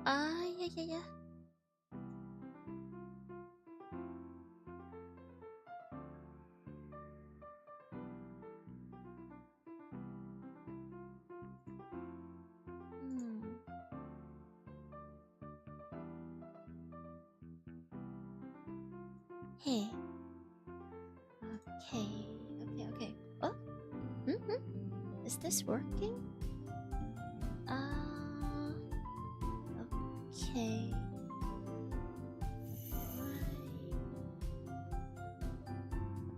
Yeah, yeah, yeah. Hey. Okay. Oh? Is this working? Okay.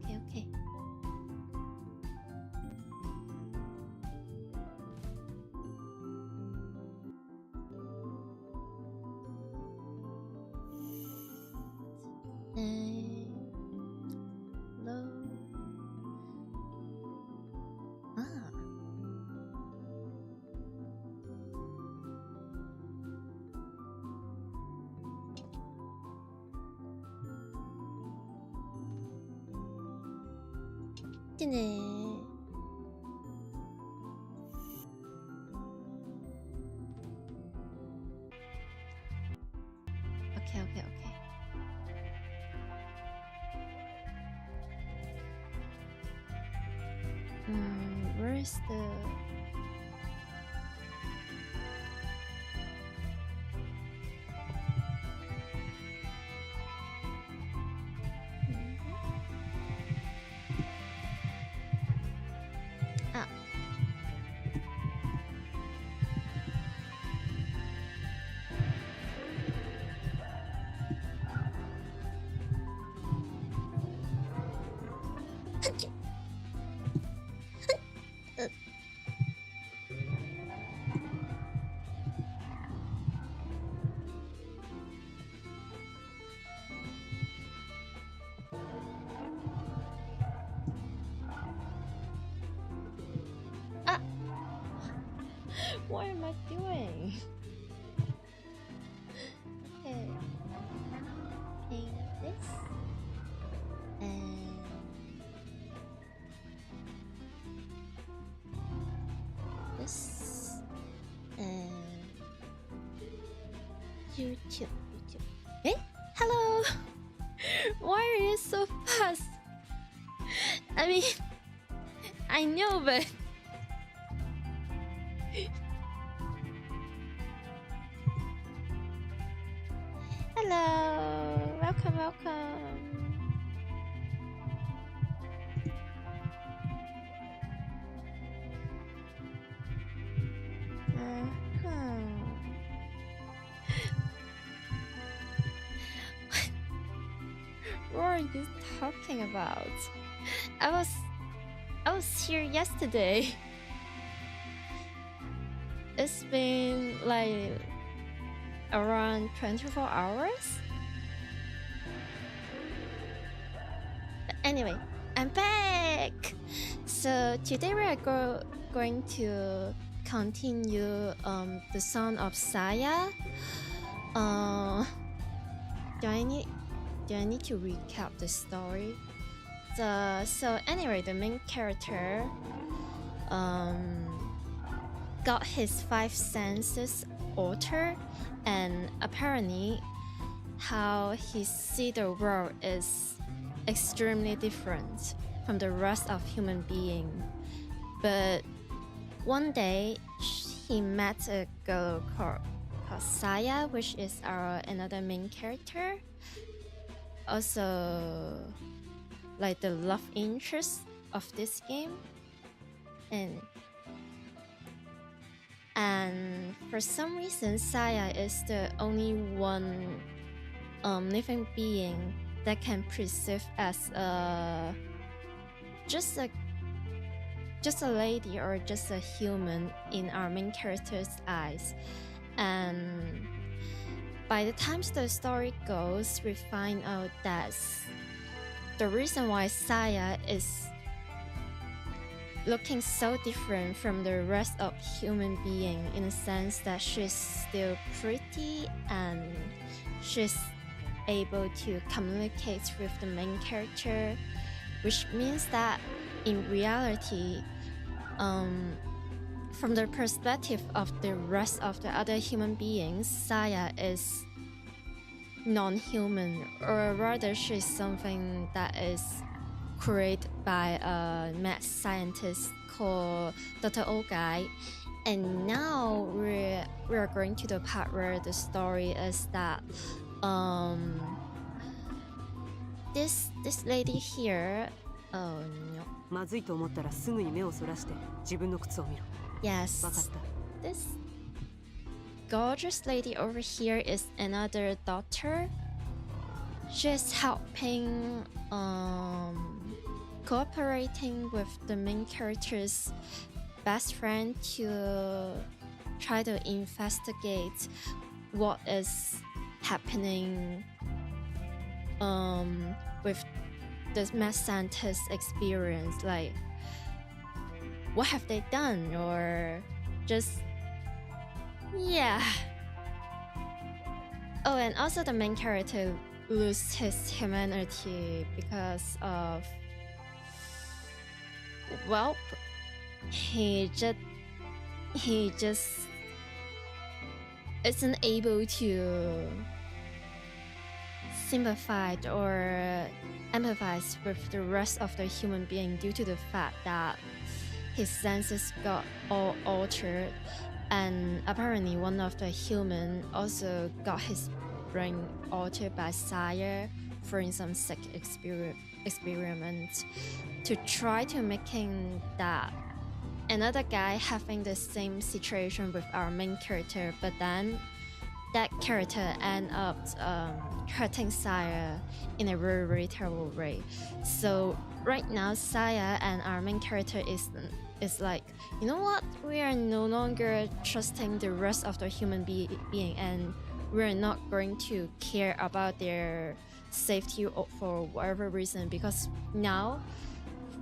Okay. Low. Okay. Where is the... What am I doing? Okay. Paint this. And... this. And... YouTube. Eh? Hello! Why are you so fast? I mean... I know, but... Hello! Welcome! What are you talking about? I was here yesterday. It's been like around 24 hours. But anyway, I'm back. So today we are going to continue the Son of Saya. Do I need to recap the story? So anyway, the main character got his 5 senses altered, and apparently how he see the world is extremely different from the rest of human being. But one day he met a girl called Saya, which is our another main character, also like the love interest of this game. And for some reason, Saya is the only one living being that can perceive as just a lady or just a human in our main character's eyes. And by the time the story goes, we find out that the reason why Saya is looking so different from the rest of human being in the sense that she's still pretty and she's able to communicate with the main character, which means that in reality from the perspective of the rest of the other human beings, Saya is non-human, or rather she's something that is created by a mad scientist called Dr. Ogai. And now we're going to the part where the story is that this lady here, oh no. まずいと思ったらすぐに目をそらして自分の靴を見ろ。 Yes. わかった。 This gorgeous lady over here is another doctor. She's helping cooperating with the main character's best friend to try to investigate what is happening with this mad scientist experience, like what have they done, or just yeah. Oh, and also the main character loses his humanity because of, well, he just isn't able to sympathize or empathize with the rest of the human being due to the fact that his senses got all altered, and apparently one of the human also got his brain altered by Saya for some sick experiment to try to making that another guy having the same situation with our main character, but then that character end up hurting Saya in a very, very terrible way. So right now Saya and our main character is like, you know what, we are no longer trusting the rest of the human being, and we're not going to care about their safety for whatever reason, because now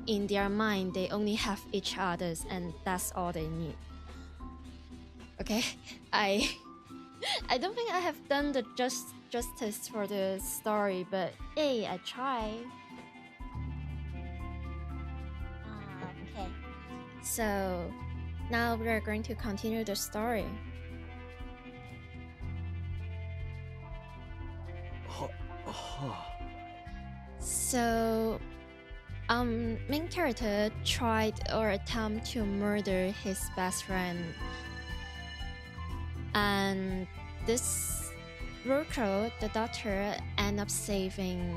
in their mind they only have each other's, and that's all they need. Okay, I don't think I have done the justice for the story, but hey, I try. Okay. So now we are going to continue the story. So, main character tried or attempt to murder his best friend, and this Roko, the doctor, end up saving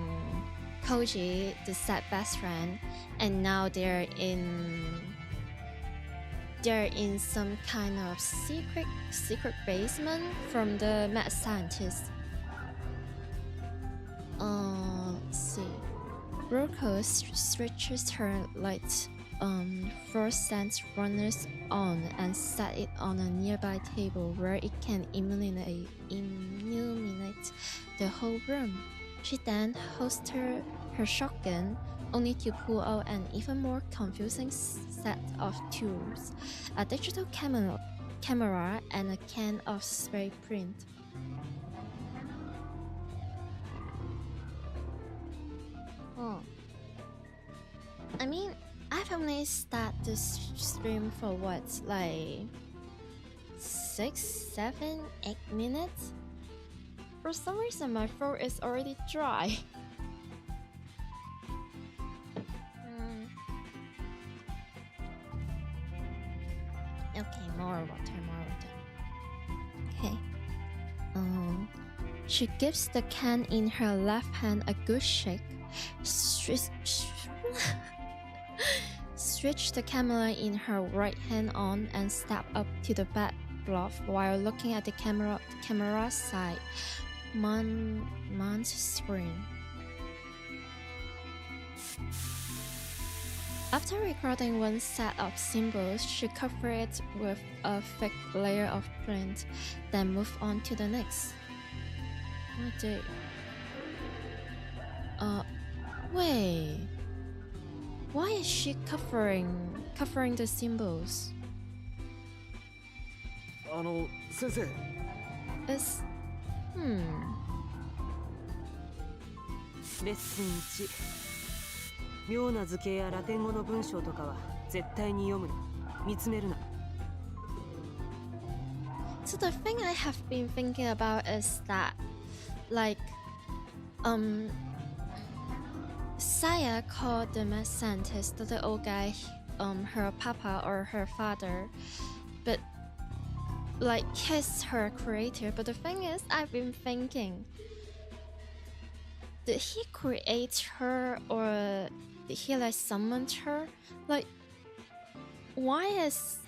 Koji, the sad best friend, and now they're in some kind of secret basement from the mad scientist. Let's see. Roko switches her light fluorescent runners on and set it on a nearby table where it can illuminate the whole room. She then holsters her shotgun, only to pull out an even more confusing set of tools: a digital camera and a can of spray paint. Oh. I mean, I've only started this stream for what, like 6, 7, 8 minutes? For some reason my throat is already dry. Okay, more water. Okay. She gives the can in her left hand a good shake. Switch the camera in her right hand on and step up to the backdrop while looking at the camera side mount screen. After recording one set of symbols, she covered it with a thick layer of print, then moved on to the next. Wait. Why is she covering the symbols? 先生。 It's レッスン1、妙な図形やラテン語の文章とかは絶対に読むな、見つめるな。So the thing I have been thinking about is that, like, Saya called the mad scientist, the little guy, her papa or her father, but like he's her creator. But the thing is, I've been thinking, did he create her or did he like summon her? Like, why is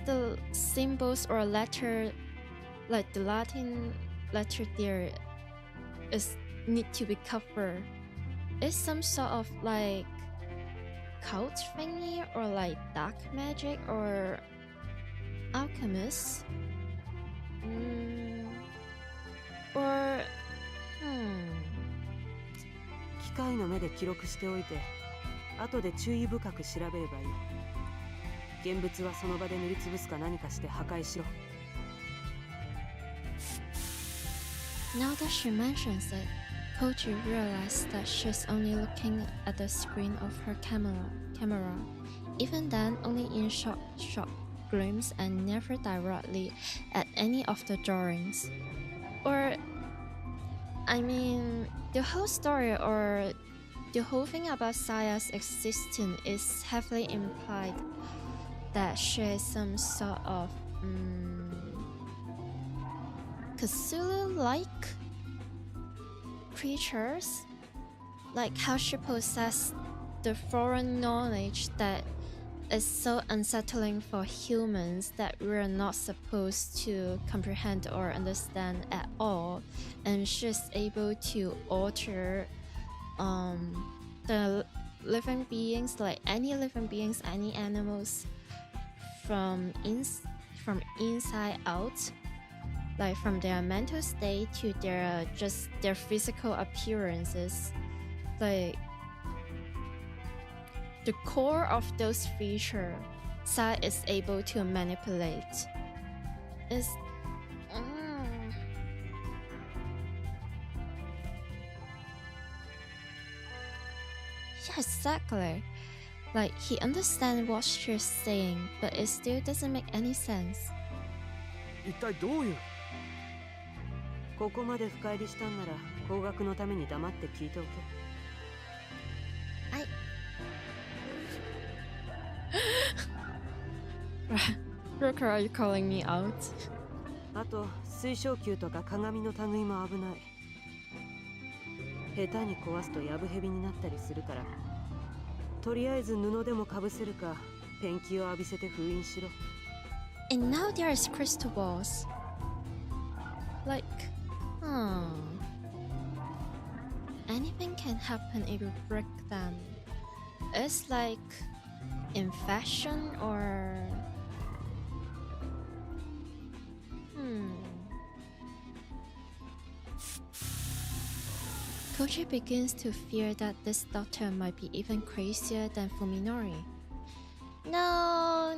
the symbols or letter, like the Latin letter there, is need to be covered? Is some sort of like cult thingy or like dark magic or alchemist? Or 機械の目で記録しておいて、後で注意深く調べればいい。現物はその場で塗りつぶすか何かして破壊しろ。Now that she mentions it, Koji realized that she's only looking at the screen of her camera. Even then, only in short glimpses and never directly at any of the drawings. Or, I mean, the whole story or the whole thing about Saya's existence is heavily implied that she is some sort of Cthulhu-like creatures, like how she possessed the foreign knowledge that is so unsettling for humans that we're not supposed to comprehend or understand at all, and she's able to alter the living beings, like any living beings, any animals, from inside out, like from their mental state to their physical appearances. Like the core of those features, Sai is able to manipulate. Is yeah, exactly. Like he understands what she's saying, but it still doesn't make any sense. 一体どういう？ここまで深入りしたんなら高額のために黙って聞いておけ。Brooker, are you calling me out? あと水晶球とか鏡の類も危ない。下手に壊すとヤブヘビになったりするから、とりあえず布でもかぶせるかペンキを浴びせて封印しろ。And now there is crystal balls. Like, anything can happen if you break them. It's like infection or Koji begins to fear that this doctor might be even crazier than Fuminori. No.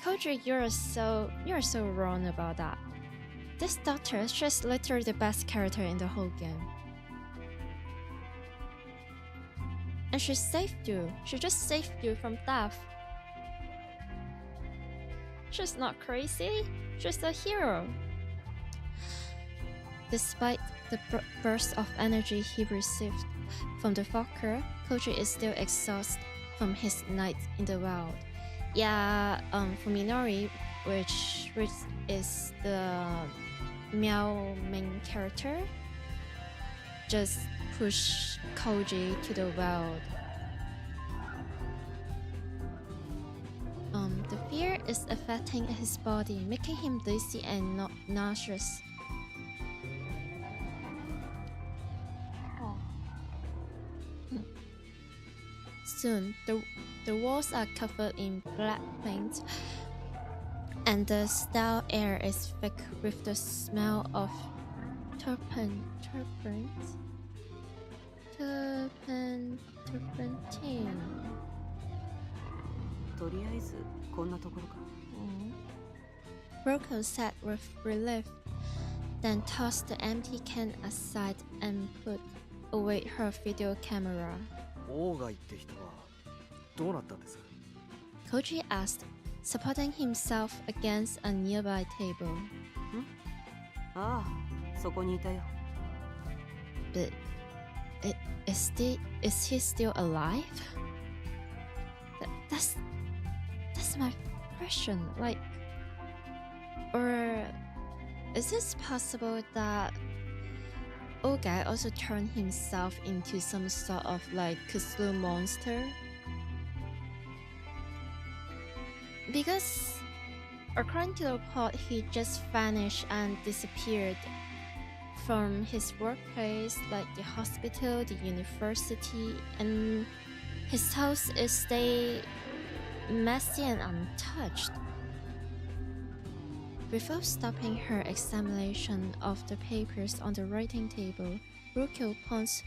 Koji, you're so wrong about that. This doctor is just literally the best character in the whole game. And she saved you. She just saved you from death. She's not crazy. She's a hero. Despite the burst of energy he received from the fucker, Koji is still exhausted from his night in the wild. Yeah, Fuminori, which is the Meow main character, just push Koji to the wild. The fear is affecting his body, making him dizzy and nauseous. Soon, the walls are covered in black paint, and the stale air is thick with the smell of turpentine. とりあえずこんなところか。Roko said with relief, then tossed the empty can aside and put away her video camera. オーガイって人はどうなったんです？ Koji asked, supporting himself against a nearby table. ああ、そこにいたよ。 But is he still alive? That's my question. Like, or is it possible that Ogai also turned himself into some sort of like Cthulhu monster? Because according to the report, he just vanished and disappeared from his workplace, like the hospital, the university, and his house is stay messy and untouched. Without stopping her examination of the papers on the writing table, Ryuko points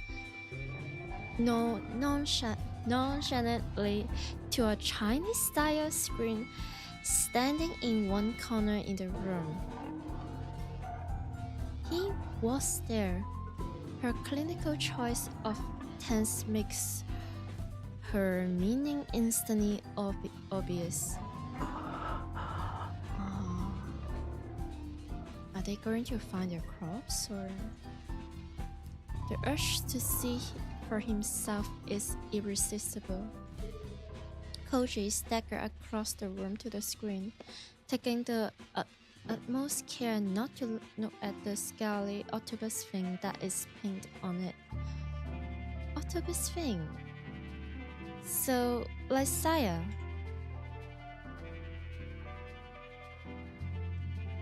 nonchalantly to a Chinese-style screen standing in one corner in the room. He was there. Her clinical choice of tense makes her meaning instantly obvious. Are they going to find their crops, or the urge to see for himself is irresistible? Koji staggered across the room to the screen, taking the utmost care not to look at the scaly octopus thing that is painted on it. Octopus thing. So, like Saya.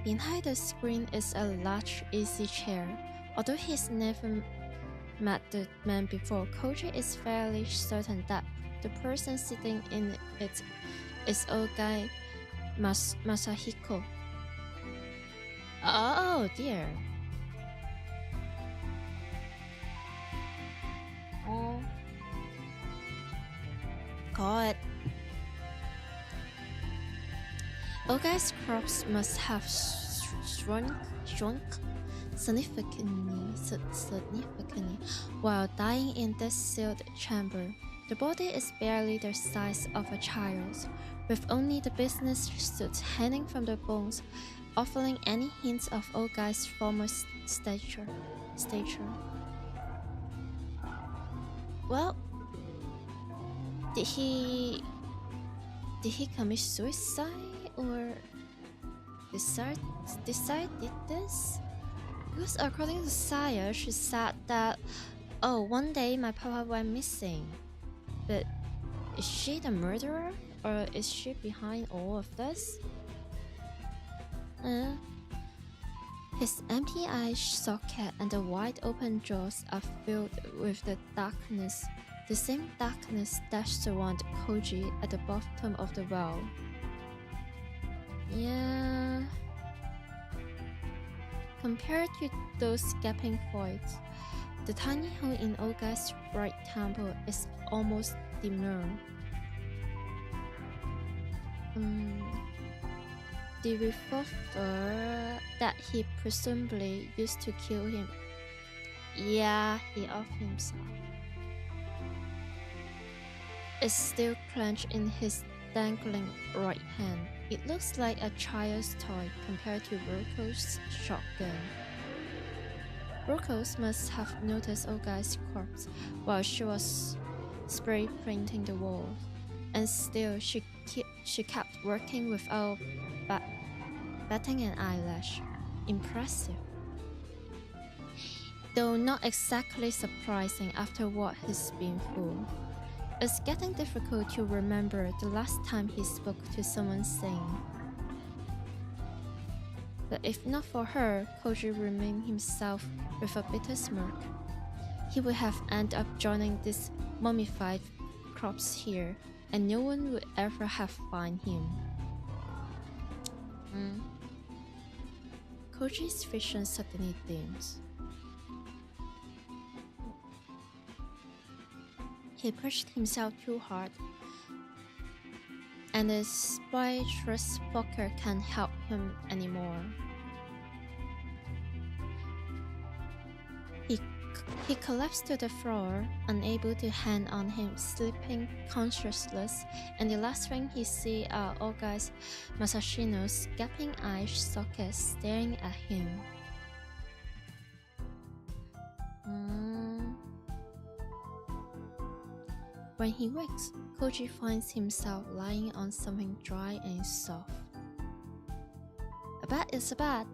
Behind the screen is a large easy chair. Although he's never met the man before, Koji is fairly certain that the person sitting in it is Ogai Masahiko. Oh dear. Oh. God. Ogai's crops must have shrunk significantly while dying in this sealed chamber. The body is barely the size of a child's, with only the business suit hanging from the bones, offering any hints of Ogai's former stature. Well, did he commit suicide or decide did this? Because according to Saya, she said that, oh, one day my papa went missing. But is she the murderer, or is she behind all of this? His empty eye socket and the wide open jaws are filled with the darkness, the same darkness that surrounds Koji at the bottom of the well. Yeah. Compared to those gaping voids, the tiny hole in Ogai's right temple is almost demure. The revolver that he presumably used to kill him. Yeah, he off himself. Is still clenched in his dangling right hand. It looks like a child's toy compared to Ryuko's shotgun. Ryuko must have noticed Ogai's corpse while she was spray painting the walls, and still she kept working without batting an eyelash. Impressive. Though not exactly surprising after what he's been through. It's getting difficult to remember the last time he spoke to someone sane. But if not for her, Koji remained himself with a bitter smirk. He would have ended up joining these mummified crops here, and no one would ever have found him. Koji's vision suddenly dims. He pushed himself too hard, and the spiritless fucker can't help him anymore. He collapsed to the floor, unable to hand on him, sleeping conscienceless, and the last thing he see are Oga's Masashino's gaping eye sockets staring at him. When he wakes, Koji finds himself lying on something dry and soft. A bat is a bat,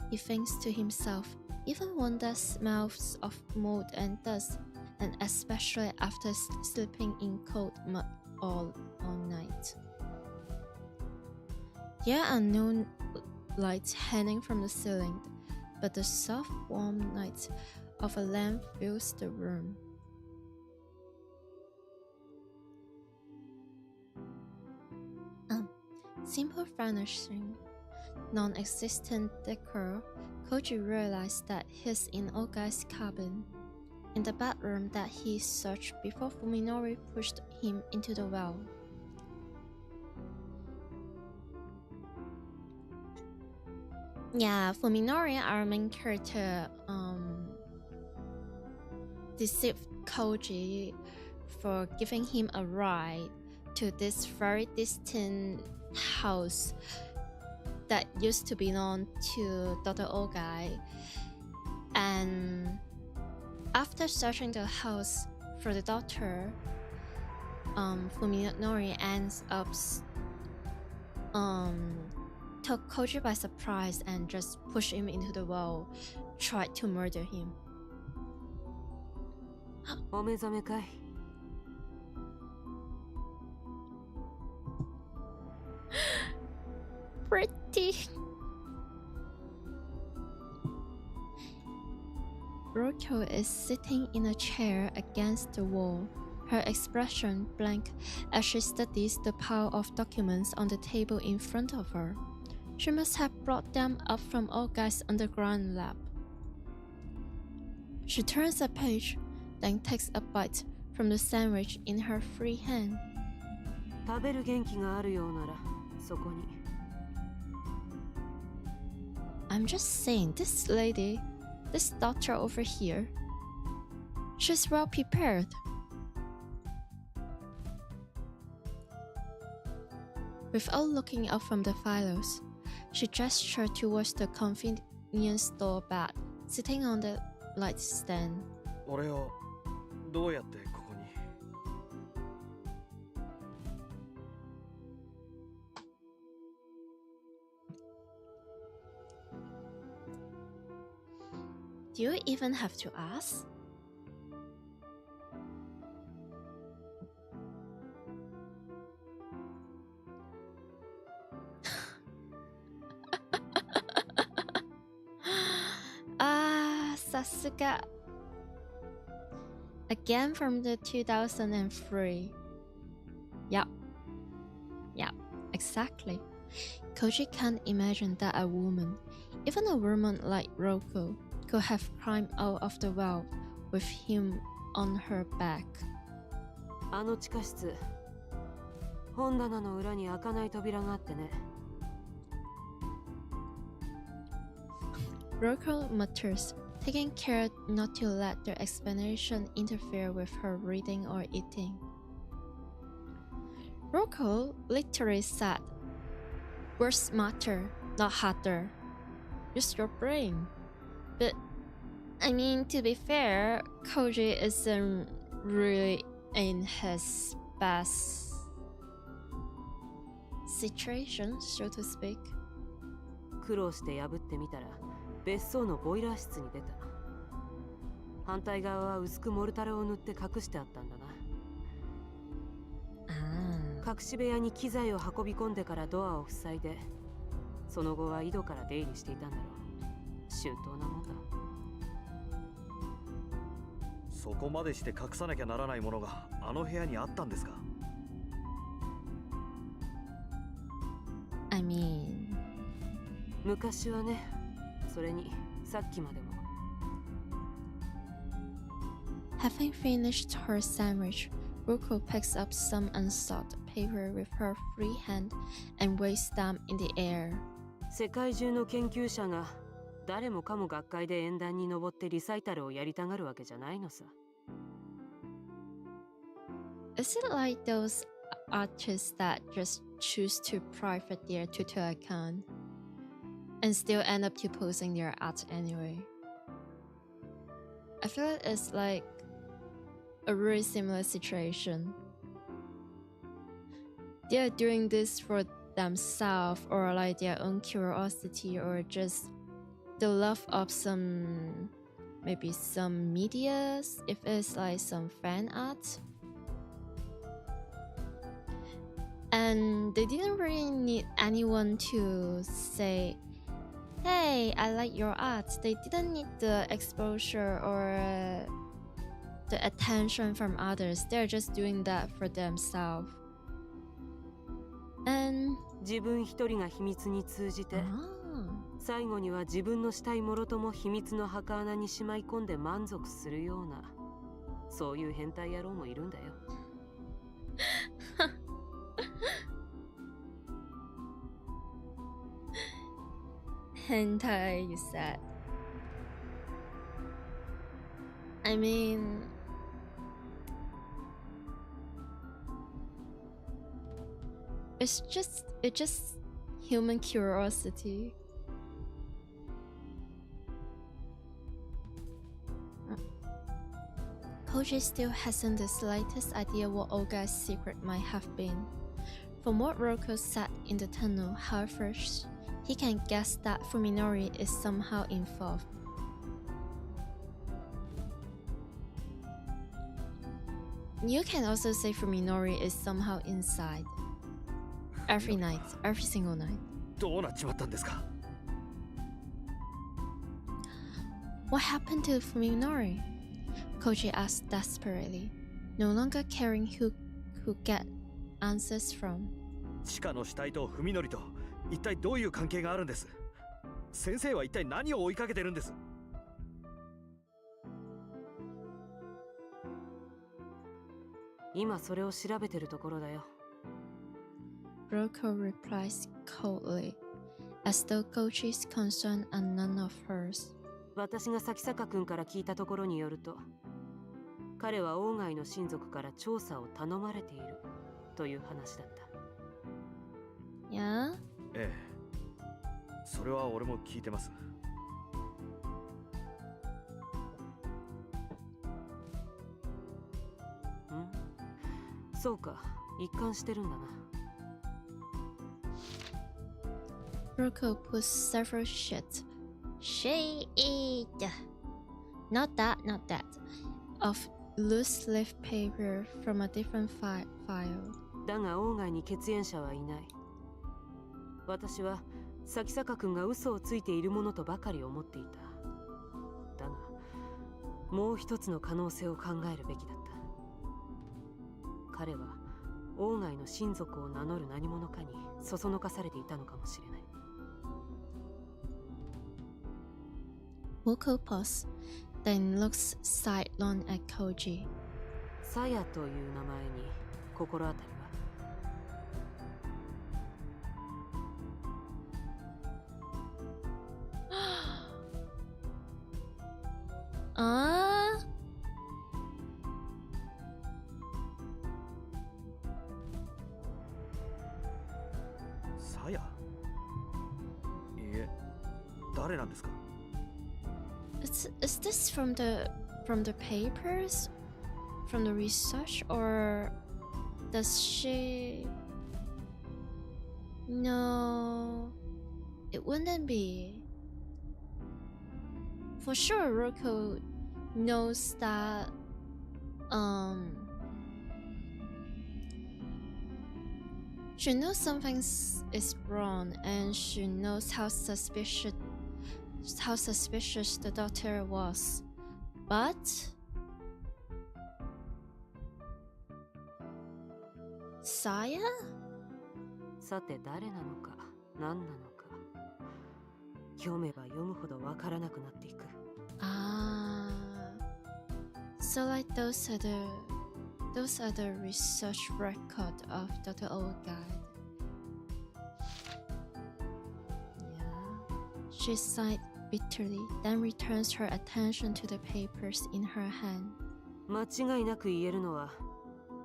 he thinks to himself, even one that smells of mold and dust, and especially after sleeping in cold mud all night. There are no lights hanging from the ceiling, but the soft warm light of a lamp fills the room. Simple furnishing, non-existent decor. Koji realized that he's in Oga's cabin, in the bathroom that he searched before Fuminori pushed him into the well. Yeah, Fuminori, our main character, deceived Koji for giving him a ride to this very distant house that used to belong to Dr. Ogai. And after searching the house for the doctor, Fuminori ends up took Koji by surprise and just pushed him into the well, tried to murder him. Pretty. Roko is sitting in a chair against the wall, her expression blank as she studies the pile of documents on the table in front of her. She must have brought them up from Ogai's underground lab. She turns a page, then takes a bite from the sandwich in her free hand. I'm just saying, this lady, this doctor over here, she's well prepared. Without looking up from the files, she gestured towards the convenience store bag sitting on the light stand. 俺をどうやってここに Do you even have to ask? Sasuga. Again from the 2003. Yep, exactly. Koji can't imagine that a woman, even a woman like Roko, could have climbed out of the well with him on her back. あの地下室、本棚の裏に開かない扉があってね。Roko mutters, taking care not to let their explanation interfere with her reading or eating. Roko literally said, "Words matter, not harder. Use your brain." But, I mean, to be fair, Koji isn't really in his best situation, so to speak. 苦労して破ってみたら別荘のボイラー室に出た。反対側は薄くモルタルを塗って隠してあったんだな。隠し部屋に機材を運び込んでからドアを塞いで、その後は井戸から出入りしていたんだろう。周到なもんだ。そこまでして隠さなきゃならないものがあの部屋にあったんですか？ I mean... 昔はね、それにさっきまでも。Having finished her sandwich, Roko picks up some unsoiled paper with her free hand and waves them in the air. 世界中の研究者が誰もかも学会で演壇に登ってリサイタルをやりたがるわけじゃないのさ。Is it like those artists that just choose to private their Twitter account and still end up to posting their art anyway? I feel like it's like a really similar situation. They are doing this for themselves or like their own curiosity or just the love of some, maybe some medias, if it's like some fan art. And they didn't really need anyone to say, hey, I like your art. They didn't need the exposure or the attention from others. They're just doing that for themselves. And 自分一人が秘密に通じて、最後には自分のしたいもろとも秘密の墓穴にしまい込んで満足するような、そういう変態野郎もいるんだよ。hentai, you said. I mean, it's just human curiosity. Koji still hasn't the slightest idea what Olga's secret might have been. From what Roko said in the tunnel, however, he can guess that Fuminori is somehow involved. You can also say Fuminori is somehow inside. Every night, every single night. どうなっちまったんですか? What happened to Fuminori? Koji asked desperately, no longer caring who get answers from. 地下の死体と文則と一体どういう関係があるんです？先生は一体何を追いかけてるんです？今それを調べてるところだよ。Roko replies coldly, as though Koji's concern are none of hers. 私が咲坂君から聞いたところによると、彼は王外の親族から調査を頼まれているという話だった。Yeah? ええ、それは俺も聞いてます。そうか、一貫してるんだな。Roko puts several shades, not that, of loose leaf paper from a different file. だが王外に血縁者はいない。私は咲坂君が嘘をついているものとばかり思っていた。だが、もう一つの可能性を考えるべきだった。彼は王外の親族を名乗る何者かにそそのかされていたのかもしれない。Roko pauses, then looks sidelong at Koji. サヤという名前に心当たりはさや？いえ、誰なんですか? Is this from the papers, from the research, or does she? No, it wouldn't be. For sure, Roko knows that she knows something is wrong, and she knows how suspicious the doctor was. But Saya? さて誰なのか何なのか、読めば読むほどわからなくなっていく。So like those are the research record of Dr. Old Guide. Yeah. She sighed bitterly, then returns her attention to the papers in her hand. 間違いなく言えるのは、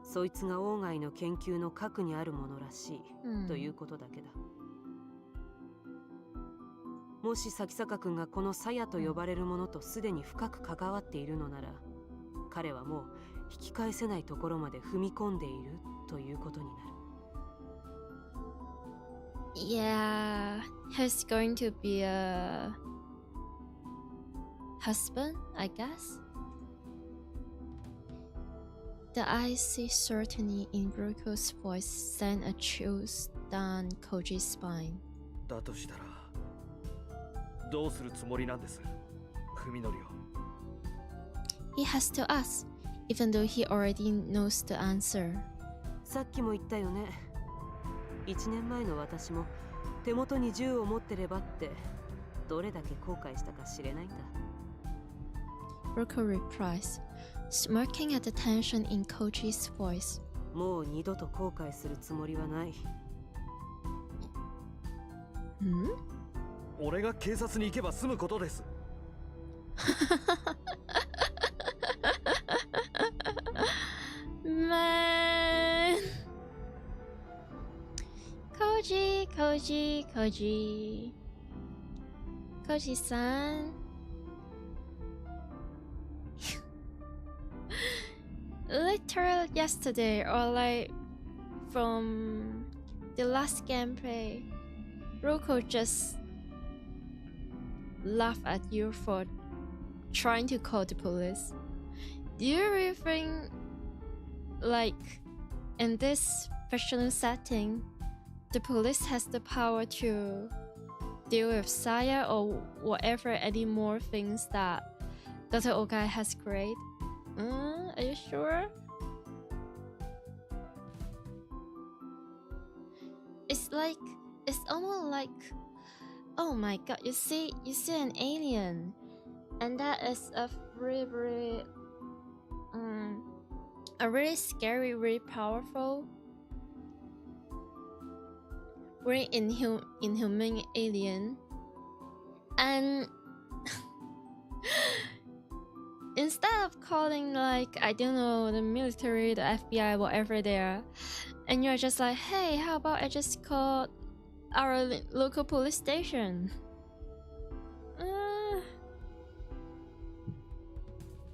そいつが鴎外の研究の核にあるものらしい、ということだけだ。もし咲坂君がこの鞘と呼ばれるものとすでに深く関わっているのなら、彼はもう引き返せないところまで踏み込んでいるということになる。Yeah, he's going to be a husband, I guess. The icy certainty in Ruko's voice sent a chill down Koji's spine. だとしたらどうするつもりなんです、文則を。He has to ask, even though he already knows the answer. さっきも言ったよね。1年前の私も手元に銃を持ってればってどれだけ後悔したか知れないんだ。Ruko replies, smirking at the tension in Koji's voice. もう二度と後悔するつもりはない。俺が警察に行けば済むことです。Man, Koji-san. Literal yesterday, or like from the last gameplay, Ruko just laughed at you for trying to call the police. Do you really think, like, in this fictional setting, the police has the power to deal with Saya or whatever any more things that Dr. Ogai has created? Are you sure? It's like, it's almost like, oh my god, you see an alien, and that is a really scary, really powerful, very inhuman alien, and instead of calling, like, I don't know, the military, the FBI, whatever they are, and you're just like, hey, how about I just call our local police station?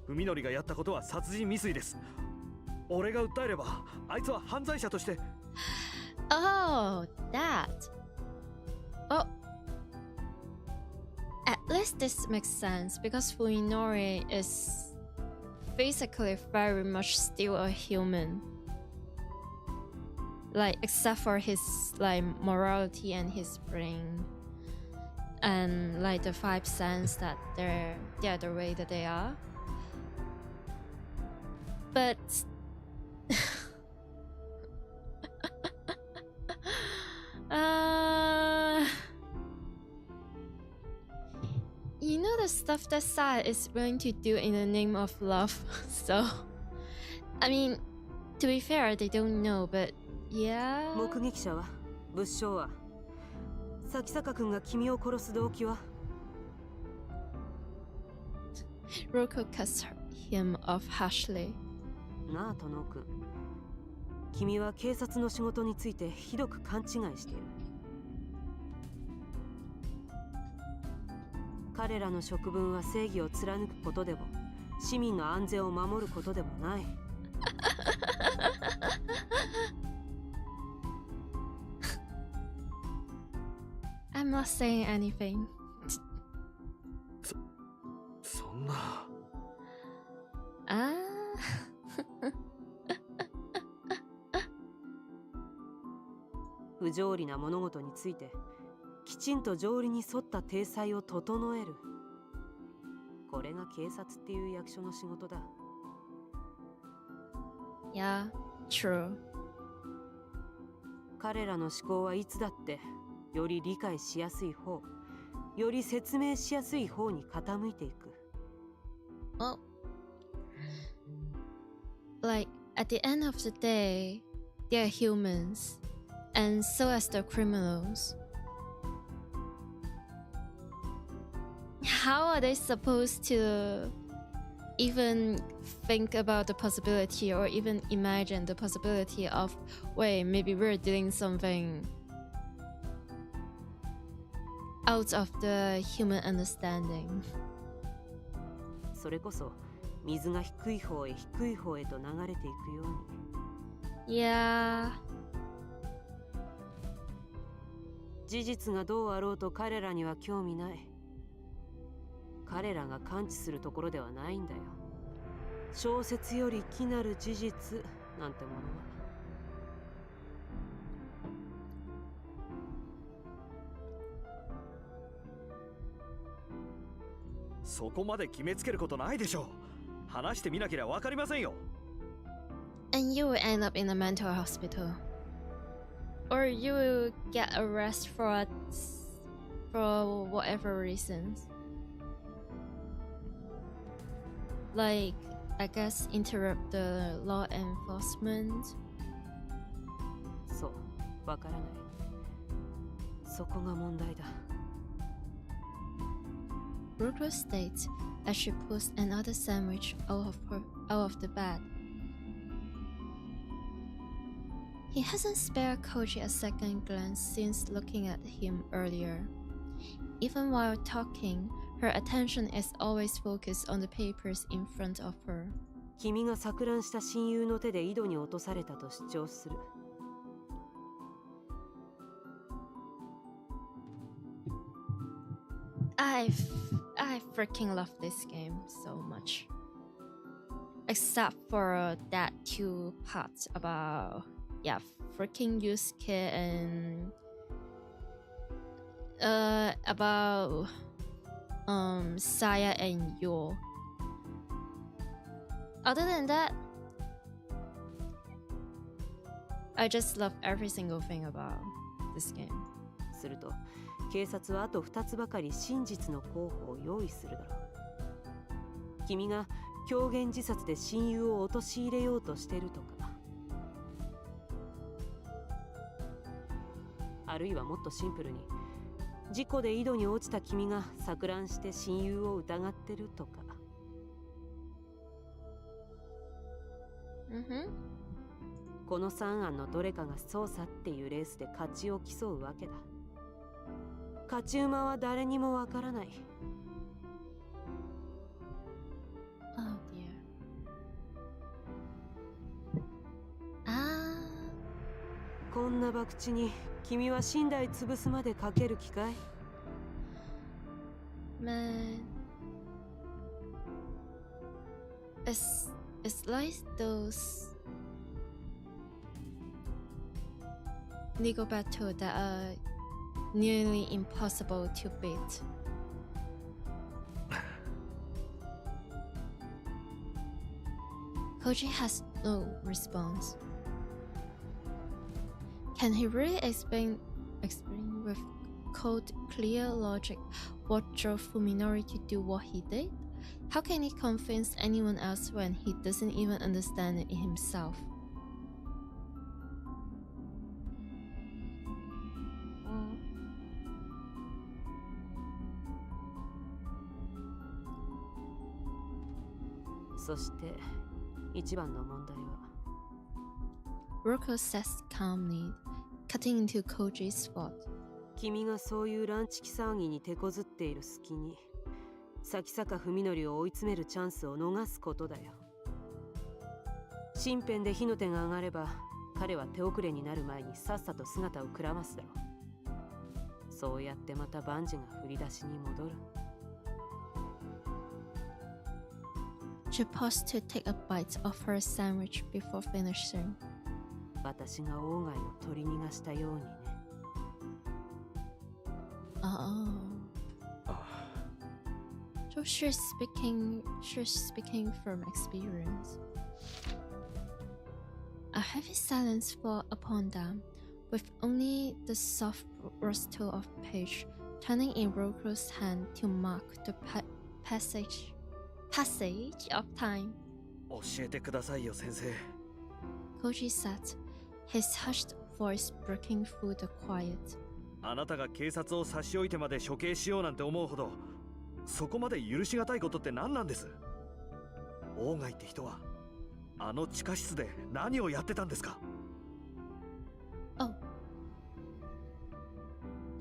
文則がやったことは殺人未遂です。俺が訴えればあいつは犯罪者として。Oh, that. Oh, at least this makes sense because Fuminori is basically very much still a human. Like, except for his like morality and his brain, and like the 5 sense that they're the way that they are. But you know the stuff that Sai is willing to do in the name of love. So, I mean, to be fair, they don't know, but yeah. 目撃者は物証は咲坂君が君を殺す動機は。 Roko cuts him off harshly. なあ、トノ君。君は警察の仕事についてひどく勘違いしている。彼らの職分は正義を貫くことでも、市民の安全を守ることでもない。I'm not saying anything. そんな。不条理な物事についてきちんと条理に沿った体裁を整える。これが警察っていう役所の仕事だ。Yeah, true. 彼らの思考はいつだってより理解しやすい方、より説明しやすい方に傾いていく。Well, like, at the end of the day, they're humans, and so as the criminals. are they supposed to even think about the possibility or even imagine the possibility of, wait, maybe we're doing something out of the human understanding? それこそ水が低い方へ低い方へと流れていくように。Yeah. 事実がどうあろうと彼らには興味ない。彼らが感知するところではないんだよ。小説より奇なる事実なんてものは。そこまで決めつけることないでしょう。話してみなければわかりませんよ。And you will end up in a mental hospital. Or you will get arrested for whatever reasons. Like, I guess interrupt the law enforcement. そう、わからない。そこが問題だ。Rocco states as she pulls another sandwich out of the bed. He hasn't spared Koji a second glance since looking at him earlier. Even while talking, her attention is always focused on the papers in front of her. 君が錯乱した親友の手で井戸に落とされたと主張する。I freaking love this game so much. Except for that two parts about, yeah, freaking Yusuke and about Saya and Yo. Other than that, I just love every single thing about this game. すると警察はあと2つばかり真実の候補を用意するだろう。君が狂言自殺で親友を陥れようとしてるとか、あるいはもっとシンプルに事故で井戸に落ちた君が錯乱して親友を疑ってるとか。この3案のどれかが捜査っていうレースで勝ちを競うわけだ。勝ち馬は誰にもわからない。Oh dear. Ah. こんな博打に君は寝台潰すまでかける気かい？ Man. It's like those legal battles that are nearly impossible to beat. Koji has no response. Can he really explain with cold, clear logic what drove Fuminori to do what he did? How can he convince anyone else when he doesn't even understand it himself? Mm. そして一番の問題は Rocco says calmly, cutting into Koji's spot. 君がそういうランチキ騒ぎに手こずっている隙に先坂文則を追い詰めるチャンスを逃すことだよ。身辺で火の手が上がれば彼は手遅れになる前にさっさと姿をくらますだろう。そうやってまた万事が振り出しに戻る。She paused to take a bite of her sandwich before finishing. 私が鴎外を取り逃がしたようにね。Oh. So she's speaking from experience. A heavy silence fell upon them, with only the soft rustle of page turning in Rocco's hand to mark the passage of time. 教えてくださいよ、先生。Koji said, his hushed voice breaking through the quiet. あなたが警察を差し置いてまで処刑しようなんて思うほどそこまで許しがたいことって何なんです？オーガイって人はあの地下室で何をやってたんですか？ Oh.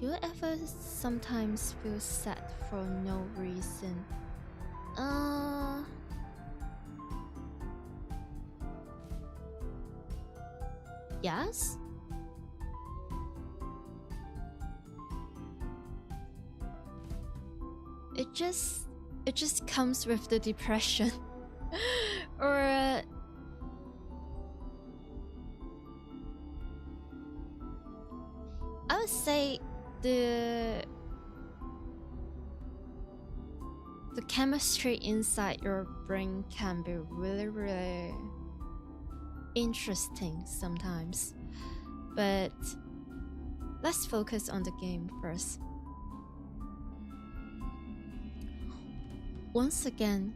Do you ever sometimes feel sad for no reason? Yes? It just comes with the depression. Or I would say the chemistry inside your brain can be really interesting sometimes. But let's focus on the game first. Once again,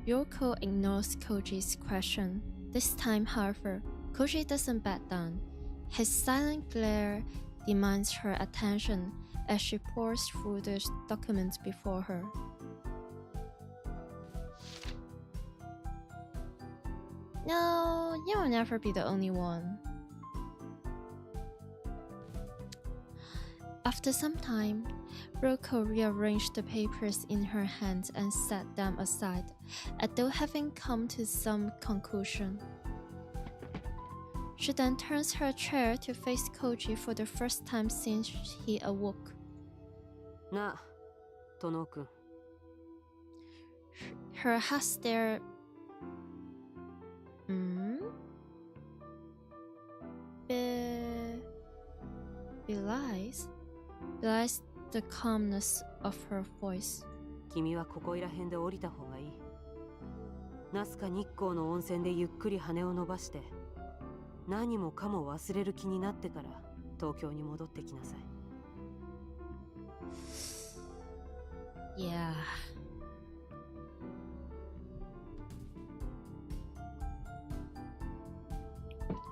Yoko ignores Koji's question. This time, however, Koji doesn't back down. His silent glare demands her attention as she pours through the documents before her. No, you will never be the only one. After some time, Ryoko rearranged the papers in her hands and set them aside, as though having come to some conclusion. She then turns her chair to face Koji for the first time since he awoke. なあ、殿君。Her heart stare. Belies the calmness of her voice. 君はここいら辺で降りた方がいい。ナスカ日光の温泉でゆっくり羽を伸ばして、何もかも忘れる気になってから東京に戻ってきなさい。Yeah.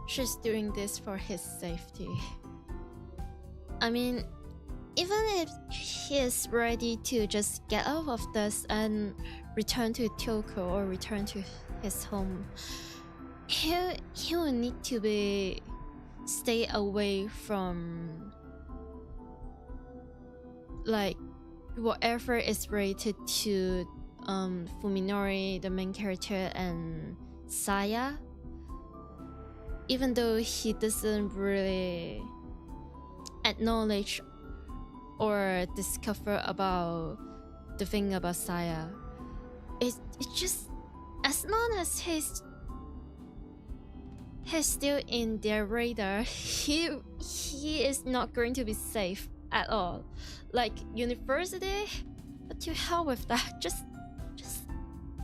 She's doing this for his safety. I mean, even if he is ready to just get out of this and return to Tokyo or return to his home, he will need to stay away from like whatever is related to Fuminori, the main character, and Saya. Even though he doesn't really acknowledge or discover about the thing about Saya, it just, as long as he's still in their radar, he is not going to be safe at all. Like university, but to hell with that.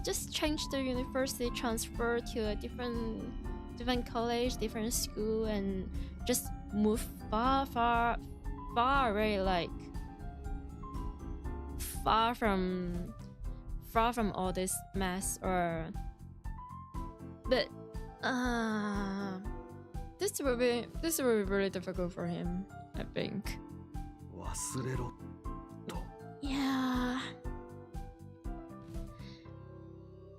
Just change the university, transfer to a different college, different school, and just move far away, like far from all this mess. Or but this will be really difficult for him, I think. 忘れろと。 Yeah,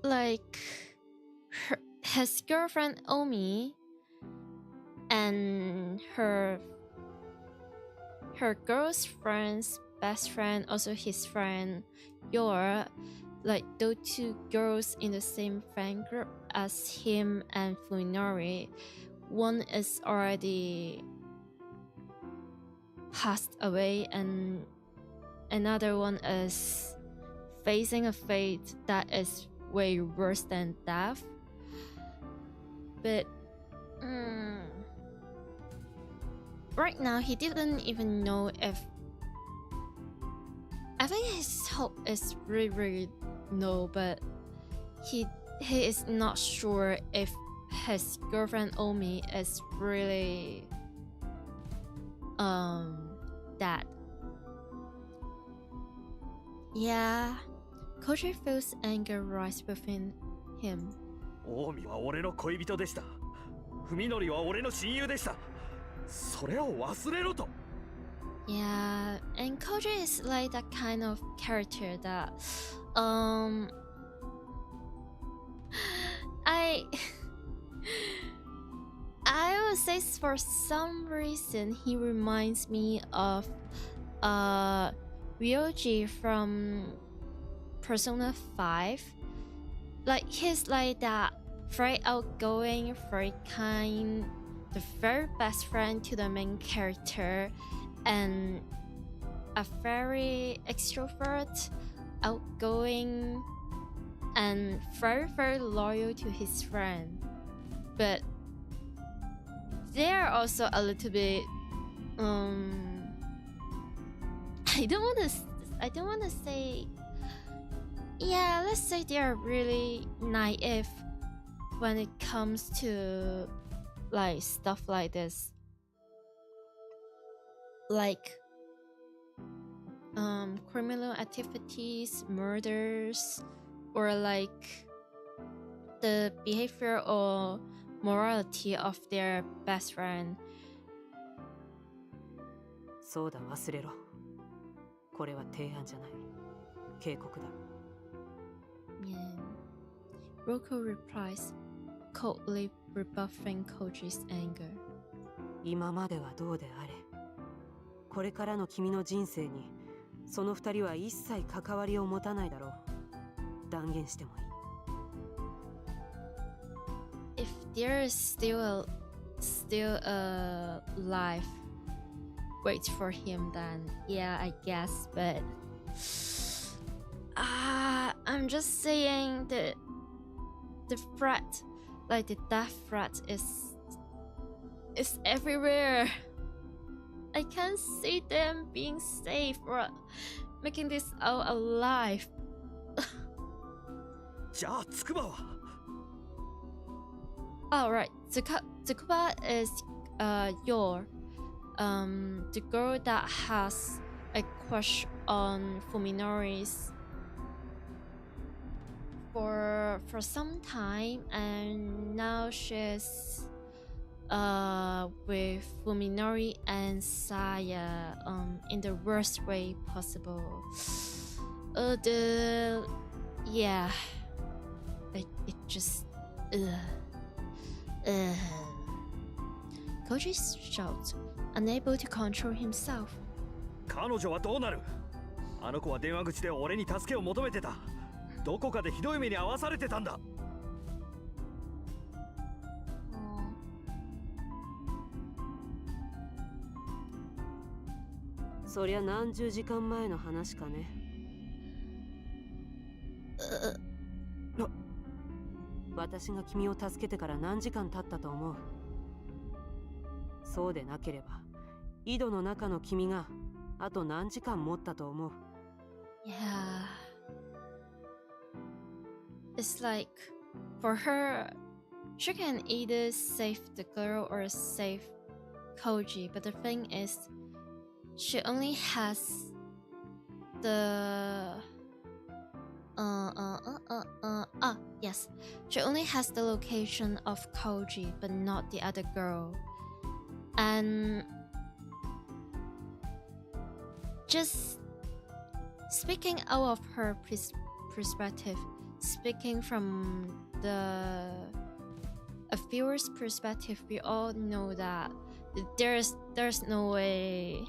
like his girlfriend Omi and her girl's friend's best friend, also his friend Yor, like those two girls in the same fan group as him and Fuminori. One is already passed away and another one is facing a fate that is way worse than death. But right now he didn't even know if, I think his hope is really no, but he is not sure if his girlfriend Omi is really dead. Yeah, Koji feels anger rise within him. 近江は俺の恋人でした。文則は俺の親友でした。それを忘れろと。Yeah, and Koji is like that kind of character that I I would say for some reason he reminds me of Ryoji from Persona 5. Like he's like that very outgoing, very kind, the very best friend to the main character, and a very extrovert, outgoing, and very loyal to his friend. But they're also a little bit I don't want to say, yeah, let's say they're really naive when it comes to like stuff like this, like criminal activities, murders, or like the behavior or morality of their best friend. そうだ、忘れろ。これは提案じゃない。警告だ。Yeah. Roku replies, coldly rebuffing Koji's anger. 今まではどうであれ。これからの君の人生に、その二人は一切関わりを持たないだろう。断言してもいい。If there is still a life waits for him, then yeah, I guess. But I'm just saying that the threat, like the death threat, is everywhere. I can't see them being safe or making this out alive. じゃあつくばは Oh right, Tsukuba is your the girl that has a crush on Fuminori's for some time, and now she's with Fuminori and Saya in the worst way possible. Yeah, it just Koji shouts, unable to control himself. 彼女はどうなる？あの子は電話口で俺に助けを求めてた。どこかでひどい目に遭わされてたんだ。そりゃ何十時間前の話かね。私が君を助けてから何時間経ったと思う？そうでなければ井戸の中の君があと何時間持ったと思う？ Yeah, it's like for her, she can either save the girl or save Koji, but the thing is, she only has the yes, she only has the location of Koji, but not the other girl. And just speaking out of her perspective, speaking from a viewer's perspective, we all know that there's no way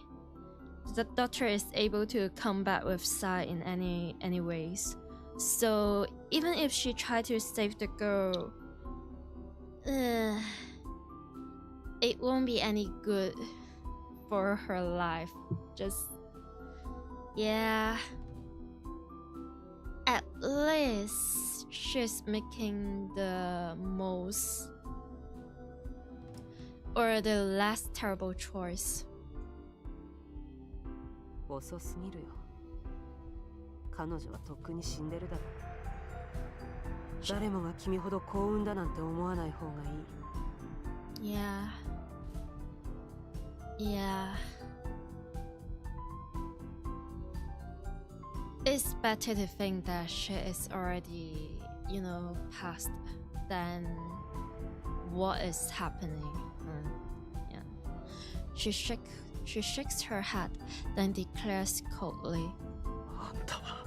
the doctor is able to come back with Sai in any ways. So even if she tried to save the girl, it won't be any good for her life. Just, yeah. At least she's making the most or the less terrible choice. 遅すぎるよ。彼女はとっくに死んでるだろう。誰もが君ほど幸運だなんて思わない方がいい。Yeah. Yeah. It's better to think that she is already, past than what is happening. Yeah. She shook She shakes her head, then declares coldly, あんたは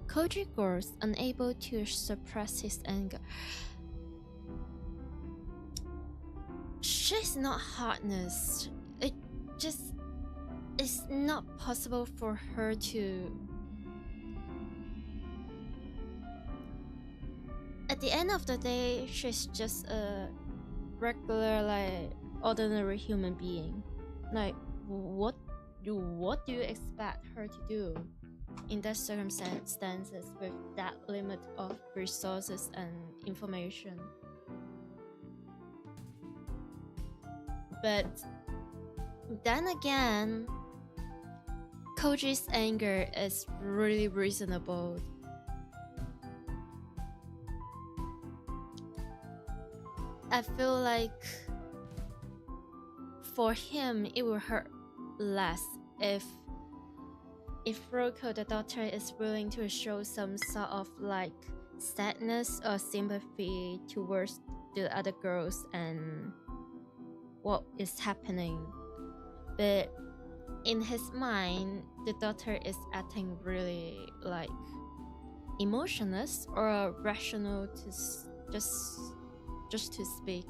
Koji growls, unable to suppress his anger. She's not heartless. It just is not possible for her to. At the end of the day, she's just a regular, like, ordinary human being. Like, what do you expect her to do in that circumstances with that limit of resources and information? But then again, Koji's anger is really reasonable. I feel like for him it will hurt less if Roko, the daughter, is willing to show some sort of like sadness or sympathy towards the other girls and what is happening. But in his mind, the daughter is acting really like emotionless or rational to just to speak.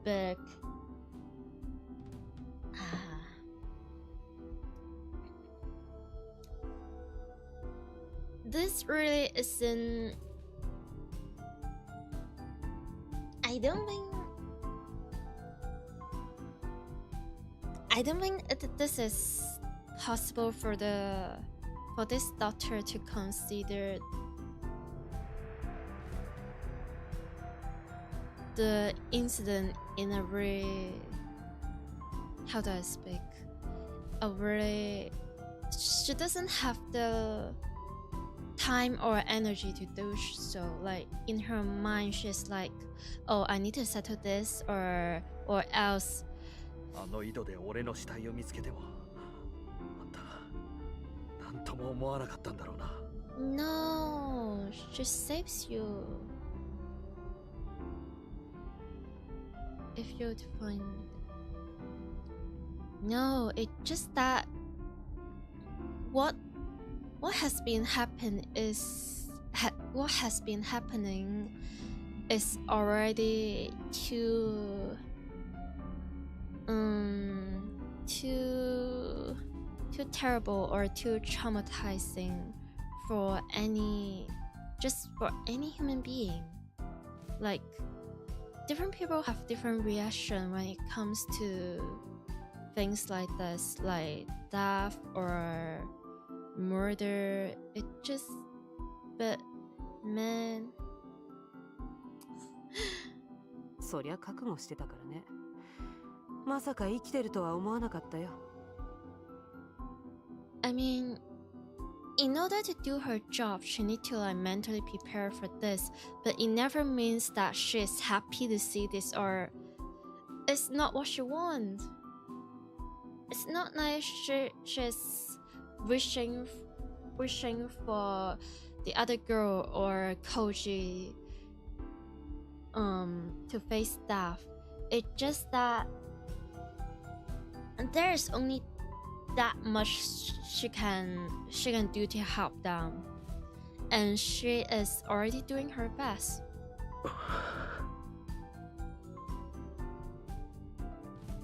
But this really isn't. I don't think this is possible for this doctor to consider the incident in a really, how do I speak? She doesn't have the time or energy to do so. Like in her mind, she's like, "Oh, I need to settle this, or else." あの井戸で俺の死体を見つけてもあんた何とも思わなかったんだろうな。 No, she saves you. If you'd find. No, it's just that what has been happening is already too terrible or too traumatizing for any human being. Like, different people have different reaction when it comes to things like this, like death or murder. It just, but man. そりゃ覚悟してたからね。まさか生きてるとは思わなかったよ。I mean, in order to do her job, she needs to like mentally prepare for this, but it never means that she is happy to see this, or it's not what she wants. It's not like she's wishing for the other girl or Koji to face death. It's just that there is only that much she can do to help them, and she is already doing her best.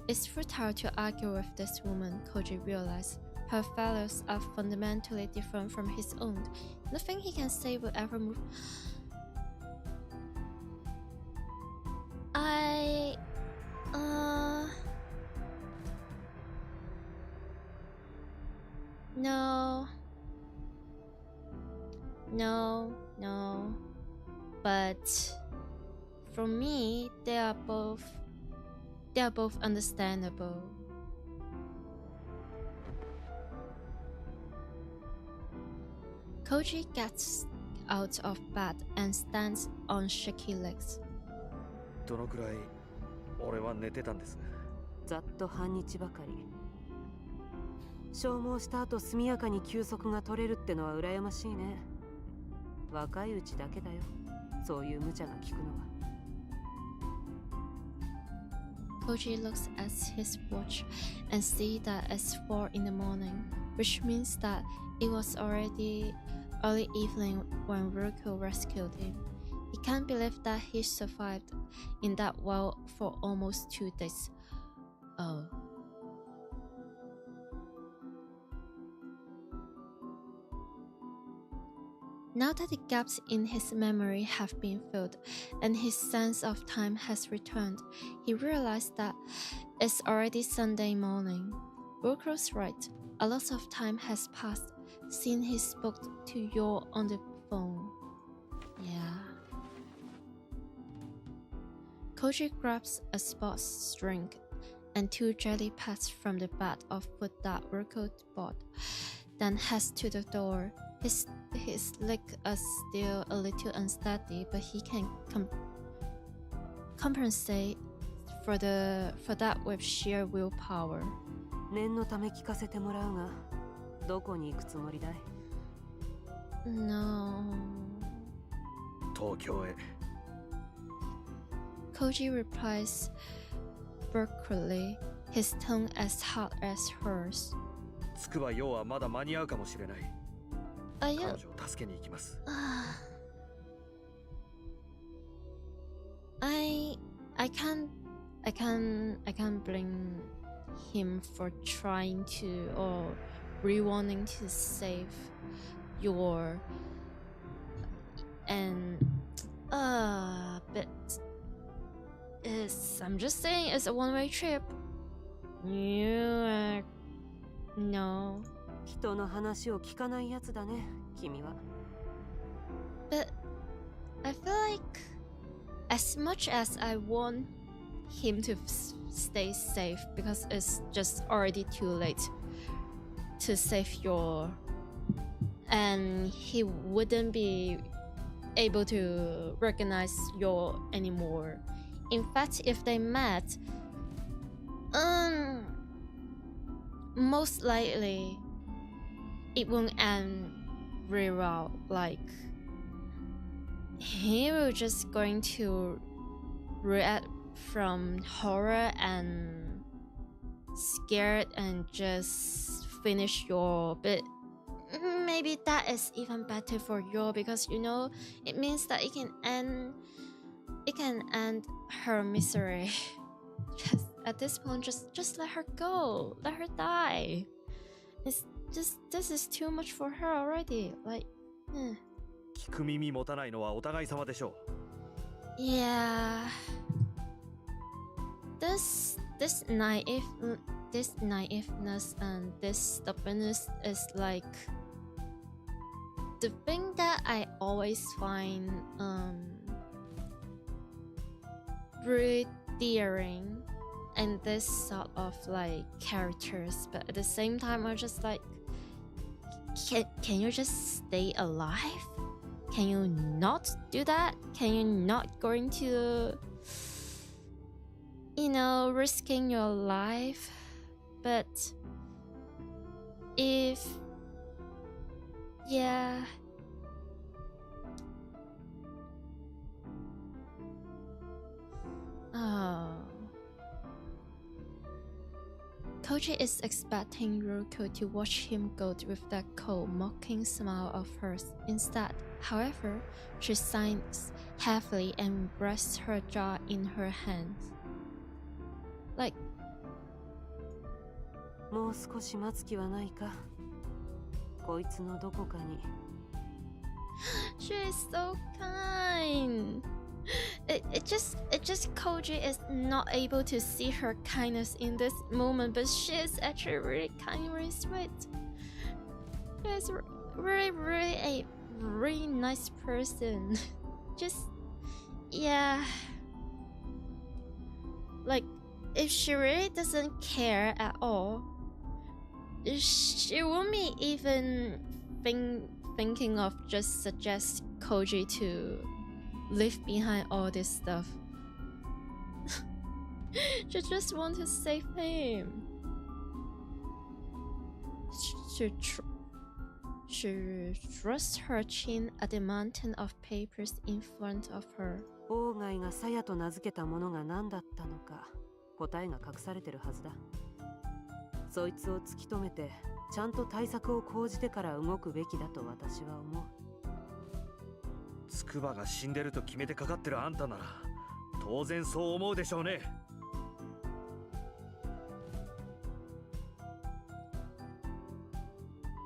It's futile to argue with this woman, Koji realized. Her values are fundamentally different from his own. Nothing he can say will ever move. No. But for me, they are both understandable. Koji gets out of bed and stands on shaky legs. どのくらい俺は寝てたんです。ざっと半日ばかり。消耗した後速やかに休息が取れるってのは羨ましいね。若いうちだけだよ、そういう無茶が効くのは。Koji looks at his watch and sees that it's 4 in the morning, which means that it was already early evening when Ruko rescued him. He can't believe that he survived in that well for almost 2 days. Oh. Now that the gaps in his memory have been filled and his sense of time has returned, he realized that it's already Sunday morning. Ruko's right. A lot of time has passed since he spoke to Yo on the phone. Yeah. Koji grabs a sports drink and 2 jelly pads from the bag of food that Ruko bought, then heads to the door. His leg is still a little unsteady, but he can compensate for that with sheer willpower. 念のため聞かせてもらうが、どこに行くつもりだい？ No. 東京へ。Koji replies brusquely, his tone as hot as hers. つくばようはまだ間に合うかもしれない。彼女を助けに行きます。I can't blame him for trying to or wanting to save your but I'm just saying it's a one-way trip. No. 人の話を聞かないやつだね、君は。But I feel like as much as I want him to stay safe, because it's just already too late to save your, and he wouldn't be able to recognize your anymore. In fact, if they met, most likely it won't end very well. Like, he will just going to react from horror and scared and just finish your bit. Maybe that is even better for you, because you know it means that it can end her misery. Just at this point, just let her go, let her die. It's just, this is too much for her already. Like, 聞く耳持たないのはお互い様でしょう。yeah. This naiveness and this stubbornness is like the thing that I always find really daring in this sort of like characters, but at the same time I'm just like, can you just stay alive? Can you not do that? Can you not going to, you know, risking your life? But if, yeah, oh, Koji is expecting Ruko to watch him go with that cold, mocking smile of hers. Instead, however, she sighs heavily and rests her jaw in her hands. Like, もう少し待つ気はないか。こいつのどこかに。she is so kind. It just Koji is not able to see her kindness in this moment, but she is actually really kind, really sweet. She is really a really nice person. Just, yeah. Like, if she really doesn't care at all, she won't be even thinking of just suggest Koji to leave behind all this stuff. She just want to save him. She thrusts her chin at the mountain of papers in front of her. オーガイがサヤと名付けたものが何だったのか答えが隠されてるはずだ。そいつを突き止めてちゃんと対策を講じてから動くべきだと私は思う。筑波が死んでると決めてかかってるあんたなら当然そう思うでしょうね。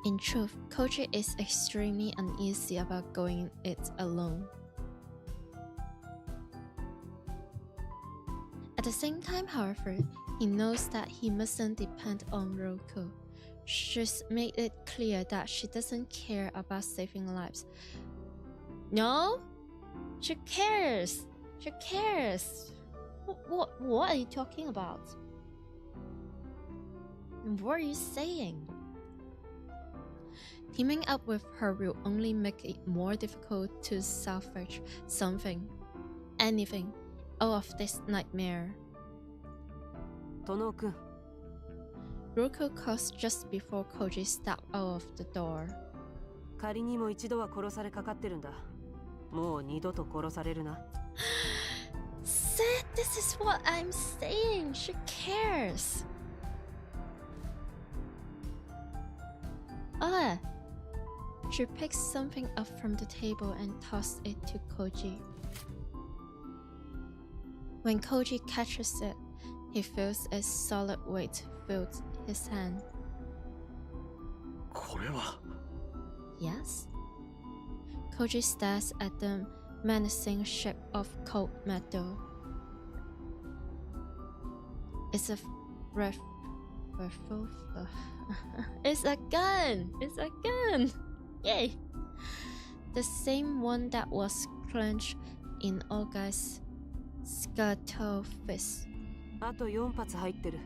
In truth, Koji is extremely uneasy about going it alone. At the same time, however, he knows that he mustn't depend on Roku. She's made it clear that she doesn't care about saving lives. No? She cares! She cares! What are you talking about? What are you saying? Teaming up with her will only make it more difficult to salvage something, anything, out of this nightmare. 殿くん、 Roku calls just before Koji stepped out of the door. 仮にも一度は殺されかかってるんだ。もう二度と殺されるな。See, this is what I'm saying. She cares. Ah. She picks something up from the table and tosses it to Koji. When Koji catches it, he feels a solid weight fill his hand. これは Yes? Koji stares at the menacing shape of cold metal. It's a revolver. It's a gun! It's a gun! Yay! The same one that was clenched in Olga's skeletal fist. あと4発入ってる。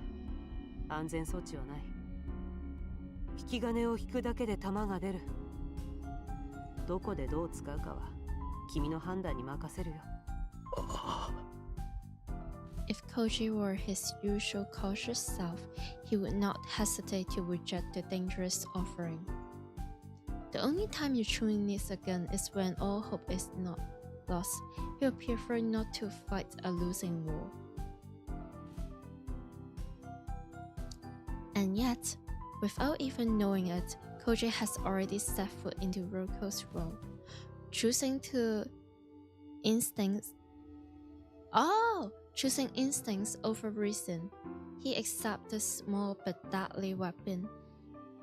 安全装置はない。引き金を引くだけで弾が出る。どこでどう使うかは君の判断に任せるよ。If Koji were his usual cautious self, he would not hesitate to reject the dangerous offering. The only time you truly need a gun is when all hope is not lost. He would prefer not to fight a losing war. And yet, without even knowing it, Koji has already set foot into Roko's role, choosing instincts over reason. He accepts the small but deadly weapon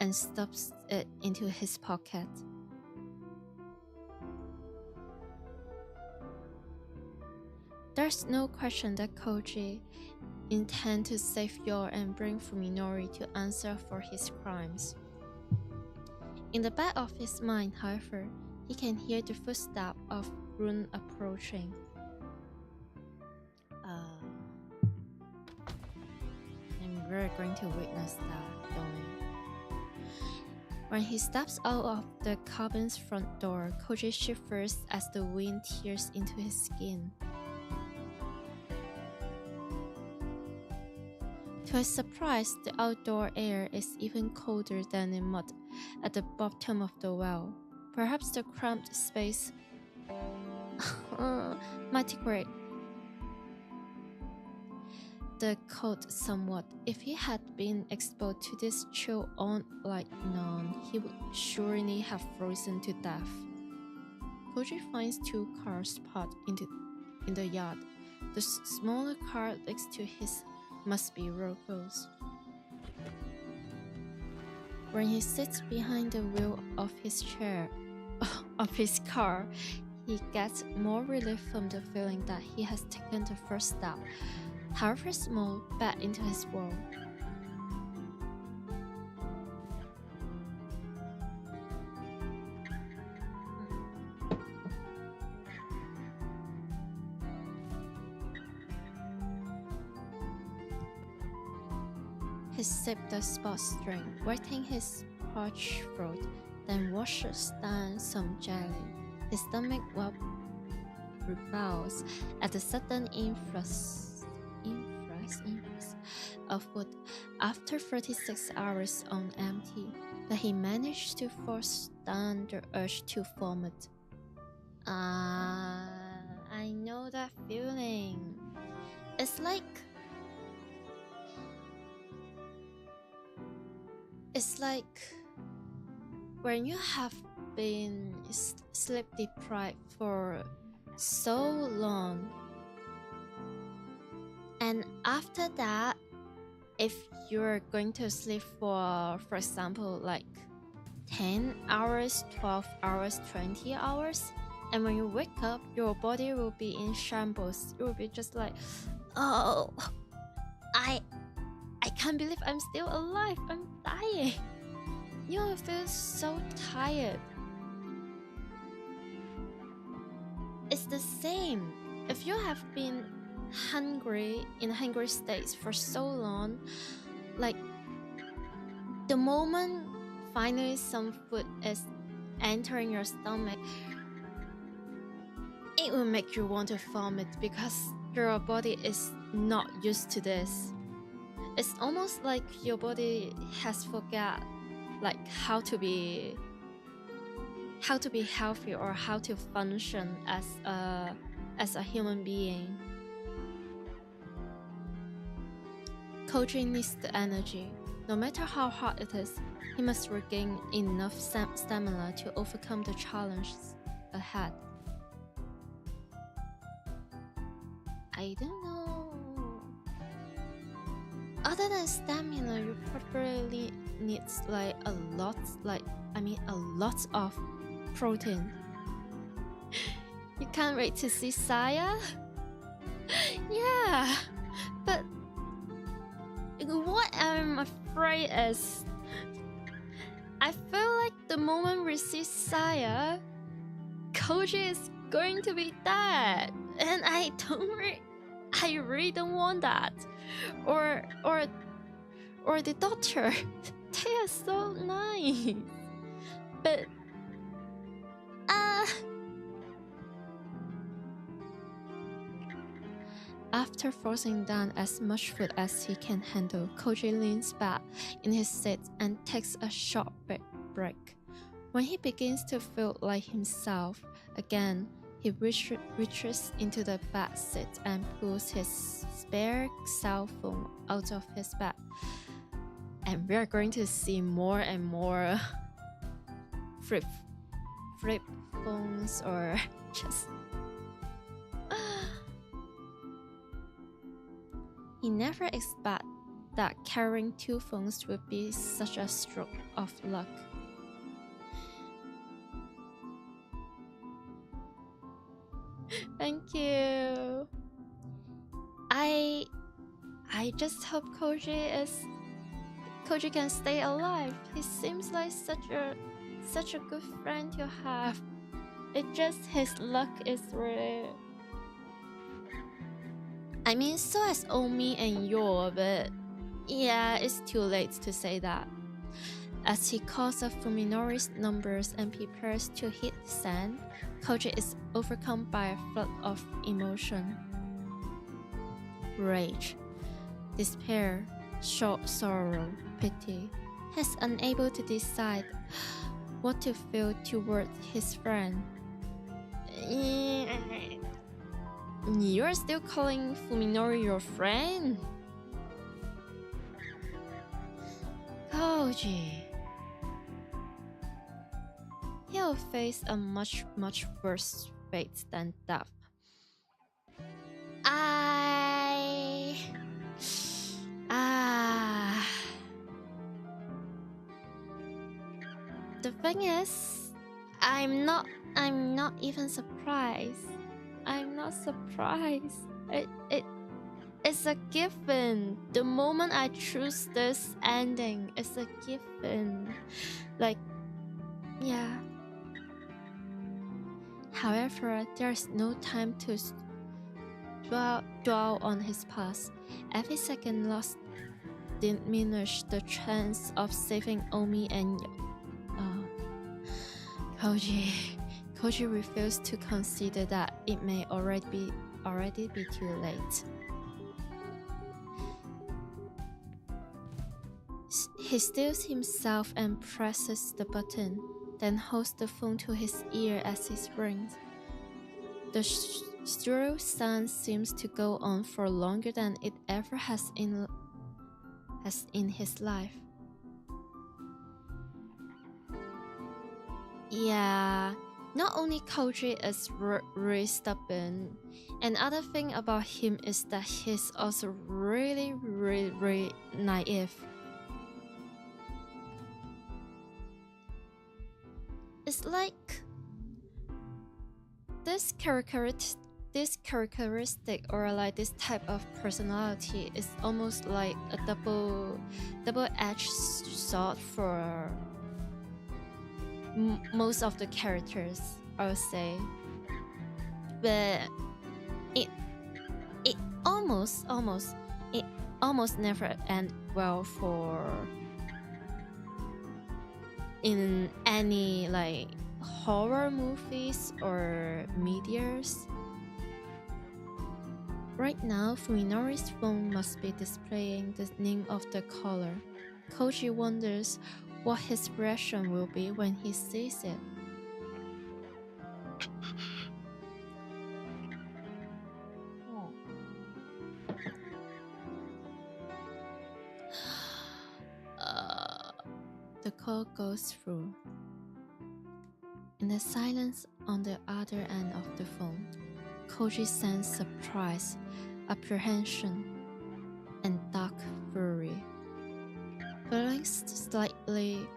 and stuffs it into his pocket. There's no question that Koji intends to save Yor and bring Fuminori to answer for his crimes. In the back of his mind, however, he can hear the footsteps of Rune approaching. And we're going to witness that, don't we? When he steps out of the cabin's front door, Koji shivers as the wind tears into his skin. To his surprise, the outdoor air is even colder than the mud at the bottom of the well. Perhaps the cramped space mitigate the cold somewhat. If he had been exposed to this chill all night long, he would surely have frozen to death. Koji finds two cars parked in the yard. The smaller car next to his must be Roko's. When he sits behind the wheel of his car, he gets more relief from the feeling that he has taken the first step, however small, back into his world. He sipped the sports drink, wetting his parched throat, then washes down some jelly. His stomach rebels at the sudden influx of food after 36 hours on empty, but he managed to force down the urge to vomit. I know that feeling. It's like It's like when you have been sleep deprived for so long, and after that, if you're going to sleep for example, like 10 hours, 12 hours, 20 hours, and when you wake up, your body will be in shambles. It will be just like, oh, I can't believe I'm still alive. I'm dying. You will feel so tired. It's the same. If you have been hungry in hungry states for so long, like the moment finally some food is entering your stomach, it will make you want to vomit because your body is not used to this. It's almost like your body has forgot like how to be healthy or how to function as a human being. Koji needs the energy. No matter how hard it is, he must regain enough stamina to overcome the challenges ahead. I don't know. Other than stamina, you probably need like a lot of protein. You can't wait to see Saya? Yeah, but what I'm afraid is, I feel like the moment we see Saya, Koji is going to be dead, and I really don't want that. Or the doctor. They are so nice, but after forcing down as much food as he can handle, Koji leans back in his seat and takes a short break. When he begins to feel like himself again, he reaches into the back seat and pulls his spare cell phone out of his bag. And we are going to see more and more flip phones or just... He never expected that carrying two phones would be such a stroke of luck. Thank you. I just hope Koji can stay alive. He seems like such a good friend to have. It just his luck is really... I mean, so is Omi and Yor, but yeah, it's too late to say that. As he calls up Fuminori's numbers and prepares to hit send, Koji is overcome by a flood of emotion. Rage, despair, sorrow, pity. He's unable to decide what to feel toward his friend. You're still calling Fuminori your friend? Koji. He'll face a much worse fate than death. The thing is, I'm not even surprised. I'm not surprised. It's a given. The moment I choose this ending, it's a given. Like, yeah. However, there's no time to dwell on his past. Every second lost diminished the chance of saving Omi and Koji refused to consider that it may already be too late. He stills himself and presses the button, then holds the phone to his ear as it rings. The shrill sound seems to go on for longer than it ever has in his life. Yeah, not only Koji is really stubborn, another thing about him is that he's also really naive. It's like this characteristic or like this type of personality is almost like a double-edged sword for most of the characters, I would say. But it almost never end well for in any like horror movies or medias. Right now, Fuminori's phone must be displaying the name of the caller. Koji wonders what his reaction will be when he sees it. The call goes through. In the silence on the other end of the phone, Koji sensed surprise, apprehension, and dark fury. Feeling slightly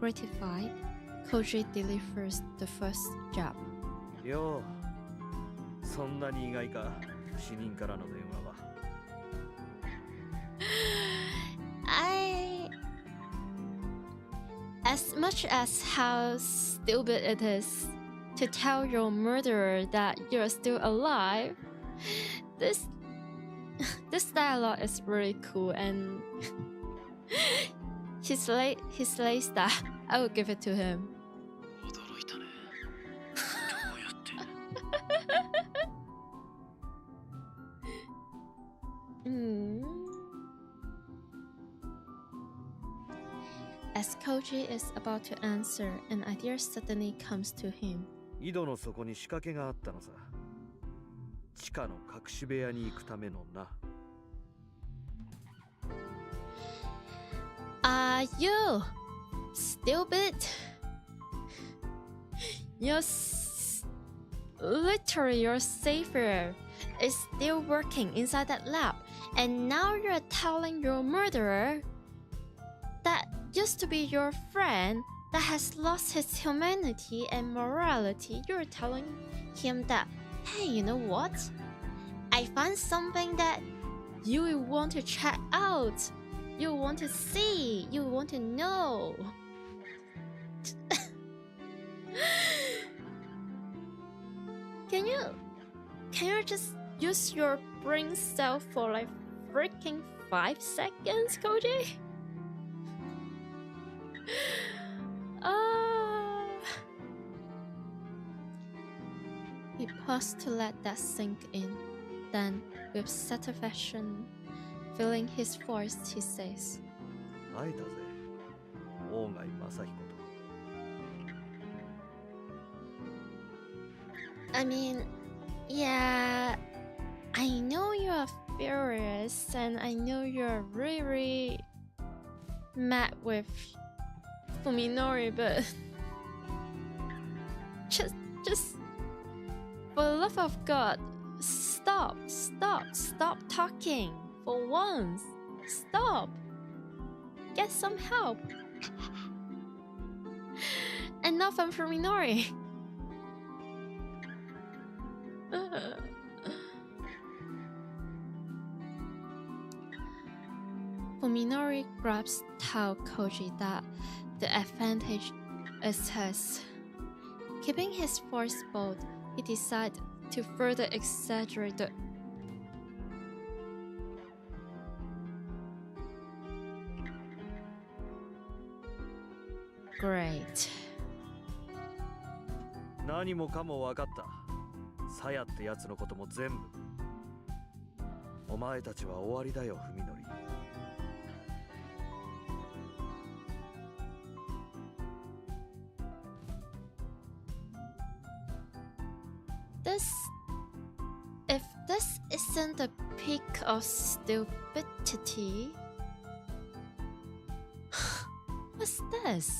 gratified, Koji delivers the first jab. よう、そんなに意外か、死人からの電話は。As much as how stupid it is to tell your murderer that you're still alive, this dialogue is really cool, and he slays that. I will give it to him. As Koji is about to answer, an idea suddenly comes to him. 井戸の底に仕掛けがあったのさ。地下の隠し部屋に行くためのな。You stupid! Literally your savior is still working inside that lab, and now you're telling your murderer that used to be your friend that has lost his humanity and morality. You're telling him that, hey, you know what? I found something that you will want to check out. You want to see. You want to know. Can you just use your brain cell for like freaking 5 seconds, Koji? He paused to let that sink in. Then, with satisfaction filling his voice, he says, 会えたぜ、大貝正彦と。I mean, yeah, I know you're furious and I know you're really mad with Fuminori, but just for the love of God, stop talking for once. Stop. Get some help. And not from Fuminori. Fuminori grabs tell Koji that the advantage is his. Keeping his voice bold, he decides to further exaggerate the Great. 何もかも分かった。サヤってやつのことも全部。お前たちは終わりだよ、文則。If this isn't the peak of stupidity, what's this?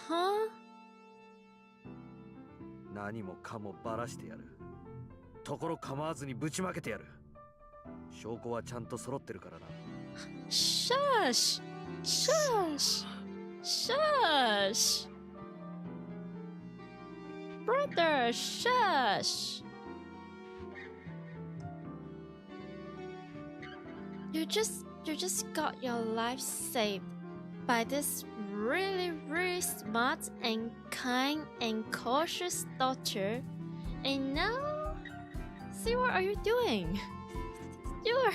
Huh? 何もかもバラしてやる。ところ構わずにぶちまけてやる。証拠はちゃんと揃ってるからな。Shush! Shush! Shush! Brother, shush! You just got your life saved by this really, really smart and kind and cautious daughter. And now, see what are you doing? You're...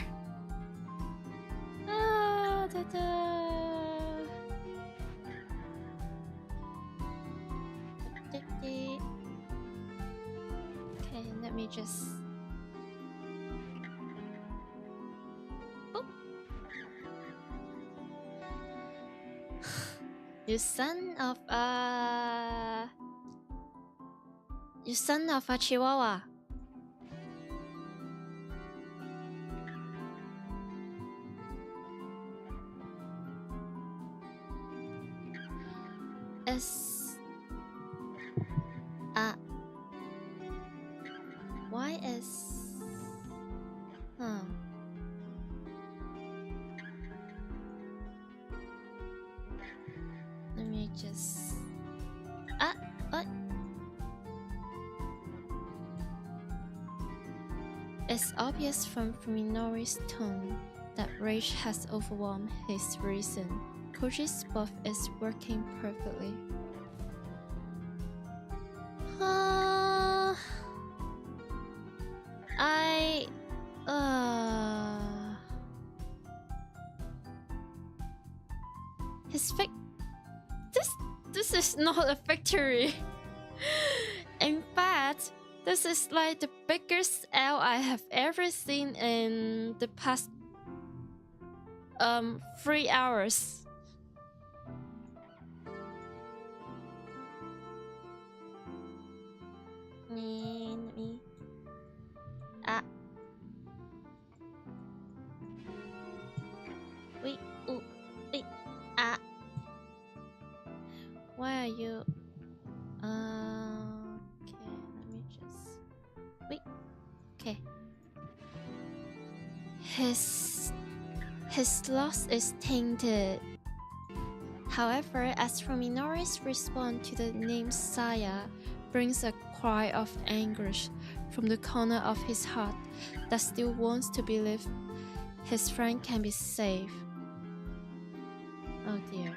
Okay, let me just... Boop. You son of a... You son of a chihuahua. Why is... Huh. Let me just... What? It's obvious from Fuminori's tone that rage has overwhelmed his reason. Koji's buff is working perfectly. This is not a victory. In fact, this is like the biggest L I have ever seen in the past 3 hours. Why are you? Okay, let me just wait. Okay. His loss is tainted. However, as Fuminori's response to the name Saya brings a cry of anguish from the corner of his heart that still wants to believe his friend can be saved. Oh dear.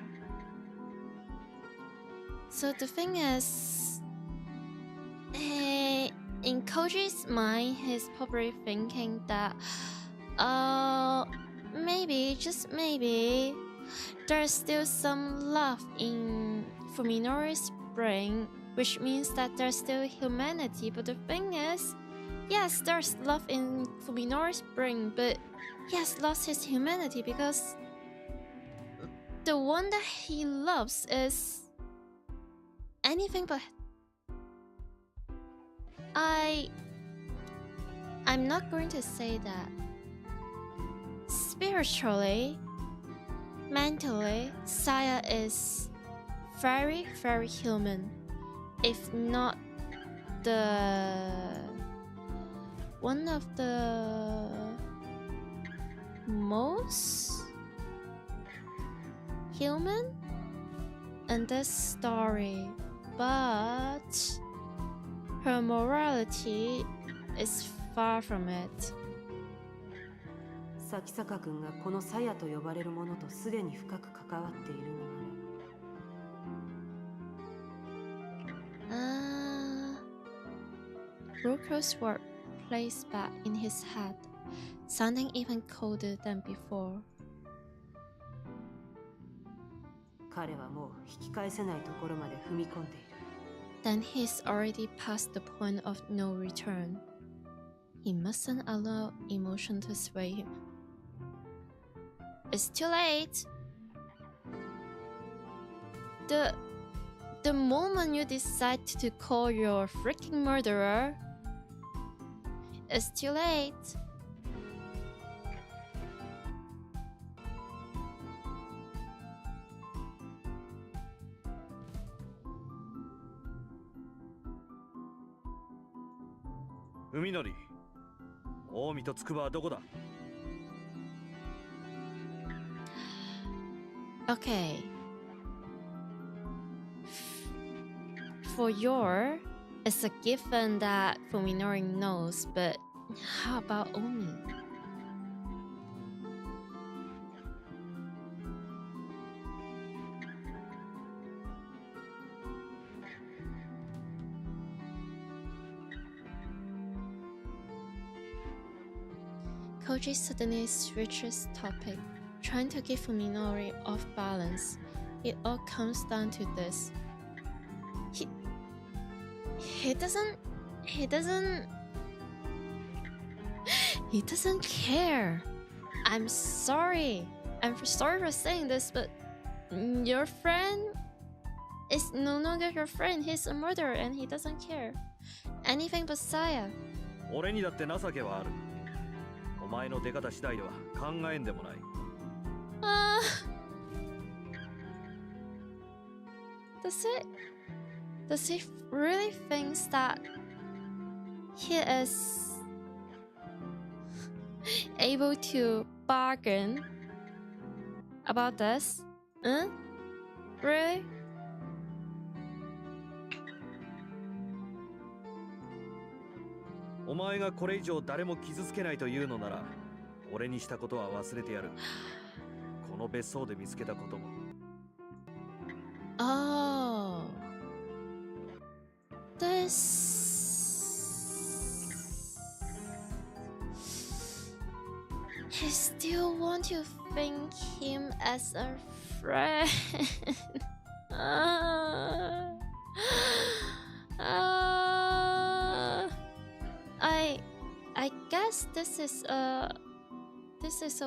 So the thing is, in Koji's mind, he's probably thinking that, maybe, just maybe, there's still some love in Fuminori's brain, which means that there's still humanity. But the thing is, yes, there's love in Fuminori's brain, but he has lost his humanity because the one that he loves is anything but... I'm not going to say that. Spiritually, mentally, Saya is very, very human. If not one of the most human in this story. But her morality is far from it. 咲坂君がこのサヤと呼ばれるものとすでに深く関わっているのなら。Ruko's word plays back in his head, sounding even colder than before. 彼はもう引き返せないところまで踏み込んでいる。Then he's already past the point of no return. He mustn't allow emotion to sway him. It's too late. The moment you decide to call your freaking murderer, it's too late. 海のり、近江と筑波はどこだ？ Okay. For your, it's a given that Fuminori knows, but how about Omi? Koji suddenly switches topic, trying to get Fuminori off balance. It all comes down to this. He doesn't care. I'm sorry for saying this, but your friend is no longer your friend. He's a murderer and he doesn't care. Anything but Saya. 俺にだって情けはある。お前の出方次第では考えんでもない。Does he really think that he is able to bargain about this? Really? お前がこれ以上誰も傷つけないというのなら、俺にしたことは忘れてやる。この別荘で見つけたことも。Oh. This. He still want to think him as a friend. I guess this is a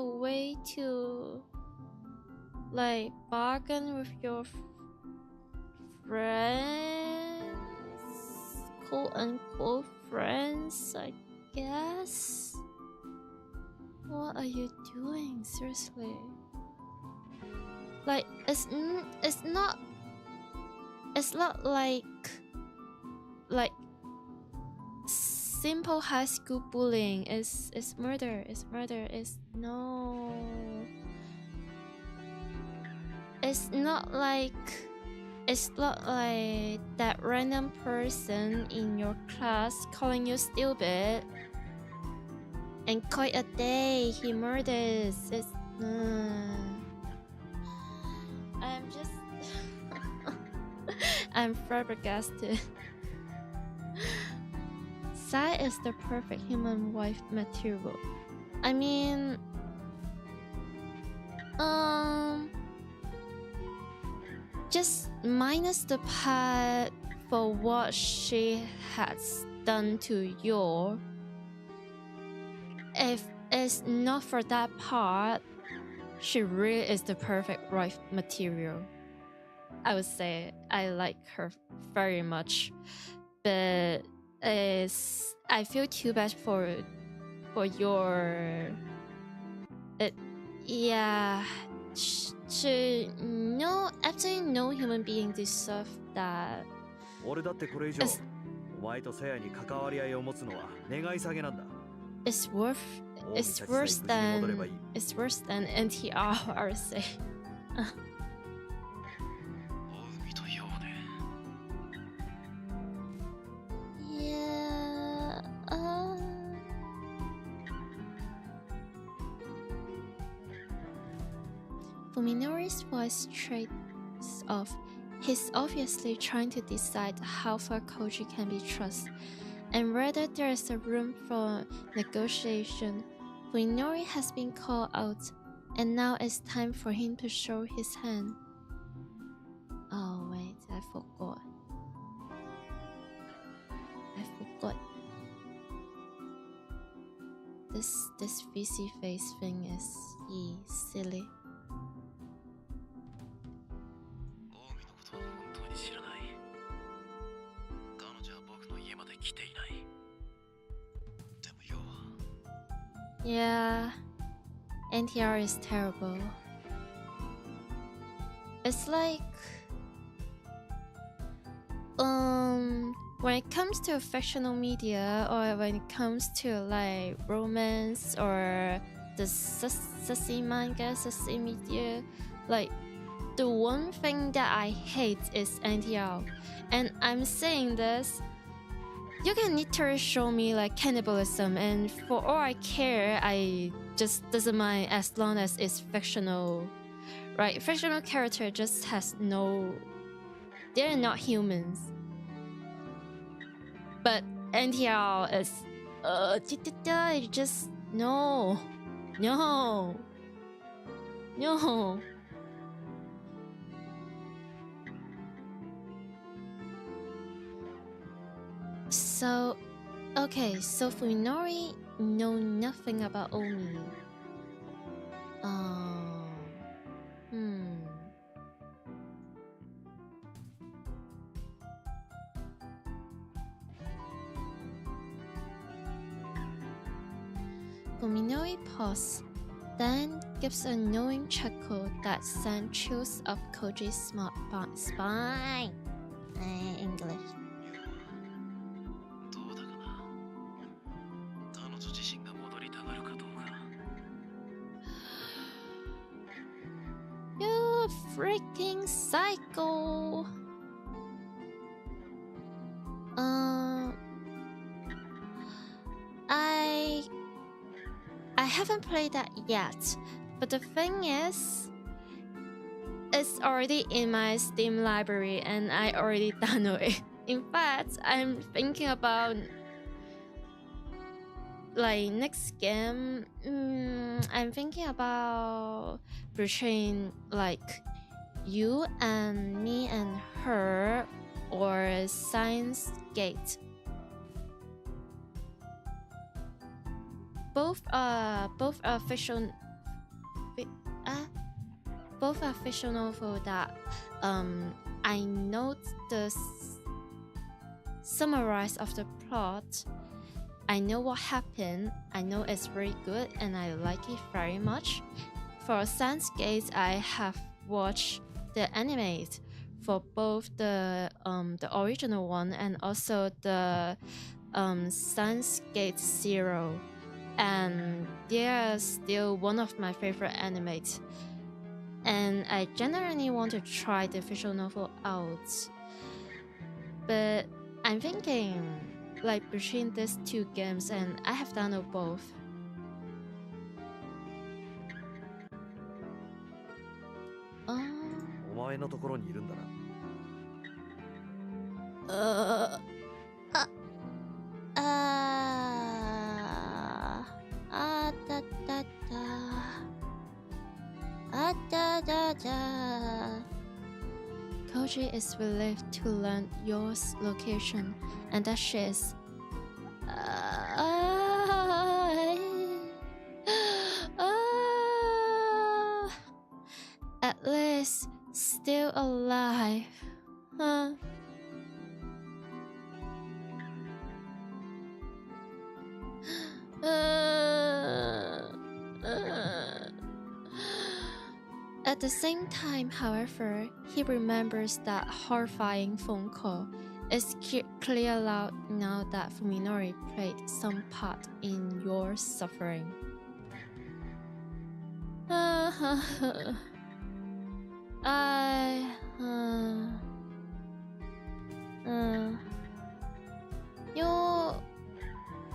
way to like bargain with your friends, quote unquote friends, I guess. What are you doing? Seriously? Like it's not like simple high school bullying. It's murder. It's murder. It's no. It's not like that random person in your class calling you stupid and call it a day. He murders. It's I'm just I'm flabbergasted. Sai is the perfect human wife material. I mean, just minus the part for what she has done to you. If it's not for that part, she really is the perfect wife material. I would say I like her very much, but I feel too bad for your yeah. No, absolutely no human being deserve that. 俺だってこれ以上お前とセヤに関わり合いを持つのは願い下げなんだ。It's worse than NTR, I would say. Yeah. Fuminori's voice trails off. He's obviously trying to decide how far Koji can be trusted, and whether there is a room for negotiation. Fuminori has been called out, and now it's time for him to show his hand. Oh wait, I forgot. This VC face thing is silly. Yeah, NTR is terrible. It's like when it comes to fictional media, or when it comes to like romance or the sassy manga, sassy media, like the one thing that I hate is NTR. And I'm saying this, you can literally show me like cannibalism, and for all I care, I just doesn't mind as long as it's fictional, right? Fictional character just has no, they're not humans. But NTR is, just no. So, okay, so Fuminori know nothing about Omi. Fuminori pauses, then gives a knowing chuckle that sent chills up Koji's smart spine. English. You freaking psycho! I haven't played that yet, but the thing is, it's already in my Steam library and I already downloaded it. In fact, I'm thinking about like next game. I'm thinking about between like you and me and her or Science Gate. Both are fictional novel that I know the summarize of the plot. I know what happened. I know it's very good and I like it very much. For Science Gate, I have watched the anime for both the original one and also the Science Gate Zero. And they are still one of my favorite animes. And I genuinely want to try the visual novel out. But I'm thinking like between these two games, and I have downloaded both. Koji is relieved to learn your location and that she is at least still alive. Huh? At the same time, however, he remembers that horrifying phone call. It's clear now that Fuminori played some part in your suffering.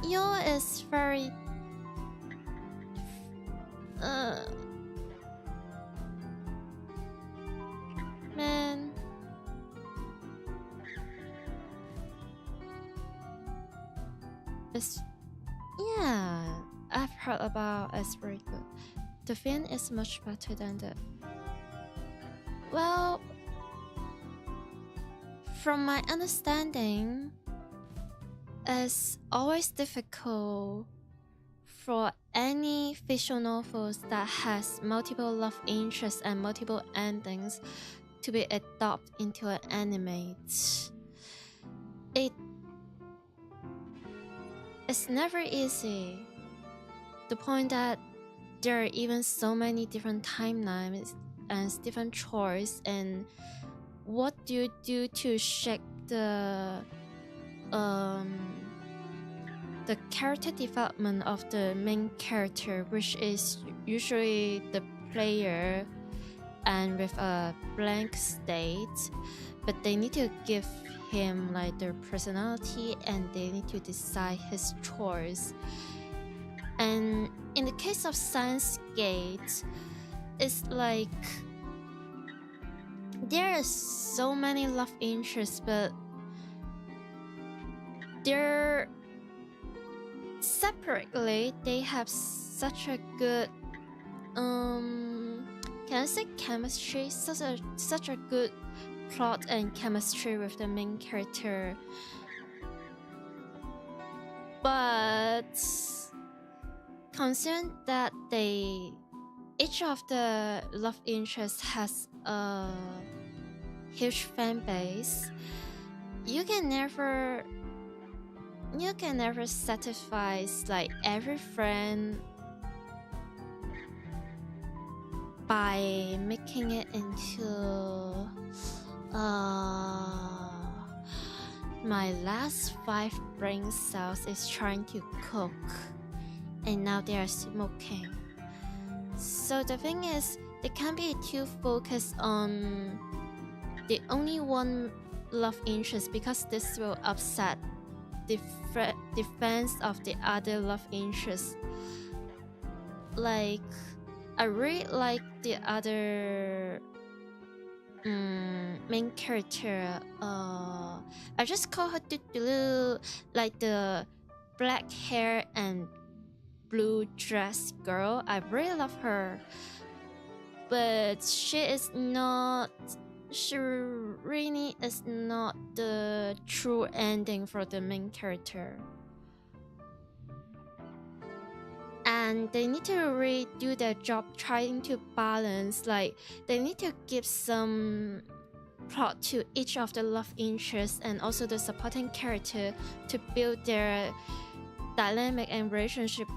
You is very man. It's, yeah, I've heard about it's very good. The film is much better than the. Well, from my understanding, it's always difficult for any visual novels that has multiple love interests and multiple endings to be adopted into an anime. It's never easy. The point that there are even so many different timelines and different choices, and what do you do to shape the the character development of the main character, which is usually the player and with a blank state, but they need to give him like their personality and they need to decide his choice. And in the case of Science Gate, it's like there are so many love interests, but they're separately they have such a good can I say chemistry, such a good plot and chemistry with the main character, but considering that each of the love interests has a huge fan base, you can never satisfy like every friend by making it into my last 5 brain cells is trying to cook and now they are smoking. So the thing is, they can't be too focused on the only one love interest because this will upset the defense of the other love interest. Like, I really like the other main character. I just call her Tutulu, like the black hair and blue dress girl. I really love her, but she really is not the true ending for the main character. And they need to really do their job trying to balance, like they need to give some plot to each of the love interests and also the supporting character to build their dynamic and relationship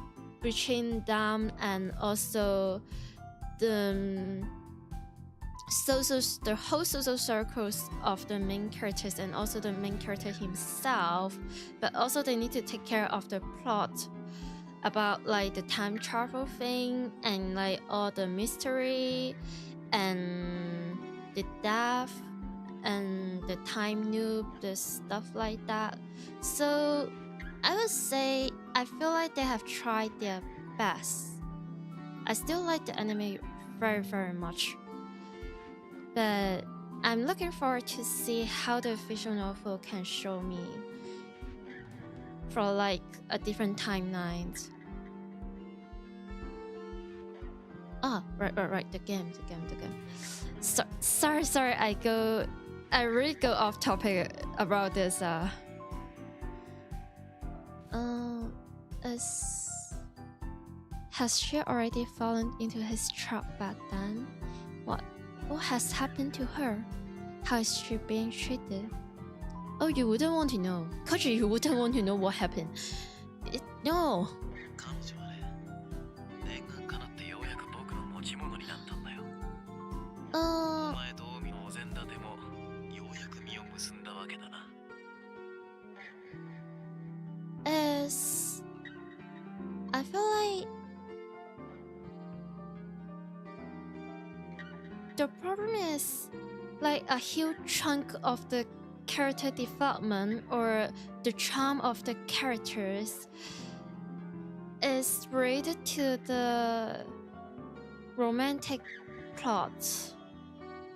between them, and also the whole social circles of the main characters and also the main character himself. But also they need to take care of the plot about like the time travel thing and like all the mystery and the death and the time loop, the stuff like that. So I would say I feel like they have tried their best. I still like the anime very, very much, but I'm looking forward to see how the visual novel can show me for like a different timelines. Right, the game. Sorry, I really go off topic about this. Has she already fallen into his trap back then? What has happened to her? How is she being treated? Oh, you wouldn't want to know. Koji, you wouldn't want to know what happened. No. 彼女はね、念願かなってようやく僕の持ち物になったんだよ。お前と海のお膳立てもようやく実を結んだわけだな。I feel like the problem is like a huge chunk of the character development or the charm of the characters is related to the romantic plot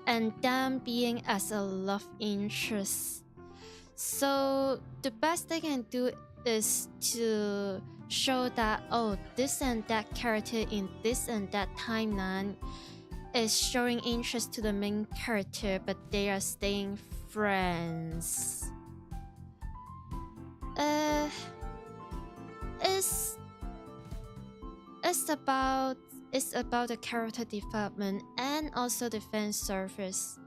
and them being as a love interest. So the best they can do is to show that, oh, this and that character in this and that timeline is showing interest to the main character, but they are staying friends. It's about the character development and also the fan service.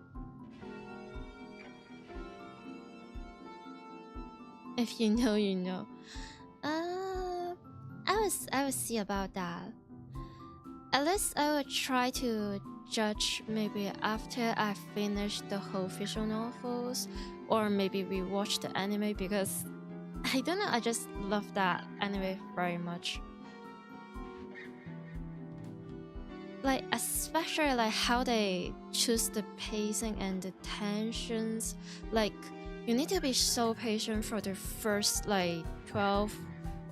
If you know, you know. I will see about that. At least I will try to judge maybe after I finish the whole visual novels, or maybe we watch the anime, because I don't know, I just love that anime very much. Like, especially like how they choose the pacing and the tensions. Like, you need to be so patient for the first like 12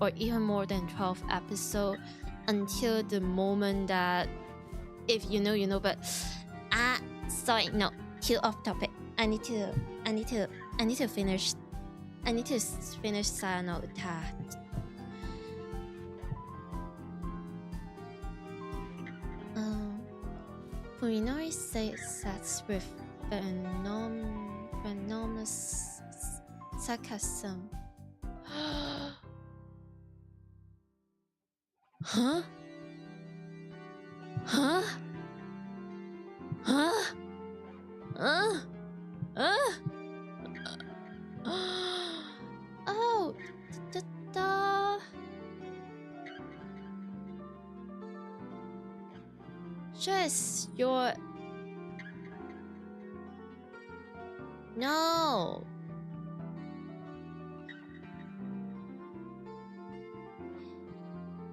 or even more than 12 episodes until the moment that, if you know, you know, but sorry, no, too off topic. I need to finish Sayonara. Fuminori says sex with venomous sarcasm. Huh? Huh? Huh? Oh, Jess, you're... No!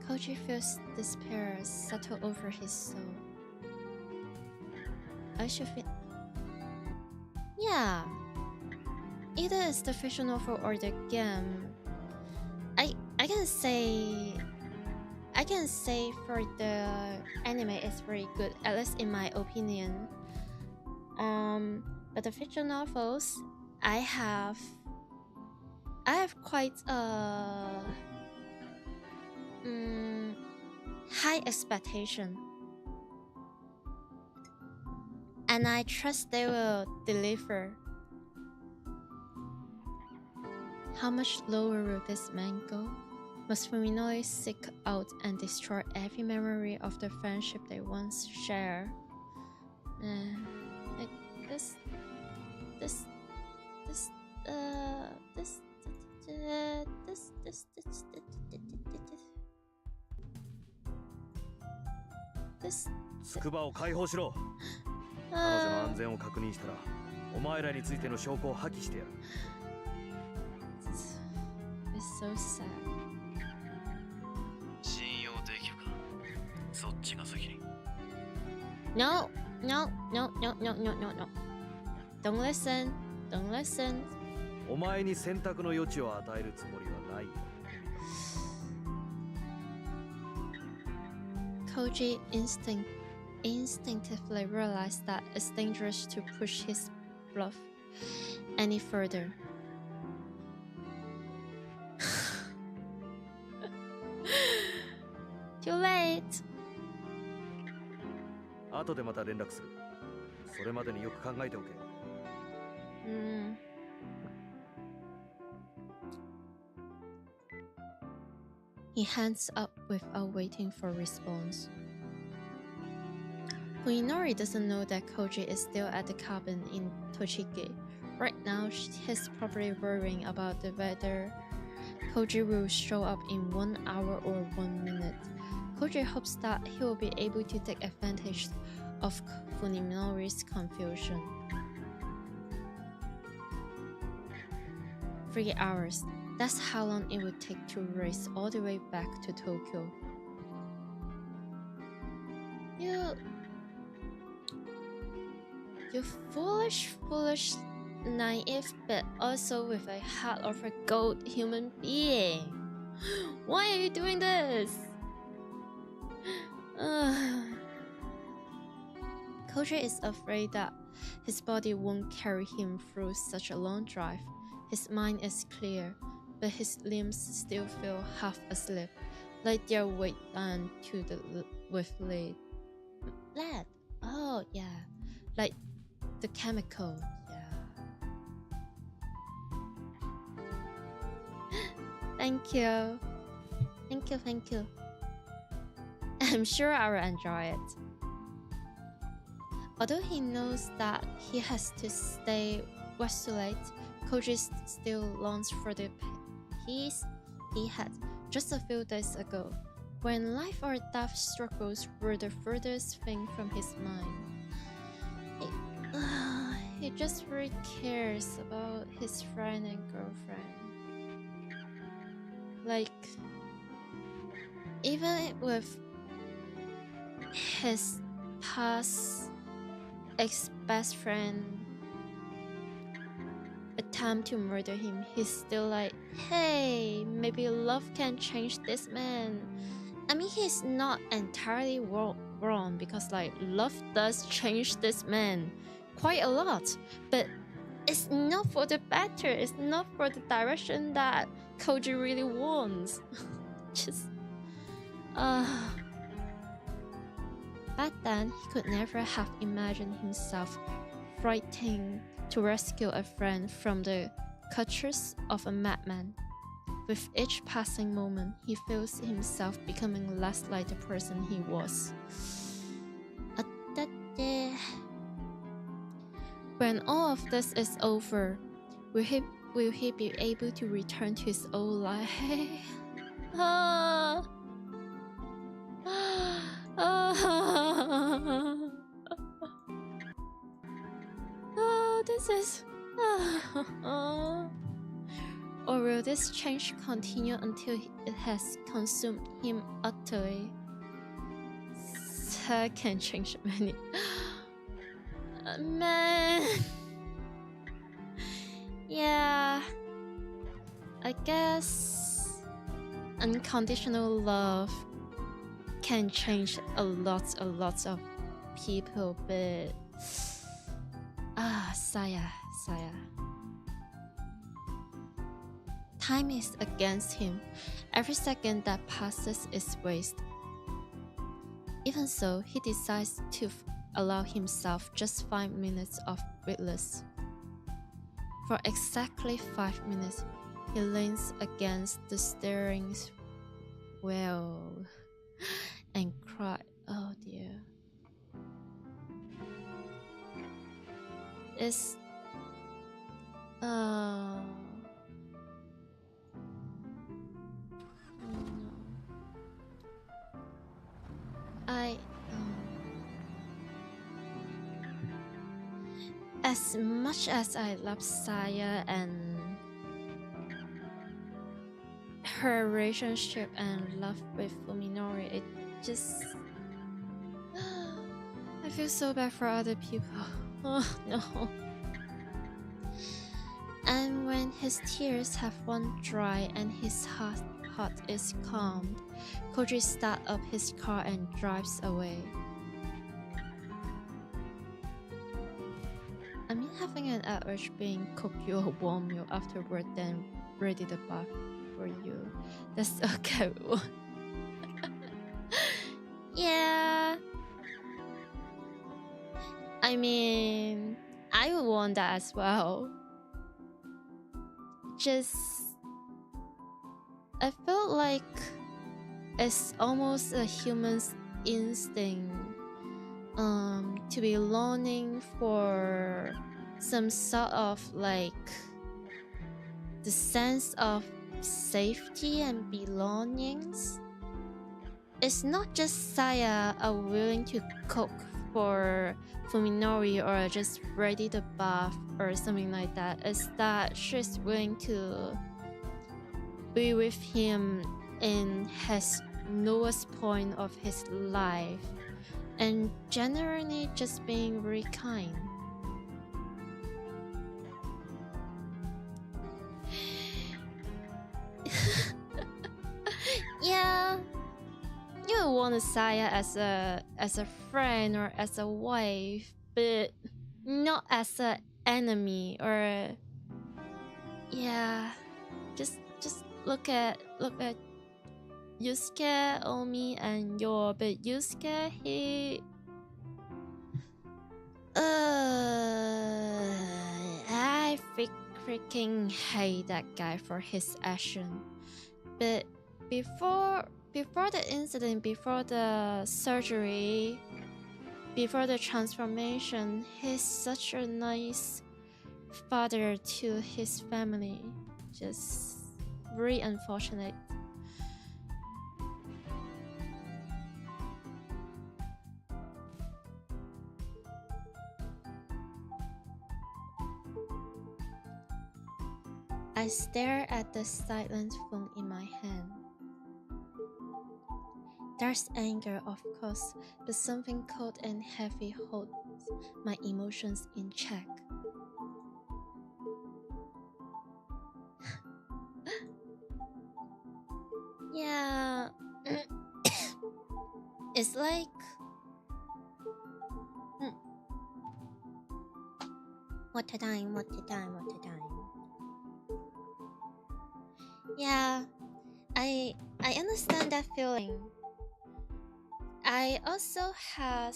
Koji feels despair settle over his soul. I should feel... Yeah. Either it's the fiction novel or the game. I can say for the anime it's very good, at least in my opinion. But the fiction novels, I have quite a high expectation, and I trust they will deliver. How much lower will this man go? Must Fuminori seek out and destroy every memory of the friendship they once shared? This つくばを解放しろ。彼女の安全を確認したら、お前らについての証拠を破棄してやる。It's so sad. 信用できるか。そっちが先に。No, no, no, no, no, no, no, no. Don't listen. Don't listen. お前に選択の余地を与えるつもりはない。Koji instinctively realized that it's dangerous to push his bluff any further. Too late. 後でまた連絡する。それまでによく考えておけ。He hands up without waiting for response. Fuminori doesn't know that Koji is still at the cabin in Tochigi. Right now, he's probably worrying about whether Koji will show up in 1 hour or 1 minute. Koji hopes that he will be able to take advantage of Fuminori's confusion. 3 hours. That's how long it would take to race all the way back to Tokyo. You foolish, naive, but also with a heart of a gold human being. Why are you doing this? Koji is afraid that his body won't carry him through such a long drive. His mind is clear, but his limbs still feel half asleep, like they're weighed down with lead. Lead? Oh yeah, like the chemical. Yeah. Thank you. I'm sure I will enjoy it. Although he knows that he has to stay resolute, Koji still longs for the peace he had just a few days ago, when life or death struggles were the furthest thing from his mind. He just really cares about his friend and girlfriend. Like, even with his past ex-best friend attempt to murder him, he's still like, hey, maybe love can change this man. I mean, he's not entirely wrong because like love does change this man quite a lot, but it's not for the better. It's not for the direction that Koji really wants. Just back then he could never have imagined himself fighting to rescue a friend from the clutches of a madman. With each passing moment, he feels himself becoming less like the person he was. When all of this is over, will he be able to return to his old life? This is... Or will this change continue until it has consumed him utterly? That can change many. Man. Yeah. I guess unconditional love can change a lot of people, but Saya. Time is against him. Every second that passes is waste. Even so, he decides to allow himself just 5 minutes of witless. For exactly 5 minutes, he leans against the steering wheel and cries. Oh dear. It's as much as I love Saya and her relationship and love with Fuminori, it just... I feel so bad for other people. Oh no. And when his tears have run dry and his heart is calmed, Koji starts up his car and drives away. I mean, having an average being cook you a warm meal afterward, then ready the bath for you. That's a good one. Yeah. I mean, I would want that as well. Just... I felt like it's almost a human's instinct to be longing for some sort of like the sense of safety and belongings. It's not just Saya are willing to cook for Fuminori or just ready the bath or something like that. It's that she's willing to be with him in his lowest point of his life and generally just being very kind. Yeah, you would want Saya as a friend or as a wife, but not as an enemy or... Yeah, just look at Yusuke, Omi, and Yor. But Yusuke, he... I freaking hate that guy for his action. But before the incident, before the surgery, before the transformation, he's such a nice father to his family. Just very unfortunate. I stare at the silent phone in my hand. There's anger, of course, but something cold and heavy holds my emotions in check. Yeah. It's like... What a time. Yeah, I understand that feeling. I also have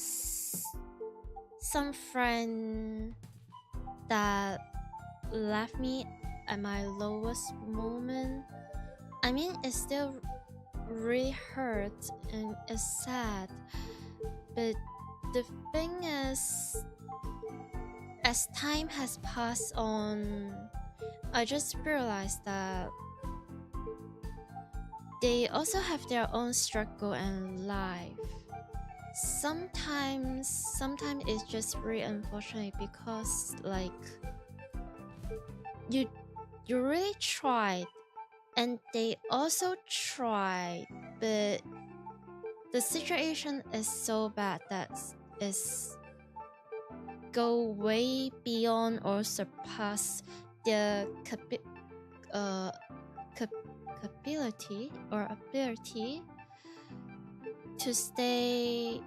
some friend that left me at my lowest moment. I mean, it still really hurts and it's sad, but the thing is, as time has passed on, I just realized that they also have their own struggle and life. Sometimes it's just really unfortunate because like you really tried and they also tried, but the situation is so bad that it's go way beyond or surpass their ability to stay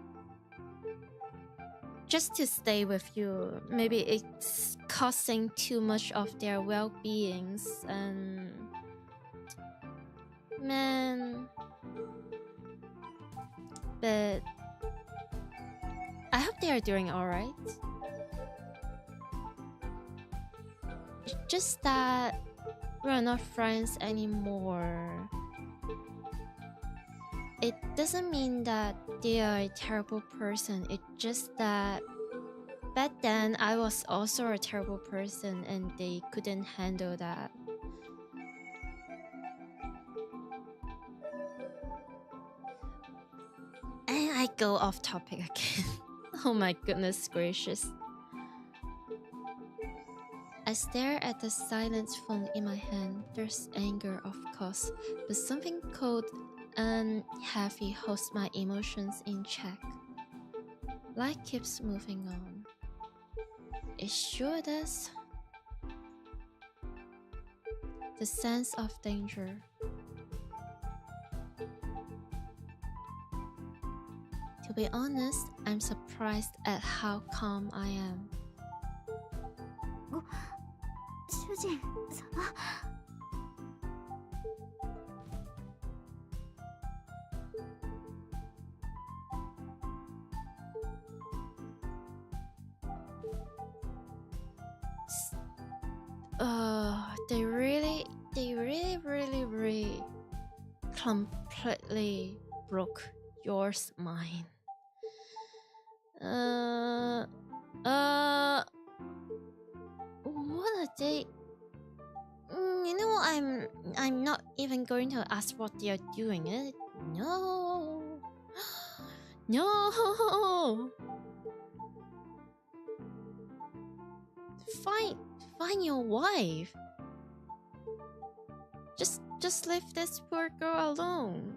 with you. Maybe it's costing too much of their well-beings, and man, but I hope they are doing alright. It's just that we're not friends anymore. It doesn't mean that they are a terrible person. It's just that back then I was also a terrible person and they couldn't handle that. And I go off topic again. Oh my goodness gracious. I stare at the silent phone in my hand. There's anger, of course, but something cold and heavy holds my emotions in check. Life keeps moving on. It sure does. The sense of danger. To be honest, I'm surprised at how calm I am. 主人様。They really completely broke your mind. What are they? You know, I'm not even going to ask what they are doing. No, no. Find your wife. Just leave this poor girl alone.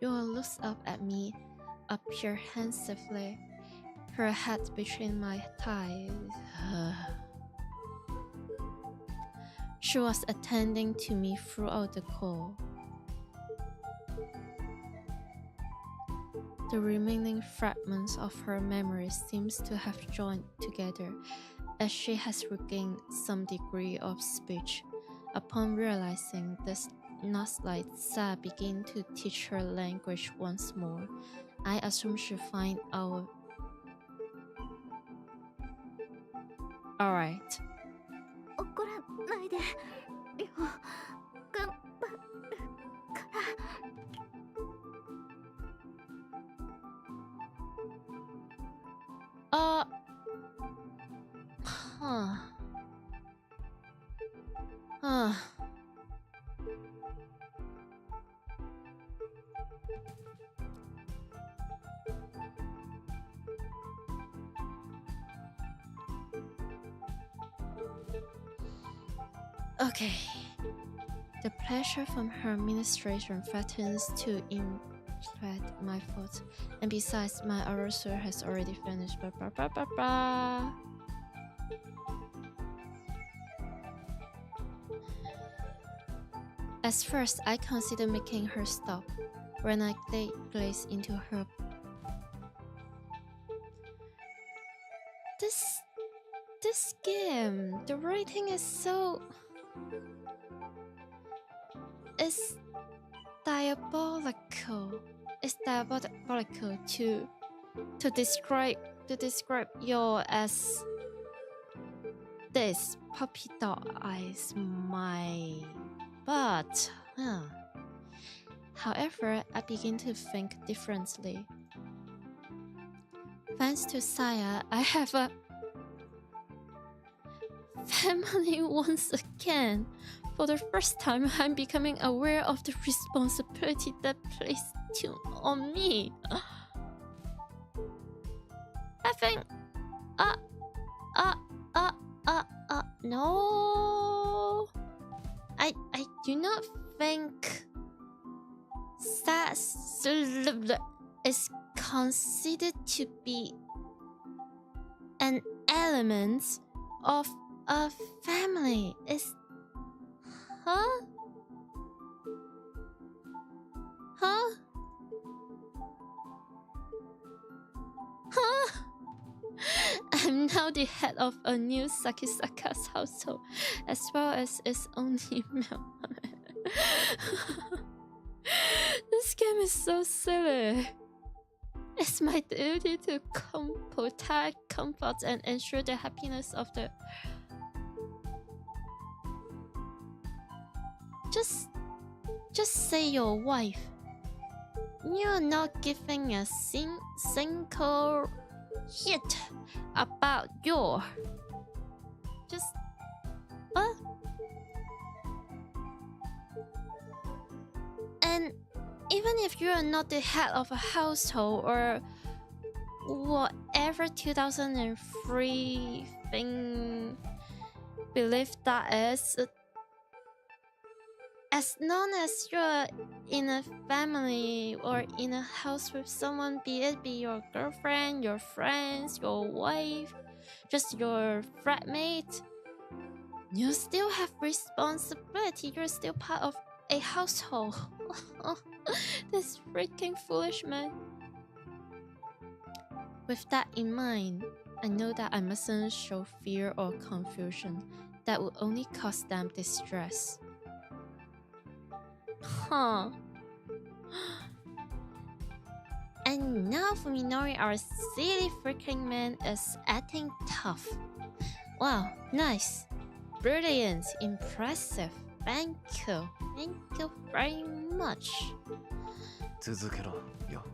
Yola looks up at me apprehensively, her head between my thighs. She was attending to me throughout the call. The remaining fragments of her memory seems to have joined together as she has regained some degree of speech. Upon realizing this, Naslight Sa began to teach her language once more. I assume she find our... Alright. 怒らないでよ。頑張るから。Okay. The pressure from her administration threatens to impede my thoughts. And besides, my erasure has already finished. Blah, blah, blah, blah, blah. At first, I considered making her stop. When I glanced into her... This game, the writing is so... It's diabolical. It's diabolical to describe you as this puppy dog eyes my butt. However, I begin to think differently. Thanks to Saya, I have a family once again. For the first time, I'm becoming aware of the responsibility that placed on me. I think... no... I do not think... that is considered to be an element of a family. Is... Huh? I'm now the head of a new Sakisaka's household, as well as its only male. This game is so silly. It's my duty to protect, comfort, and ensure the happiness of the... Just say your wife. You're not giving a single hit about your... Just... And even if you are not the head of a household or whatever 2003 thing belief that is, as long as you're in a family or in a house with someone, be it your girlfriend, your friends, your wife, just your flatmate, you still have responsibility. You're still part of a household. This freaking foolish man. With that in mind, I know that I mustn't show fear or confusion. That will only cause them distress. Huh. And now Fuminori, our silly freaking man, is acting tough. Wow, nice. Brilliant. Impressive. Thank you. Thank you very much. 続けろよ。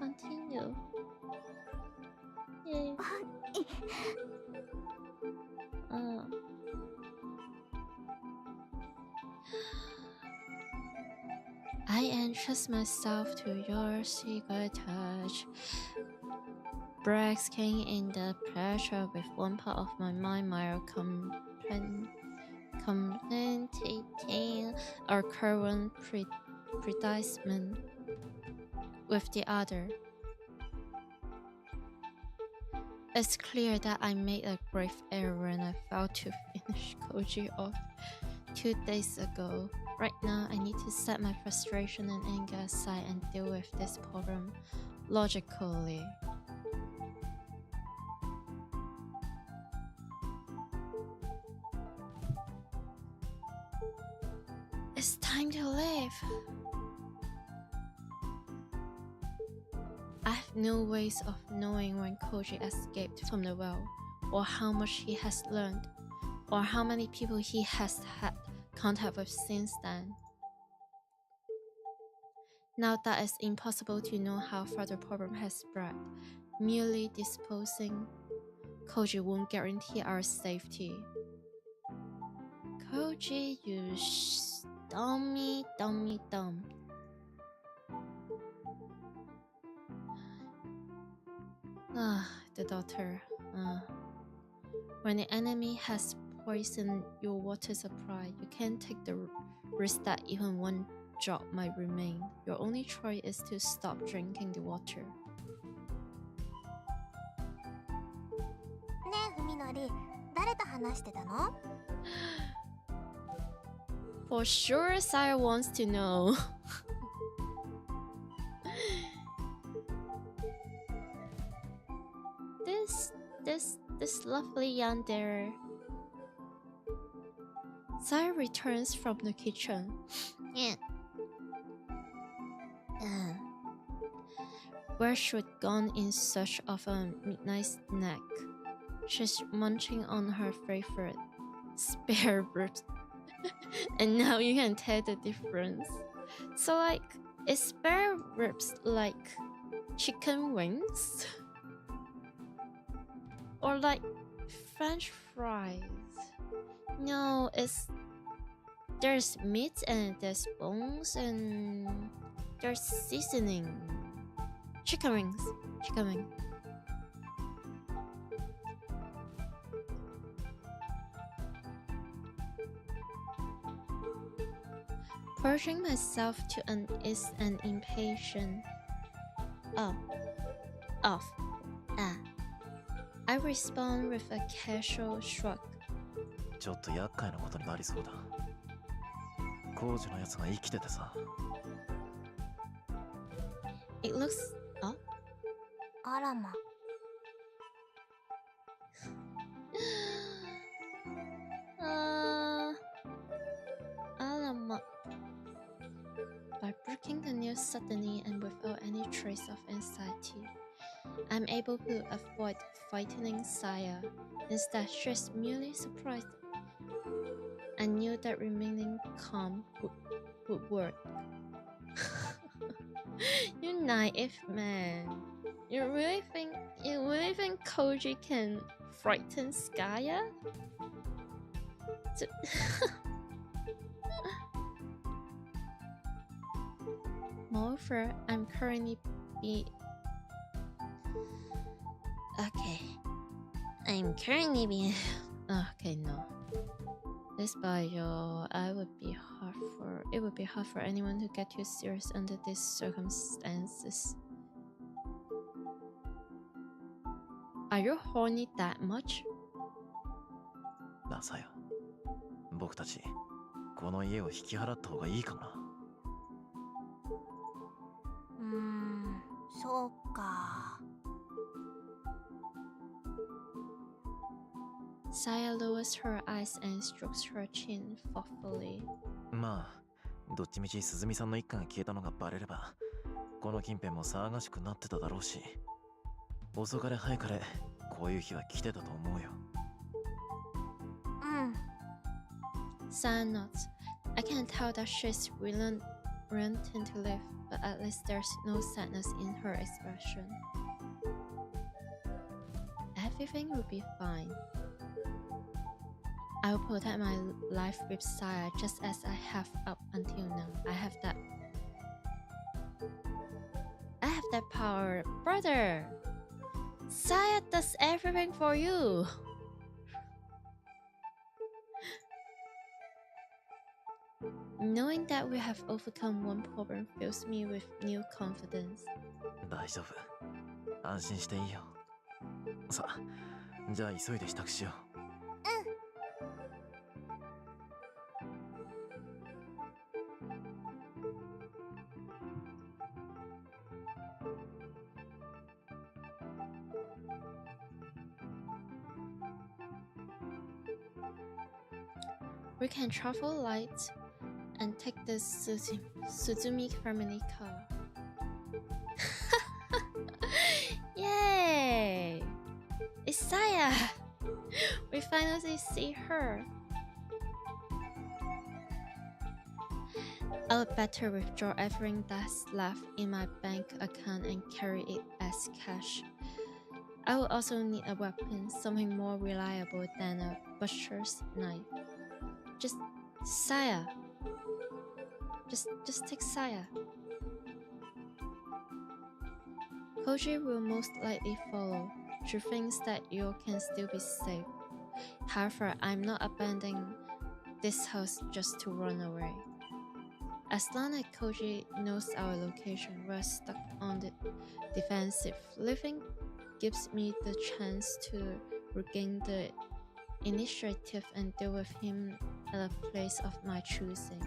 Continue. Yay. I entrust myself to your secret touch, basking in the pressure with one part of my mind, my contemplating our current predicament with the other. It's clear that I made a grave error when I failed to finish Koji off 2 days ago. Right now, I need to set my frustration and anger aside and deal with this problem logically. It's time to leave. I have no ways of knowing when Koji escaped from the well, or how much he has learned, or how many people he has had contact with since then. Now that it's impossible to know how far the problem has spread, merely disposing Koji won't guarantee our safety. Koji, you dummy. The doctor. When the enemy has poison your water supply. You can't take the risk that even one drop might remain. Your only choice is to stop drinking the water. ねえ、ふみのり、誰と話してたの？ For sure, Saya wants to know. This lovely yandere. Saya returns from the kitchen. Yeah. Where she'd gone in search of a midnight snack. She's munching on her favorite spare ribs. And now you can tell the difference. So like, is spare ribs like chicken wings? Or like French fries? No, there's meat and there's bones and there's seasoning. Chicken wings. Purging myself to unease and impatient. I respond with a casual shrug. ちょっと厄介なことになりそうだ。工事のやつが生きててさ。It looks... あらま。Alamak. By breaking the news suddenly and without any trace of anxiety, I'm able to avoid frightening Saya. Instead, she's merely surprised. I knew that remaining calm would work. You naive man. You really think Koji can frighten Skaya? Moreover, I'm currently being okay, no. This bio, it would be hard for anyone to get too serious under these circumstances. Are you horny that much? なあさや、僕たちこの家を引き払った方がいいかもな。そうか。Saya lowers her eyes and strokes her chin thoughtfully. まあ、どっちみち鈴見さんの一家が消えたのがバレれば、この近辺も騒がしくなってただろうし、遅かれ早かれこういう日は来てたと思うよ。Saya nods. I can tell that she's relenting to live, but at least there's no sadness in her expression. Everything will be fine. I will protect my life with Saya just as I have up until now. I have that power, brother. Saya does everything for you. Knowing that we have overcome one problem fills me with new confidence. 大丈夫。安心していいよ。さあ、じゃあ急いで支度しよう。We can travel light and take the Suzumi family car. Yay! It's Saya! We finally see her. I'll better withdraw everything that's left in my bank account and carry it as cash. I will also need a weapon, something more reliable than a butcher's knife. Just Saya. Just take Saya. Koji will most likely follow. She thinks that you can still be safe. However, I'm not abandoning this house just to run away. As long as Koji knows our location, we're stuck on the defensive. Living gives me the chance to regain the initiative and deal with him at a place of my choosing.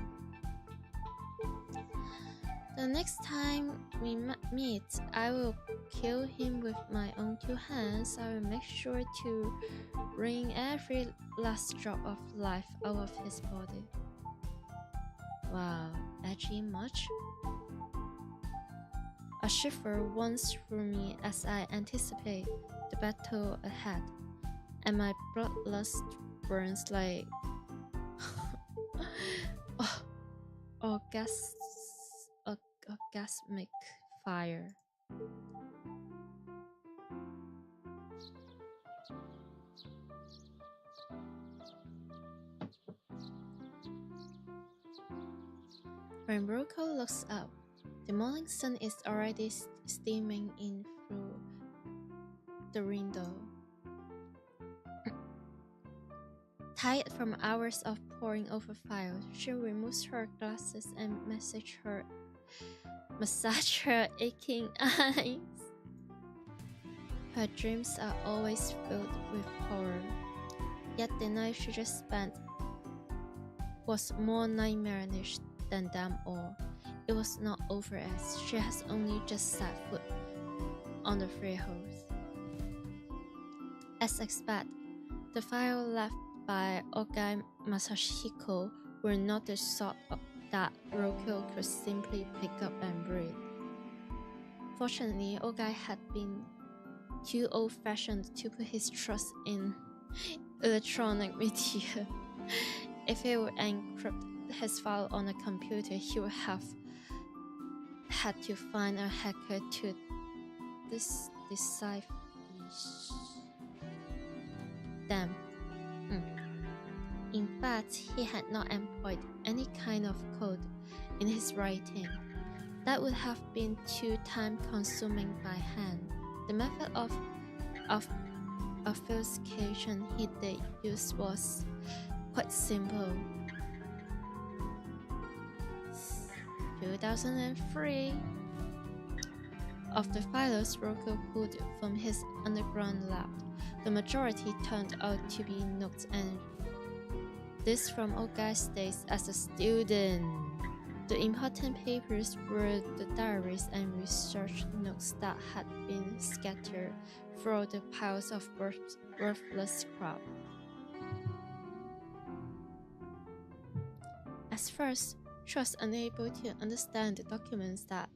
The next time we meet, I will kill him with my own 2 hands. I will make sure to wring every last drop of life out of his body. Wow, edgy much? A shiver runs through me as I anticipate the battle ahead, and my bloodlust burns like orgasmic fire. When Roko looks up, the morning sun is already steaming in through the window. Tired from hours of poring over files, she removes her glasses and massage her aching eyes. Her dreams are always filled with horror, yet the night she just spent was more nightmarish than them all. It was not over as she has only just set foot on the freehold. As expected, the file left by Ogai Masahiko were not the sort that Roko could simply pick up and read. Fortunately, Ogai had been too old-fashioned to put his trust in electronic media. If he would encrypt his file on a computer, he would have had to find a hacker to decipher them. In fact, he had not employed any kind of code in his writing. That would have been too time-consuming by hand. The method of obfuscation he did use was quite simple. 2003. Of the files Roko pulled from his underground lab, the majority turned out to be notes, and this from Ogai's days as a student. The important papers were the diaries and research notes that had been scattered through the piles of worthless crap. At first, she was unable to understand the documents that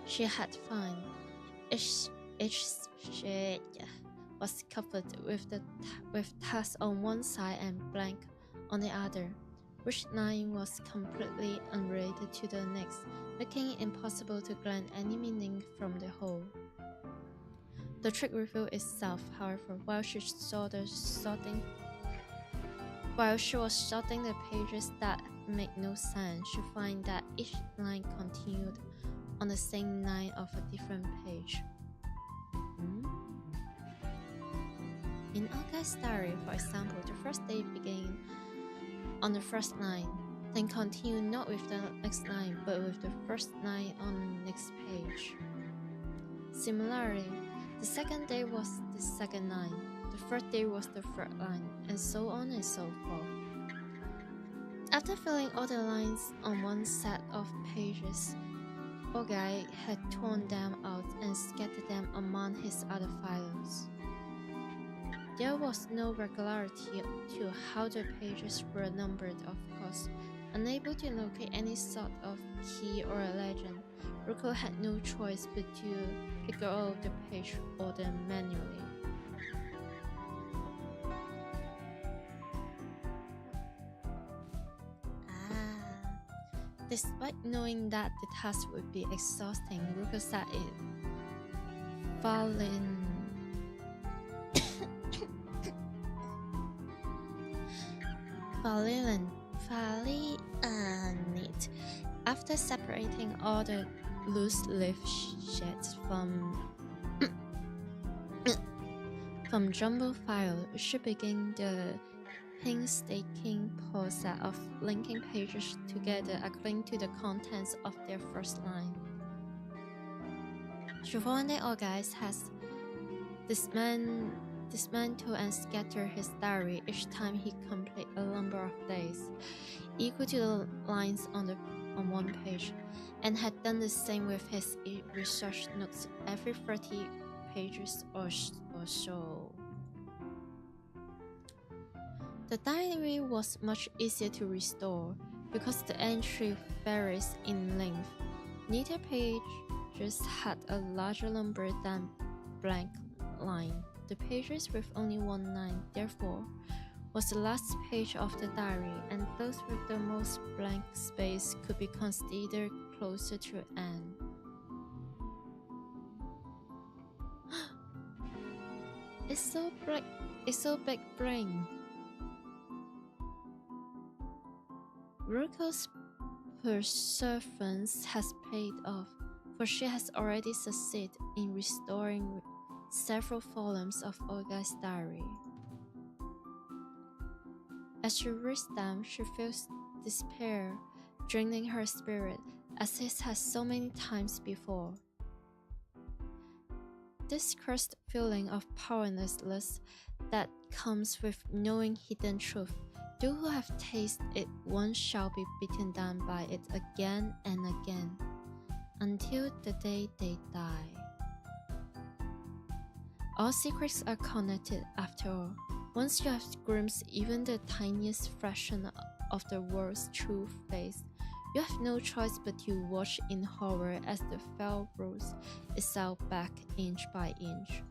she had found. Each sheet was covered with tasks on one side and blank on the other, which line was completely unrelated to the next, making it impossible to glean any meaning from the whole. The trick revealed itself, however, while she was sorting the pages that made no sense. She found that each line continued on the same line of a different page. In Ogai's diary, for example, the first day began on the first line, then continued not with the next line, but with the first line on the next page. Similarly, the second day was the second line, the third day was the third line, and so on and so forth. After filling all the lines on one set of pages, Ogai had torn them out and scattered them among his other files. There was no regularity to how the pages were numbered, of course. Unable to locate any sort of key or a legend, Roko had no choice but to figure out the page order manually. Despite knowing that the task would be exhausting, Roko sat it falling neat. After separating all the loose leaf sheets from From jumbo file, she began the painstaking process of linking pages together according to the contents of their first line. She one day organized has dismantle and scatter his diary each time he complete a number of days, equal to the lines on one page, and had done the same with his research notes every 30 pages or so. The diary was much easier to restore because the entry varies in length. Neither page just had a larger number than blank line. The pages with only one line, therefore, was the last page of the diary, and those with the most blank space could be considered closer to end. It's so big brain. Ruko's perseverance has paid off, for she has already succeeded in restoring several volumes of Olga's diary. As she reads them, she feels despair draining her spirit, as it has so many times before. This cursed feeling of powerlessness that comes with knowing hidden truth. Those who have tasted it once shall be beaten down by it again and again, until the day they die. All secrets are connected after all. Once you have glimpsed even the tiniest fraction of the world's true face, you have no choice but to watch in horror as the fell rolls itself back inch by inch.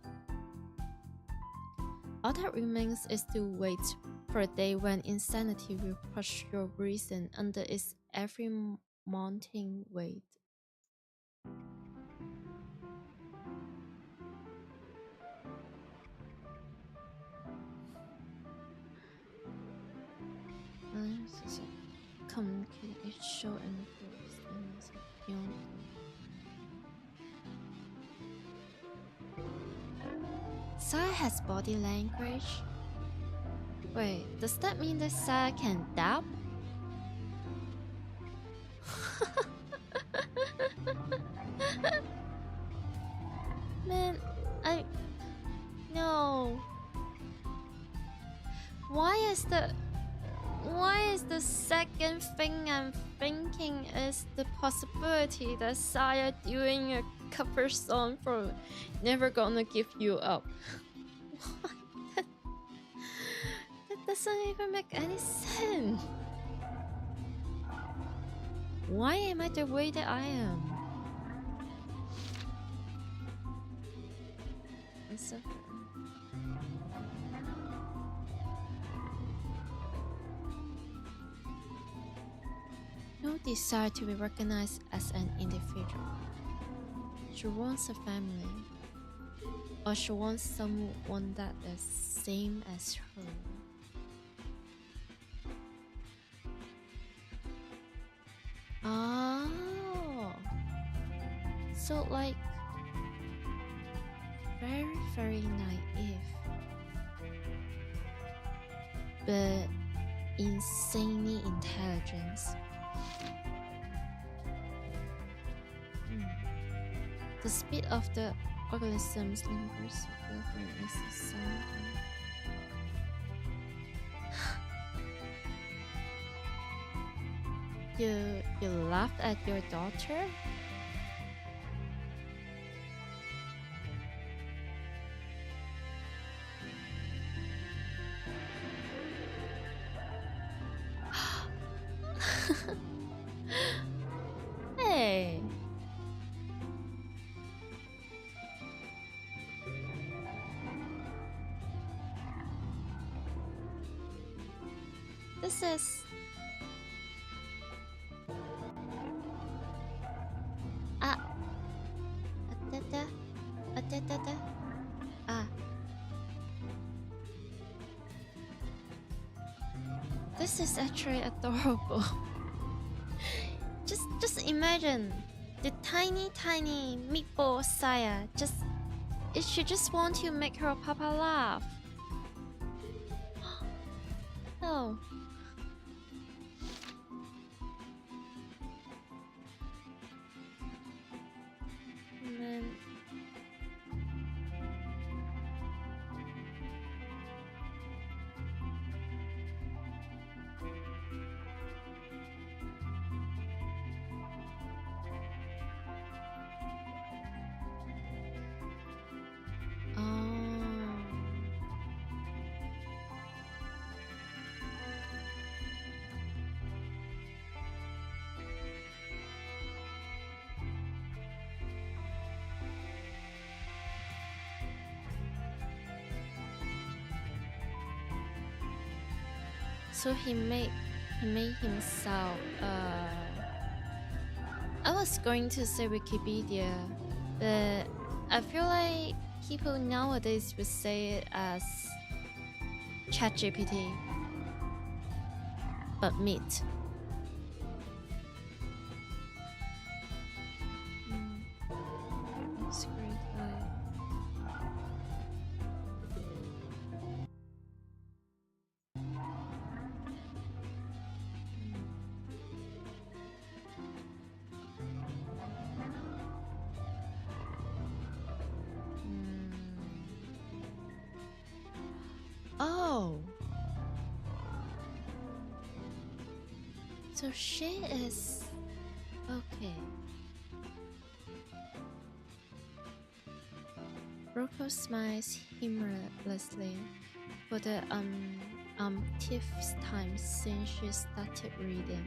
All that remains is to wait for a day when insanity will crush your reason under its every mounting weight. Communicate each show and voice and beyond. Saya has body language? Wait, does that mean that Saya can dab? Man, no. Why is the second thing I'm thinking is the possibility that Saya doing a cover song for Never Gonna Give You Up. That doesn't even make any sense. Why am I the way that I am? It's so no desire to be recognized as an individual. She wants a family, or she wants someone that is same as her. Oh, so like very, very naive, but insanely intelligent. The speed of the organism's lingers is something. You laughed at your daughter? Hey. This is this is actually adorable. Just imagine the tiny meatball Saya just she just want to make her papa laugh. No. And then so he made himself I was going to say Wikipedia, but I feel like people nowadays would say it as ChatGPT, but meat. That's great. Oh, so she is okay. Rocco smiles humorlessly for the umpteenth time since she started reading.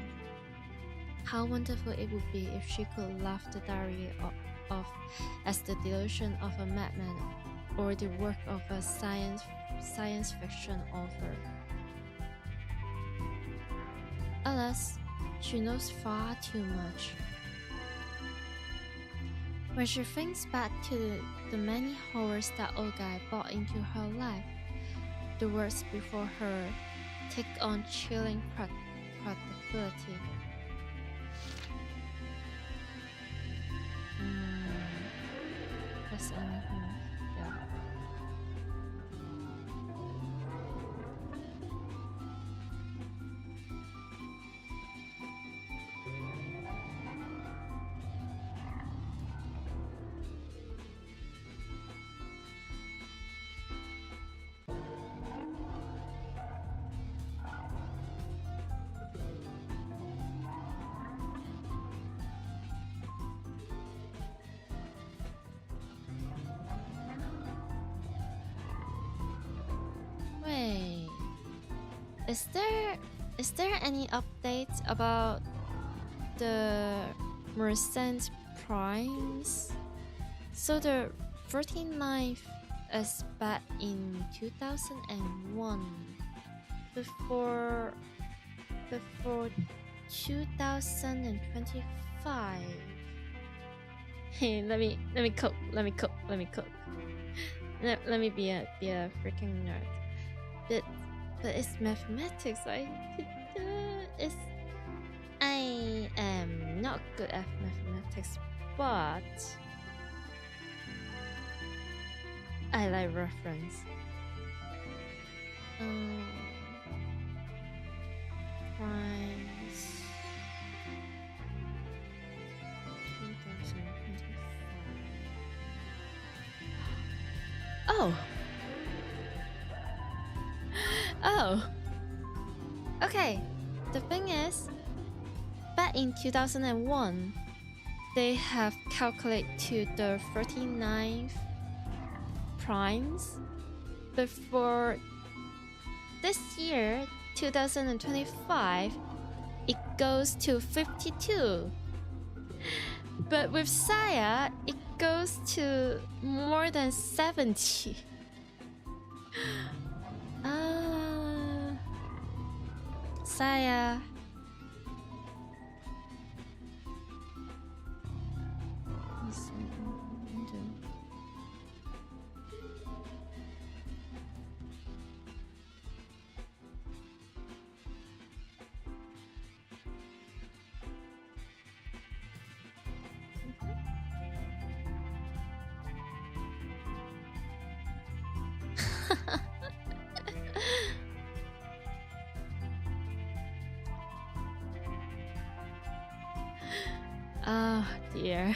How wonderful it would be if she could laugh the diary off as the delusion of a madman or the work of a science fiction author. Alas, she knows far too much. When she thinks back to the many horrors that old guy brought into her life, the words before her take on chilling credibility. Press anything. Yeah. Wait, is there any updates about the recent primes? So the 39th is back in 2001 before 2025. Hey, let me cook. Let me be a freaking nerd. But it's mathematics. I am not good at mathematics, but I like reference. Primes 2025. Oh. Oh. Okay. The thing is, back in 2001, they have calculated to the 39th primes. Before this year, 2025, it goes to 52. But with Saya, it goes to more than 70. Saya. dear.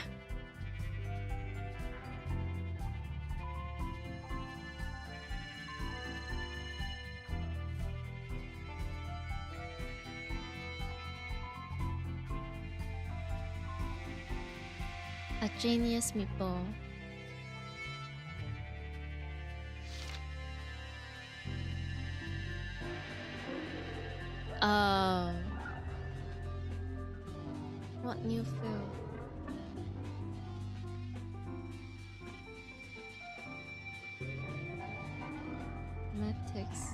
A genius meatball. Oh. What new field? Mathematics.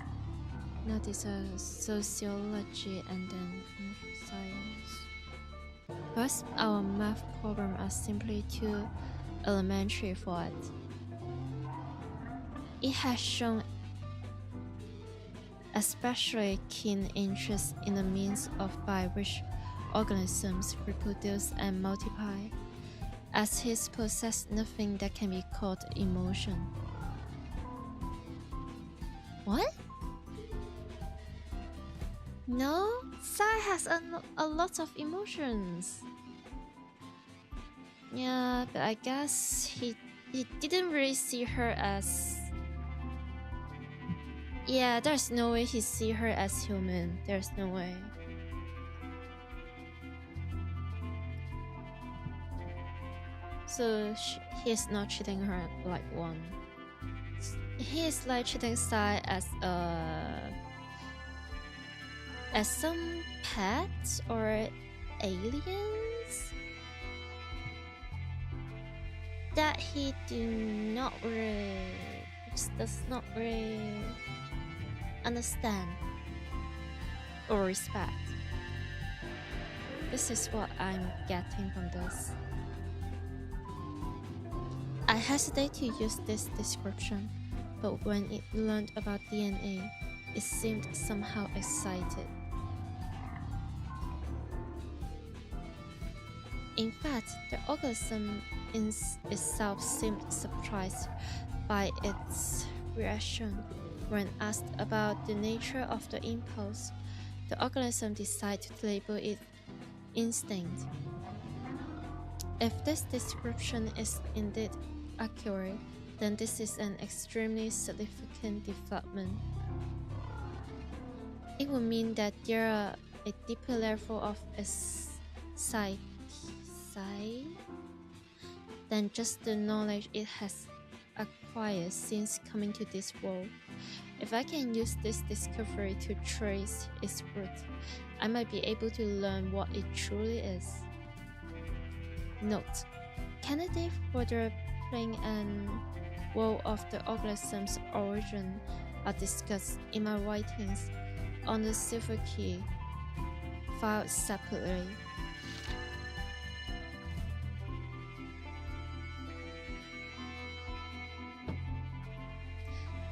Now these are sociology and then science. First, our math problems are simply too elementary for it. It has shown especially keen interest in the means of by which organisms reproduce and multiply, as his possess nothing that can be called emotion. What? No, Sai has a lot of emotions. Yeah, but I guess he didn't really see her as... Yeah, there's no way he see her as human. There's no way. So he's not treating her like one. He is like treating Sai as some pets or aliens that he does not really understand or respect. This is what I'm getting from this. I hesitate to use this description, but when it learned about DNA, it seemed somehow excited. In fact, the organism in itself seemed surprised by its reaction. When asked about the nature of the impulse, the organism decided to label it instinct. If this description is indeed accurate, then this is an extremely significant development. It would mean that there are a deeper level of psyche than just the knowledge it has acquired since coming to this world. If I can use this discovery to trace its root, I might be able to learn what it truly is. Note: candidate for the plane and role of the organism's origin are discussed in my writings on the Silver Key, filed separately.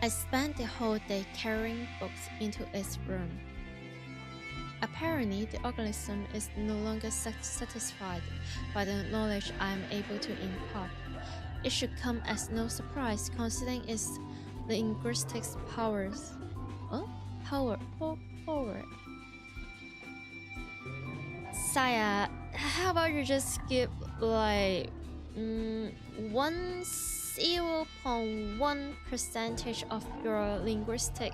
I spent the whole day carrying books into its room. Apparently, the organism is no longer satisfied by the knowledge I am able to impart. It should come as no surprise considering its linguistic powers. Power. Saya, how about you just give like 0.1% of your linguistic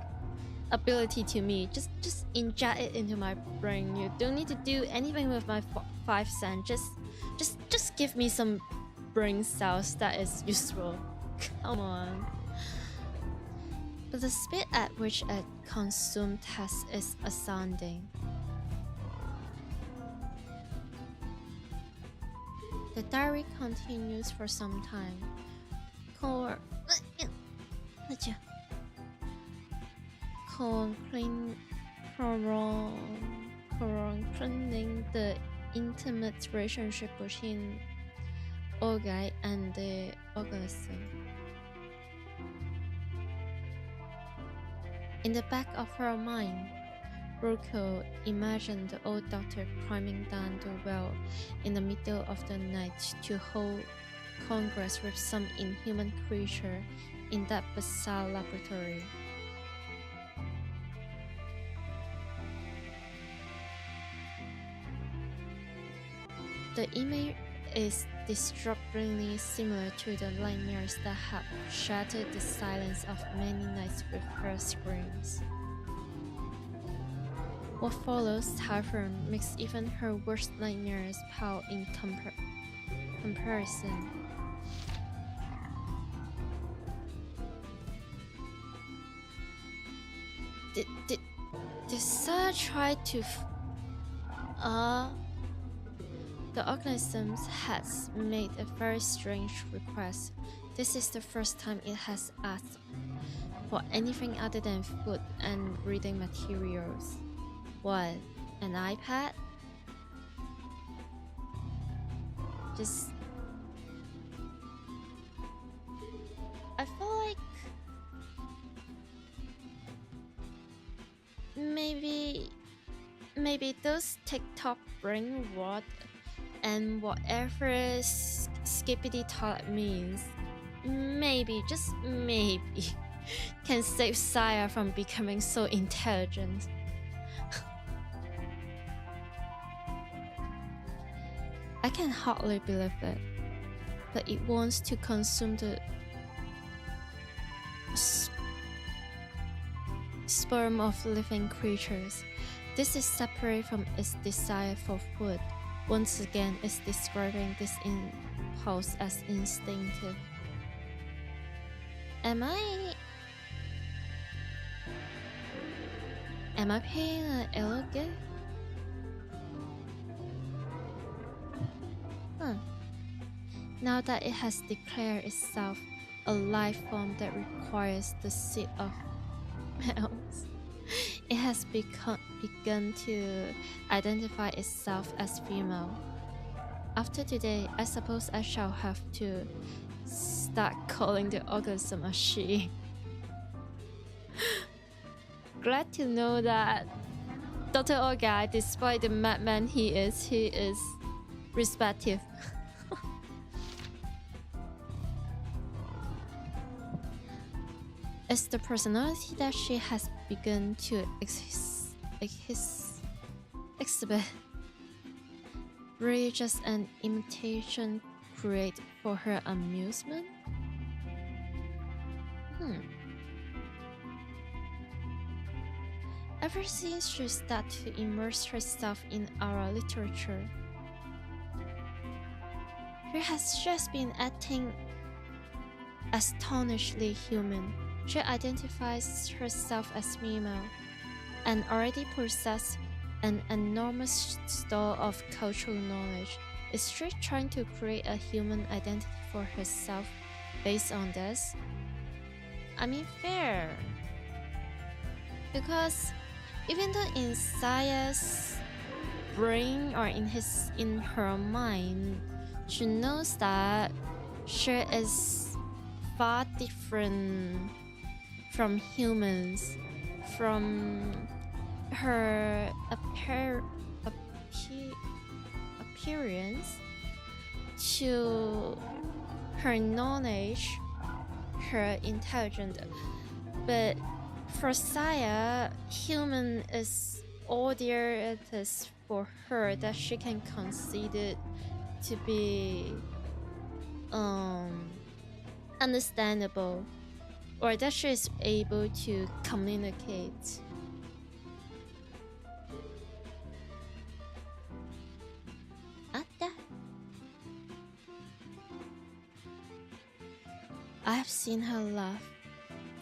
ability to me. Just inject it into my brain. You don't need to do anything with my 5 cents. Just give me some brain cells that is useful. Come on. But the speed at which it consumed tests is astounding. The diary continues for some time. Chronicling the intimate relationship between Ogai and the organism. In the back of her mind, Ruko imagined the old doctor climbing down the well in the middle of the night to hold congress with some inhuman creature in that bizarre laboratory. The is disturbingly similar to the nightmares that have shattered the silence of many nights with her screams. What follows, however, makes even her worst nightmares pale in comparison. Did Sarah try to the organism has made a very strange request. This is the first time it has asked for anything other than food and reading materials. What? An iPad? I feel like maybe those TikTok brain rot and whatever skippity tot means, maybe, just maybe, can save Saya from becoming so intelligent. I can hardly believe it, but it wants to consume the sperm of living creatures. This is separate from its desire for food. Once again, it's describing this impulse as instinctive. Am I paying an eloge? Now that it has declared itself a life form that requires the seed of males, it has begun to identify itself as female. After today, I suppose I shall have to start calling the organism a she. Glad to know that Dr. Ogai, despite the madman he is respective. It's the personality that she has begun to exhibit really just an imitation created for her amusement? Ever since she started to immerse herself in our literature, she has just been acting astonishingly human. She identifies herself as female and already possesses an enormous store of cultural knowledge. Is she trying to create a human identity for herself based on this? I mean, fair. Because even though in Saya's brain or in her mind, she knows that she is far different from humans, from her appearance to her knowledge, her intelligence. But for Saya, human is all there is for her that she can consider to be understandable, or that she is able to communicate. I have seen her laugh,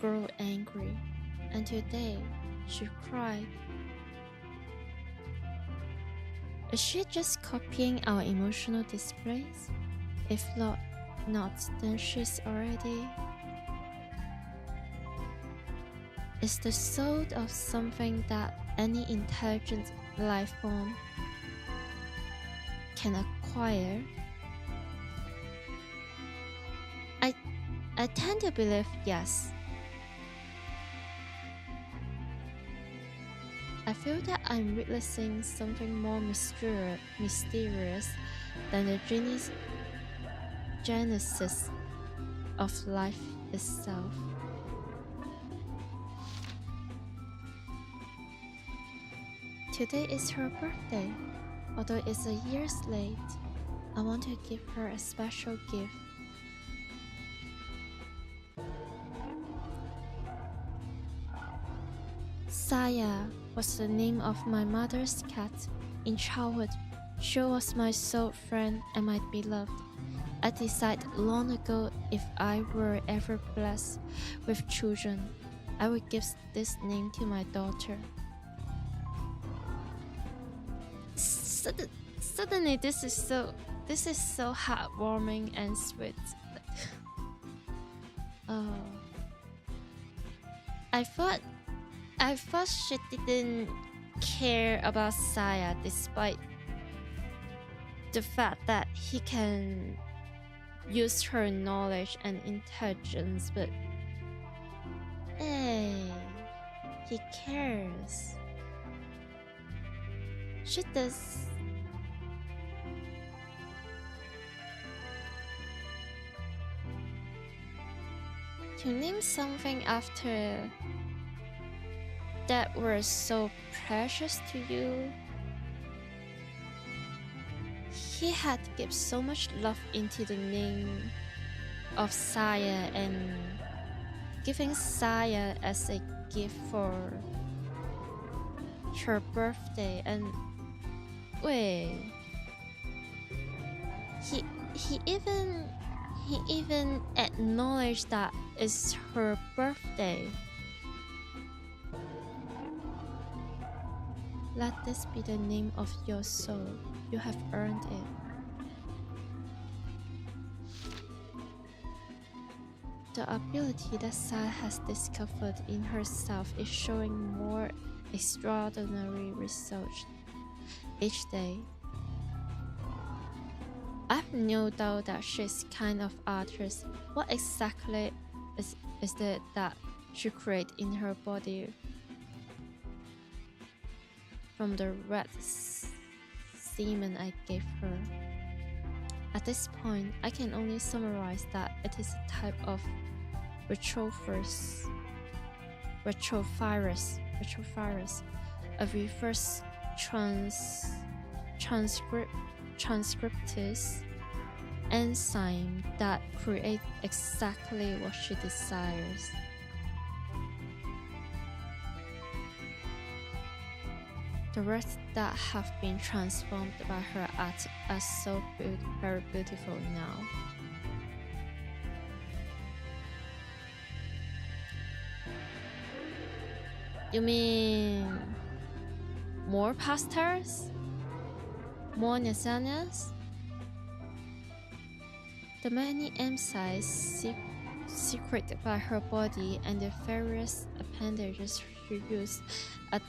grow angry, and today she cried. Is she just copying our emotional displays? If not, then she's already... It's the soul of something that any intelligent life form can acquire. I tend to believe yes. I feel that I'm witnessing something more mysterious than the genesis of life itself. Today is her birthday, although it's a year late. I want to give her a special gift. Saya was the name of my mother's cat. In childhood, she was my sole friend and my beloved. I decided long ago if I were ever blessed with children, I would give this name to my daughter. Suddenly, this is so heartwarming and sweet. Oh, I thought she didn't care about Saya despite the fact that he can use her knowledge and intelligence, but hey, he cares. She does. To name something after that were so precious to you, he had to give so much love into the name of Saya, and giving Saya as a gift for her birthday. And wait, he even acknowledged that it's her birthday. Let this be the name of your soul. You have earned it. The ability that Saya has discovered in herself is showing more extraordinary results each day. I have no doubt that she's kind of artist. What exactly is it that she created in her body from the red semen I gave her? At this point, I can only summarize that it is a type of retrovirus, a reverse transcriptase enzyme that creates exactly what she desires. The reds that have been transformed by her art are so very beautiful now. You mean more pastas? More lasagnas? The many enzymes secreted by her body and the various appendages she used are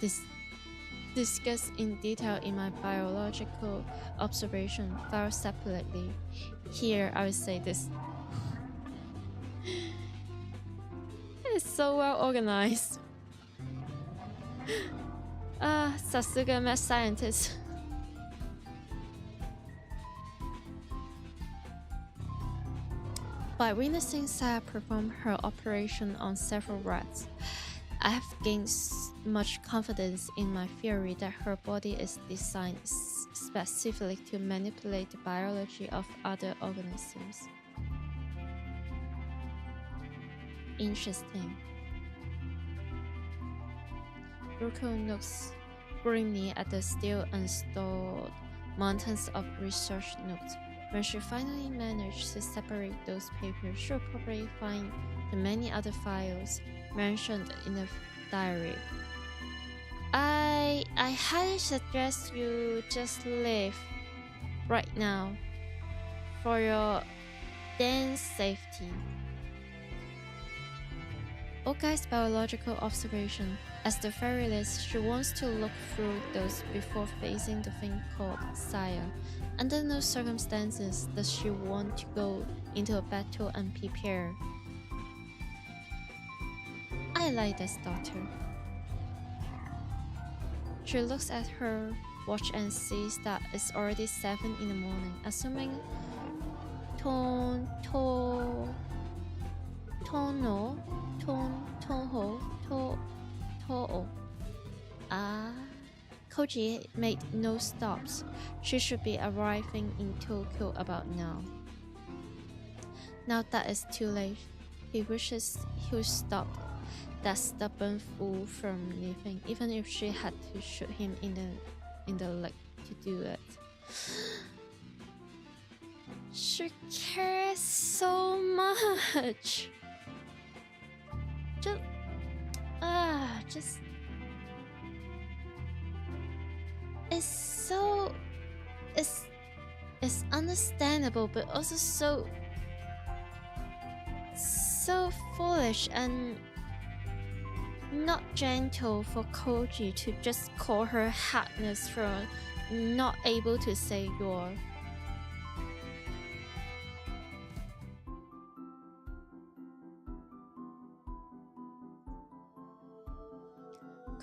discussed in detail in my biological observation file separately. Here I will say this. It's so well organized. Sasuga mad scientist. By witnessing Saya perform her operation on several rats, I have gained much confidence in my theory that her body is designed specifically to manipulate the biology of other organisms. Interesting. Ruko looks grimly at the still unstored mountains of research notes. When she finally managed to separate those papers, she'll probably find the many other files mentioned in the diary. I highly suggest you just leave right now for your damn safety. Oka's biological observation. At the very least, she wants to look through those before facing the thing called Saya. Under no circumstances does she want to go into a battle unprepared. I like this daughter. She looks at her watch and sees that it's already 7 in the morning. Assuming Koji made no stops. She should be arriving in Tokyo about now. Now that it's too late, he wishes he would stop that stubborn fool from leaving, even if she had to shoot him in the leg to do it. She cares so much. Just it's understandable, but also so foolish and not gentle for Koji to just call her hapless for not able to say your.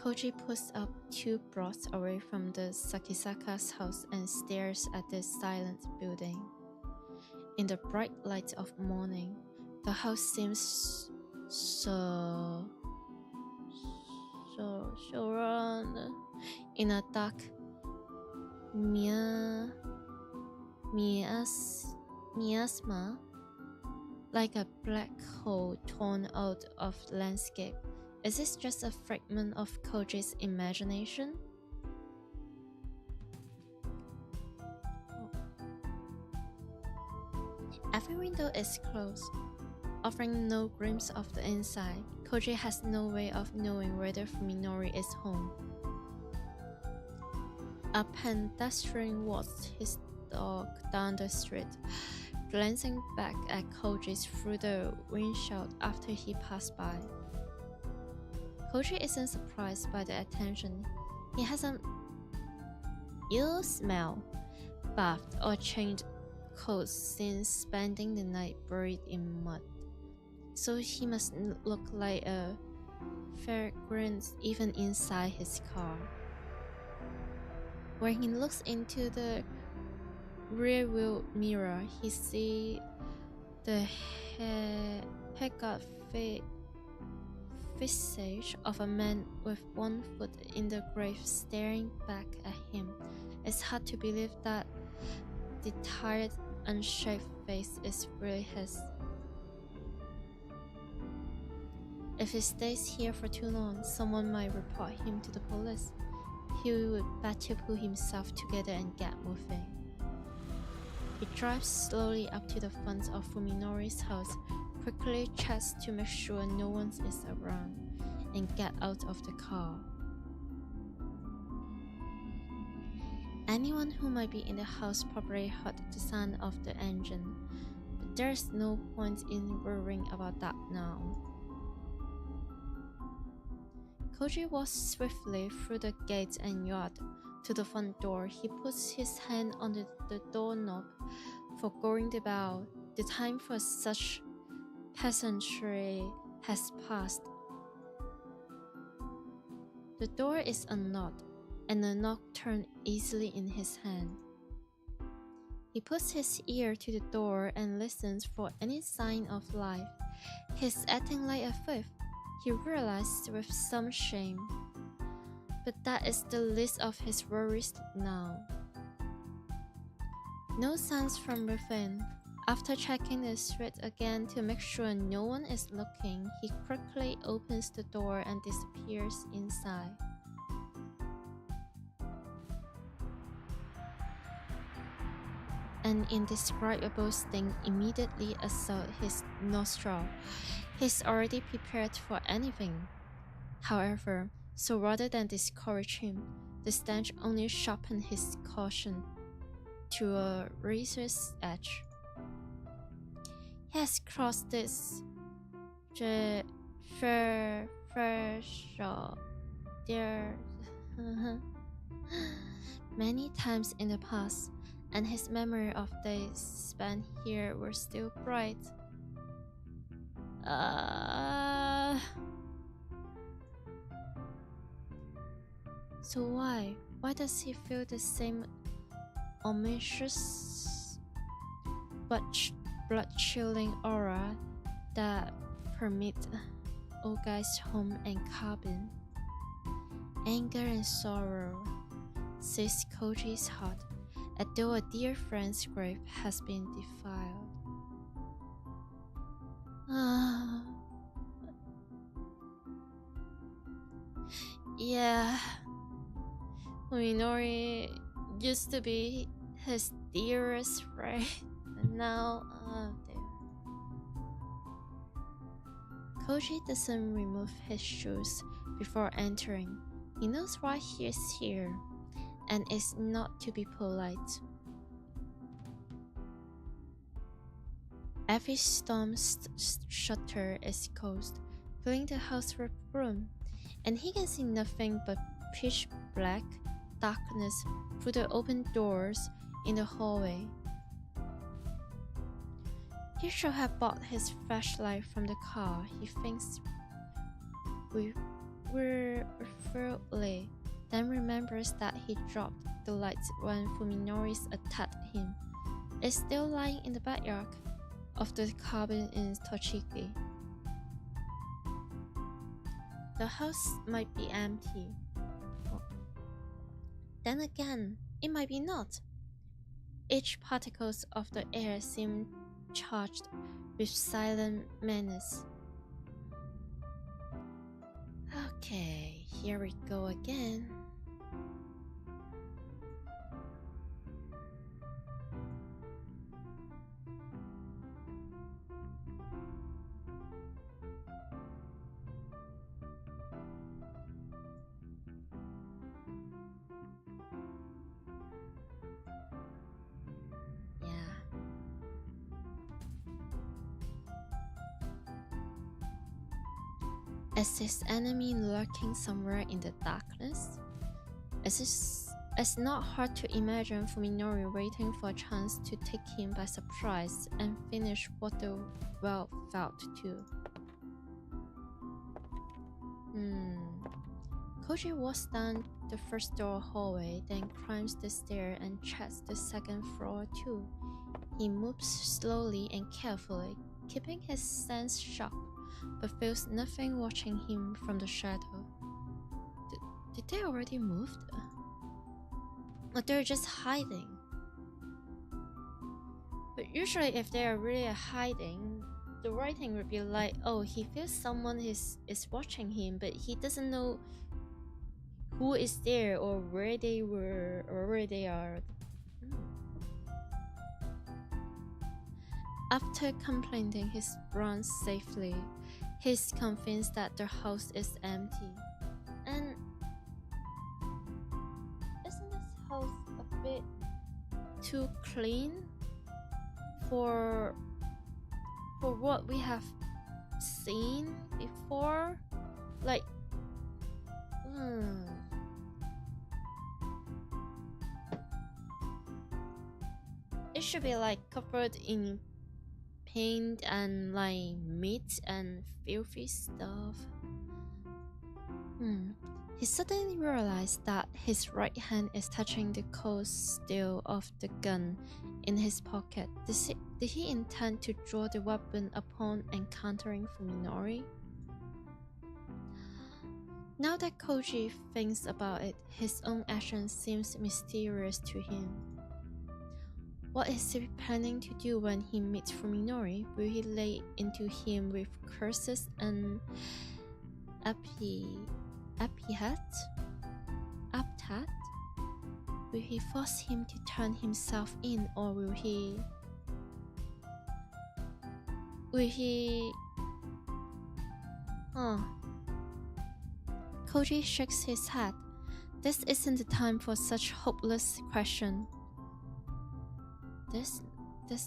Koji pulls up 2 blocks away from the Sakisaka's house and stares at the silent building. In the bright light of morning, the house seems so round. In a dark miasma, like a black hole torn out of the landscape. Is this just a fragment of Koji's imagination? Every window is closed, offering no glimpse of the inside. Koji has no way of knowing whether Fuminori is home. A pedestrian walks his dog down the street, glancing back at Koji through the windshield after he passed by. Koji isn't surprised by the attention. He hasn't bathed or changed clothes since spending the night buried in mud, so he must look like a vagrant even inside his car. When he looks into the rearview mirror, he sees the haggard visage of a man with one foot in the grave staring back at him. It's hard to believe that the tired, unshaved face is really his. If he stays here for too long, someone might report him to the police. He would better pull himself together and get moving. He drives slowly up to the front of Fuminori's house, quickly checks to make sure no one is around, and get out of the car. Anyone who might be in the house probably heard the sound of the engine, but there's no point in worrying about that now. Koji walks swiftly through the gate and yard to the front door. He puts his hand on the doorknob, forgoing the bell. The time for such peasantry has passed. The door is unlocked, and the knob turns easily in his hand. He puts his ear to the door and listens for any sign of life. He's acting like a thief, he realized with some shame. But that is the least of his worries now. No sounds from within. After checking the street again to make sure no one is looking, he quickly opens the door and disappears inside. An indescribable sting immediately assaults his nostril. He's already prepared for anything. However, so rather than discourage him, the stench only sharpened his caution to a razor's edge. He has crossed this threshold there many times in the past, and his memory of days spent here were still bright. So why does he feel the same ominous but blood-chilling aura that permeates Ogai's home and cabin? Anger and sorrow, says Koji's heart, as though a dear friend's grave has been defiled. Yeah, Fuminori used to be his dearest friend, and now, there. Koji doesn't remove his shoes before entering. He knows why he is here, and is not to be polite. Every storm shutter is closed, filling the house with room, and he can see nothing but pitch black darkness through the open doors in the hallway. He should have bought his flashlight from the car, he thinks reverently, then remembers that he dropped the light when Fuminori's attacked him. It's still lying in the backyard of the cabin in Tochigi. The house might be empty. Then again, it might be not. Each particles of the air seem charged with silent menace. Okay, here we go again. Is his enemy lurking somewhere in the darkness? It's not hard to imagine Fuminori waiting for a chance to take him by surprise and finish what the well felt to. Koji walks down the first door hallway, then climbs the stair and checks the second floor too. He moves slowly and carefully, keeping his sense sharp, but feels nothing watching him from the shadow. Did they already move? Or they're just hiding? But usually if they are really hiding, the writing would be like, oh, he feels someone is watching him, but he doesn't know who is there or where they were or where they are. After completing his run safely, he's convinced that the house is empty. And isn't this house a bit too clean for what we have seen before? Like, it should be like covered in paint and like meat and filthy stuff. He suddenly realized that his right hand is touching the cold steel of the gun in his pocket. Did he intend to draw the weapon upon encountering Fuminori? Now that Koji thinks about it, his own action seems mysterious to him. What is he planning to do when he meets Fuminori? Will he lay into him with curses and epithet? Will he force him to turn himself in, or will he Koji shakes his head. This isn't the time for such hopeless question. This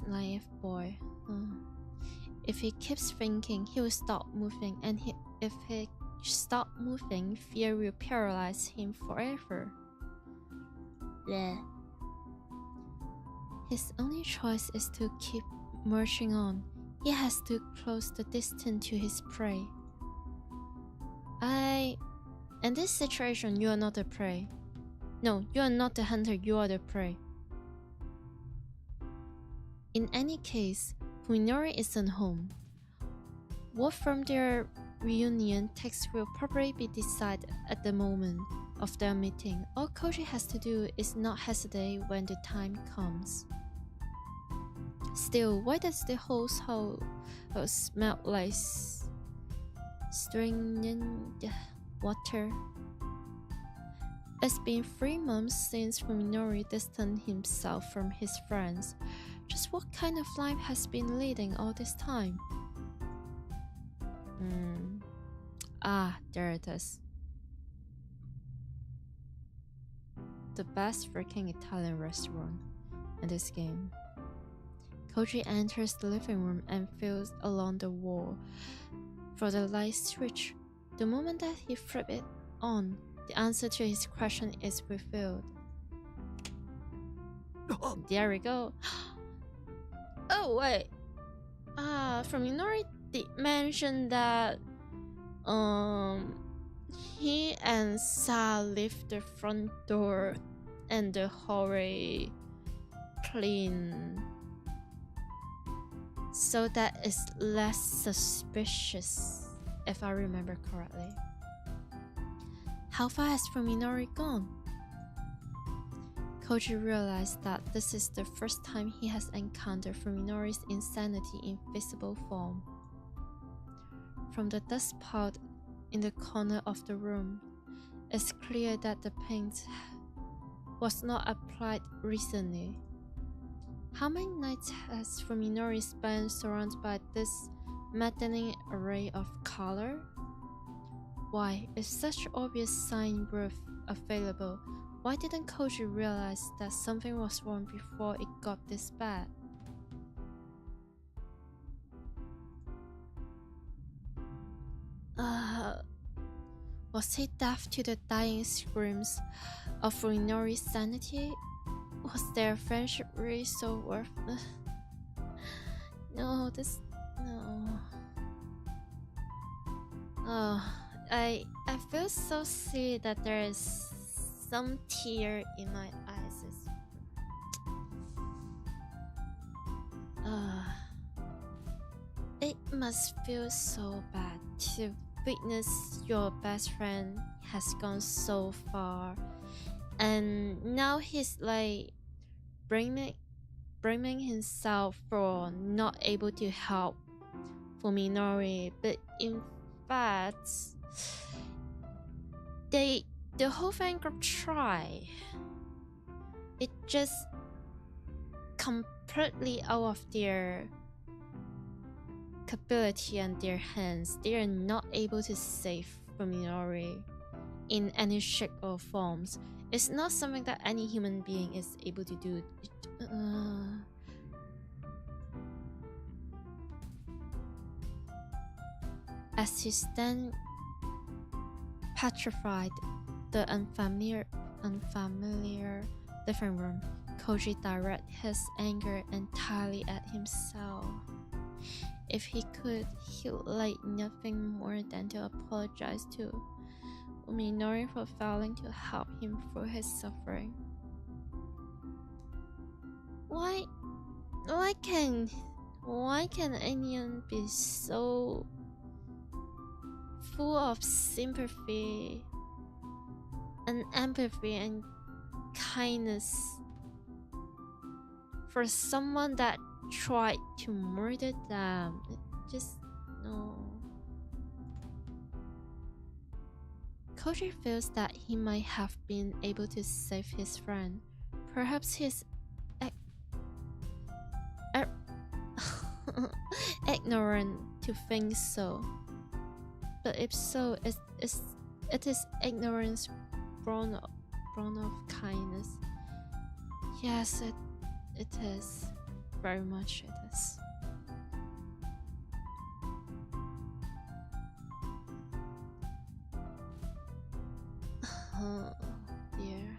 naive boy. If he keeps thinking, he will stop moving, and if he stops moving, fear will paralyze him forever. Bleh. His only choice is to keep marching on. He has to close the distance to his prey. In this situation, you are not the prey. No, you are not the hunter, you are the prey. In any case, Fuminori isn't home. What from their reunion text will probably be decided at the moment. of their meeting. All Koji has to do is not hesitate when the time comes. Still, why does the whole house smell like stagnant water? It's been 3 months since Fuminori distanced himself from his friends. Just what kind of life has been leading all this time? Ah, there it is. The best freaking Italian restaurant in this game. Koji enters the living room and feels along the wall for the light switch. The moment that he flips it on, the answer to his question is revealed. There we go. Oh wait. Fuminori did mention that he and Sa left the front door and the hallway clean, so that is less suspicious, if I remember correctly. How far has Fuminori gone? Koji realized that this is the first time he has encountered Fuminori's insanity in visible form. From the dust pot in the corner of the room, it's clear that the paint was not applied recently. How many nights has Fuminori spent surrounded by this maddening array of color? Why, if such obvious signs were available, why didn't Koji realize that something was wrong before it got this bad? Was he deaf to the dying screams of Fuminori's sanity? Was their friendship really so worthless? No. I feel so silly that there is some tear in my eyes. It must feel so bad to witness your best friend has gone so far, and now he's like blaming himself for not able to help Fuminori, but in fact the whole fan group try. It just completely out of their capability and their hands. They are not able to save Fuminori in any shape or forms. It's not something that any human being is able to do. As he stands petrified, the unfamiliar living room, Koji directs his anger entirely at himself. If he could, he would like nothing more than to apologize to Fuminori for failing to help him through his suffering. Why can anyone be so full of sympathy and empathy and kindness for someone that tried to murder them? Just no. Koji feels that he might have been able to save his friend. Perhaps he's ignorant to think so. But if so, it is ignorance born of kindness. Yes, it is. Very much it is. Oh dear.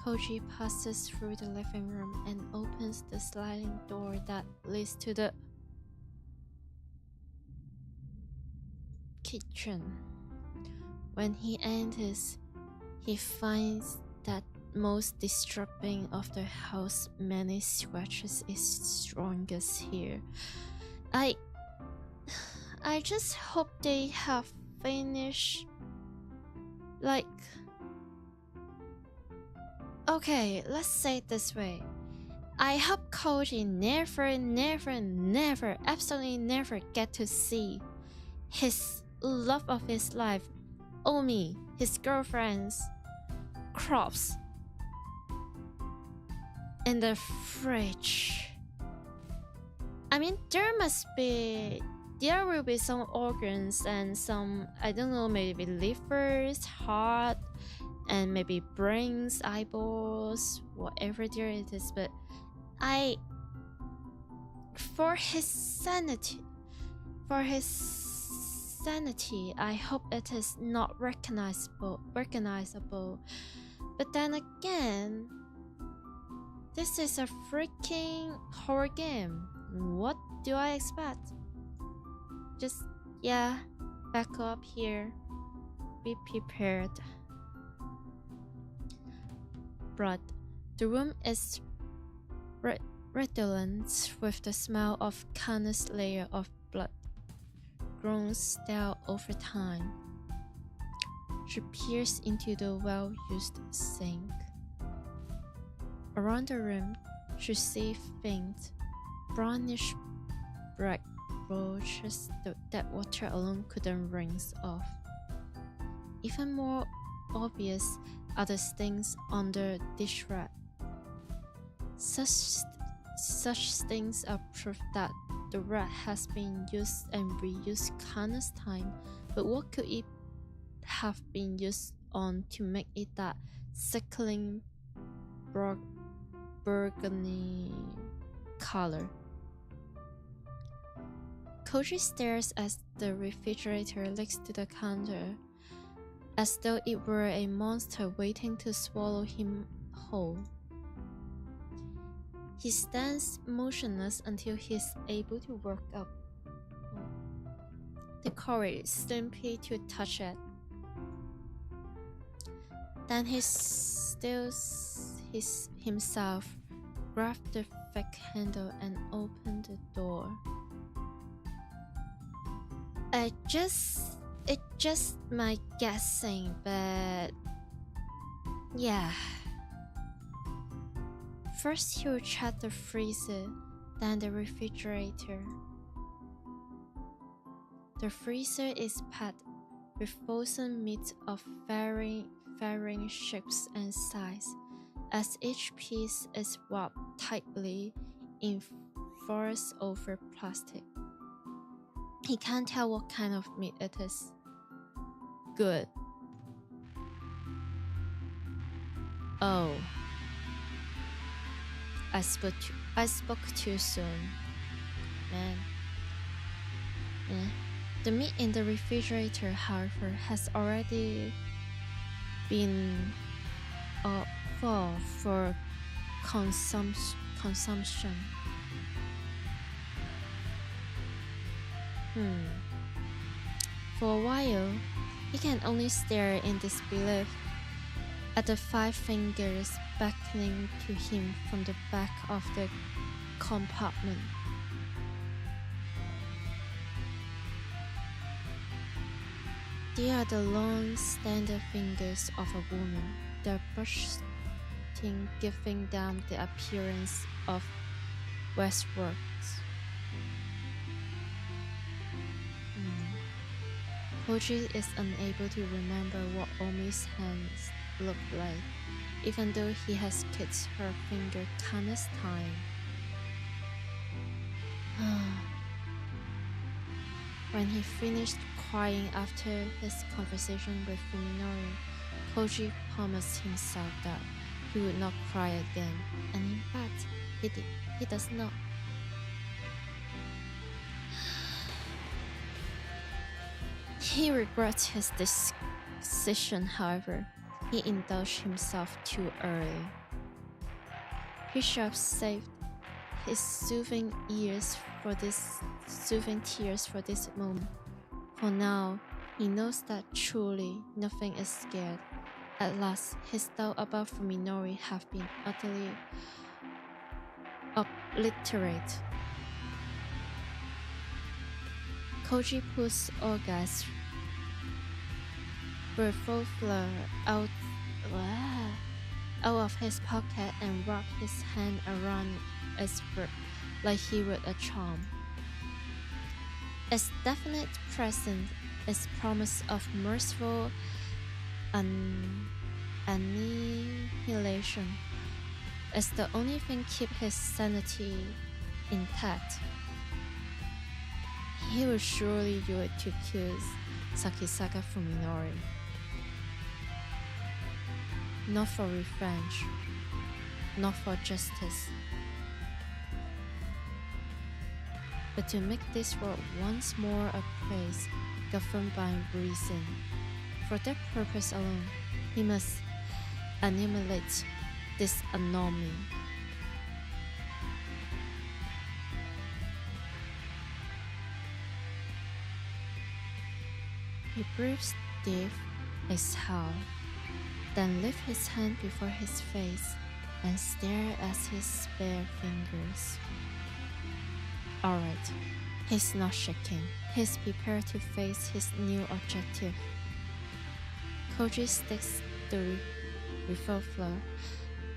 Koji passes through the living room and opens the sliding door that leads to the kitchen. When he enters, he finds that most disturbing of the house many scratches is strongest here. I just hope they have finished like Okay, let's say it this way. I hope Koji never, absolutely never get to see his love of his life, Omi, his girlfriend's crops in the fridge. I mean, there will be some organs and some, I don't know, maybe livers, heart, and maybe brains, eyeballs, whatever there it is. But for his sanity, I hope it is not recognizable. But then again, this is a freaking horror game. What do I expect? Just, yeah, back up here. Be prepared. But the room is redolent with the smell of countless layers of blood, grown stale over time. She peers into the well-used sink. Around the room, she sees faint, brownish black roaches that water alone couldn't rinse off. Even more obvious are the stains on the dish rack. Such stains are proof that the rack has been used and reused countless times, but what could it have been used on to make it that sickling burgundy color? Koji stares at the refrigerator next to the counter, as though it were a monster waiting to swallow him whole. He stands motionless until he is able to work up the courage simply to touch it. Then he stills himself, grabbed the thick handle and opened the door. It's just my guessing, but yeah. First he will check the freezer, then the refrigerator. The freezer is packed with frozen meat of varying shapes and size, as each piece is wrapped tightly in foils over plastic. He can't tell what kind of meat it is. Good. Oh. I spoke too soon. Man. The meat in the refrigerator, however, has already been for consumption. For a while, he can only stare in disbelief at the 5 fingers beckoning to him from the back of the compartment. They are the long, slender fingers of a woman, their bursting giving them the appearance of westwards. Koji is unable to remember what Omi's hands look like, even though he has kissed her finger countless times. When he finished crying after his conversation with Fuminori, Koji promised himself that he would not cry again, and in fact, he does not. He regrets his decision, however. He indulged himself too early. He should have saved his soothing tears for this moment. For now, he knows that truly nothing is scared. At last, his doubts about Fuminori have been utterly obliterated. Koji pulls orgasm revolver out out of his pocket and wrapped his hand around its grip like he would a charm. Its definite presence, its promise of merciful annihilation, is the only thing keep his sanity intact. He will surely do it to kill Sakisaka Fuminori. Not for revenge, not for justice, but to make this world once more a place governed by reason. For that purpose alone, he must annihilate this anomaly. He breathes deep, exhale, then lifts his hand before his face and stares at his bare fingers. Alright, he's not shaking. He's prepared to face his new objective. Koji sticks the revolver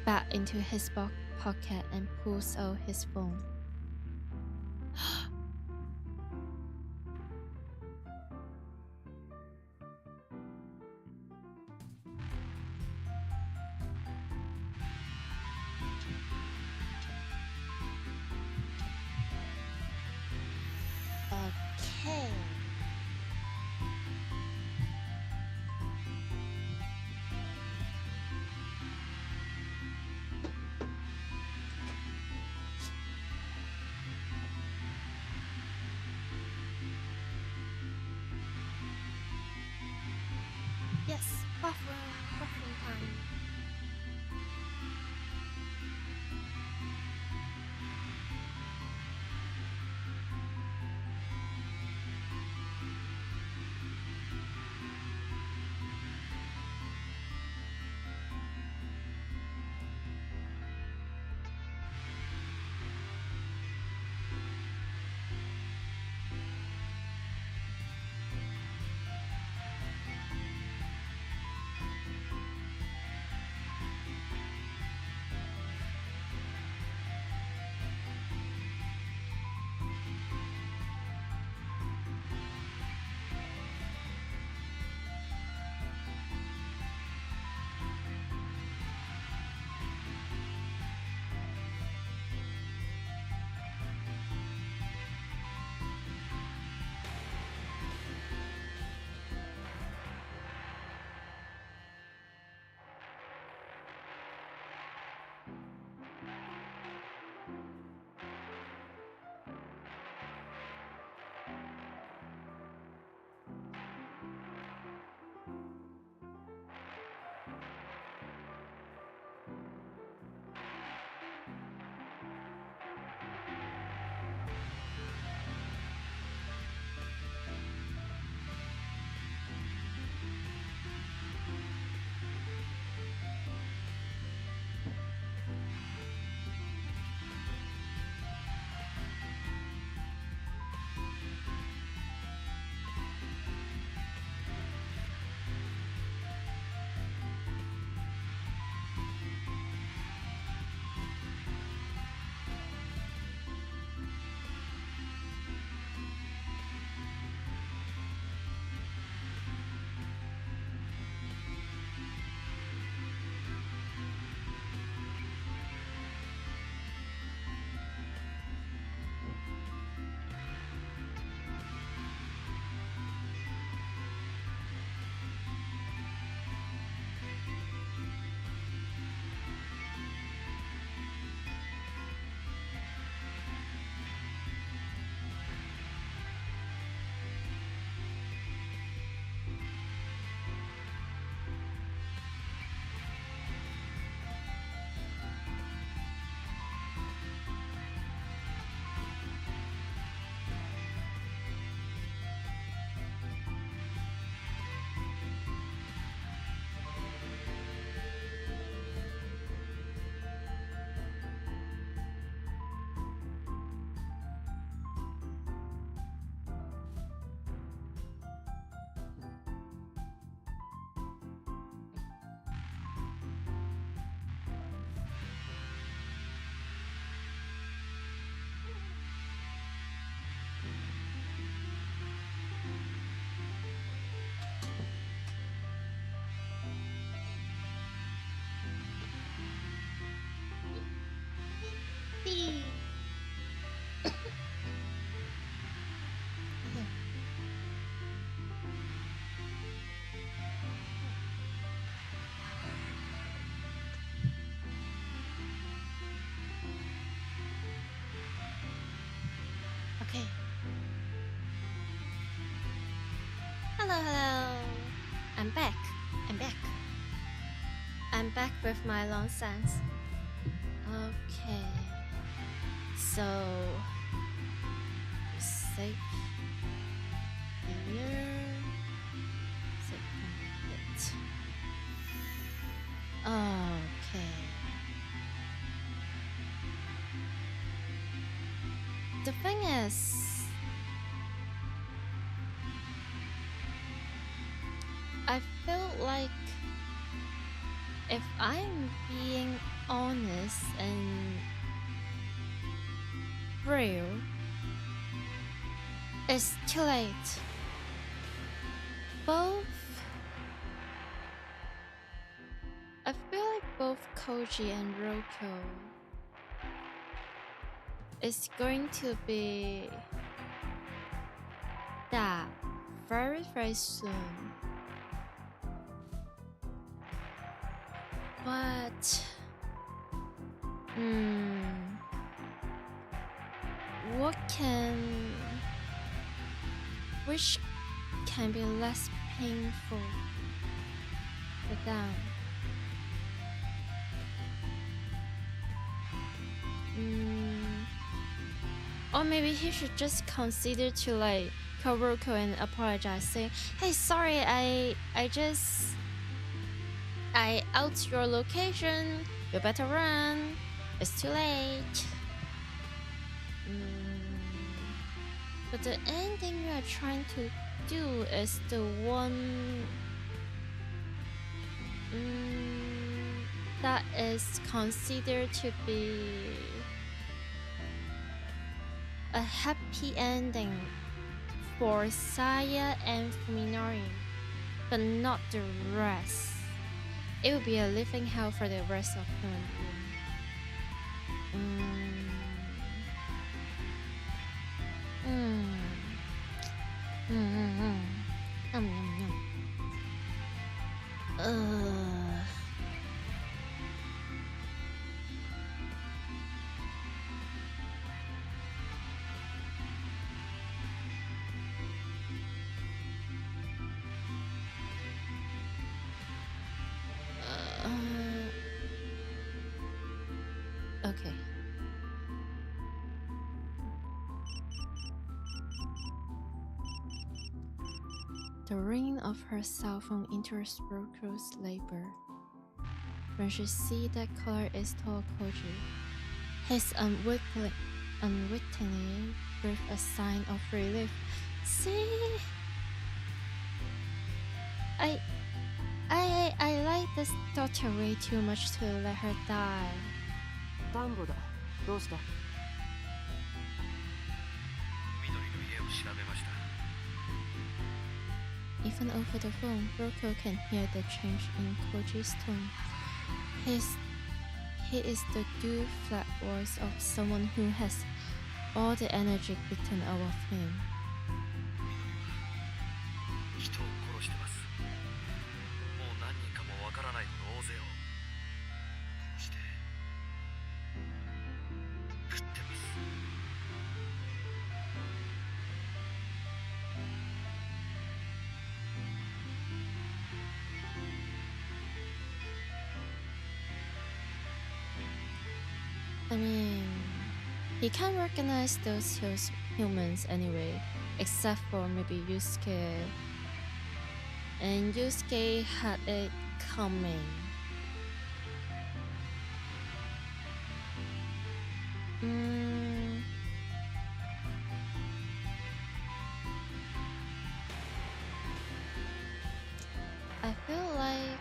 back into his pocket and pulls out his phone. Okay. Yes, bathroom time. I'm back. I'm back with my long sense. Okay. So save here. Save complete. Okay. The thing is, I feel like if I'm being honest and real, it's too late. I feel like both Koji and Roko is going to be that very soon. But which can be less painful for them? Or maybe he should just consider to like call Roko and apologize, say, "Hey, sorry, I out your location. You better run. It's too late." But the ending we are trying to do is the one that is considered to be a happy ending for Saya and Fuminori, but not the rest. It will be a living hell for the rest of human Okay. The ringing of her cell phone interrupts Roko's labor. When she sees that caller is told Koji, his unwittingly breathes a sign of relief. See, I like this daughter way too much to let her die. ダンボだ。どうした？緑の家を調べました。 Even over the phone, Roko can hear the change in Koji's tone. He is the dual-flat voice of someone who has all the energy beaten out of him. 人を殺してます。もう何人かもわからないほど大勢を殺して食ってます。I mean, he can't recognize those humans anyway, except for maybe Yusuke. And Yusuke had it coming. I feel like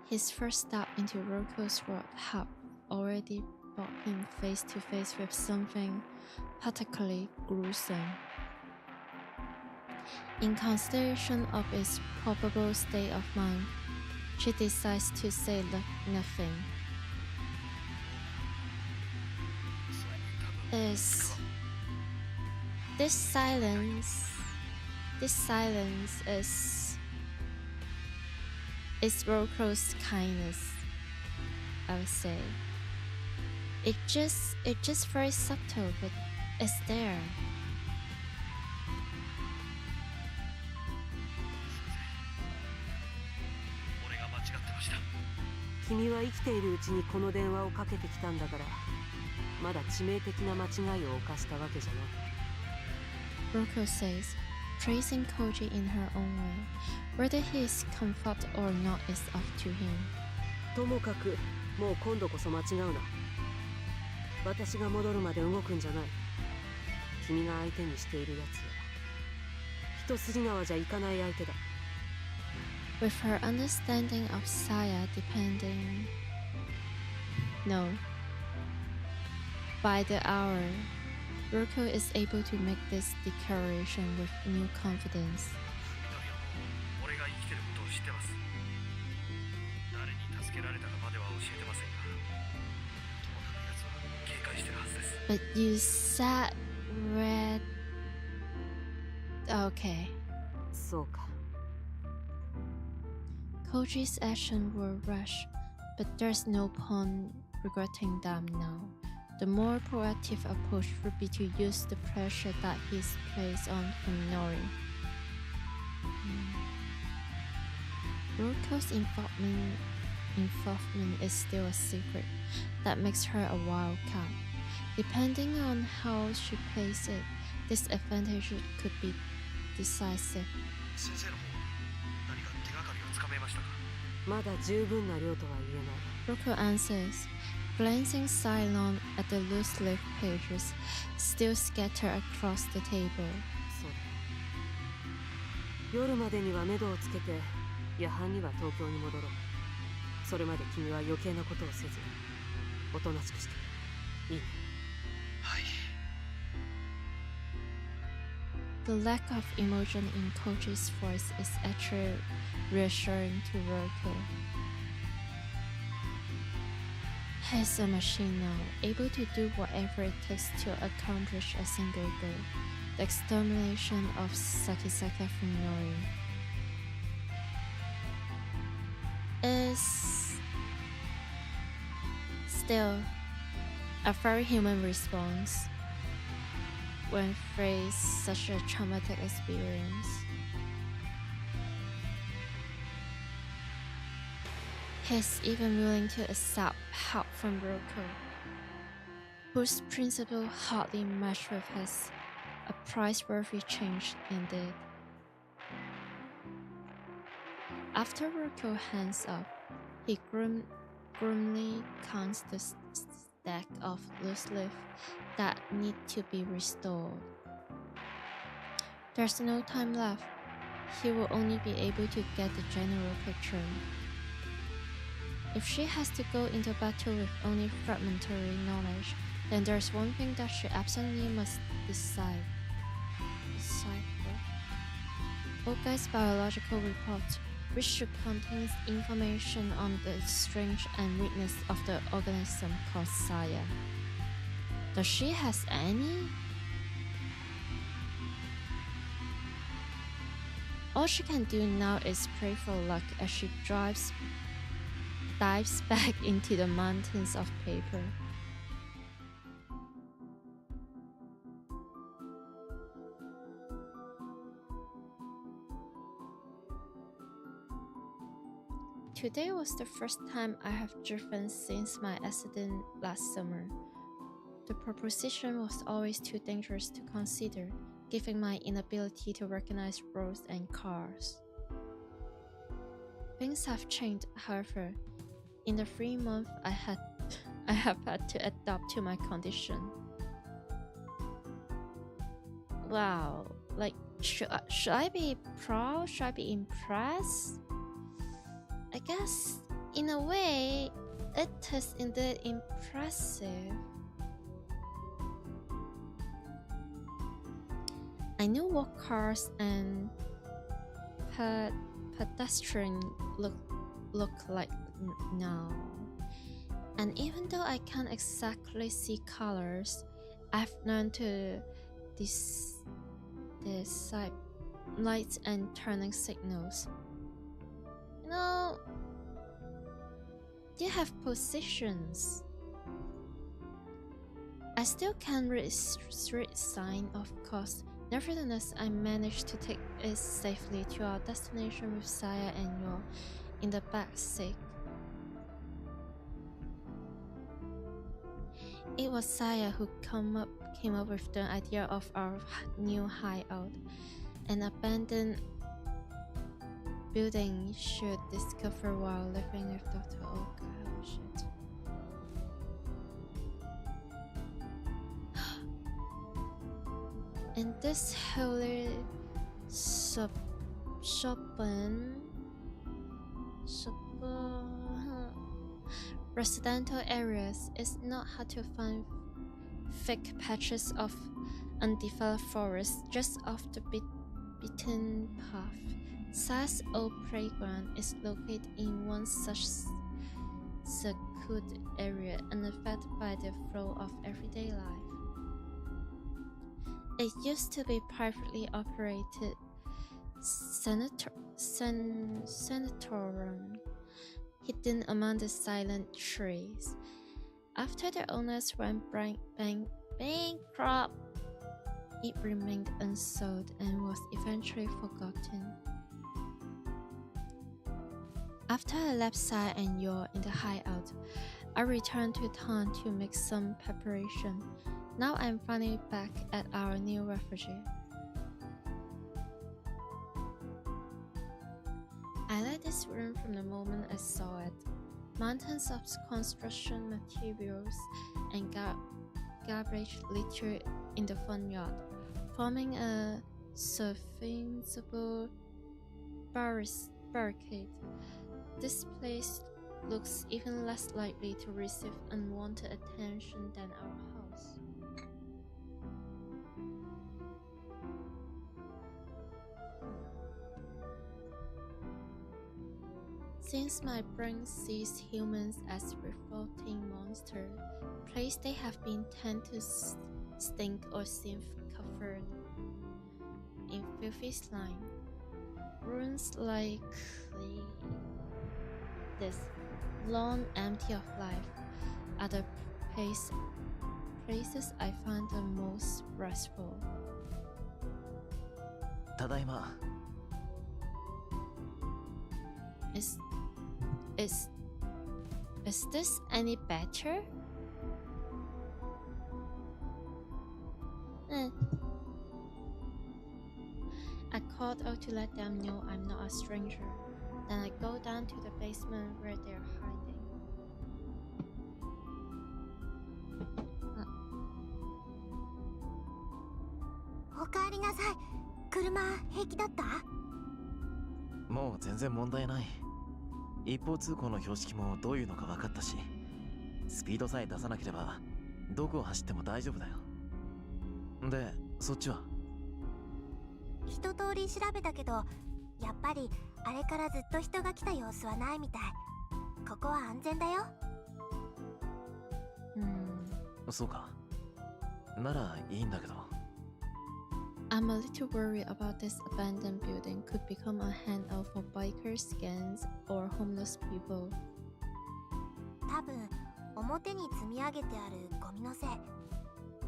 his first step into Roko's world had already brought him face to face with something particularly gruesome. In consideration of its probable state of mind, she decides to say nothing. This silence is Roko's kindness. I would say. It's just very subtle, but it's there. 俺が間違ってました。君は生きているうちにこの電話をかけてきたんだから、まだ致命的な間違いを犯したわけじゃない。 Roko says, praising Koji in her own way. Whether he is comfort or not is up to him. ともかくもう今度こそ間違うな。私が戻るまで動くんじゃない。君が相手にしているやつは一筋縄じゃいかない相手だ。 With her understanding of Saya by the hour, Roko is able to make this declaration with new confidence. 俺が生きてることを知ってます。誰に助けられたかまでは教えてませんが、ともかく奴は警戒してるはずです。 But you said red. Okay. そうか。 Koji's actions were rash, but there's no point regretting them now. The more proactive approach would be to use the pressure that he's placed on Hinori. Roko's involvement is still a secret. That makes her a wildcat. Depending on how she plays it, this advantage could be decisive. 先生の方は何か手がかりをつかめましたか？まだ十分な量とは言えない。 Roko answers, glancing silent at the loose leaf pages still scattered across the table. そうだ。夜までには目処をつけて、夜半には東京に戻ろう。それまで君は余計なことをせず、おとなしくしていい。はい。 The lack of emotion in Koji's voice is actually reassuring to Roko. He's a machine now, able to do whatever it takes to accomplish a single goal, the extermination of Sakisaka Funori. Is still a very human response when faced such a traumatic experience. He's even willing to accept help from Roko, whose principle hardly matched with his, a price-worthy change indeed. After Roko hands up, he grimly counts the stack of loose leaf that need to be restored. There's no time left. He will only be able to get the general picture. If she has to go into battle with only fragmentary knowledge, then there's one thing that she absolutely must decipher. Ogai's biological report, which should contain information on the strength and weakness of the organism called Saya. Does she has any? All she can do now is pray for luck as she dives back into the mountains of paper. Today was the first time I have driven since my accident last summer. The proposition was always too dangerous to consider, given my inability to recognize roads and cars. Things have changed, however. In the 3 months I have had to adapt to my condition. Wow, like should I be proud? Should I be impressed? I guess in a way it is indeed impressive. I knew what cars and pedestrians look like now, and even though I can't exactly see colors, I've learned to decide lights and turning signals. You know, did have positions. I still can't read street sign, of course. Nevertheless, I managed to take it safely to our destination with Saya and Yo in the back seat. It was Saya who came up with the idea of our new hideout, an abandoned building should discover while living with Dr. Oka. Oh shit. In this holy residential areas, it's not hard to find thick patches of undeveloped forest just off the beaten path. Saya's old playground is located in one such secluded area, unaffected by the flow of everyday life. It used to be privately operated sanatorium, hidden among the silent trees. After the owners went bankrupt, it remained unsold and was eventually forgotten. After I left Sai and Yor in the hideout, I returned to town to make some preparation. Now I'm finally back at our new refugee. I liked this room from the moment I saw it. Mountains of construction materials and garbage littered in the front yard, forming a serviceable barricade. This place looks even less likely to receive unwanted attention than our house. Since my brain sees humans as revolting monsters, places they have been tend to stink or seem covered in filthy slime. Ruins like this, long empty of life, are the places I find the most restful. ただいま。 Is this any better? I called out to let them know I'm not a stranger. Then I go down to the basement where they're hiding. おかえりなさい。車平気だった？もう全然問題ない。一方通行の標識もどういうのか分かったし、スピードさえ出さなければどこを走っても大丈夫だよ。で、そっちは？一通り調べたけど、やっぱりあれからずっと人が来た様子はないみたい。ここは安全だよ。そうか。ならいいんだけど。I'm a little worried about this abandoned building could become a hangout for bikers, gangs, or homeless people. 多分表に積み上げてあるゴミのせい。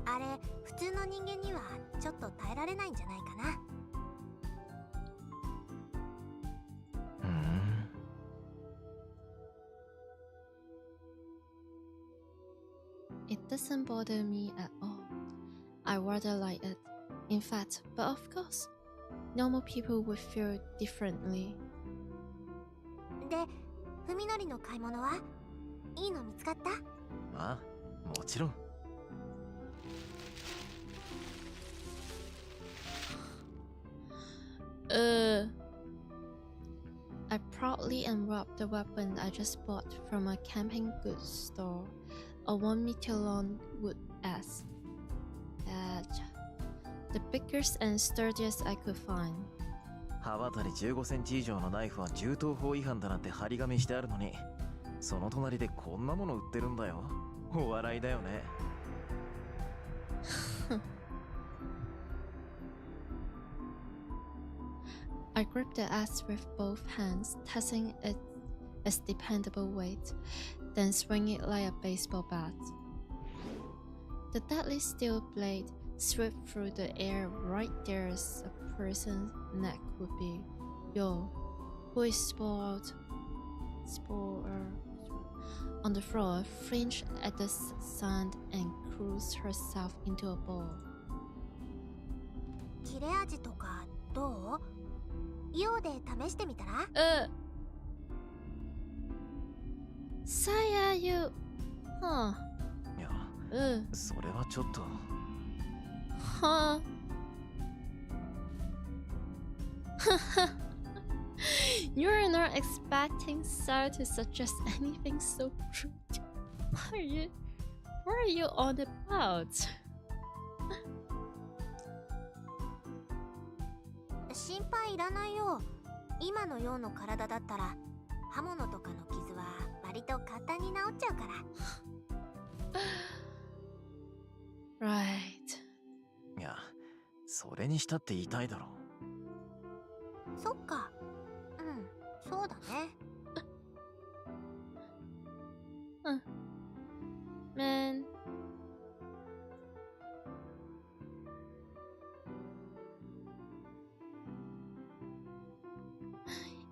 あれ普通の人間にはちょっと耐えられないんじゃないかな。It doesn't bother me at all. I rather like it. In fact, but of course, normal people would feel differently. で、文則の買い物はいいの見つかった？ああ、もちろん。I proudly unwrapped the weapon I just bought from a camping goods store. A 1 meter long wood axe. The biggest and sturdiest I could find. 刃渡り15センチ以上のナイフは銃刀法違反だなんて張り紙してあるのに、その隣でこんなもの売ってるんだよ。お笑いだよね。I gripped the axe with both hands, testing its dependable weight. then swing it like a baseball bat. The deadly steel blade swept through the air right there as a person's neck would be. Yo, who is sprawled on the floor, flinched at the sound and cruised herself into a ball. 切れ味とかどう？イオで試してみたら？ Saya, you... Huh. いや、それはちょっと。Huh. You're not expecting Sarah to suggest anything so crude. What are you on about? 心配いらないよ。今のような体だったら刃物とかの傷は割と簡単に治っちゃうから。Right. いや、それにしたって痛いだろ。そっか。うん、そうだね。Man.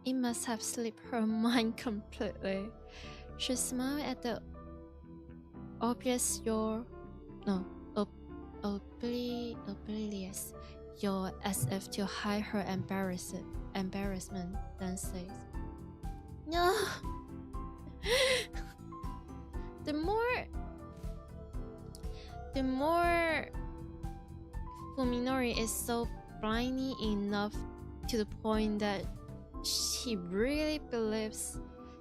It must have slipped her mind completely. She smiled at the oblivious yaw as if to hide her embarrassment, then says, "No." The more Fuminori is so briny enough to the point that she really believes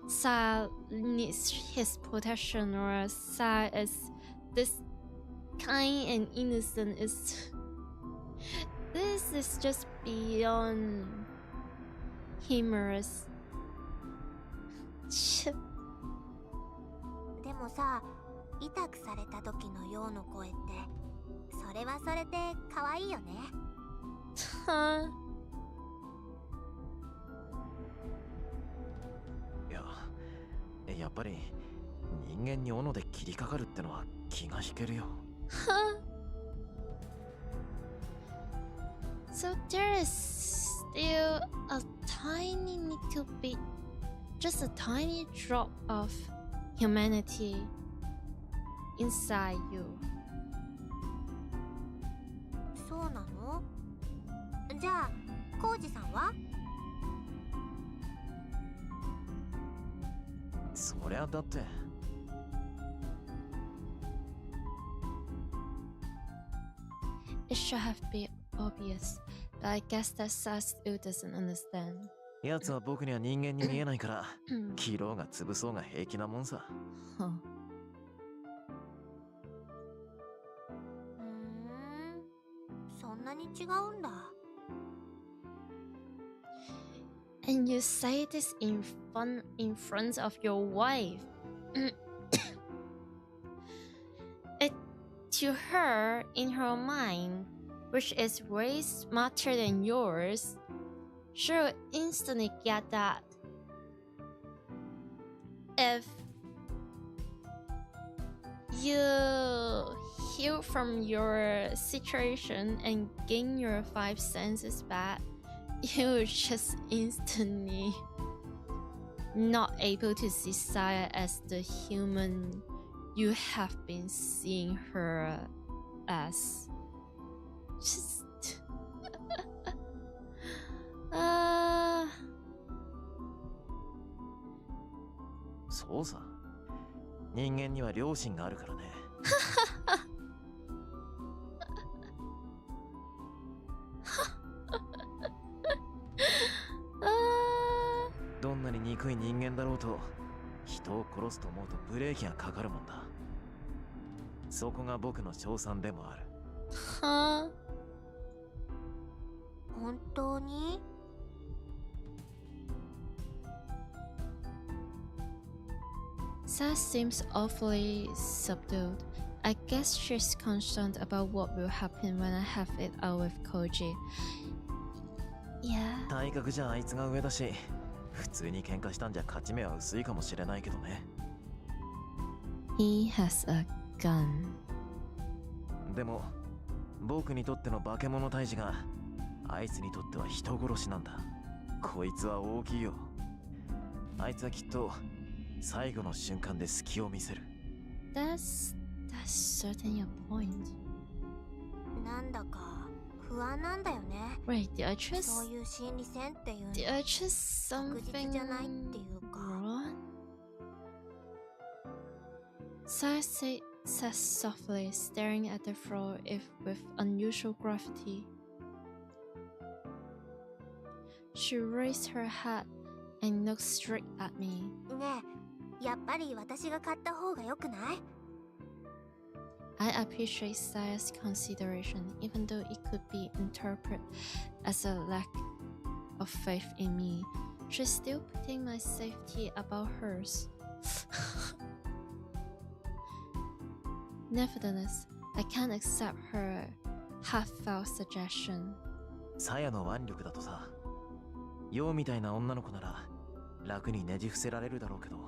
Sai needs his protection, or Sai is this kind and innocent, this is just beyond humorous. でもさ、委託された時のようの声って、それはそれで可愛いよね。Huh? やっぱり人間に斧で切りかかるってのは気が引けるよ。Huh? So there is still a tiny little bit, just a tiny drop of humanity inside you. そうなの？じゃあ、コウジさんは？そりゃだって。It should have been obvious, but I guess that Sasu doesn't understand. やつは僕には人間に見えないから切ろうが潰そうが平気なもんさ。Huh. そんなに違うんだ。And you say this in front of your wife. It to her, in her mind, which is way smarter than yours, she'll instantly get that if you heal from your situation and gain your 5 senses back, you just instantly not able to see Saya as the human you have been seeing her as. Justそうさ。人間には良心があるからね。どんなに憎い人間だろうと、人を殺すと思うとブレーキがかかるもんだ。そこが僕の称賛でもある。Huh? 本当にSas seems awfully subdued. I guess she's concerned about what will happen when I have it out with Koji. Yeah. 体格じゃあいつが上だし、普通に喧嘩したんじゃ勝ち目は薄いかもしれないけどね。He has a gun. でも僕にとっての化け物退治があいつにとっては人殺しなんだ。こいつは大きいよ。あいつはきっと最後の瞬間で隙を見せる。 That's certainly a point. なんだか不安なんだよね。 Wait, did I just そういう心理戦っていうの did I just 確 something 実じゃないっていうか。 wrong? Saya says softly, staring at the floor with unusual gravity. She raised her head and looked straight at me. ねえ、やっぱり私が買った方が良くない？ I appreciate Saya's consideration, even though it could be interpreted as a lack of faith in me. She's still putting my safety above hers. Nevertheless, I can't accept her heartfelt suggestion. サヤの腕力だとさ、ヨウみたいな女の子なら楽にねじ伏せられるだろうけど、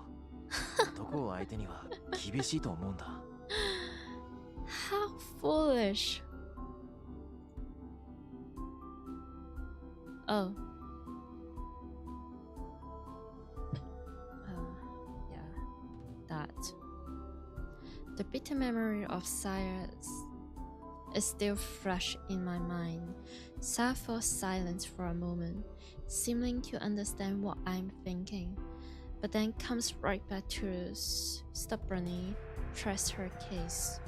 男を相手には厳しいと思うんだ。How foolish! Oh. Yeah, that. The bitter memory of Saya is still fresh in my mind. Saya falls silent for a moment, seeming to understand what I'm thinking, but then comes right back to stubbornly press her case.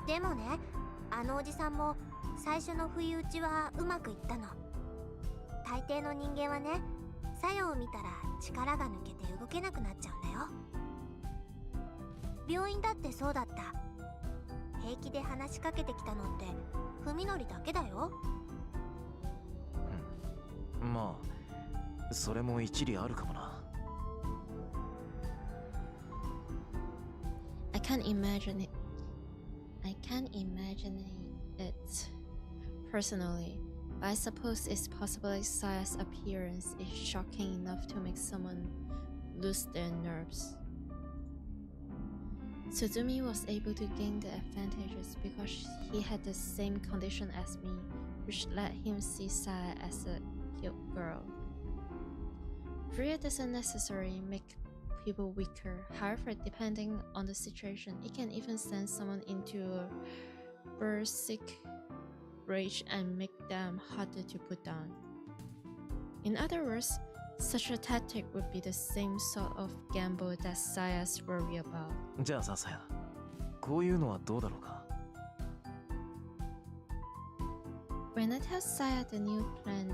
でもね、あのおじさんも最初の不意打ちはうまくいったの。大抵の人間はね、作用を見たら力が抜けて動けなくなっちゃうんだよ。病院だってそうだった。平気で話しかけてきたのって文則だけだよ。まあ、それも一理あるかもな。I can't imagine it personally, but I suppose it's possible that Saya's appearance is shocking enough to make someone lose their nerves. Suzumi was able to gain the advantages because he had the same condition as me, which let him see Saya as a cute girl. Fear doesn't necessarily make people weaker. However, depending on the situation, it can even send someone into a berserk rage and make them harder to put down. In other words, such a tactic would be the same sort of gamble that Saya's worry about. じゃあさ、サヤ、こういうのはどうだろうか。When I tell Saya the new plan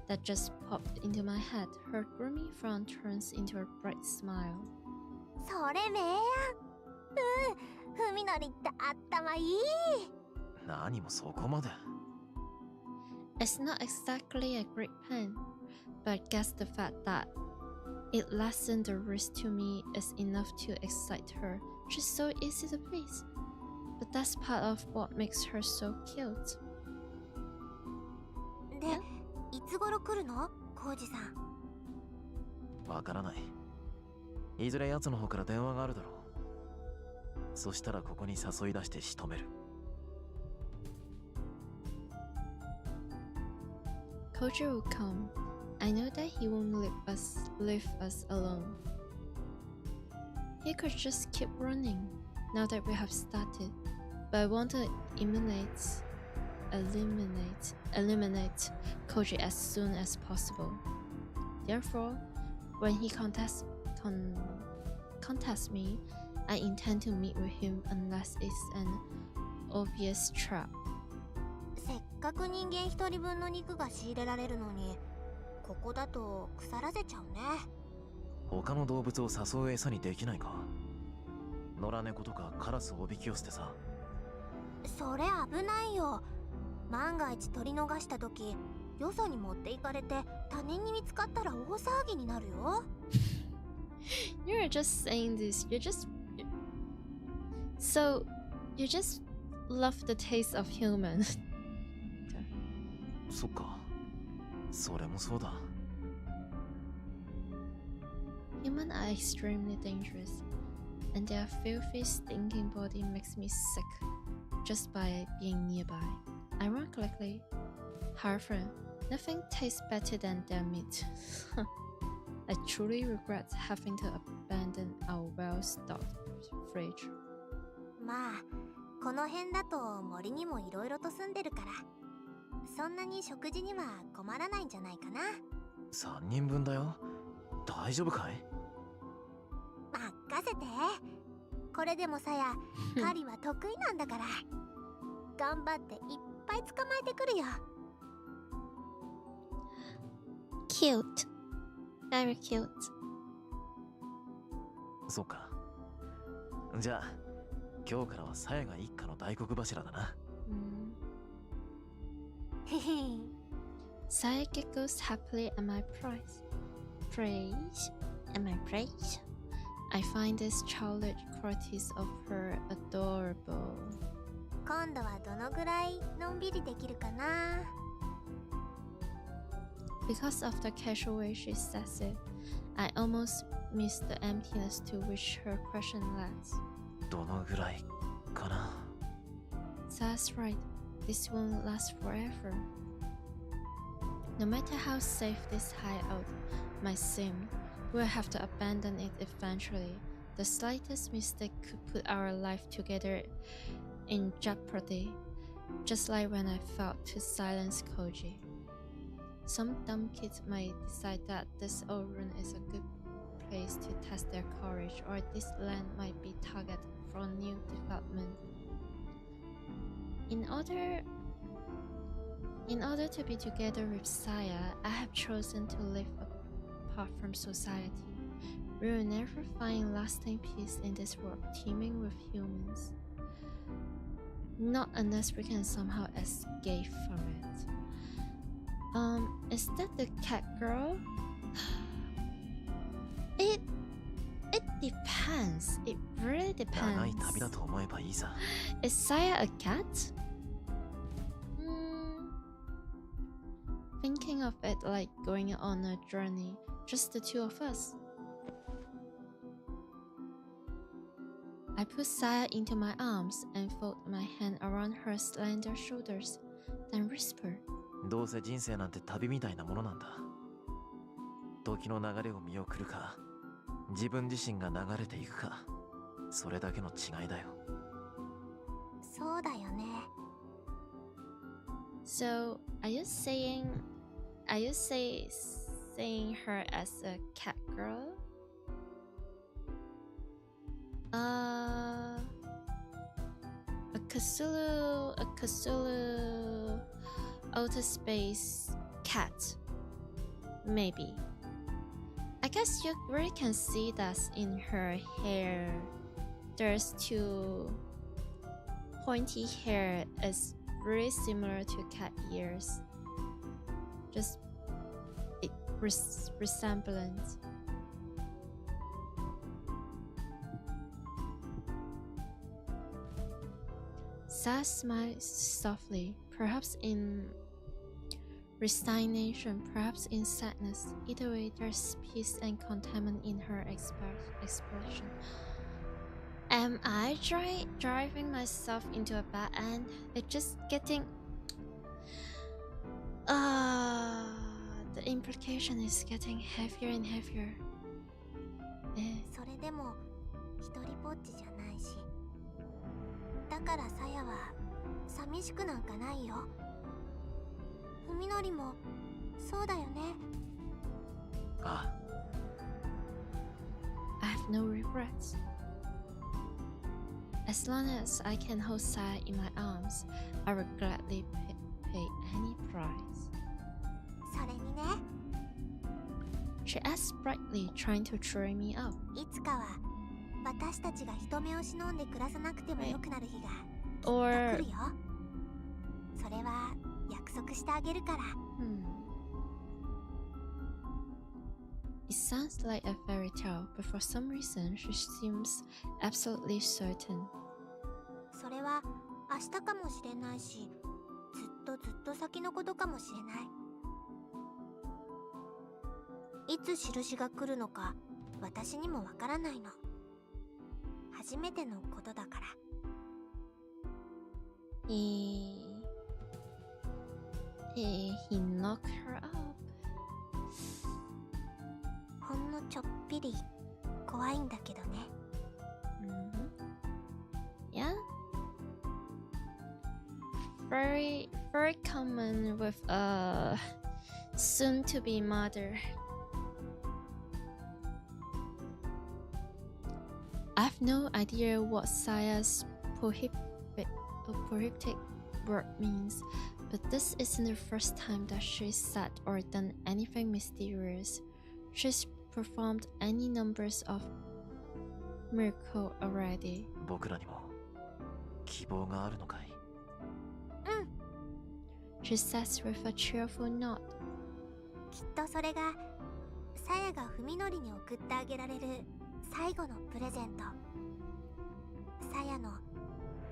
that just popped into my head, her gloomy frown turns into a bright smile. それめえやん。文則って頭いい。何もそこまで。It's not exactly a great plan, but I guess the fact that it lessened the risk to me is enough to excite her. She's so easy to please, but that's part of what makes her so cute. で、いつ頃来るの？浩二さん。わからない。いずれ奴の方から電話があるだろう。そしたらここに誘い出して仕留める。Koji will come. I know that he won't leave us alone. He could just keep running now that we have started, but I want to eliminate Koji as soon as possible. Therefore, when he contacts me, I intend to meet with him unless it's an obvious trap. せっかく人間一人分の肉が仕入れられるのに、ここだと腐らせちゃうね。他の動物を誘う餌にできないか。野良猫とかカラスをおびき寄せてさ。それ危ないよ。万が一取り逃した時、よそに持っていかれて他人に見つかったら大騒ぎになるよ。You're just saying this. So you just love the taste of human. そっか。それもそうだ。Humans are extremely dangerous. and their filthy, stinking body makes me sick just by being nearby. Ironically, however, nothing tastes better than their meat. I truly regret having to abandon our well-stocked fridge. まあこの辺だと森にもいろいろと住んでるからそんなに食事には困らないんじゃないかな。3人分だよ。大丈夫かい？任せて。これでもさや狩りは得意なんだから頑張っていっぱい捕まえてくるよ。 Cute. Very cute. そうか。じゃあ今日からはサヤが一家の大黒柱だな。へへ。 Saya giggles happily at my praise. I find these childish qualities of her adorable. 今度はどのぐらいのんびりできるかな。 Because of the casual way she says it, I almost miss the emptiness to which her question leads. どのぐらいかな。 Saya's right. This won't last forever. No matter how safe this hideout might seem, we'll have to abandon it eventually. The slightest mistake could put our life together in jeopardy, just like when I failed to silence Koji. Some dumb kids might decide that this old rune is a good place to test their courage, or this land might be target for new development. In order to be together with Saya, I have chosen to live apart from society. We will never find lasting peace in this world teeming with humans. Not unless we can somehow escape from it. Is that the cat girl? It depends. It really 長い depends. 旅だと思えばいいさ。 Is Saya a cat? Thinking of it like going on a journey, just the two of us. I put Saya into my arms and fold my hand around her slender shoulders, then whisper. どうせ人生なんて旅みたいなものなんだ。時の流れを見送るか、自分自身が流れていくか、それだけの違いだよ。そうだよね。 So, are you saying her as a cat girl? A Cthulhu outer space cat. Maybe. I guess you really can see that in her hair. There's two pointy hair is really similar to cat ears. Just resemblance. Saya smiles softly, perhaps in resignation, perhaps in sadness. Either way, there's peace and contentment in her expression. Am I driving myself into a bad end? It's just getting... the implication is getting heavier and heavier. それでも一人ぼっちじゃないしだからさやは寂しくなんかないよ。ふみのりもそうだよね。ああ。 I have no regrets. As long as I can hold Saya in my arms, I will gladly pay any price. それにね、 She asks brightly, trying to cheer me up. いつかは私たちが人目を忍んで暮らさなくてもよくなる日が Or... 来るよ。それは約束してあげるから。It sounds like a fairy tale, but for some reason she seems absolutely certain. それは明日かもしれないし、ずっと先のことかもしれない。いつ印が来るのか私にもわからないの。初めてのことだから。He knocked her up. ほんのちょっぴり怖いんだけどね。Yeah. Very common with a soon-to-be mother. I've no idea what Saya's prohibited word means, but this isn't the first time that she's said or done anything mysterious. She's performed any numbers of miracles already. 僕らにも希望があるのかい？ She says with a cheerful nod. きっとそれがさやが文則に送ってあげられる最後のプレゼント。さやの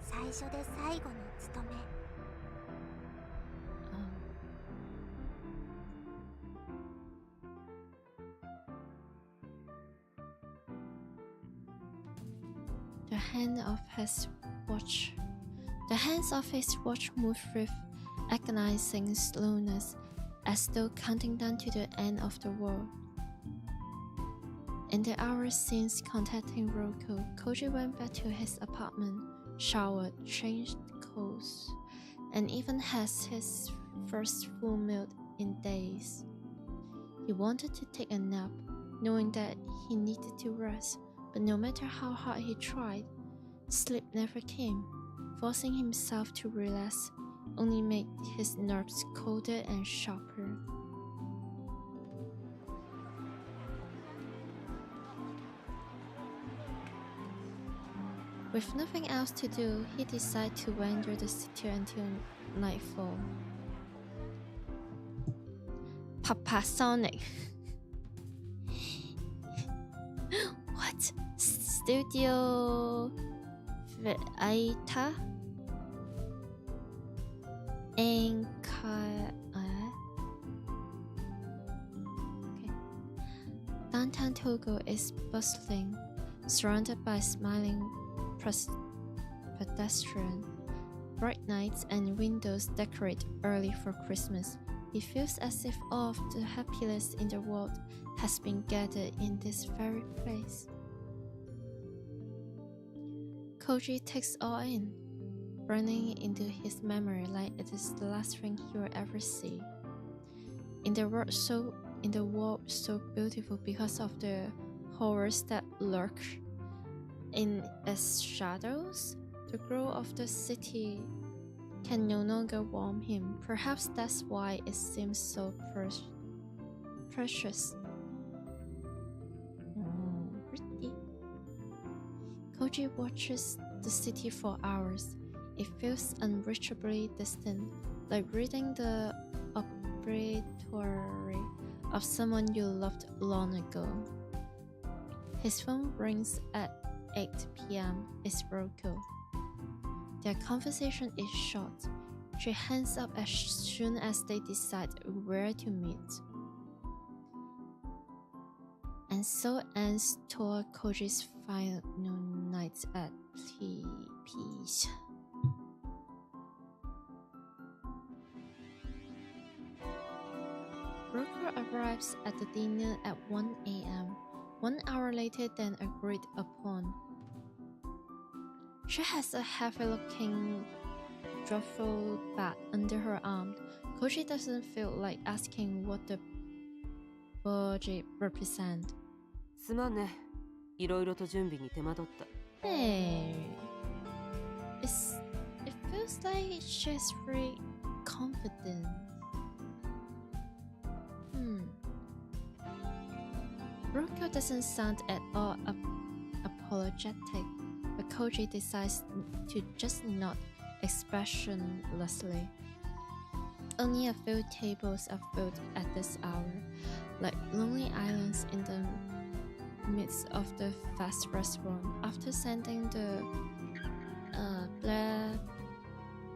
最初で最後の務め。The hands of his watch moved with agonizing slowness, as though counting down to the end of the world. In the hours since contacting Roko, Koji went back to his apartment, showered, changed clothes, and even has his first full meal in days. He wanted to take a nap, knowing that he needed to rest, but no matter how hard he tried, sleep never came. Forcing himself to relax only made his nerves colder and sharper. With nothing else to do, he decided to wander the city until nightfall. Papa Sonic. What? Studio Aita? Okay. Downtown Togo is bustling, surrounded by smiling pedestrians. Bright nights and windows decorate early for Christmas. It feels as if all of the happiness in the world has been gathered in this very place. Koji takes all in, burning into his memory like it is the last thing he will ever see. In the world so beautiful because of the horrors that lurk in its shadows, the glow of the city can no longer warm him. Perhaps that's why it seems so precious. Pretty. Koji watches the city for hours. It feels unreachably distant, like reading the obituary of someone you loved long ago. His phone rings at 8 p.m. It's Roko. Their conversation is short. She hangs up as soon as they decide where to meet. And so ends Toa Koji's final night at Peace. Roko arrives at the dinner at 1 a.m., 1 hour later than agreed upon. She has a heavy-looking duffel bag under her arm. Koji doesn't feel like asking what the budget represents. すまんね。いろいろと準備に手間取った。Hey, it feels like she's very confident. Roko doesn't sound at all apologetic, but Koji decides to just nod expressionlessly. Only a few tables are filled at this hour, like lonely islands in the midst of the vast restaurant. After sending the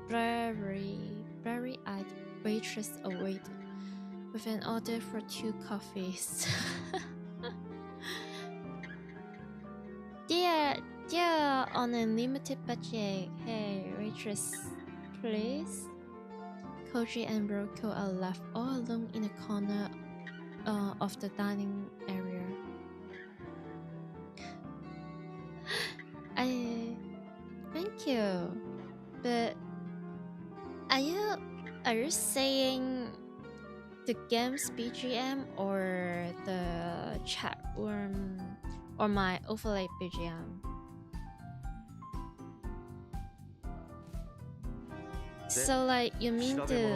blurry-eyed waitress away with an order for 2 coffees. Yeah, on a limited budget. Hey, waitress, please. Koji and Roko are left all alone in a corner of the dining area. Thank you. But are you saying the game's BGM or the chat room or my overlay BGM? So like you mean the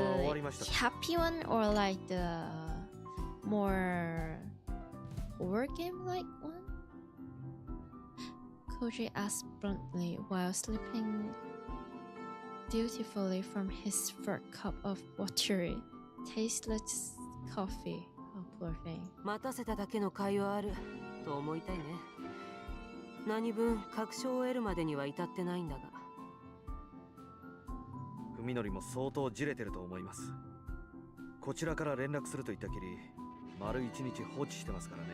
happy one or like the more horror game like one? Koji asked bluntly while slipping dutifully from his third cup of watery, tasteless coffee. Oh, poor thing. 待たせただけの甲斐はあると思いたいね。何分確証を得るまでには至ってないんだが。文則も相当じれてると思います。こちらから連絡すると言ったきり、丸一日放置してますからね。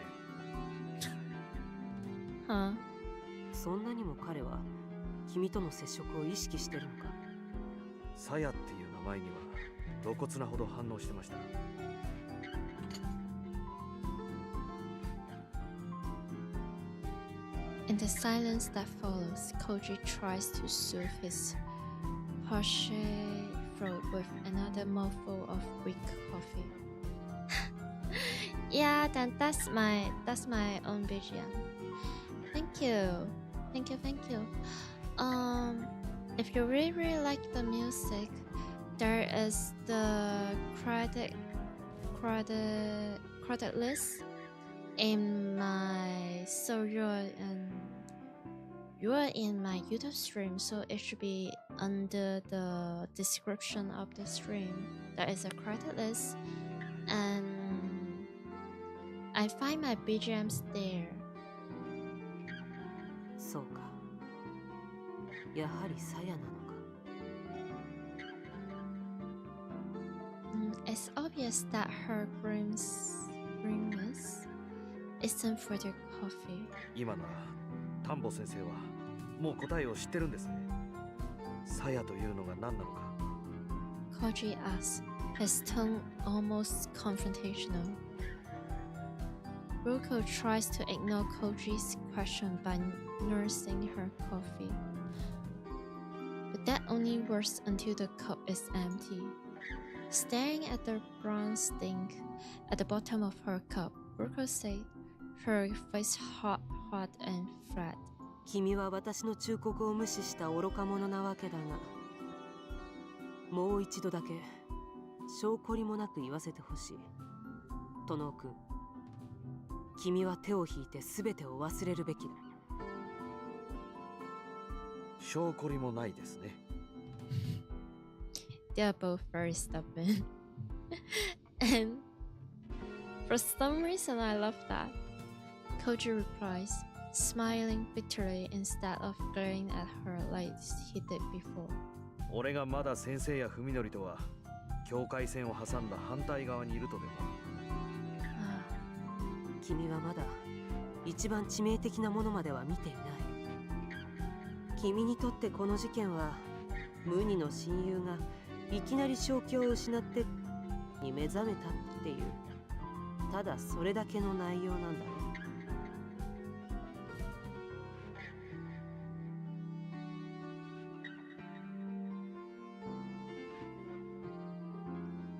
はあ、そんなにも彼は君との接触を意識してるのか。さやっていう名前には露骨なほど反応してました。In the silence that follows, Koji tries to soothe his parched throat with another mouthful of weak coffee. Yeah, then that's my own BGM. Thank you. If you really like the music, there is the credit list in my you're in my YouTube stream, so it should be under the description of the stream. There is a credit list, and I find my BGMs there. そうか。やはりさやなのか。It's obvious that her grimmness isn't for the coffee. 今なら田んぼ先生はもう答えを知ってるんですね。さやというのが何なのか。Koji asked, his tone almost confrontational. Roko tries to ignore Koji's question by nursing her coffee. But that only works until the cup is empty. Staring at the brown stink at the bottom of her cup, Roko said, her face hot and flat. 君は私の忠告を無視した愚か者なわけだが、もう一度だけ証拠りもなく言わせてほしい。殿君、君は手を引いて全てを忘れるべきだ。証拠りもないですね。They are both very stubborn. And for some reason I love that. Koji replies, smiling bitterly instead of glaring at her like he did before. 俺がまだ先生や文則とは境界線を挟んだ反対側にいるとでも。君はまだ一番致命的なものまでは見ていない。君にとってこの事件は無二の親友がいきなり正気を失ってに目覚めたっていう、ただそれだけの内容なんだろう。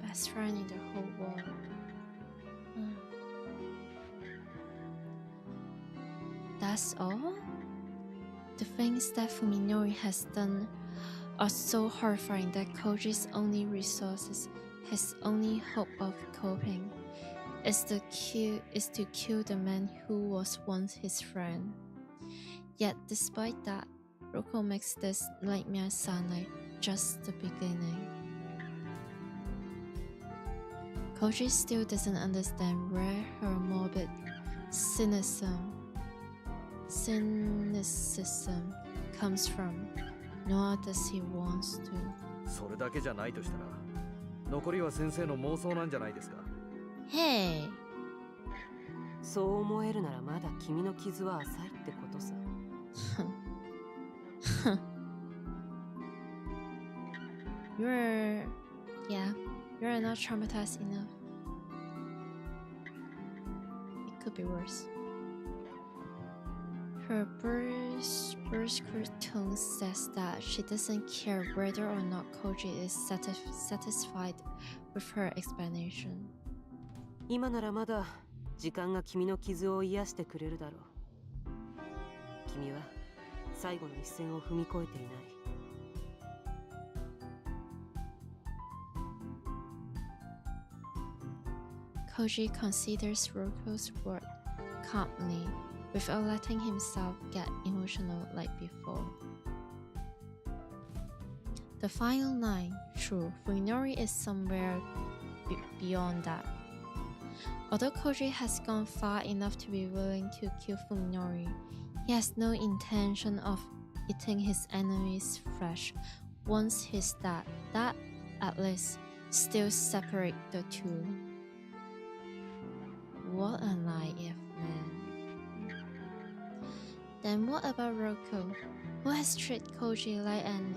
Best friend in the whole world. That's all? The things that Fuminori has done are so horrifying that Koji's only resources, his only hope of coping, is to kill the man who was once his friend. Yet despite that, Roko makes this nightmare sound like just the beginning. Koji still doesn't understand where her morbid cynicism comes from, nor does he want to. それだけじゃないとしたら、残りは先生の妄想なんじゃないですか。Hey! そう思えるならまだ君の傷は浅いってことさ。You're not traumatized enough. It could be worse. Her brusque tone says that she doesn't care whether or not Koji is satisfied with her explanation. 今ならまだ時間が君の傷を癒してくれるだろう。君は最後の一線を踏み越えていない。Koji considers Roko's word calmly, without letting himself get emotional like before. The final line, true, Fuminori is somewhere beyond that. Although Koji has gone far enough to be willing to kill Fuminori, he has no intention of eating his enemy's flesh once he's dead. That, at least, still separates the two. What a naive man. Then what about Roko, who has treated Koji like an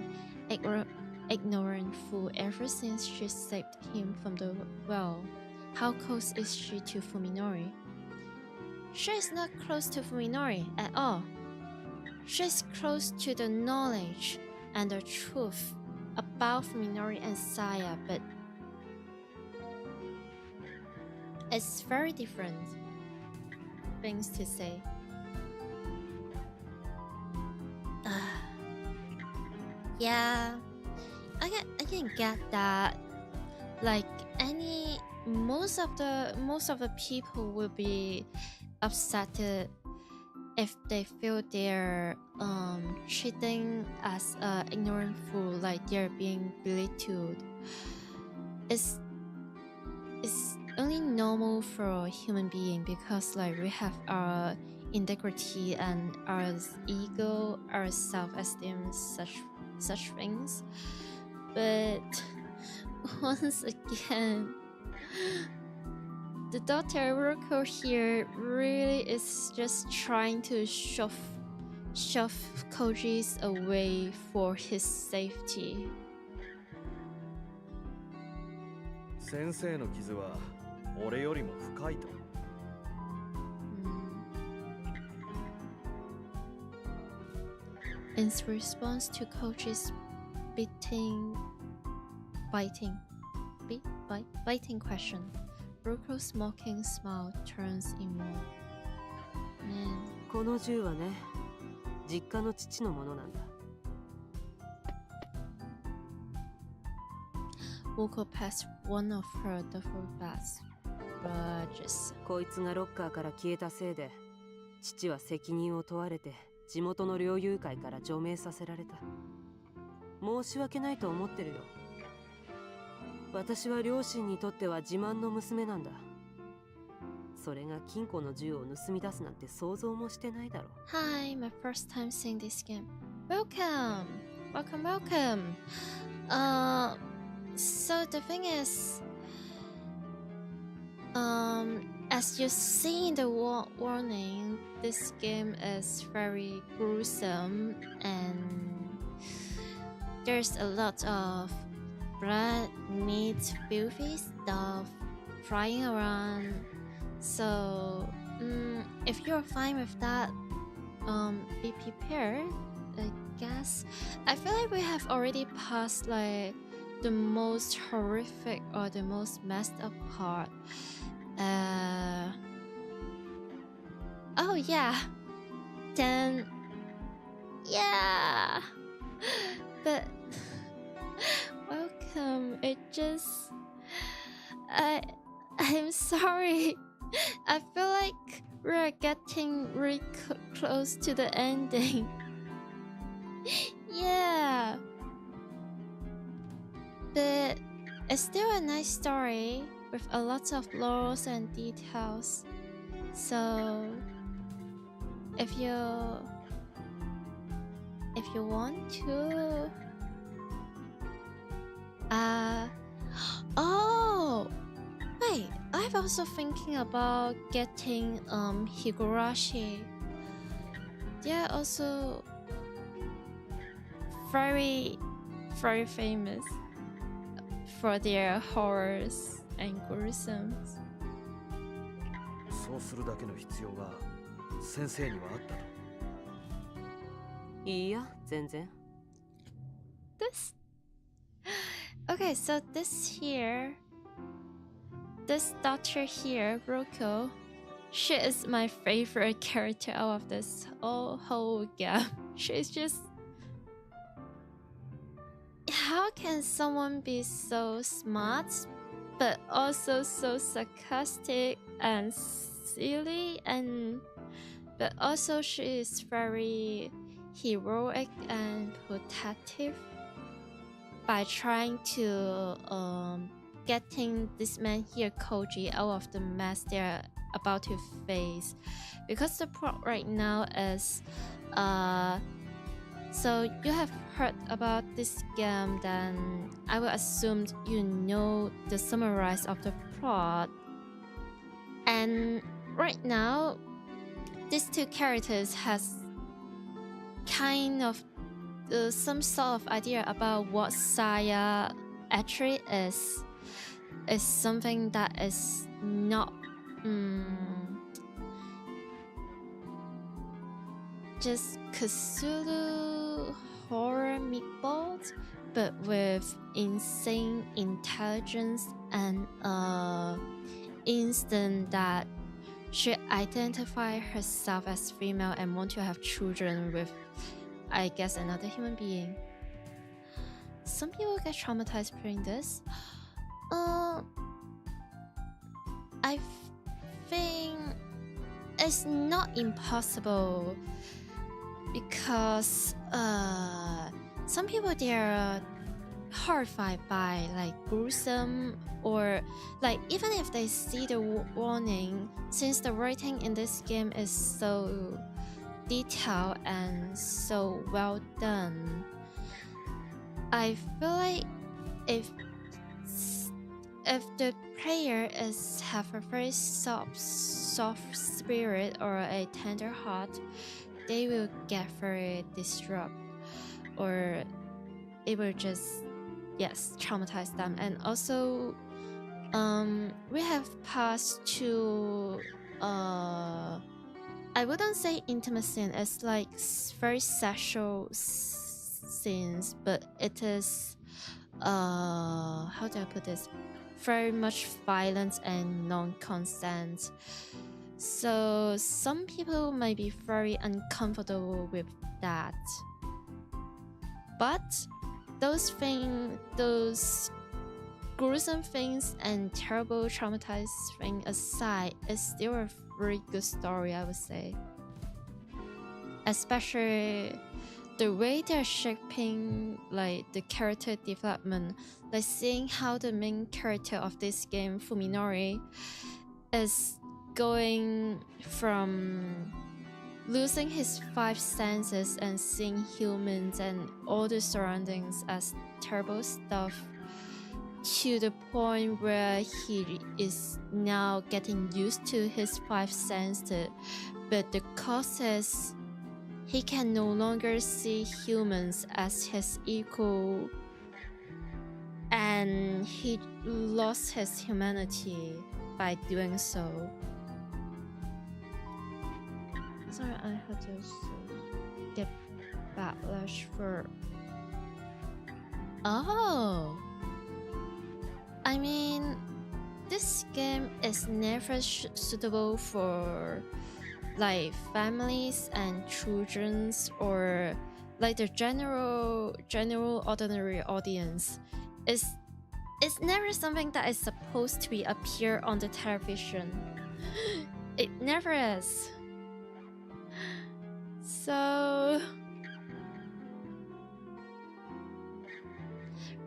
ignorant fool ever since she saved him from the well? How close is she to Fuminori? She is not close to Fuminori at all. She is close to the knowledge and the truth about Fuminori and Saya, but it's very different things to say. Yeah, I can get that. Like most of the people will be upset if they feel they're treating as an ignorant fool, like they're being belittled. It's only normal for a human being because like we have our integrity and our ego, our self-esteem, such things. But once again, the Dr. Roko here really is just trying to shove Koji's away for his safety. 先生の傷は俺よりも深いと。In response to Koji's biting question, Roko's mocking smile turns inward. Man. この銃はね、実家の父のものなんだ。Walk past one of her duffel bags. Grudges. こいつがロッカーから消えたせいで、父は責任を問われて地元の猟友会から除名させられた。申し訳ないと思ってるよ。私は両親にとっては自慢の娘なんだ。それが金庫の銃を盗み出すなんて想像もしてないだろう。Hi, my first time seeing this game. Welcome. So the thing is, as you see in the warning, this game is very gruesome and there's a lot of blood, meat, filthy stuff flying around. So, if you're fine with that, be prepared, I guess. I feel like we have already passed like the most horrific or the most messed up part. Oh yeah. Then yeah. But welcome. I'm sorry. I feel like we're getting really close to the ending. Yeah. But it's still a nice story with a lot of laws and details. So if you want to oh wait, I'm also thinking about getting Higurashi. They're also very, very famous for their horrors and gruesomes. そうするだけの必要が先生にはあったと。いいや、全然。This okay, so this doctor here, Roko, she is my favorite character out of this whole game. She's just, how can someone be so smart but also so sarcastic and silly, and but also she is very heroic and protective by trying to getting this man here, Koji, out of the mess they're about to face. Because the plot right now is so you have heard about this game, then I will assume you know the summarize of the plot. And right now these two characters has kind of some sort of idea about what Saya actually is something that is not just Cthulhu horror meatballs, but with insane intelligence and instant that she identify herself as female and want to have children with, I guess, another human being. Some people get traumatized playing this. I think it's not impossible because some people, they're horrified by like gruesome, or like even if they see the warning, since the writing in this game is so detailed and so well done, I feel like if the player have a very soft spirit or a tender heart, they will get very distraught, or it will just traumatize them. And also we have passed to I wouldn't say intimacy, it's like very sexual scenes, but it is how do I put this, very much violence and non-consent. So some people might be very uncomfortable with that, but those gruesome things and terrible traumatized things aside, it's still a very good story, I would say. Especially the way they're shaping like the character development, like seeing how the main character of this game, Fuminori, is going from losing his 5 senses and seeing humans and all the surroundings as terrible stuff, to the point where he is now getting used to his 5 senses, but the cause is he can no longer see humans as his equal, and he lost his humanity by doing so. Sorry, I had to get backlash for. Oh, I mean, this game is never suitable for like families and children's, or like the general ordinary audience. It's never something that is supposed to be appear on the television. It never is. So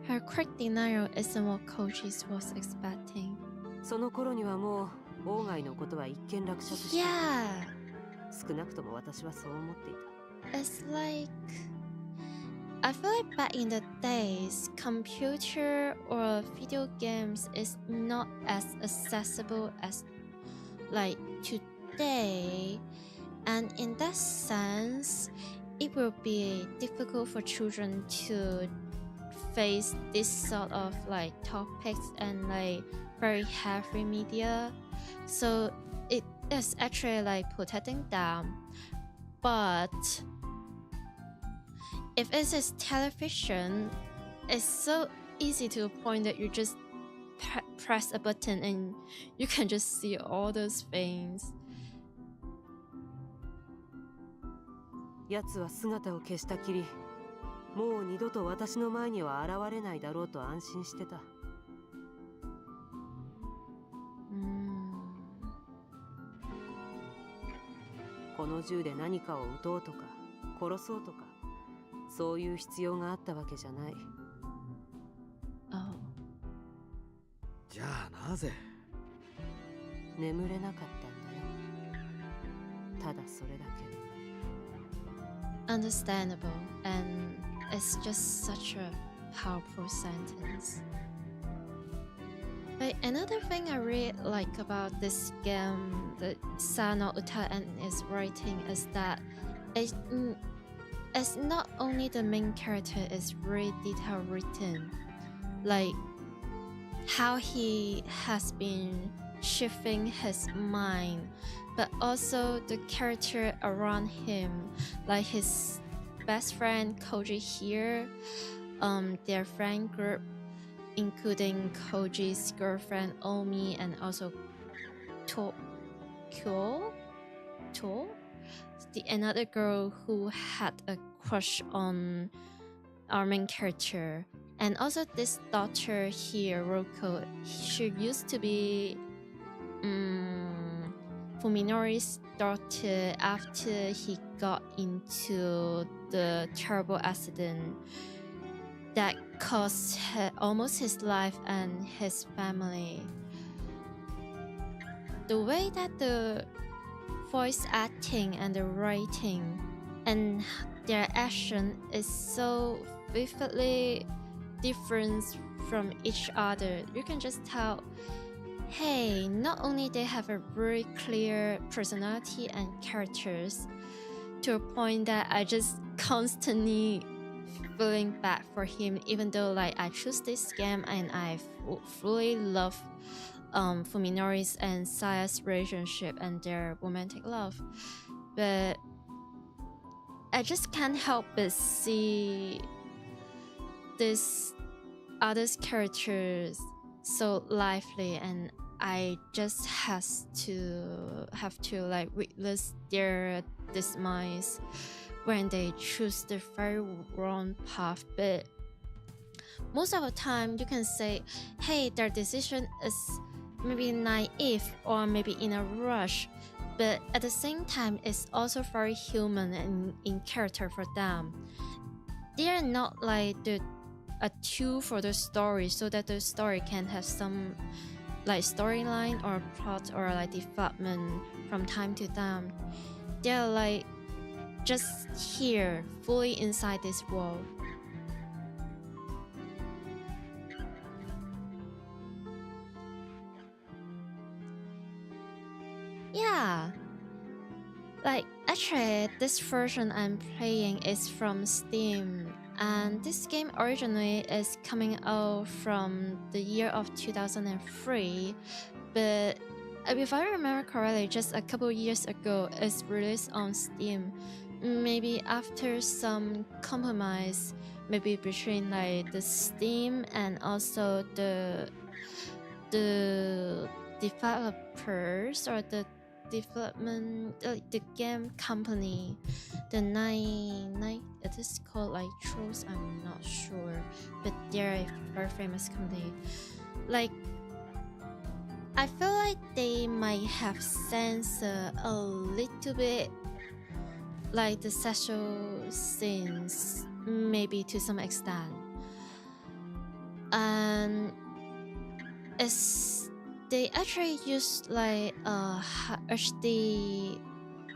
her quick denial isn't what Koji was expecting. その頃にはもう外のことは一見落着した。Yeah. 少なくとも私はそう思っていた。It's like, I feel like back in the days, computer or video games is not as accessible as like today, and in that sense, it will be difficult for children to face this sort of like topics and like very heavy media, so it is actually like protecting them. But if it is television, it's so easy to a point that you just press a button and you can just see all those things. 奴は姿を消したきり、もう二度と私の前には現れないだろうと安心してた。この銃で何かを撃とうとか殺そうとか、そういう必要があったわけじゃない。じゃあなぜ？眠れなかったんだよ。ただそれだけ。Understandable, and it's just such a powerful sentence. But another thing I really like about this game that Sano Uta and is writing is that it's not only the main character is really detail written, like how he has been shifting his mind, but also the character around him, like his best friend Koji here, their friend group, including Koji's girlfriend Omi and also Kyo, the another girl who had a crush on our main character, and also this daughter here, Roko. She used to be Fuminori's daughter after he got into the terrible accident that cost almost his life and his family. The way that the voice acting and the writing and their action is so vividly different from each other, you can just tell, hey, not only they have a very clear personality and characters, to a point that I just constantly feeling bad for him, even though like I choose this game and I fully love Fuminori's and Saya's relationship and their romantic love, but I just can't help but see this other's characters so lively, and I just have to like witness their demise when they choose the very wrong path. But most of the time you can say, hey, their decision is maybe naive or maybe in a rush, but at the same time it's also very human and in character for them. They are not like a tool for the story so that the story can have some like storyline or plot or like development from time to time. They're like just here, fully inside this world. Yeah, like actually this version I'm playing is from Steam, and this game originally is coming out from the year of 2003, but if I remember correctly, just a couple years ago it's released on Steam, maybe after some compromise maybe between like the Steam and also the developers or the development, the game company, the nine it is called like Trolls, I'm not sure, but they're a very famous company. Like I feel like they might have censored a little bit like the sexual scenes, maybe to some extent, and they actually used like a HD,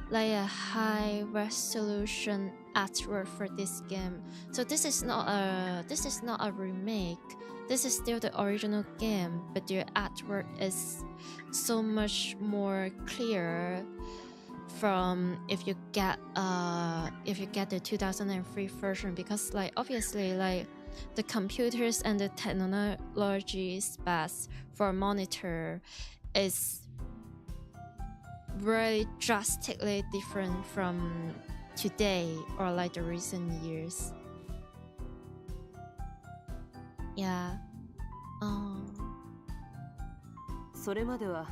like a high resolution artwork for this game. So this is not a remake. This is still the original game, but their artwork is so much more clear. from if you get the 2003 version, because like obviously like the computers and the technology specs for monitor is really drastically different from today or like the recent years. Yeah. それまでは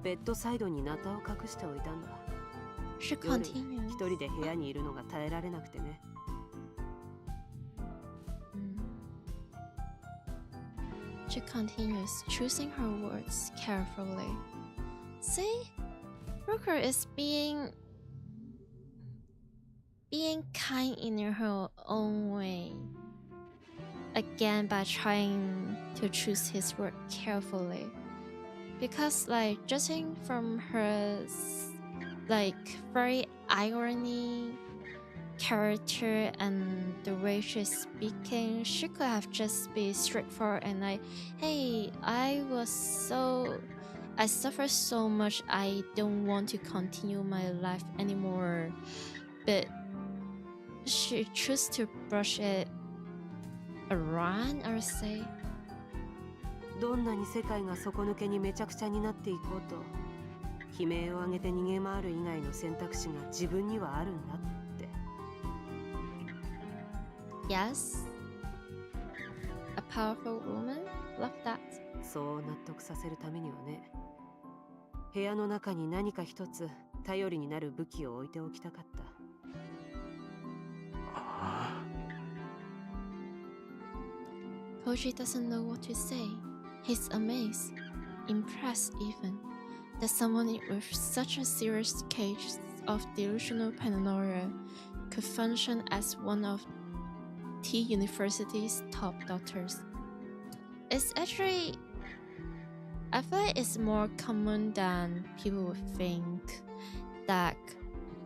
ベッドサイドにナタを隠しておいたんだ。 She 夜 continues. 一人で部屋にいるのが耐えられなくてね。She continues, choosing her words carefully. See, Brooker is being kind in her own way. Again, by trying to choose his word carefully, because like judging from her like very irony character and the way she's speaking, she could have just be straightforward and like, hey, I suffer so much, I don't want to continue my life anymore. But she chose to brush it around, or say. どんなに世界が底抜けにめちゃくちゃになっていこうと、悲鳴を上げて逃げ回る以外の選択肢が自分にはあるんだって。 Yes, a powerful woman. Love that. そう納得させるためにはね、部屋の中に何か一つ頼りになる武器を置いておきたかった。 Koji doesn't know what to say. He's amazed, impressed even, that someone with such a serious case of delusional paranoia could function as one of T University's top doctors. It's actually, I feel like it's more common than people would think that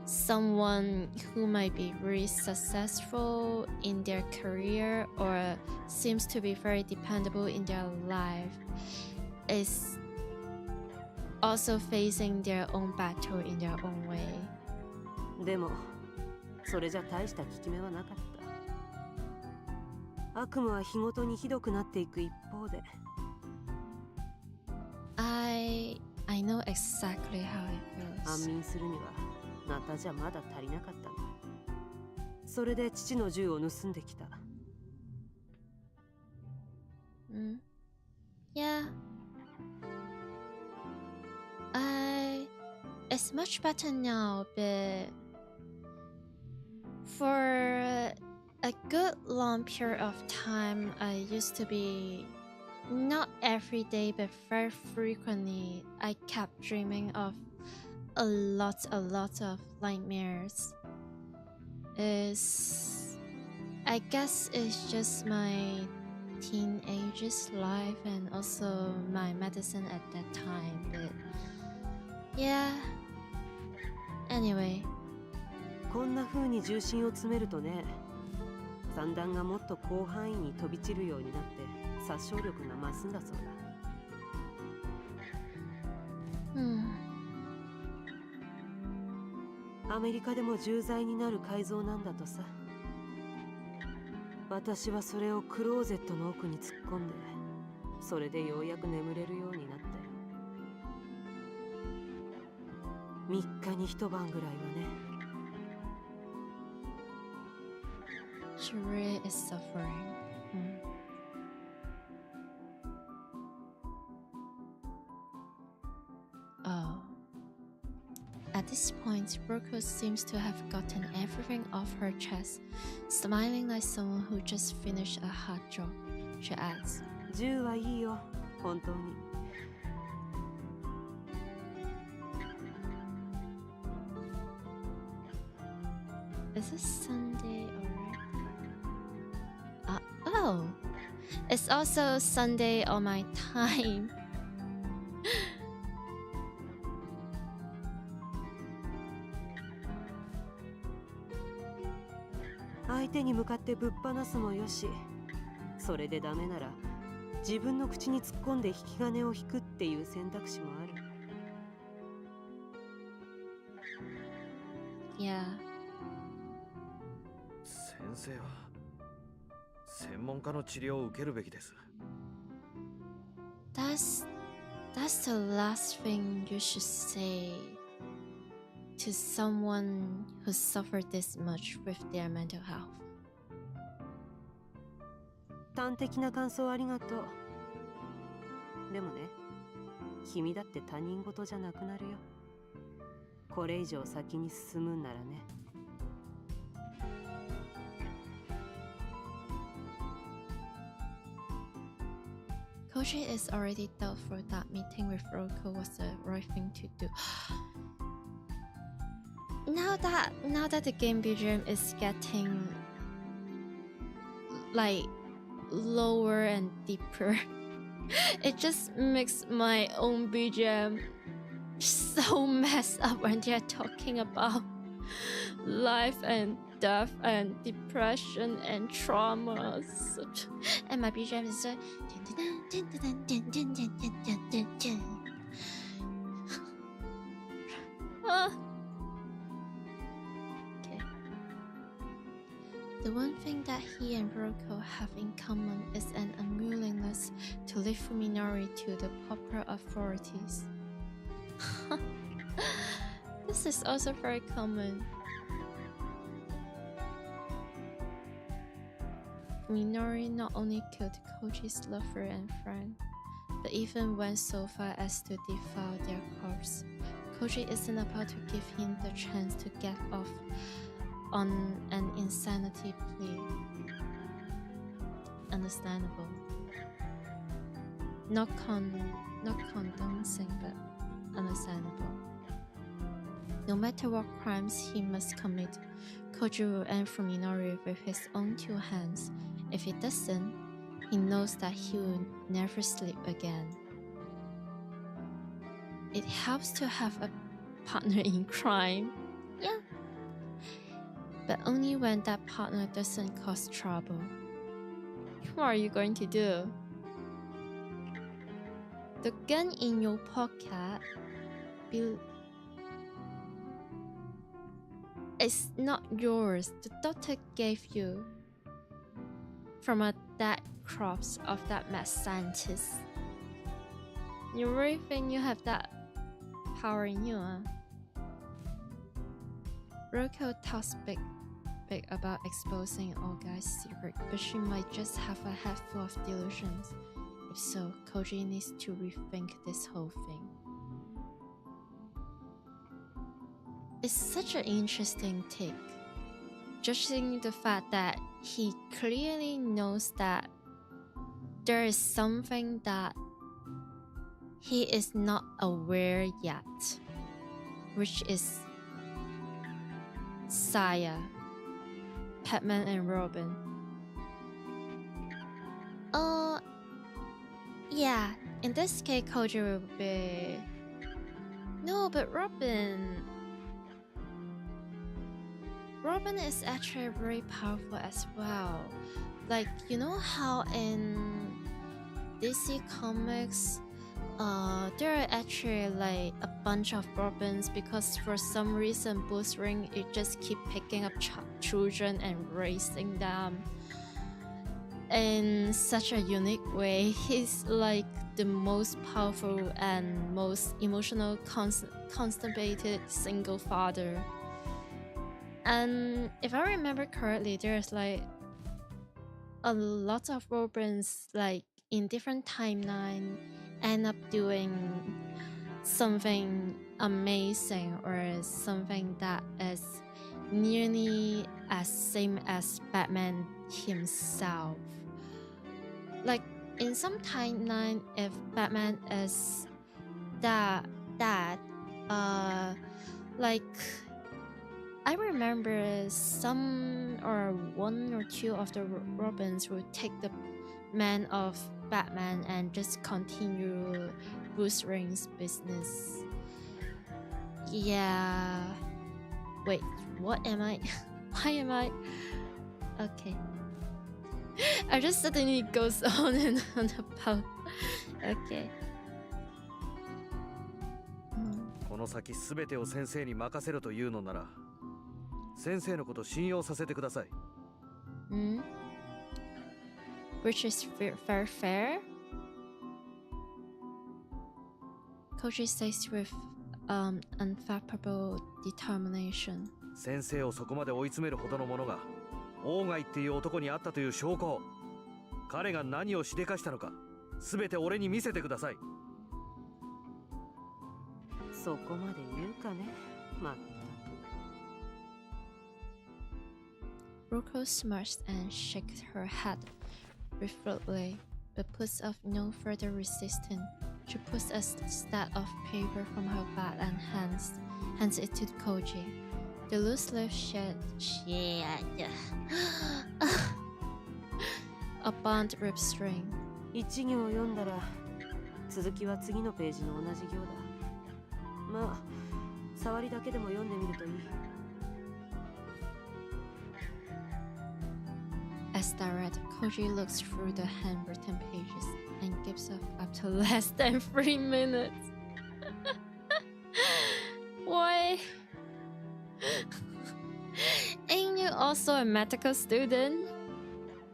someone who might be really successful in their career or seems to be very dependable in their life is also facing their own battle in their own way. でもそれじゃ大した効き目はなかった。悪夢は日ごとにひどくなっていく一方で。 I know exactly how it feels. 安眠するにはナタじゃまだ足りなかったんだ。それで父の銃を盗んできた。Yeah. It's much better now, but for a good long period of time, I used to be, not every day, but very frequently, I kept dreaming of a lot of nightmares. I guess it's just my teenager's life and also my medicine at that time, but yeah. Anyway. こんな風に重心を詰めるとね、散弾がもっと広範囲に飛び散るようになって殺傷力が増すんだそうだ。アメリカでも重罪になる改造なんだとさ。私はそれをクローゼットの奥に突っ込んで、それでようやく眠れるようになったよ。3日に一晩ぐらいはね。She really is suffering. Oh. At this point, Brooke seems to have gotten everything off her chest, smiling like someone who just finished a hard job. She adds, 銃はいいよ、本当に。Is it Sunday or... oh! It's also Sunday on my time. 相手に向かってぶっ放すもよし、それでダメなら自分の口に突っ込んで引き金を引くっていう選択肢もある。Yeah. 先生は専門家の治療を受けるべきです。 That's the last thing you should say to someone who suffered this much with their mental health. 端的な感想ありがとう。でもね、君だって他人事じゃなくなるよ。これ以上先に進むんならね。Koji is already doubtful that meeting with Roko was the right thing to do. Now that the game BGM is getting like lower and deeper, it just makes my own BGM so messed up when they're talking about life and death and depression and traumas. And my BGM is like okay. The one thing that he and Roko have in common is an unwillingness to leave Fuminori to the proper authorities. This is also very common. Minori not only killed Koji's lover and friend, but even went so far as to defile their corpse. Koji isn't about to give him the chance to get off on an insanity plea. Understandable. Not condoning, but understandable. No matter what crimes he must commit, Koji will end Fuminori with his own two hands. If he doesn't, he knows that he will never sleep again. It helps to have a partner in crime. Yeah. But only when that partner doesn't cause trouble. What are you going to do? The gun in your pocket is not yours. The doctor gave you from a dead corpse of that mad scientist. You really think you have that power in you, huh? Roko talks big about exposing Olga's secret, but she might just have a head full of delusions. If so, Koji needs to rethink this whole thing. It's such an interesting take, judging the fact that he clearly knows that there is something that he is not aware yet, which is Saya, Batman and Robin. Yeah, in this case Koji will be... No, but Robin is actually very powerful as well. Like, you know how in DC Comics, there are actually like a bunch of Robins because for some reason Bruce Wayne it just keep picking up children and raising them in such a unique way. He's like the most powerful and most emotional constipated single father. And if I remember correctly, there's like a lot of Robins like in different timeline end up doing something amazing or something that is nearly as same as Batman himself. Like in some timeline, if Batman is that like I remember some or one or two of the Robins would take the man of Batman and just continue Bruce Wayne's business. Yeah. Wait, what am I? Why am I? Okay. I just suddenly goes on and on about. Okay. この先全てを先生に任せろというのなら先生のこと信用させてください。Hmm? Which is very fair. Koji says with unfathomable determination. 先生をそこまで追い詰めるほどのものがオーガイっていう男にあったという証拠を、彼が何をしでかしたのか全て俺に見せてください。そこまで言うかね。まったく。Ruko smirks and shakes her head resolutely, but puts up no further resistance. She pulls a stack of paper from her bag and hands it to Koji. The loose leaf shed a bond rib string. 一行読んだら続きは次のページの同じ行だ。まあ触りだけでも読んでみるといい。As Direct, Koji looks through the handwritten pages and gives up after less than 3 minutes. Why? Ain't you also a medical student?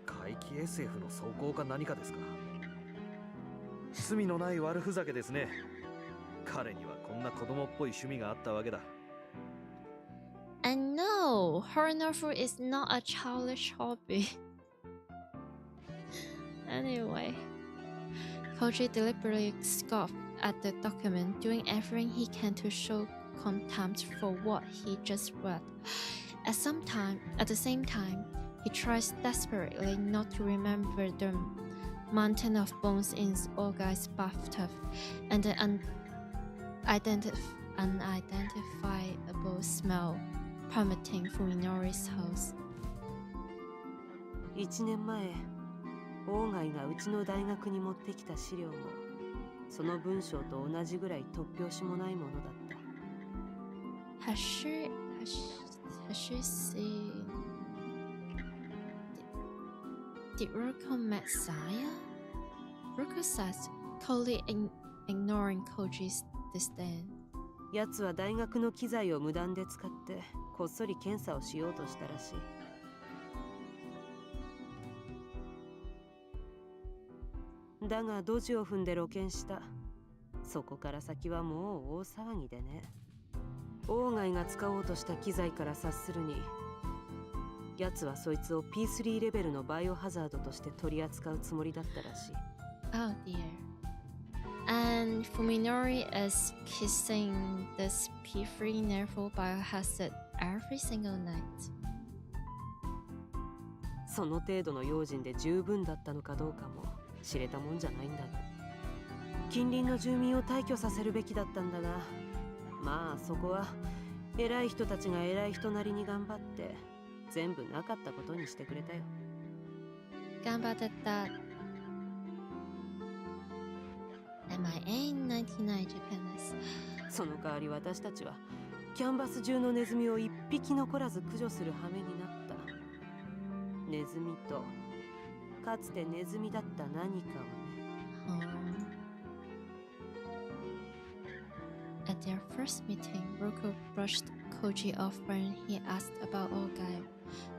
怪奇 SF の装甲か何かですか。罪のない悪ふざけですね。彼にはこんな子供っぽい趣味があったわけだ。And no, horror novel is not a childish hobby. Anyway, Koji deliberately scoffed at the document, doing everything he can to show contempt for what he just read. At the same time, he tries desperately not to remember the mountain of bones in Olga's bathtub and the unidentifiable smell permitting Fuminori's house. 1年前、オーガイがうちの大学に持ってきた資料もその文章と同じぐらい突拍子もないものだった。Has she seen... Did Ruko met Saya? Ruko says, coldly ignoring Koji's disdain. 奴は大学の機材を無断で使ってこっそり検査をしようとしたらしい。だがドジを踏んで露見した。そこから先はもう大騒ぎでね。オーガイが使おうとした機材から察するに、奴はそいつを P3 レベルのバイオハザードとして取り扱うつもりだったらしい。Oh dear. And Fuminori is kissing this P3 nerval biohazard every single night. その程度の用心で十分だったのかどうかも知れたもんじゃないんだが、近隣の住民を退去させるべきだったんだが、まあそこは偉い人たちが偉い人なりに頑張って全部なかったことにしてくれたよ。頑張ってた。MIA in 1990 Japanese. その代わり私たちはキャンバス中のネズミを一匹残らず駆除する羽目になった。ネズミとかつてネズミだった何かをね。At their first meeting, Ruko brushed Koji off when he asked about Ogai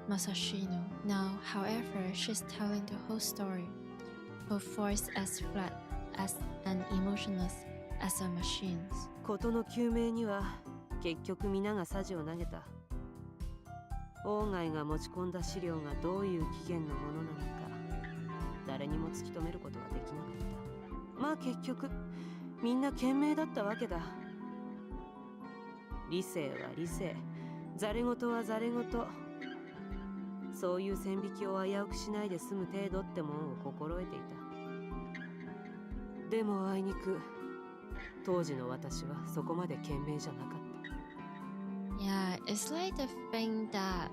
Masashino. Now, however, she's telling the whole story, her voice as flat as and emotionless as a machine's. 事の究明には結局皆がサジを投げた。オーガイが持ち込んだ資料がどういう起源のものなのか誰にも突き止めることはできなかった。まあ結局みんな賢明だったわけだ。理性は理性、ざれ言はざれ言、そういう線引きを危うくしないで済む程度ってもんを心得ていた。でもあいにく当時の私はそこまで賢明じゃなかった。Yeah, it's like the thing that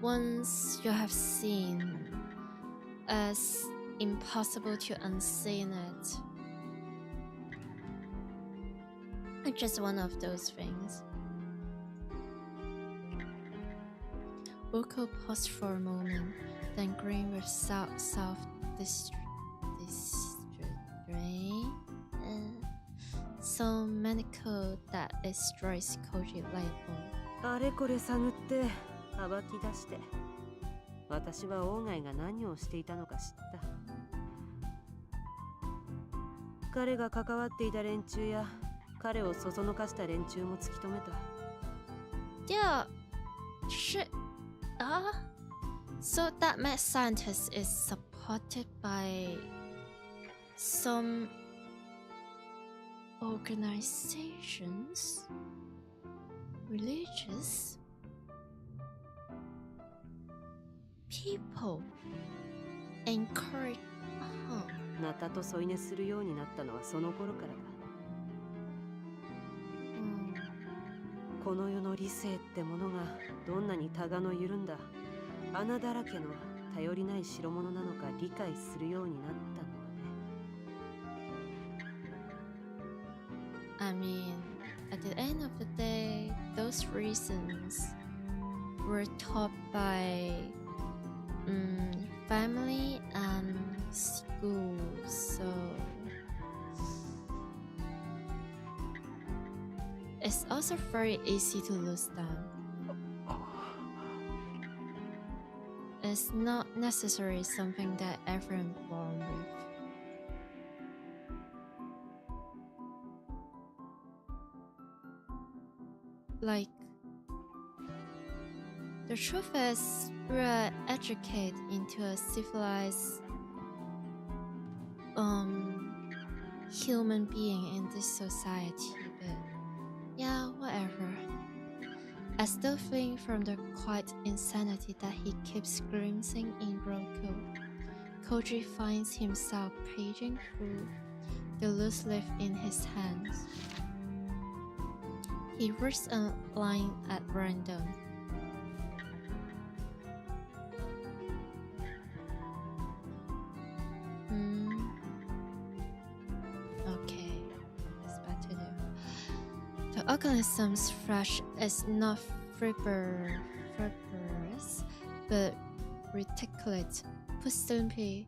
once you have seen, it's impossible to unseen it. It's just one of those things. Ruko paused for a moment, then grinned with self-disdain. So maniacal that it strikes Koji like ball. あれこれ探って暴き出して、私は鴎外が何をしていたのか知った。彼が関わっていた連中や彼をそそのかした連中も突き止めた。Yeah, shit. So that mad scientist is supported by some organizations, religious people, encourage. ナタと添い寝するようになったのはその頃からだ。この世の理性ってものがどんなにタガの緩んだ穴だらけの頼りない代物なのか理解するようになったのはね。I mean, at the end of the day, those reasons were taught by family and school, so it's also very easy to lose them. It's not necessarily something that everyone born with. Like, the truth is, we're educated into a civilized human being in this society, but yeah, whatever. I still think from the quiet insanity that he keeps glimpsing in Roku, Koji finds himself paging through the loose leaf in his hands. He reads a line at random. Okay, it's bad to do. The organism's flesh is not fibrous, but reticulate. Put simply,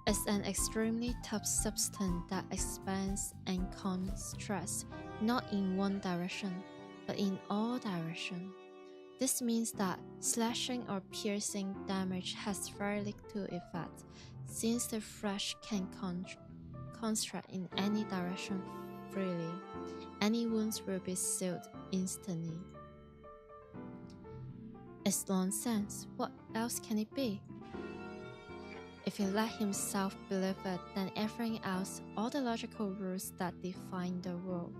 it's an extremely tough substance that expands and contracts, not in one direction, but in all directions. This means that slashing or piercing damage has very little effect, since the flesh can contract in any direction freely. Any wounds will be sealed instantly. It's nonsense. What else can it be? If he let himself believe it, then everything else, all the logical rules that define the world,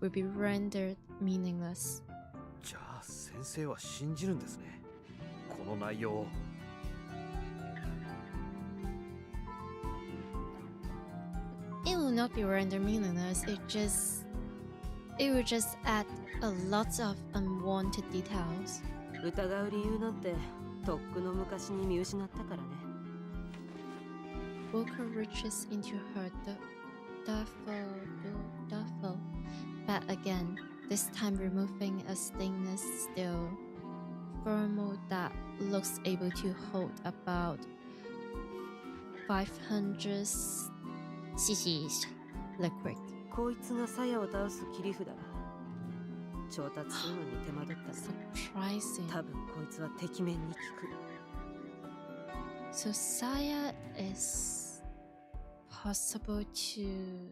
will be rendered meaningless. じゃあ先生は信じるんですね、この内容を。It will not be rendered meaningless. It will just add a lot of unwanted details. 疑う理由なんてとっくの昔に見失ったからね。Walker reaches into her duffel bag again, this time removing a stainless steel thermal that looks able to hold about 500 cc liquid. こいつが鞘を倒す切り札だ。調達するのに手間取った。 Surprising. 多分こいつは敵面に効く。 So Saya is possible to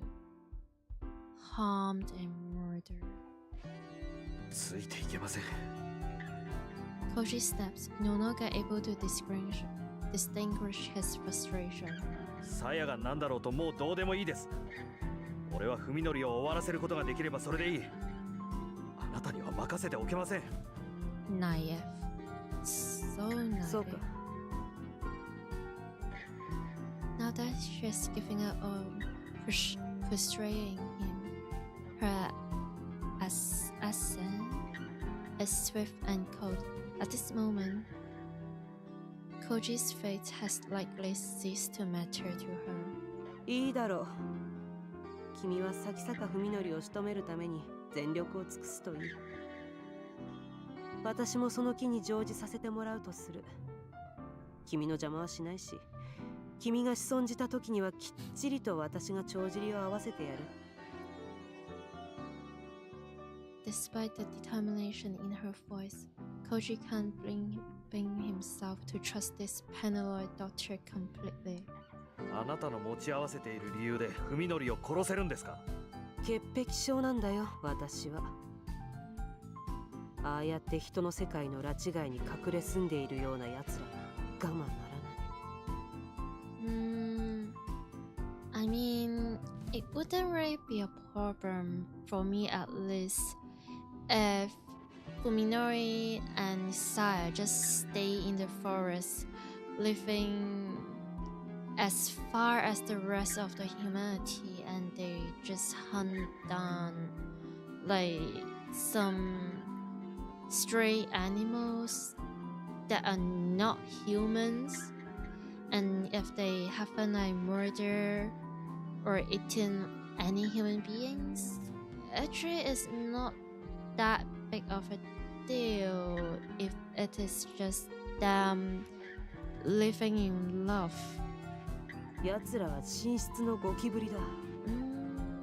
harmed and murdered. ついていけません。 Koji snaps, no longer able to distinguish his frustration. サヤが何だろうともうどうでもいいです。俺は文則を終わらせることができればそれでいい。あなたには任せておけません。Naive. So naive. そうか。 Now that she's giving up on frustrating him, her accent is swift and cold. At this moment, Koji's fate has likely ceased to matter to her. いいだろう。君は先坂文則を仕留めるために全力を尽くすといい。私もその気に乗じさせてもらうとする。君の邪魔はしないし、君が仕損じた時にはきっちりと私が帳尻を合わせてやる。Despite the determination in her voice, Koji can't bring himself to trust this Penelope doctor completely. あなたの持ち合わせている理由で文則を殺せるんですか？潔癖症なんだよ、私は。ああやって人の世界の拉致外に隠れ住んでいるような奴らが我慢ならない。I mean, it wouldn't really be a problem for me at least if Fuminori and Saya just stay in the forest, living as far as the rest of the humanity, and they just hunt down like some stray animals that are not humans, and if they haven't like murder or eaten any human beings, actually it's not that big of a deal if it is just them living in love. 奴らは寝室のゴキブリだ。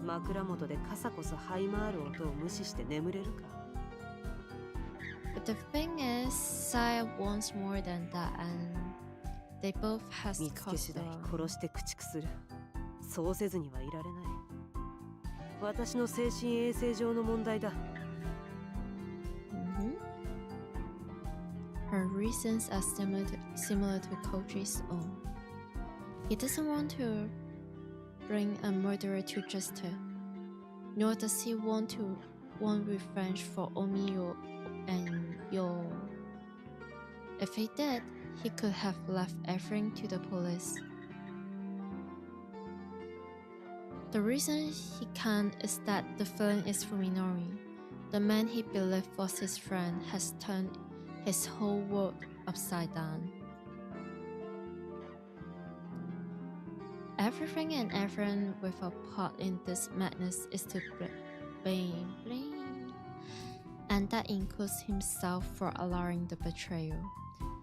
枕元でカサコソ這い回る音を無視して眠れるか。But the thing is, Saya wants more than that, and they both has 見つけ次第 cause. 殺して駆逐する。そうせずにはいられない。私の精神衛生上の問題だ。Her reasons are similar to Koji's own. He doesn't want to bring a murderer to justice, nor does he want revenge for Omiyo and Yo. If he did, he could have left everything to the police. The reason he can't is that the villain is Fuminori. The man he believed was his friend has turned his whole world upside down. Everything and everyone with a part in this madness is to blame. And that includes himself for allowing the betrayal.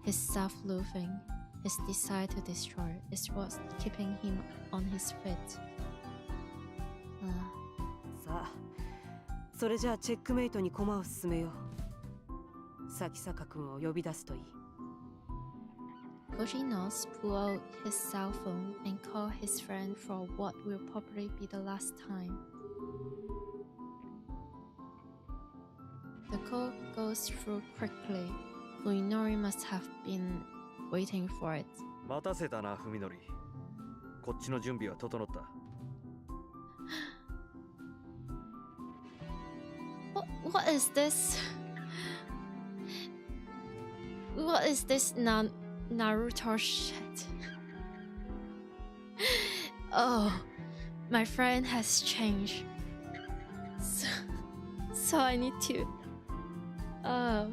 His self-loathing, his desire to destroy is what's keeping him on his feet. さあ、それじゃあチェックメイトに駒を進めよう。先坂君を呼び出すといい。Koji knows pull out his cell phone and call his friend for what will probably be the last time. The call goes through quickly. Fuminori must have been waiting for it. 待たせたな、文則。こっちの準備は整った。What is this? What is this Naruto shit? Oh, my friend has changed. So I need to. Oh.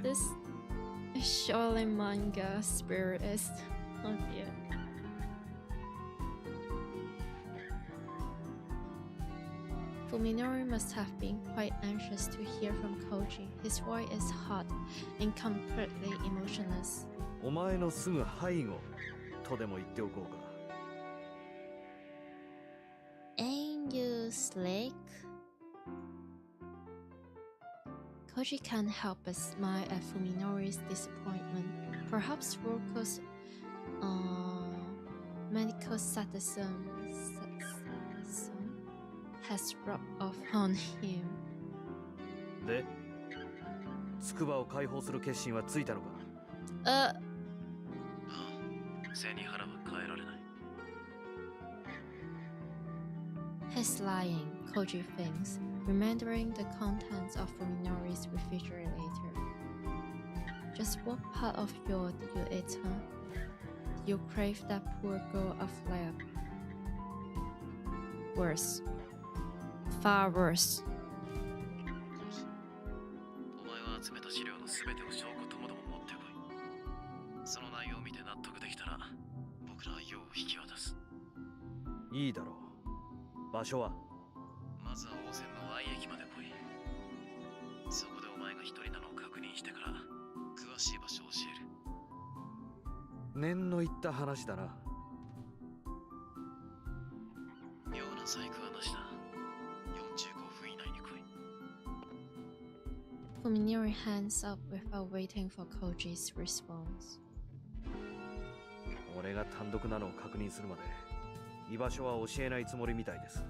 This is surely manga spirit is. Oh dear. Fuminori must have been quite anxious to hear from Koji. His voice is hot and completely emotionless. お前のすぐ背後とでも言っておこうか。Ain't you slick? Koji can't help but smile at Fuminori's disappointment. Perhaps Roko's medical sadism has rubbed off on him. で、筑波を解放する決心はついたのか？背に腹は変えられない。He's lying, Koji thinks, remembering the contents of Fuminori's refrigerator. Just what part of your did you eat, huh? You crave that poor girl of lab. Worse. Far worse. お前は集めた資料のすべてを証拠ともども持ってこい。その内容を見て納得できたら、僕らは用を引き渡す。いいだろう。場所は？まずは王線の Y 駅まで来い。そこでお前が一人なのを確認してから、詳しい場所を教える。念の言った話だな。細工はなしだ。45分以内に来い。 Fuminori hands up without waiting for Koji's response. 俺が単独なのを確認するまで居場所は教えないつもりみたいです。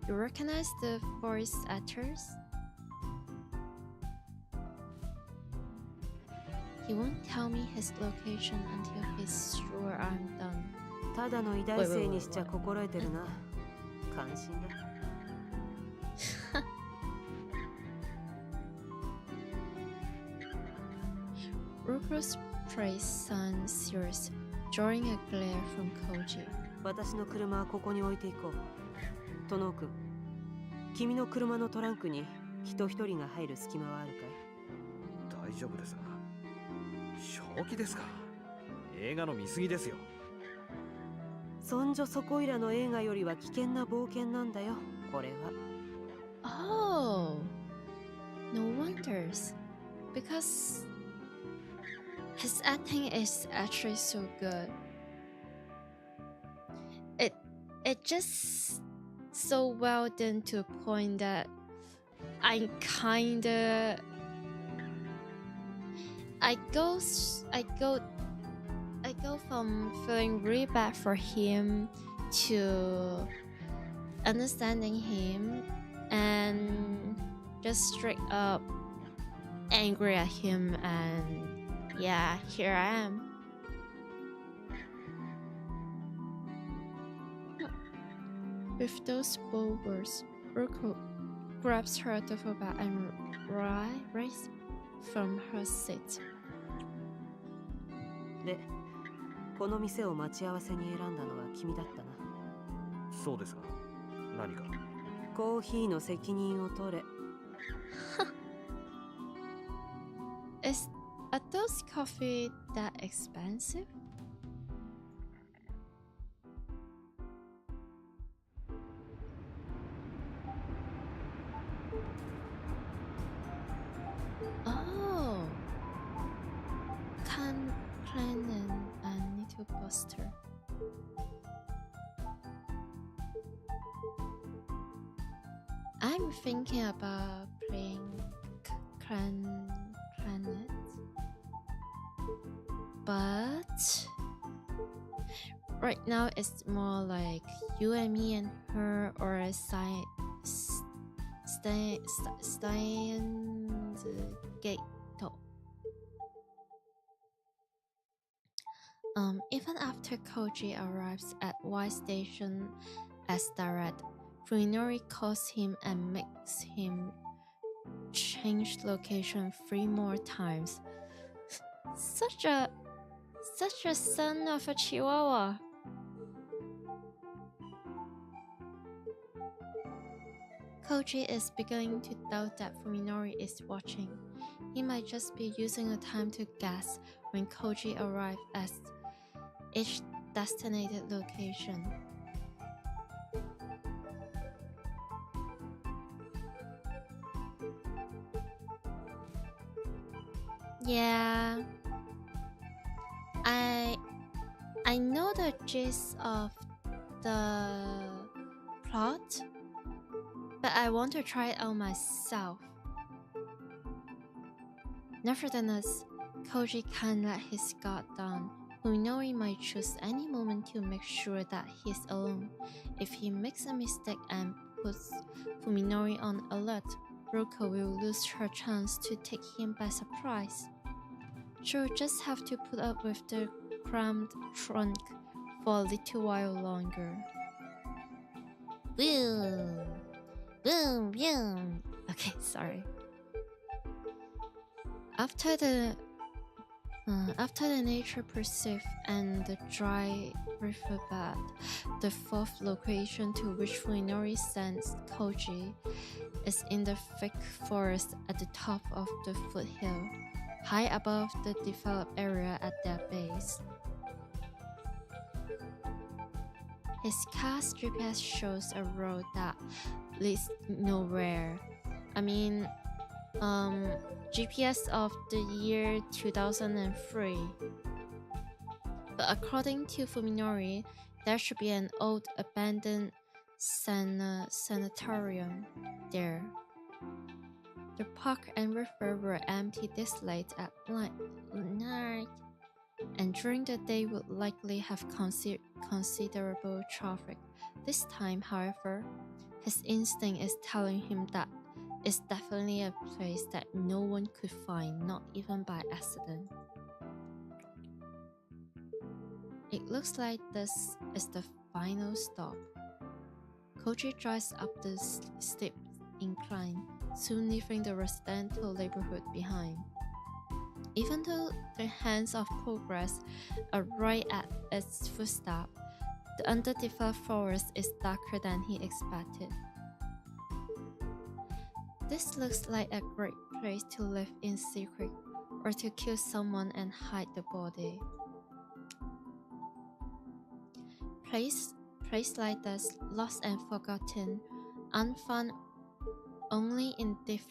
You recognize the voice actors? He won't tell me his location until he's sure I'm done. ただの偉大生にしちゃ心得てるな。感心だ。Ruko's praise sounds serious, drawing a glare from Koji. 私の車はここに置いていこう。殿君、君の車のトランクに人一人が入る隙間はあるかい？大丈夫ですが。正気ですか？映画の見過ぎですよ。そんじょそこいらの映画よりは危険な冒険なんだよ、これは。Oh, no wonders. Because his acting is actually so good. It just so well done to a point that I go from feeling really bad for him to understanding him and just straight up angry at him, and yeah, here I am. With those bold words, Ruko grabs her duffel bag and rises from her seat. で、この店を待ち合わせに選んだのは君だったな。そうですが、何か？コーヒーの責任を取れ。Are those coffee that expensive? Oh, Clan and Little Buster. I'm thinking about playing Planet, but right now it's more like Yumemi and her, or Gate. Even after Koji arrives at Y Station as direct, Fuminori calls him and makes him change location 3 more times. Such a son of a chihuahua. Koji is beginning to doubt that Fuminori is watching. He might just be using the time to gas when Koji arrives at each designated location. Yeah, I know the gist of the plot, but I want to try it out myself. Nevertheless, Koji can't let his guard down. Fuminori might choose any moment to make sure that he's alone. If he makes a mistake and puts Fuminori on alert, Ruko will lose her chance to take him by surprise. She'll just have to put up with the crammed trunk for a little while longer. Boom! Boom! Boom! Okay, sorry. After the nature preserve and the dry riverbed, the 4th location to which Fuminori sends Koji is in the thick forest at the top of the foothill, high above the developed area at their base. His car's GPS shows a road that leads nowhere. I mean, GPS of the year 2003. But according to Fuminori, there should be an old abandoned sanitarium there. The park and river were empty this late at night, and during the day would likely have considerable traffic. This time, however, his instinct is telling him that it's definitely a place that no one could find, not even by accident. It looks like this is the final stop. Koji drives up the steep incline, soon leaving the residential neighborhood behind. Even though the hands of progress are right at its footstep, the underdeveloped forest is darker than he expected. This looks like a great place to live in secret or to kill someone and hide the body. Place like this, lost and forgotten, unfound only in deep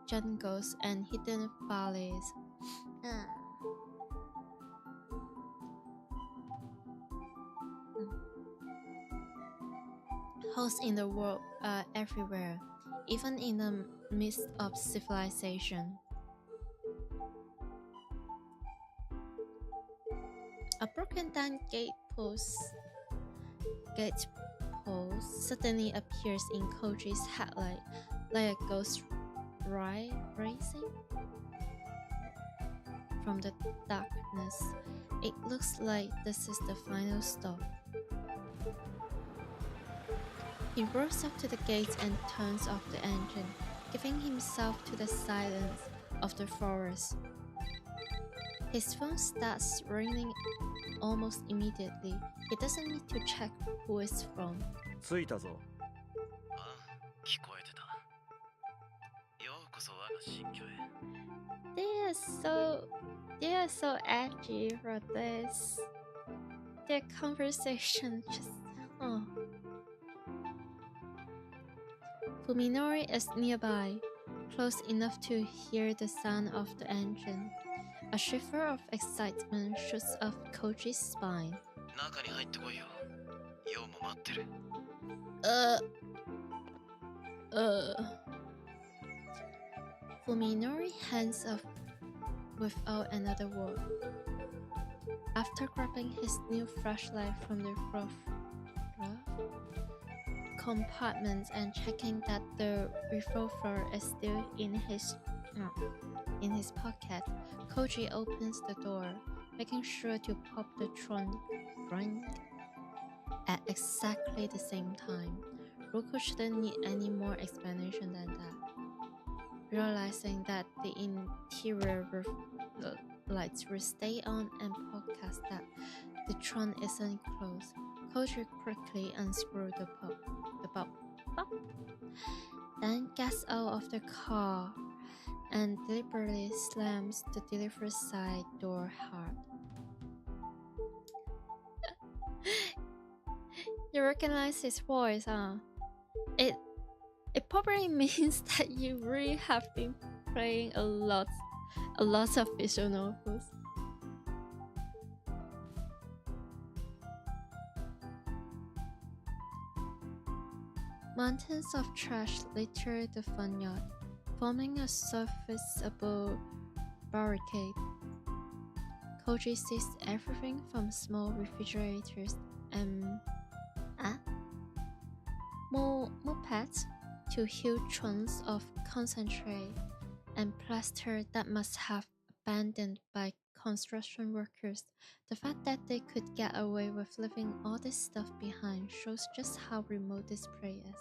jungles and hidden valleys. Holes in the world are everywhere, even in the midst of civilization. A broken down gate post suddenly appears in Koji's headlight like a ghost rising from the darkness. It looks like this is the final stop. He roars up to the gate and turns off the engine, giving himself to the silence of the forest. His phone starts ringing almost immediately. He doesn't need to check who it's from. 着いたぞ。聞こえてた。ようこそ我が新居へ。They are so edgy for this. Their conversation just Fuminori is nearby, close enough to hear the sound of the engine. A shiver of excitement shoots up Koji's spine. 中に入ってこいよ。ようも待ってる。Fuminori hands off without another word. After grabbing his new flashlight from the glove compartment and checking that the revolver is still in his pocket, Koji opens the door, making sure to pop the trunk at exactly the same time. Ruko shouldn't need any more explanation than that. Realizing that the interior lights will stay on and podcast that the trunk isn't closed, Koji quickly unscrews the bolt, then gets out of the car and deliberately slams the delivery side door hard. You recognize his voice, huh? It probably means that you really have been playing a lot of visual novels. Mountains of trash litter the farmyard, forming a serviceable barricade. Koji sees everything from small refrigerators and mopeds to huge trunks of concentrate and plaster that must have abandoned by construction workers. The fact that they could get away with leaving all this stuff behind shows just how remote this place is.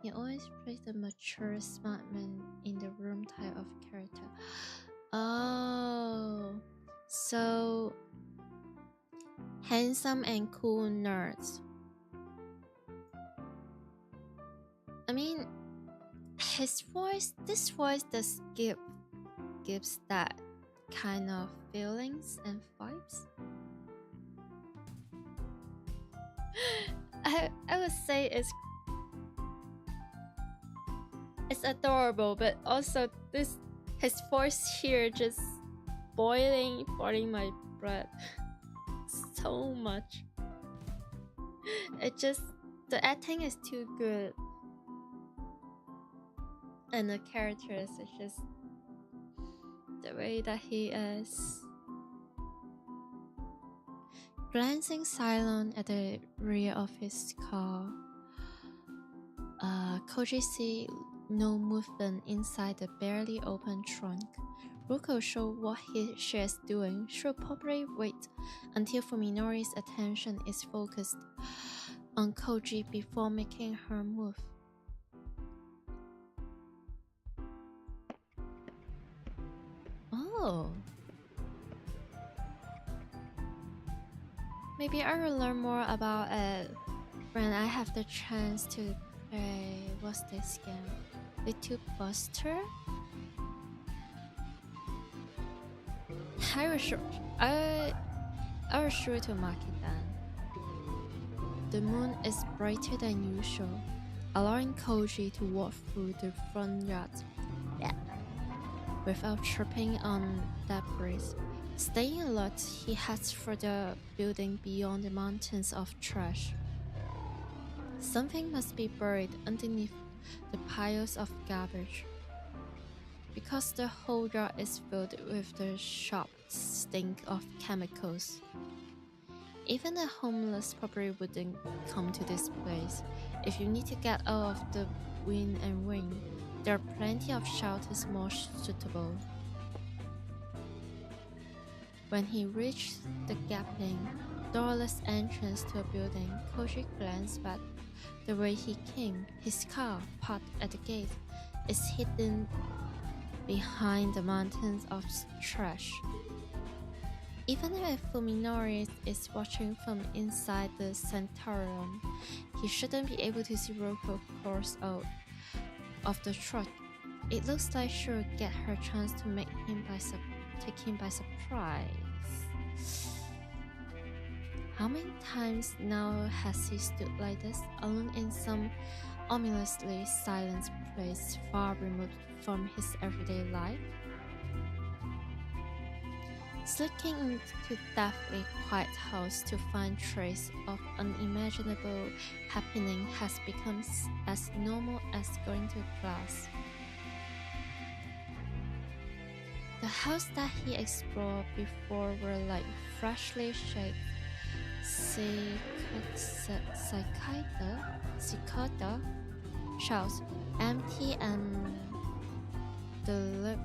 He always plays the mature, smart man in the room type of character. Oh, so handsome and cool nerds. I mean, this voice does gives that kind of feelings and vibes. I would say it's adorable, but also his voice here just boiling my blood so much. It just the acting is too good, and the characters is just the way that he is. Glancing silent at the rear of his car, Koji sees no movement inside the barely open trunk. Ruko shows what she is doing. She'll probably wait until Fuminori's attention is focused on Koji before making her move. Oh. Maybe I will learn more about it when I have the chance to play. What's this game? Little Buster? I was sure to mark it down. The moon is brighter than usual, allowing Koji to walk through the front yard without tripping on debris. Staying alert, he heads for the building beyond the mountains of trash. Something must be buried underneath the piles of garbage, because the whole yard is filled with the sharp stink of chemicals. Even the homeless probably wouldn't come to this place. If you need to get out of the wind and rain, there are plenty of shelters more suitable. When he reached the gaping, doorless entrance to a building, Koji glanced back the way he came. His car, parked at the gate, is hidden behind the mountains of trash. Even if Fuminori is watching from inside the Santorium, he shouldn't be able to see Ruko cross out of the truck. It looks like she'll get her chance to make him take him by surprise. How many times now has he stood like this, alone in some ominously silent place far removed from his everyday life? Slipping into deathly quiet house to find trace of unimaginable happening has become as normal as going to class. The house that he explored before were like freshly shaped cicada shells, empty and deliberate,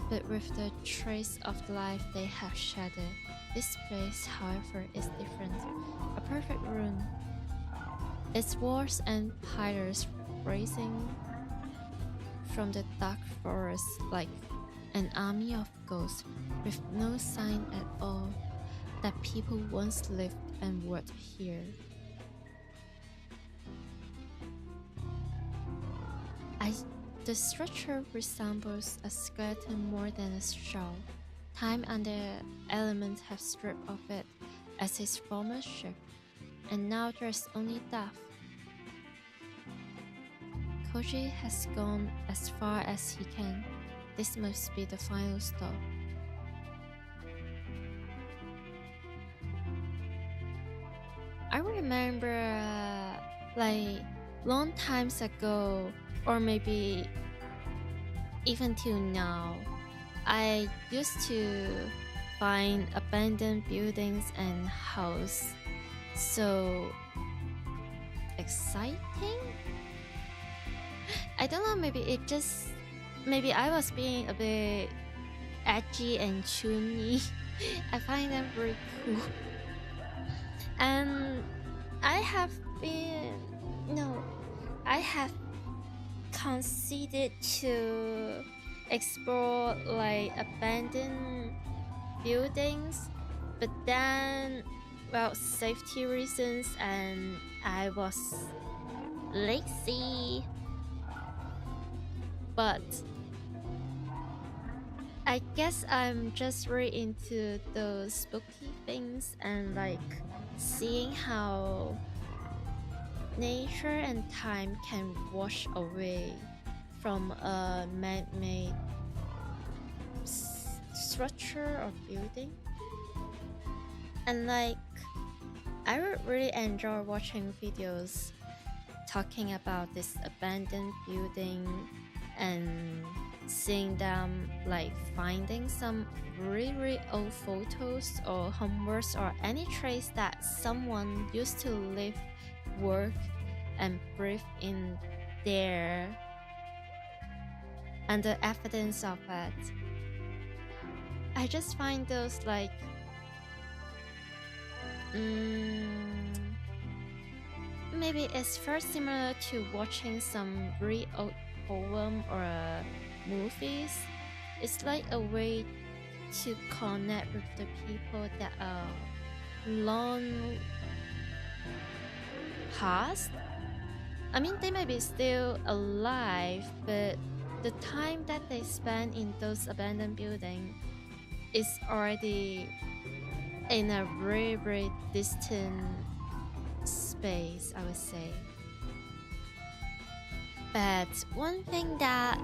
but with the trace of life they have shattered. This place, however, is different. A perfect room. Its walls and pillars rising from the dark forest like an army of ghosts, with no sign at all that people once lived and worked here. The structure resembles a skeleton more than a shell. Time and the elements have stripped of it as its former shape, and now there's only death. Koji has gone as far as he can. This must be the final stop. I remember like long times ago, or maybe even till now, I used to find abandoned buildings and houses so exciting. I don't know, maybe I was being a bit edgy and chunny. I find them very cool. And I have considered to explore like abandoned buildings, but then, well, safety reasons, and I was lazy. But I guess I'm just really into those spooky things and like seeing how nature and time can wash away from a man-made structure or building. And like, I would really enjoy watching videos talking about this abandoned building and seeing them like finding some really old photos or homeworks or any trace that someone used to live, work and breathe in there, and the evidence of it. I just find those like maybe it's very similar to watching some really old poem or movies. It's like a way to connect with the people that are long past. I mean, they may be still alive, but the time that they spend in those abandoned buildings is already in a very distant space, I would say. But one thing that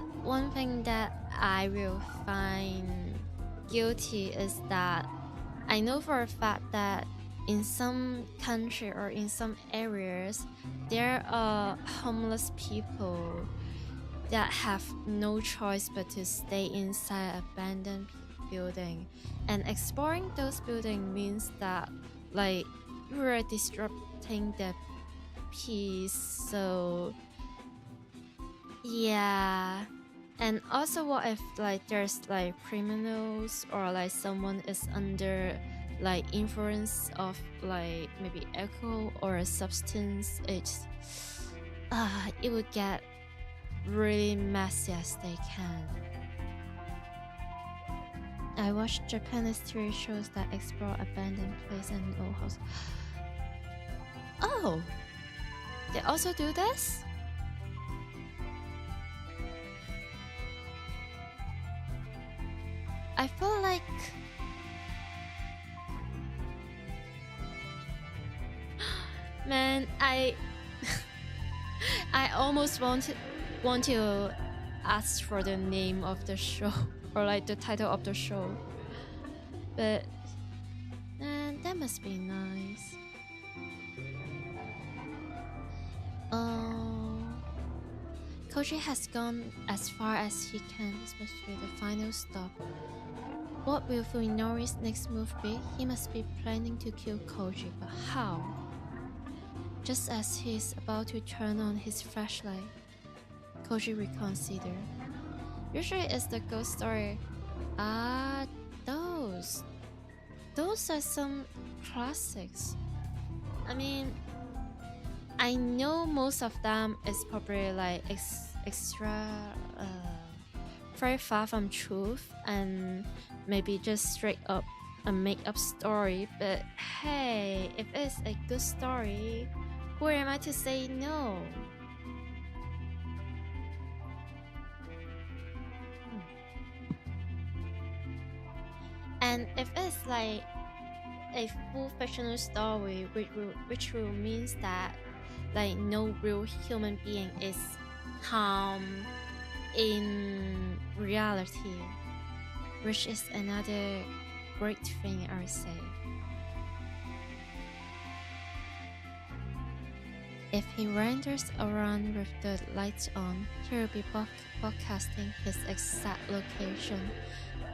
I will find guilty is that I know for a fact that in some country or in some areas there are homeless people that have no choice but to stay inside abandoned building, and exploring those buildings means that like you are disrupting the peace. So yeah. And also, what if like there's like criminals or like someone is under like influence of like maybe alcohol or a substance? It would get really messy as they can. I watch Japanese TV shows that explore abandoned places and old houses. Oh, they also do this? I feel like man, I almost want to ask for the name of the show or like the title of the show, but man, that must be nice. Koji has gone as far as he can, especially the final stop. What will Fuminori's next move be? He must be planning to kill Koji, but how? Just as he's about to turn on his flashlight, Koji reconsidered. Usually it's the ghost story. Ah, those are some classics. I mean, I know most of them is probably like extra very far from truth and maybe just straight up a make-up story, but hey, if it's a good story, who am I to say no? And if it's like a full fictional story, which will means that like no real human being is harmed in reality, which is another great thing I would say. If he wanders around with the lights on, he will be broadcasting his exact location.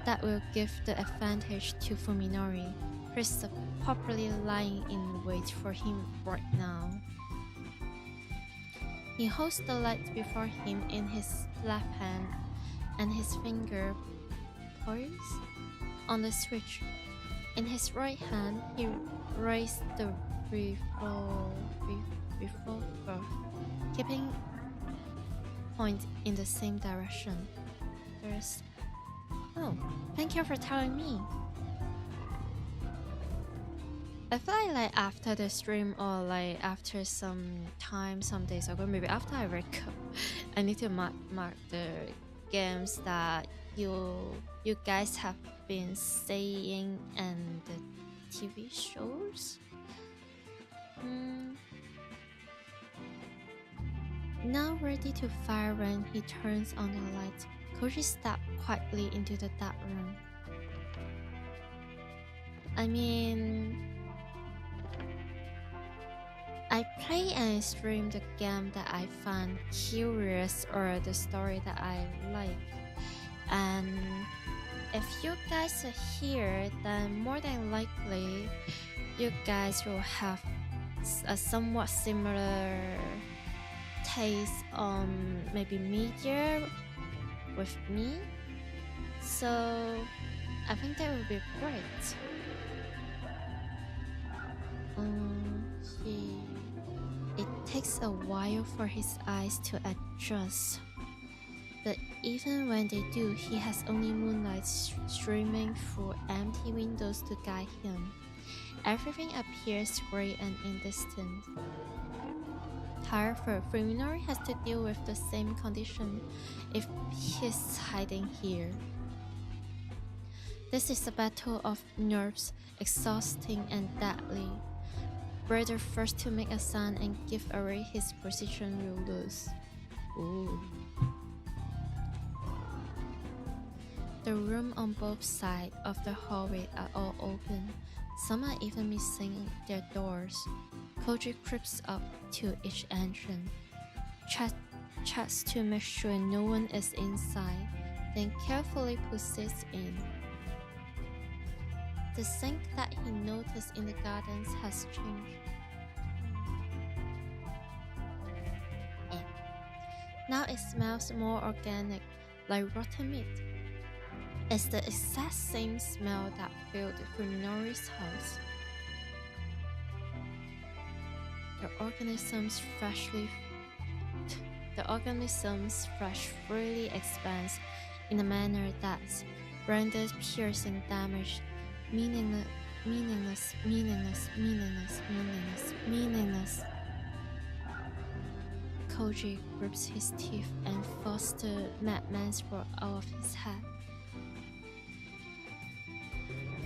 That will give the advantage to Fuminori, who is properly lying in wait for him right now. He holds the light before him in his left hand, and his finger poised on the switch. In his right hand, he raised the revolver, keeping point in the same direction. There's... Oh, thank you for telling me. I feel like after the stream or like after some time, some days ago, maybe after I wake up, I need to mark the games that you guys have been saying and the TV shows. Now ready to fire when he turns on the light, Koji stepped quietly into the dark room. I mean, I play and stream the game that I find curious or the story that I like. And if you guys are here, then more than likely you guys will have a somewhat similar taste on maybe media with me. So I think that would be great. It takes a while for his eyes to adjust, but even when they do, he has only moonlight streaming through empty windows to guide him. Everything appears grey and indistinct. However, Fuminori has to deal with the same condition if he's hiding here. This is a battle of nerves, exhausting and deadly. Were the first to make a sound and give away his position will lose. Ooh. The room on both sides of the hallway are all open. Some are even missing their doors. Koji creeps up to each entrance, checks to make sure no one is inside, then carefully puts it in. The sink that he noticed in the gardens has changed. Now it smells more organic, like rotten meat. It's the exact same smell that filled Fuminori's house. The organism's flesh freely expands in a manner that renders piercing damage meaningless. Koji grips his teeth and forces the madman's roar out of his head.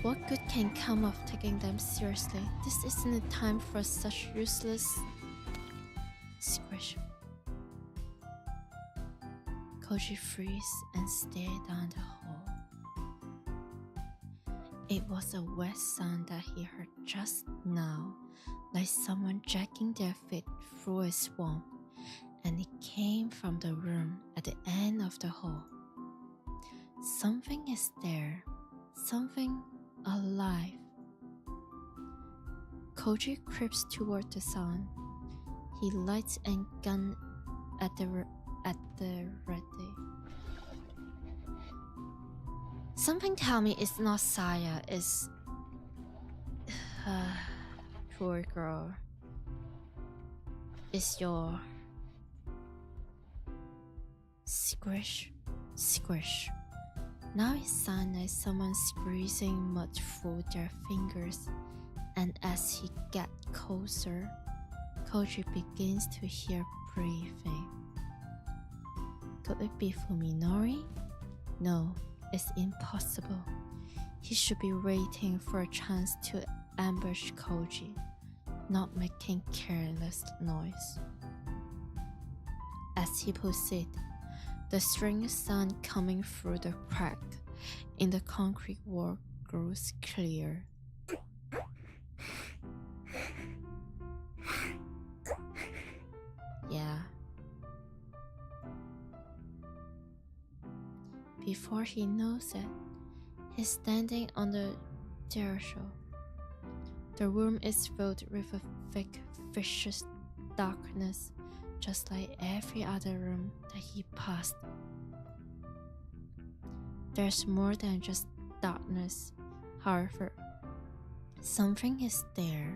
What good can come of taking them seriously? This isn't the time for such useless discretion. Koji freezed and stared down the hall. It was a wet sound that he heard just now, like someone dragging their feet through a swamp, and it came from the room at the end of the hall. Something is there, something alive. Koji creeps toward the sound. He lights a gun at the ready. Something tell me it's not Saya, it's poor girl. It's your squish. Now it sounds like someone squeezing mud through their fingers, and as he gets closer, Koji begins to hear breathing. Could it be Fuminori? No, it's impossible. He should be waiting for a chance to ambush Koji, not making careless noise. As he puts it, the strange sound coming through the crack in the concrete wall grows clear. Yeah. Before he knows it, he's standing on the threshold. The room is filled with a thick, vicious darkness, just like every other room that he passed. There's more than just darkness, however. Something is there.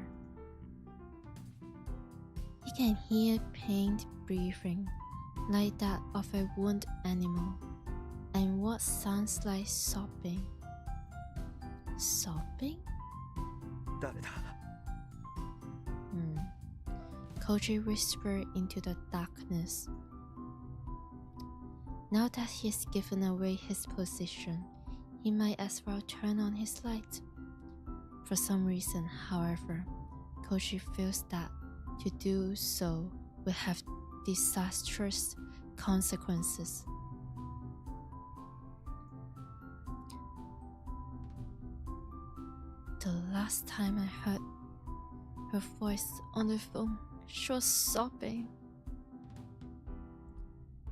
He can hear pained breathing, like that of a wounded animal, and what sounds like sobbing. Sobbing? 誰だ Koji whispered into the darkness. Now that he's given away his position, he might as well turn on his light. For some reason, however, Koji feels that to do so will have disastrous consequences. The last time I heard her voice on the phone, she was sobbing.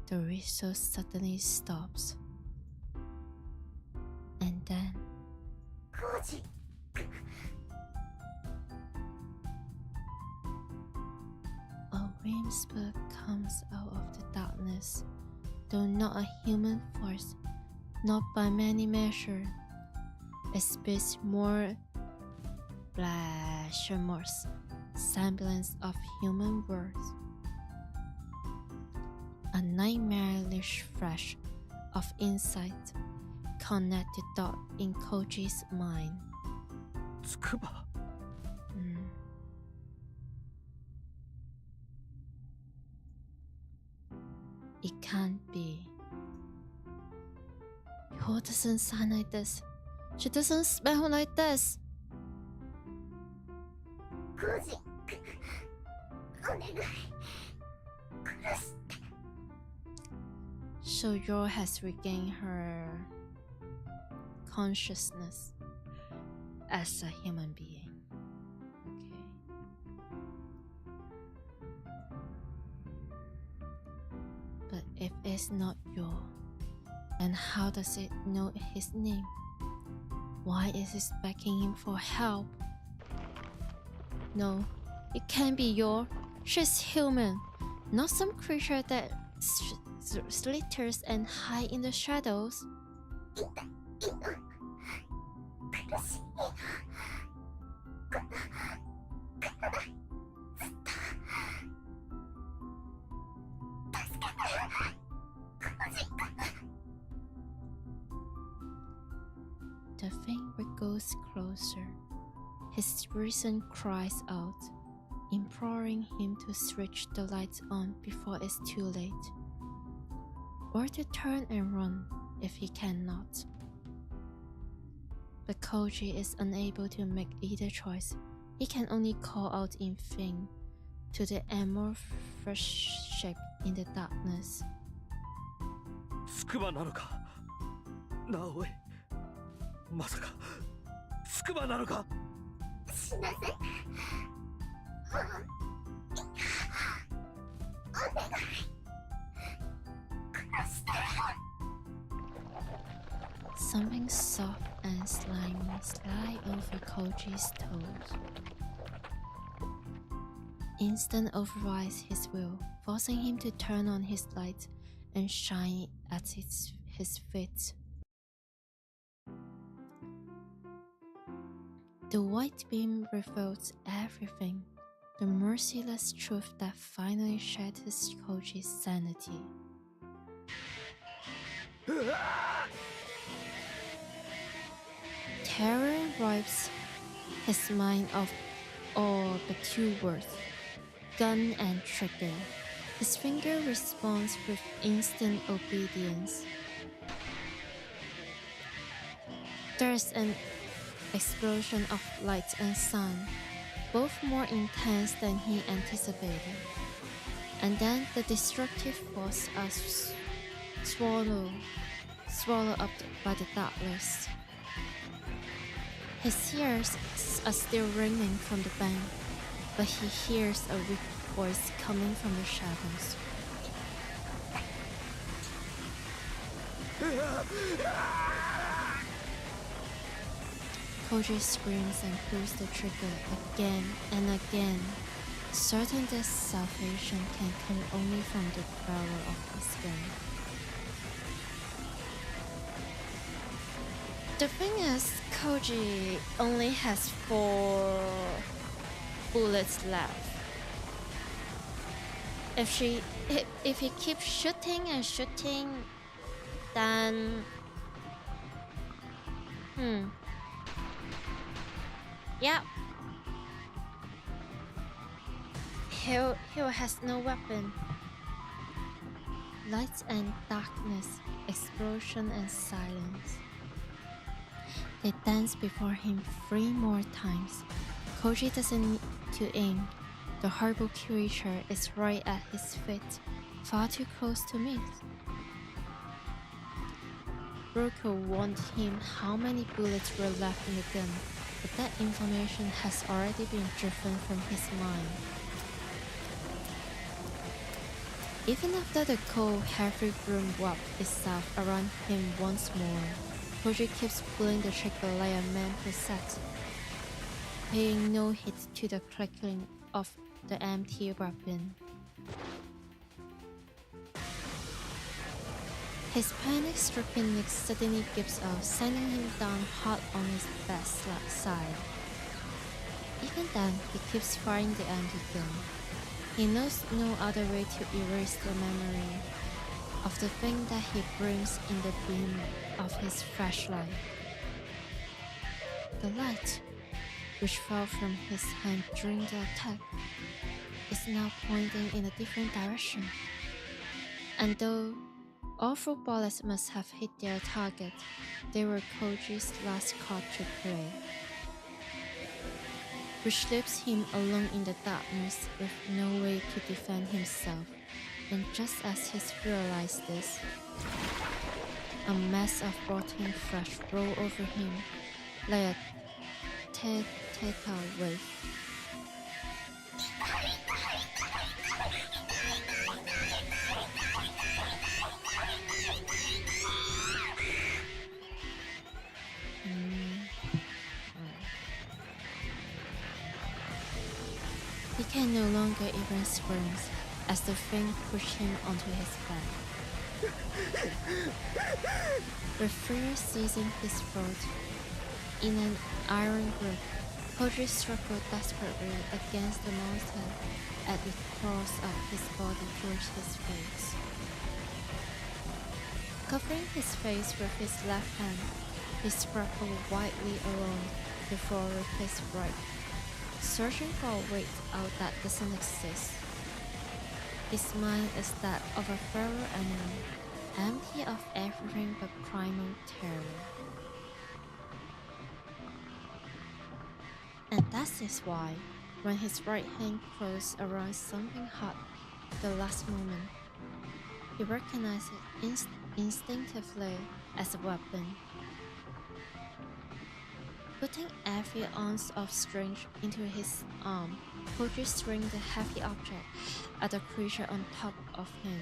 The whistle suddenly stops. And then a whisper comes out of the darkness, though not a human voice, not by many measures. It speaks more blasphemous semblance of human words. A nightmarish flash of insight connect the dot in Koji's mind. つくば It can't be. Yo doesn't sound like this. She doesn't smell like this. So Yo has regained her consciousness as a human being. Okay. But if it's not Yo, then how does it know his name? Why is it begging him for help? No, it can't be Yo. She's human, not some creature that slithers and hides in the shadows. The finger goes closer. His reason cries out, imploring him to switch the lights on before it's too late, or to turn and run if he cannot. But Koji is unable to make either choice. He can only call out in vain to the amorphous shape in the darkness. つくばなのか直江まさかつくばなのか Something soft and slimy slide over Koji's toes. Instant overrides his will, forcing him to turn on his light and shine at his feet. The white beam reveals everything, the merciless truth that finally shatters Koji's sanity. Terror wipes his mind of all but two words, gun and trigger. His finger responds with instant obedience. There's an explosion of light and sound, both more intense than he anticipated. And then the destructive force is swallowed up by the darkness. His ears are still ringing from the bank, but he hears a weak voice coming from the shadows. Koji screams and pulls the trigger again and again, certain that salvation can come only from the power of his gun. The thing is, Koji only has 4 bullets left. If he keeps shooting and shooting, then yeah, he has no weapon. Light and darkness, explosion and silence. They dance before him 3 more times. Koji doesn't need to aim. The horrible creature is right at his feet, far too close to miss. Roku warned him how many bullets were left in the gun, but that information has already been driven from his mind. Even after the cold, heavy room wraps itself around him once more, Koji keeps pulling the trigger like a man possessed, paying no heed to the clicking of the empty weapon. His panic-stricken neck suddenly gives out, sending him down hard on his back side. Even then, he keeps firing the empty gun. He knows no other way to erase the memory of the thing that he brings in the beam of his flashlight. The light, which fell from his hand during the attack, is now pointing in a different direction. And though all 4 bullets must have hit their target, they were Koji's last card to play, which leaves him alone in the darkness with no way to defend himself. And just as he's realized this, a mass of rotting flesh rolled over him like a theta wave. He can no longer even scream as the thing pushed him onto his back. With fear seizing his throat, in an iron grip, Koji struggled desperately against the monster as it crawls up his body towards his face. Covering his face with his left hand, he scrabbled wildly along the floor with his right, searching for a way out that doesn't exist. His mind is that of a feral animal, empty of everything but primal terror. And that is why, when his right hand closed around something hot at the last moment, he recognized it instinctively as a weapon. Putting every ounce of strength into his arm, Koji swings the heavy object at the creature on top of him.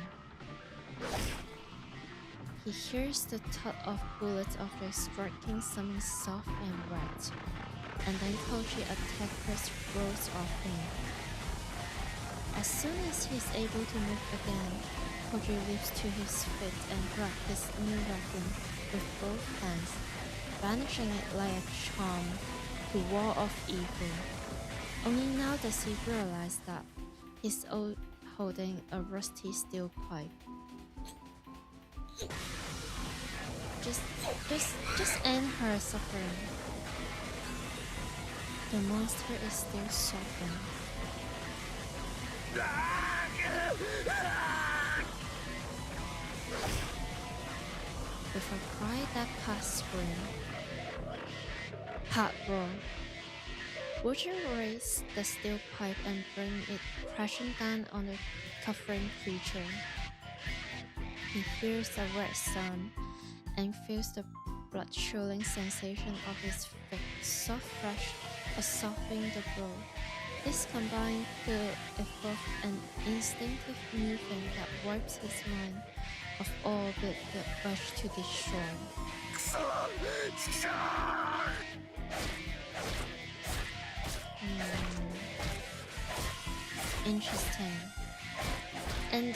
He hears the thud of bullets after striking something soft and wet, and then Koji attackers rolls off him. As soon as he's able to move again, Koji leaps to his feet and grabs his new weapon with both hands, banishing it like a charm to ward off evil. Only now does he realize that he's holding a rusty steel pipe. Just end her suffering. The monster is still suffering. With a cry that past scream, Pat roared. Would you raise the steel pipe and bring it crashing down on the covering creature? He hears the red sun and feels the blood-chilling sensation of his thick, soft flesh absorbing the blow. This combined to evoke an instinctive movement that wipes his mind of all but the urge to destroy. Interesting. And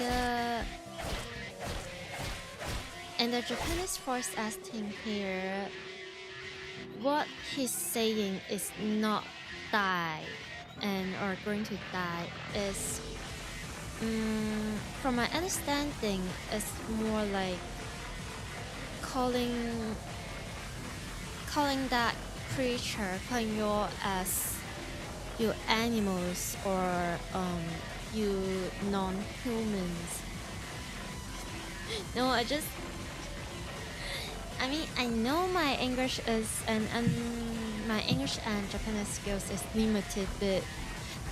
the Japanese voice acting here, what he's saying is not die and are going to die is, from my understanding, it's more like calling that creature, calling you as you animals or you non-humans. No, I know my English is and my English and Japanese skills is limited, but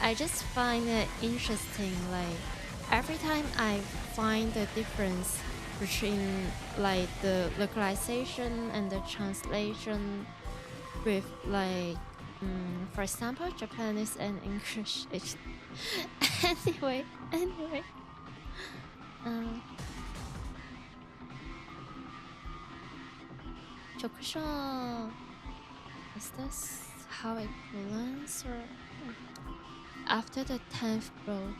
I just find it interesting. Like every time I find the difference between like the localization and the translation with like For example, Japanese and English. Anyway. Chokusho. Is this how it pronounces? Or after the 10th blow,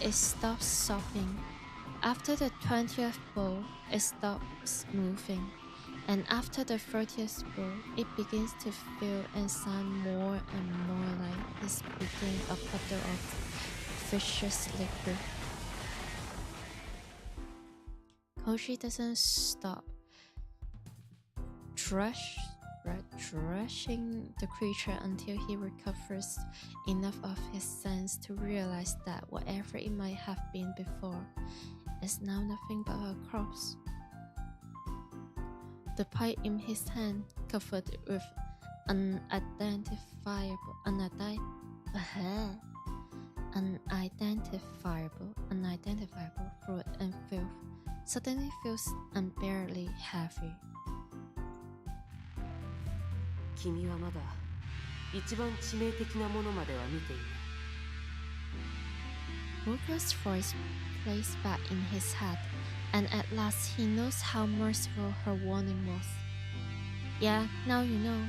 it stops sobbing. After the 20th blow, it stops moving. And after the 30th blow, it begins to feel and sound more and more like the speaking a bottle of vicious liquor. Koji doesn't stop thrashing the creature until he recovers enough of his sense to realize that whatever it might have been before is now nothing but a corpse. The pipe in his hand, covered with unidentifiable fluid and filth, suddenly feels unbearably heavy. 君はまだ一番致命的なものまでは見ていない。 Ruka's voice plays back in his head, and at last he knows how merciful her warning was. Yeah, now you know.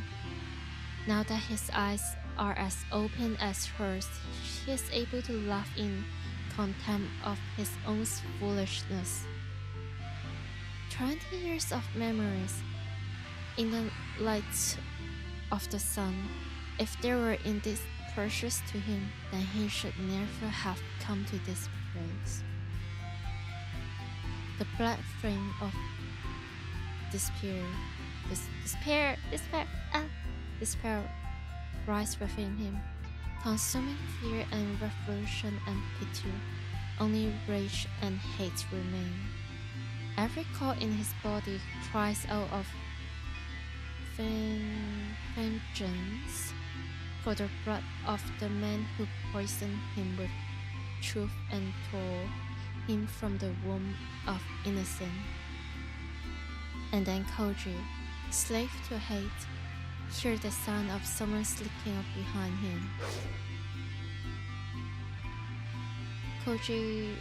Now that his eyes are as open as hers, he is able to laugh in contempt of his own foolishness. 20 years of memories in the light of the sun. If they were indeed precious to him, then he should never have come to this place. The black flame of despair rise within him, consuming fear and revulsion and pity. Only rage and hate remain. Every core in his body cries out of vengeance for the blood of the man who poisoned him with truth and tore him from the womb of innocence. And then Koji, slave to hate, heard the sound of someone slipping up behind him. Koji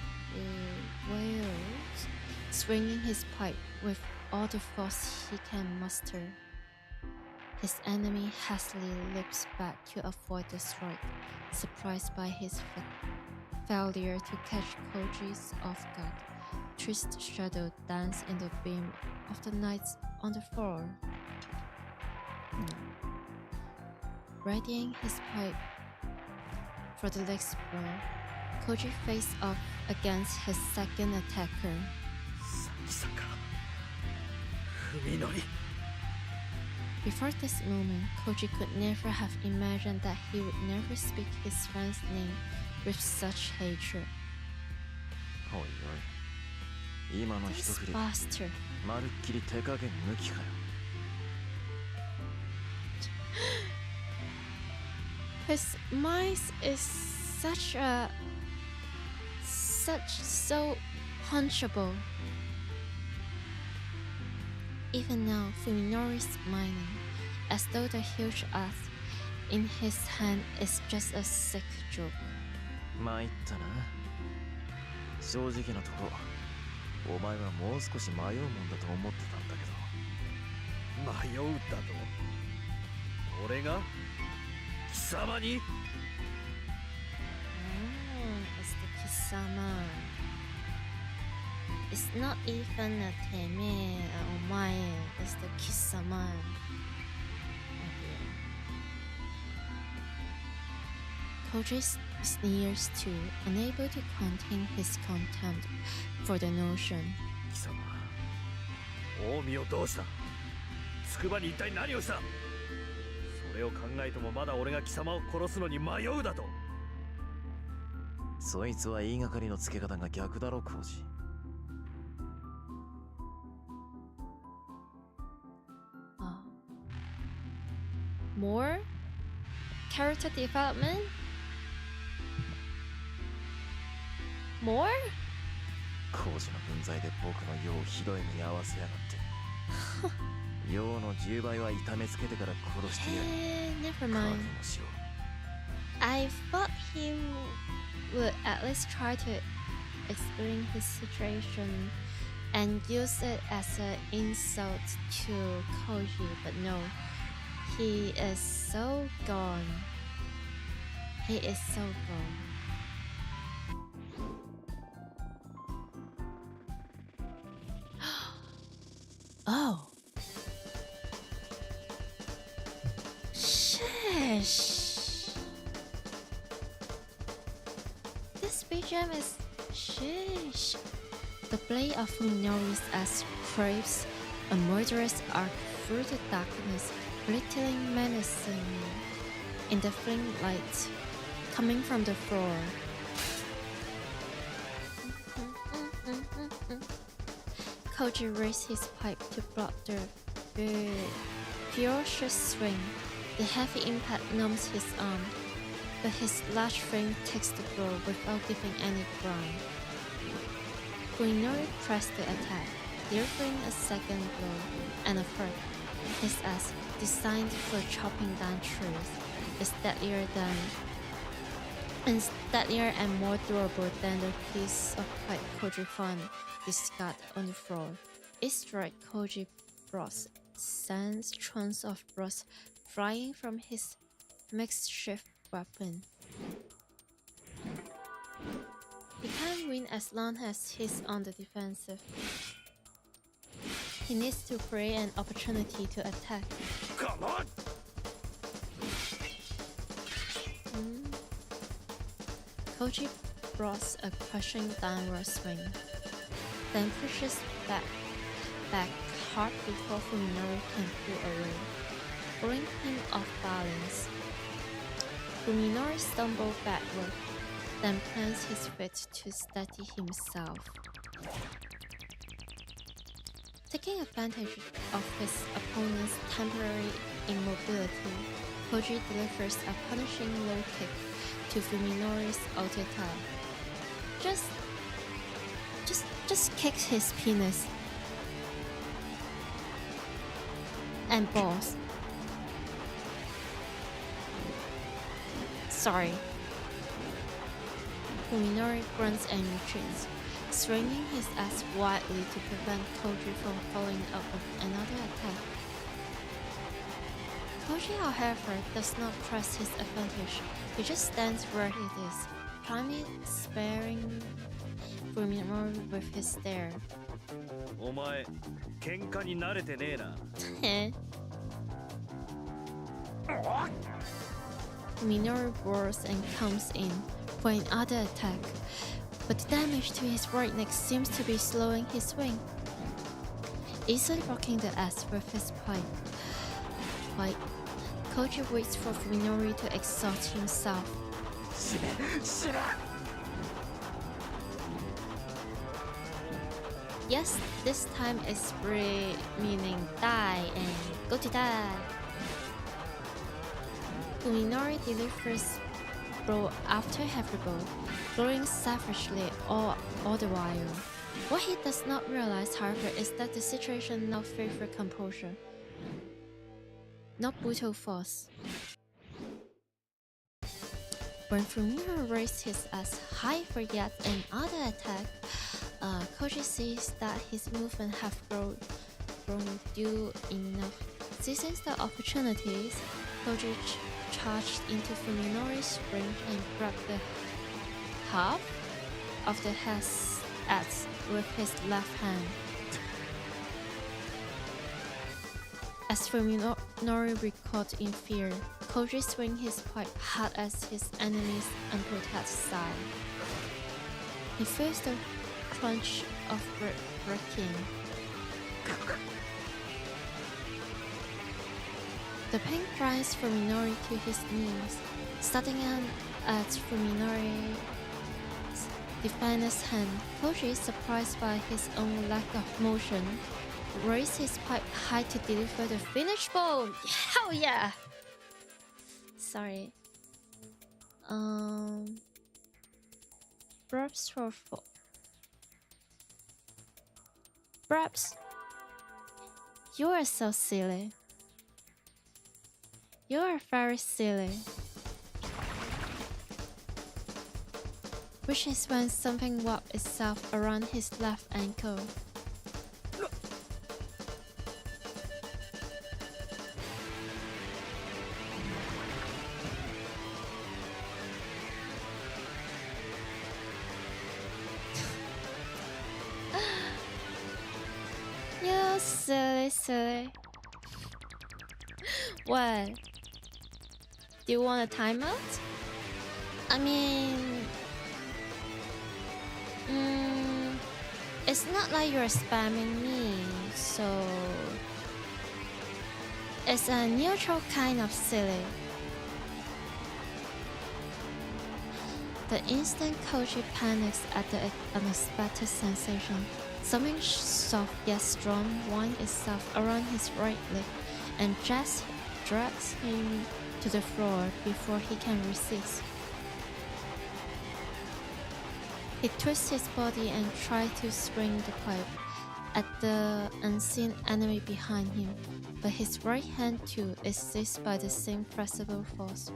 wails, swinging his pipe with all the force he can muster. His enemy hastily leaps back to avoid the strike, surprised by his failure to catch Koji's off guard. Twist shadow dance in the beam of the night on the floor. Readying his pipe for the next blow, Koji faced off against his second attacker. Before this moment, Koji could never have imagined that he would never speak his friend's name with such hatred. おいおい、今の一 This 振り bastard. まるっきり手加減抜きかよ。His mind is so punchable. Even now, Fuminori's smiling, as though the huge earth in his hand is just a sick joke. 参ったな。正直なとこ、お前はもう少し迷うもんだと思ってたんだけど。迷うだと俺が貴様に It's the Kisama. It's not even a teme, a omae, it's the Kisama. Koji sneers too, unable to contain his contempt for the notion. 貴様近江をどうした？筑波に一体何をした？それを考えてもまだ俺が貴様を殺すのに迷うだと。そいつは言いがかりのつけ方が逆だろ、コージ。More character development? More? コージの分際で僕の世をひどい目に遭わせやがって。陽の10倍は痛めつけてから殺してやる。 Never 覚 mind. 悟しろ。 I thought he would at least try to explain his situation and use it as an insult to Koji, but no, he is so gone. He is so gone. Oh. Sheesh. This BGM is sheesh. The blade of Minori's ass craves a murderous arc through the darkness, glittering menacingly in the flame light coming from the floor. Koji raised his pipe to block the ferocious swing. The heavy impact numbs his arm, but his large frame takes the blow without giving any ground. Fuminori pressed the attack, delivering a second blow and a third. His axe, designed for chopping down trees, is deadlier and more durable than the piece of pipe Koji found discarded on the floor. It struck Koji Bros, sends chunks of brass flying from his makeshift weapon. He can't win as long as he's on the defensive. He needs to create an opportunity to attack. Come on! Koji draws a crushing downward swing, then pushes back hard before Fuminori can pull away, throwing him off balance. Fuminori stumbles backward, then plants his feet to steady himself. Taking advantage of his opponent's temporary immobility, Koji delivers a punishing low kick to Fuminori's outer thigh. Just kick his penis and balls. Sorry. Fuminori grunts and retreats, swinging his axe wildly to prevent Koji from following up with another attack. Koji, however, does not press his advantage. He just stands where he is, calmly sparing Fuminori with his stare. お前、喧嘩に慣れてねえな。Fuminori roars and comes in for another attack, but the damage to his right neck seems to be slowing his swing. Easily blocking the axe with his pipe. Koji waits for Fuminori to exhaust himself. Yes, this time it's free, meaning die and go to die. Fuminori delivers blow after heavy blow, blowing savagely all the while. What he does not realize, however, is that the situation now favors composure, not brutal force. When Fuminori raised his axe high for yet another attack, Koji sees that his movement have grown due enough. Seizing the opportunities, Koji charged into Fuminori's range and grabbed the half of the axe with his left hand. As Fuminori recoiled in fear, Koji swung his pipe hard at his enemy's unprotected side. He feels the crunch of breaking. The pain grinds Fuminori to his knees, starting at Fuminori's defender's hand. Koji, surprised by his own lack of motion, raised his pipe high to deliver the finish blow. Hell yeah! Sorry. Perhaps You are so silly. You are very silly. Which is when something wrapped itself around his left ankle. You silly. What? Do you want a timeout? I mean... it's not like you're spamming me, so... It's a neutral kind of silly. The instant Koji panics at the unexpected sensation. Something soft yet strong winds itself around his right leg and just drags him to the floor before he can resist. He twists his body and tries to swing the pipe at the unseen enemy behind him, but his right hand too is seized by the same flexible force.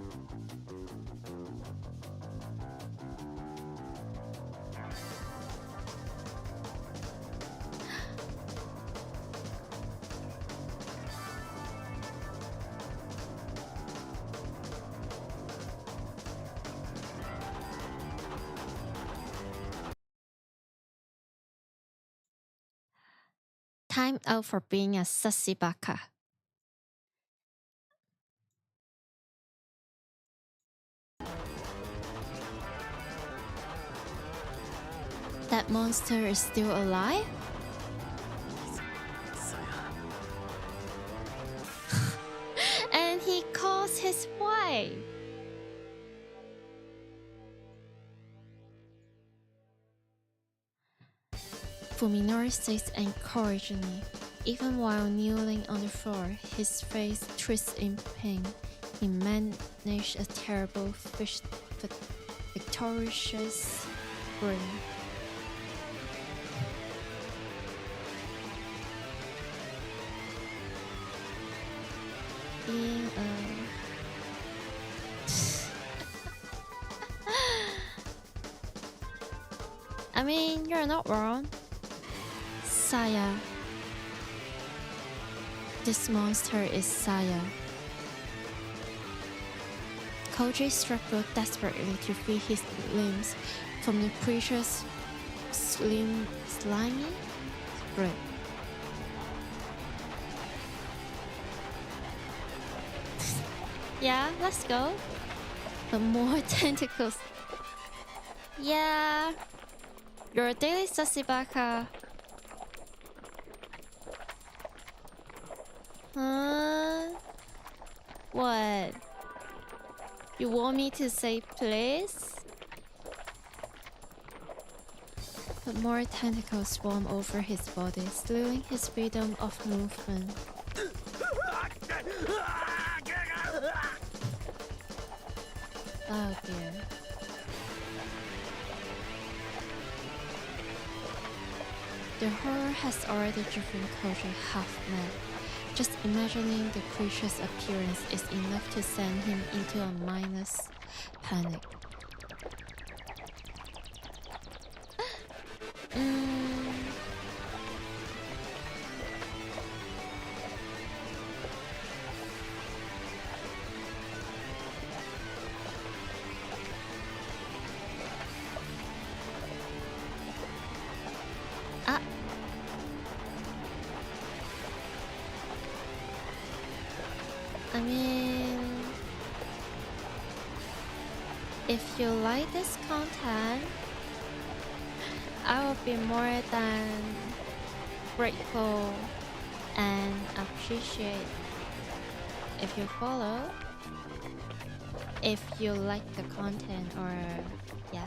Time out for being a sussy baka. That monster is still alive? And he calls his wife. Fuminori says encouragingly, even while kneeling on the floor, his face twists in pain. He managed a terrible, victorious grin. Being a... I mean, you're not wrong. Saya. This monster is Saya. Koji struggled desperately to free his limbs from the creature's slimy grip. Yeah, let's go. But more tentacles. Yeah. You're a daily sussy baka. Huh? What? You want me to say please? But more tentacles swarm over his body, slowing his freedom of movement. Oh dear. The horror has already driven Koji half mad. Just imagining the creature's appearance is enough to send him into a mindless panic. I mean, if you like this content, I will be more than grateful and appreciate if you follow, if you like the content, or yeah.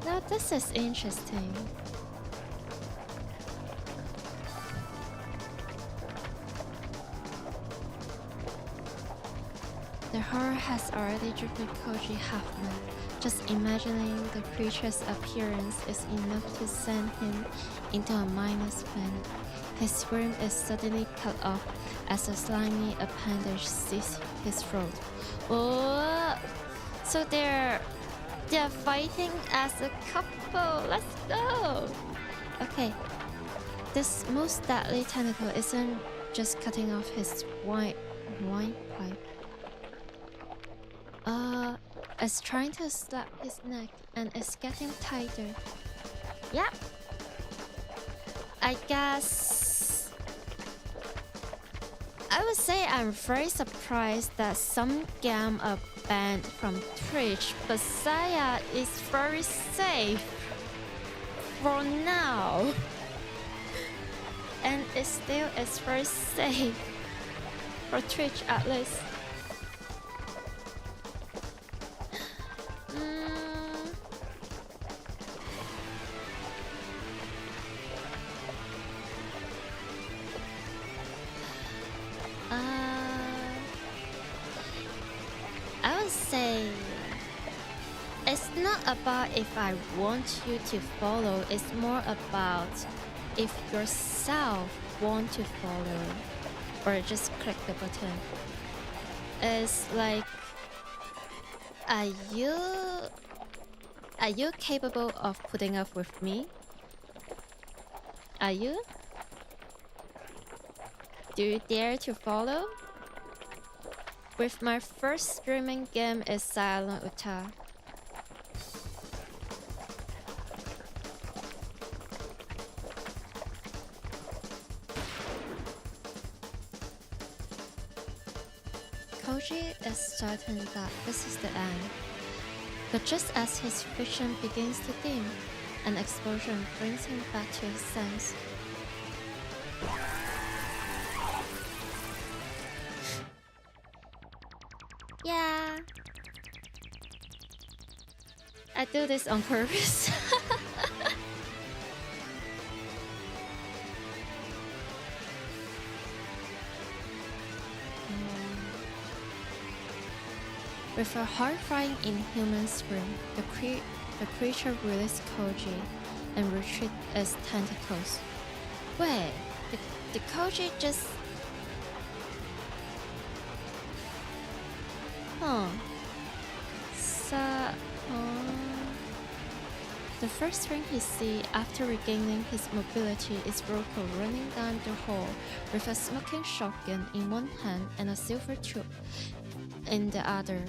Now this is interesting. The horror has already driven Koji half mad. Just imagining the creature's appearance is enough to send him into a minus planet. His scream is suddenly cut off as a slimy appendage seizes his throat. Oh, so they're fighting as a couple. Let's go. Okay, this most deadly tentacle isn't just cutting off his wine pipe. It's trying to slap his neck and it's getting tighter. Yep. I guess I would say I'm very surprised that some games are banned from Twitch, but Saya is very safe for now. And it still is very safe for Twitch at least. I would say it's not about if I want you to follow, it's more about if yourself want to follow or just click the button. It's like, are you capable of putting up with me? Are you? Do you dare to follow? With my first streaming game is Silent Uta. Koji is certain that this is the end. But just as his vision begins to dim, an explosion brings him back to his sense. Yeah. I do this on purpose. With a horrifying inhuman scream, the creature released Koji and retrieved its tentacles. Wait, the Koji just... Huh. The first thing he sees after regaining his mobility is Roko running down the hall with a smoking shotgun in one hand and a silver tube in the other.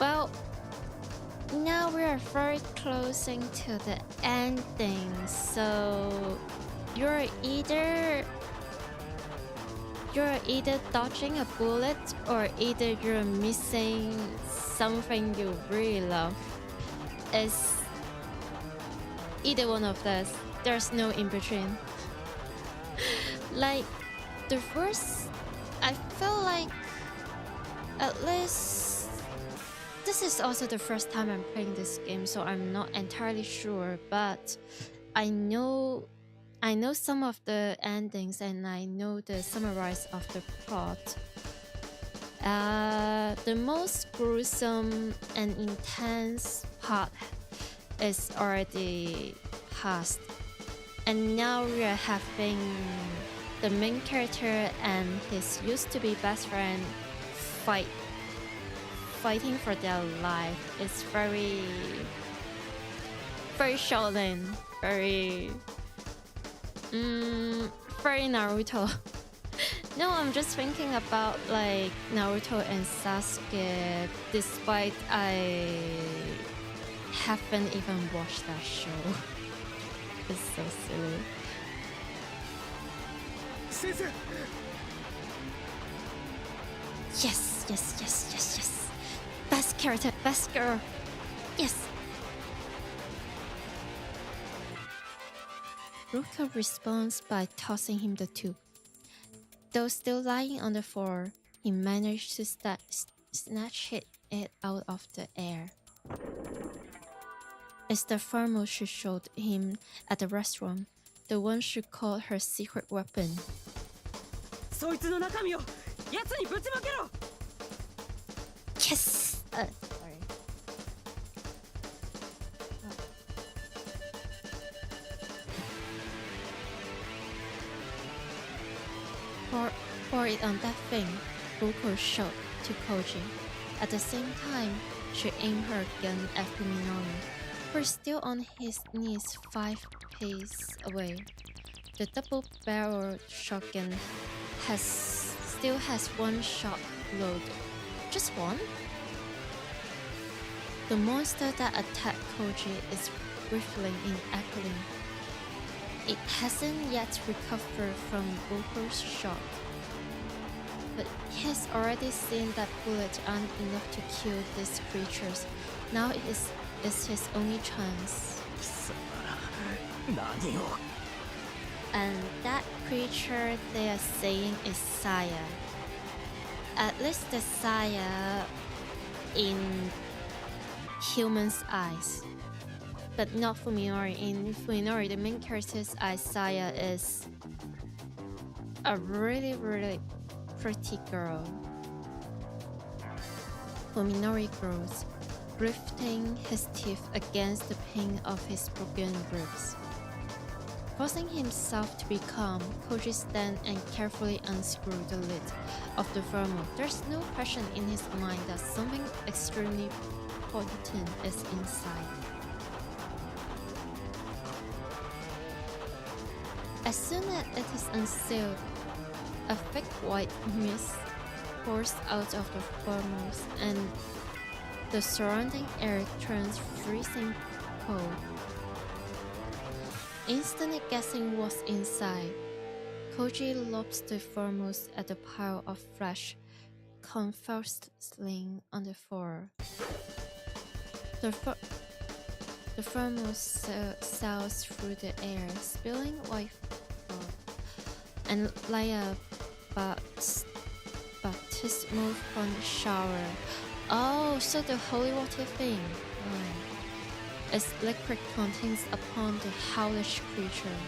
Well, now we are very closing to the ending, so you're either dodging a bullet or either you're missing something you really love. It's either one of those. There's no in between. Like the first, I feel like at least this is also the first time I'm playing this game, so I'm not entirely sure, but I know some of the endings and I know the summarize of the plot. The most gruesome and intense part is already past, and now we are having the main character and his used to be best friend fighting for their life. It's very shonen, very Naruto. No, I'm just thinking about like Naruto and Sasuke, despite I haven't even watched that show. It's so silly. Yes. Best character, best girl. Yes. Ruka responds by tossing him the tube. Though still lying on the floor, he managed to snatch it out of the air. It's the thermal she showed him at the restaurant, the one she called her secret weapon. そいつの中身を奴にぶちまけろ Yes! Sorry. Pour it on that thing, Ruko shot to Koji. At the same time, she aimed her gun at Fuminori, who is still on his knees 5 paces away. The double-barreled shotgun still has one shot load. Just one? The monster that attacked Koji is writhing in agony. It hasn't yet recovered from Ruko's shot, but he has already seen that bullets aren't enough to kill these creatures. Now it is his only chance. 貴様ら何を And that creature they are saying is Saya. At least the Saya in humans' eyes. But not Fuminori. In Fuminori, the main character's eyes, Saya is a really, really pretty girl. Fuminori grows, gritting his teeth against the pain of his broken ribs. Forcing himself to be calm, Koji stands and carefully unscrews the lid of the thermal. There's no question in his mind that something extremely potent is inside. As soon as it is unsealed, a thick white mist pours out of the thermos and the surrounding air turns freezing cold. Instantly guessing what's inside, Koji lobs the thermos at the pile of flesh convulsing on the floor. The thermos sails through the air, spilling white foam, and like a baptismal from the shower. Oh, so the holy water thing. Its liquid contains upon the hellish creature.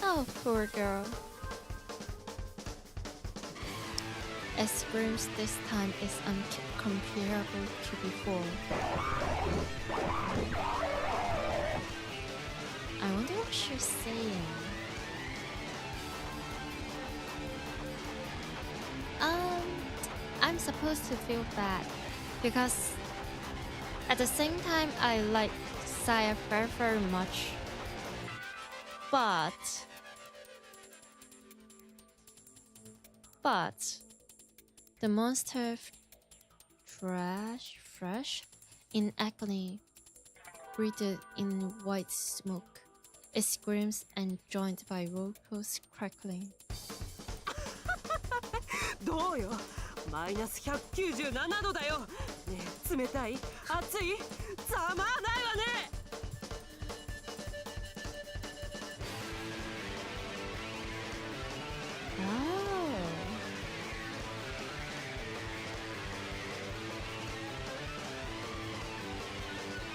Oh, poor girl. Its screams this time is uncomparable to before. I wonder what she's saying. I'm supposed to feel bad because at the same time I like Saya very, very much, but the monster fresh in agony, breathed in white smoke. It screams and joined by Roko's crackling. どうよマイナス197度だよねえ冷たい熱いざまあないわね Oh.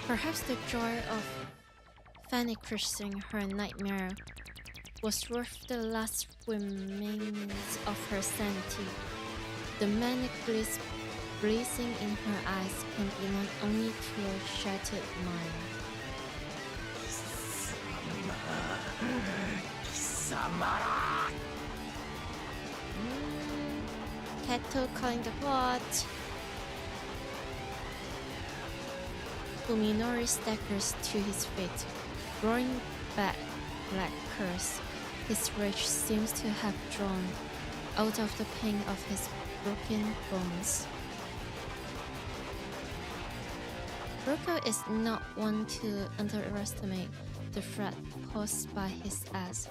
Perhaps the joy of vanquishing her nightmare was worth the last remains of her sanity. The manic bliss blazing in her eyes can belong only to a shattered mind. 貴様 Kato calling the pot. Fuminori staggers to his feet, roaring back black curse. His rage seems to have drawn out of the pain of his broken bones. Roko is not one to underestimate the threat posed by his ass.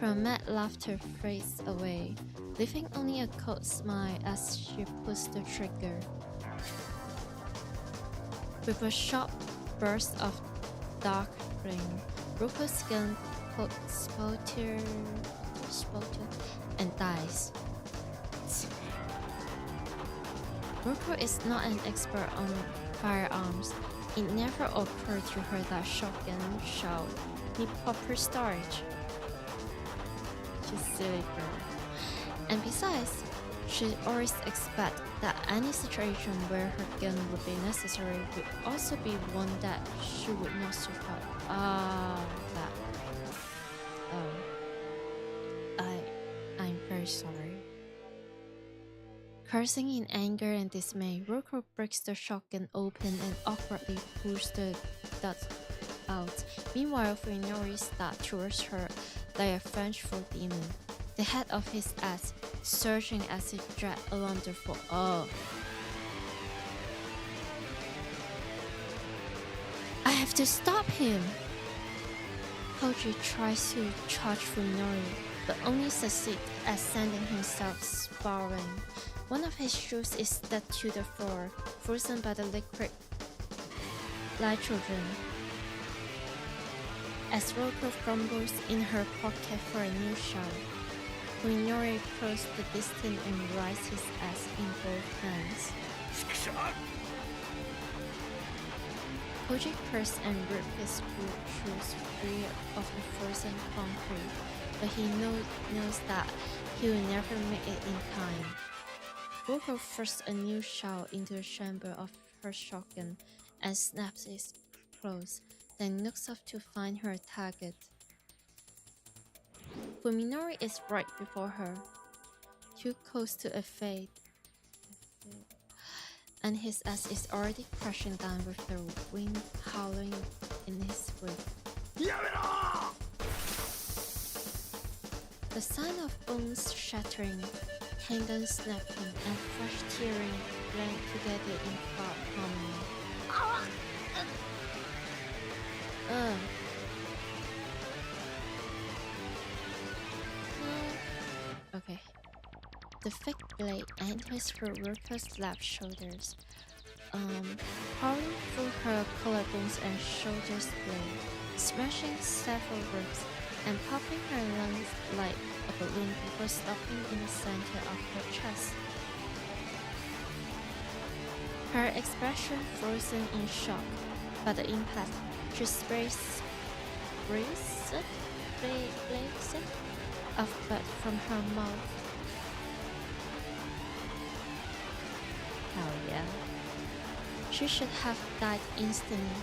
Her mad laughter fades away, leaving only a cold smile as she pulls the trigger. With a sharp burst of dark flame, Roko's gun spouted and dies. Roko is not an expert on firearms. It never occurred to her that shotgun shall need proper storage. She's silly girl. And besides, she always expects that any situation where her gun would be necessary would also be one that she would not survive. I'm very sorry. Cursing in anger and dismay, Roko breaks the shotgun open and awkwardly pulls the dust out. Meanwhile, Fuminori starts towards her like a vengeful demon, the head of his ass surging as he dragged along the floor. Oh. I have to stop him! Koji tries to charge Fuminori, but only succeeds at sending himself spiraling. One of his shoes is stuck to the floor, frozen by the liquid nitrogen. As Roko fumbles in her pocket for a new shower, Fuminori crossed the distance and rides his ass in both hands. Koji cursed and ripped his shoes free of the frozen concrete, but he knows that he will never make it in time. Roko thrusts a new shell into the chamber of her shotgun and snaps it closed, then looks up to find her target. Fuminori is right before her, too close to evade, and his ass is already crashing down with the wind howling in his wake. The sound of bones shattering, tendons snapping, and flesh tearing blend together in harmony. Okay. The thick blade enters her worker's left shoulders, crawling through her collarbones and shoulders blade, smashing several ribs, and popping her lungs like a balloon before stopping in the center of her chest. Her expression frozen in shock by the impact. She sprays of blood from her mouth. Hell yeah. She should have died instantly.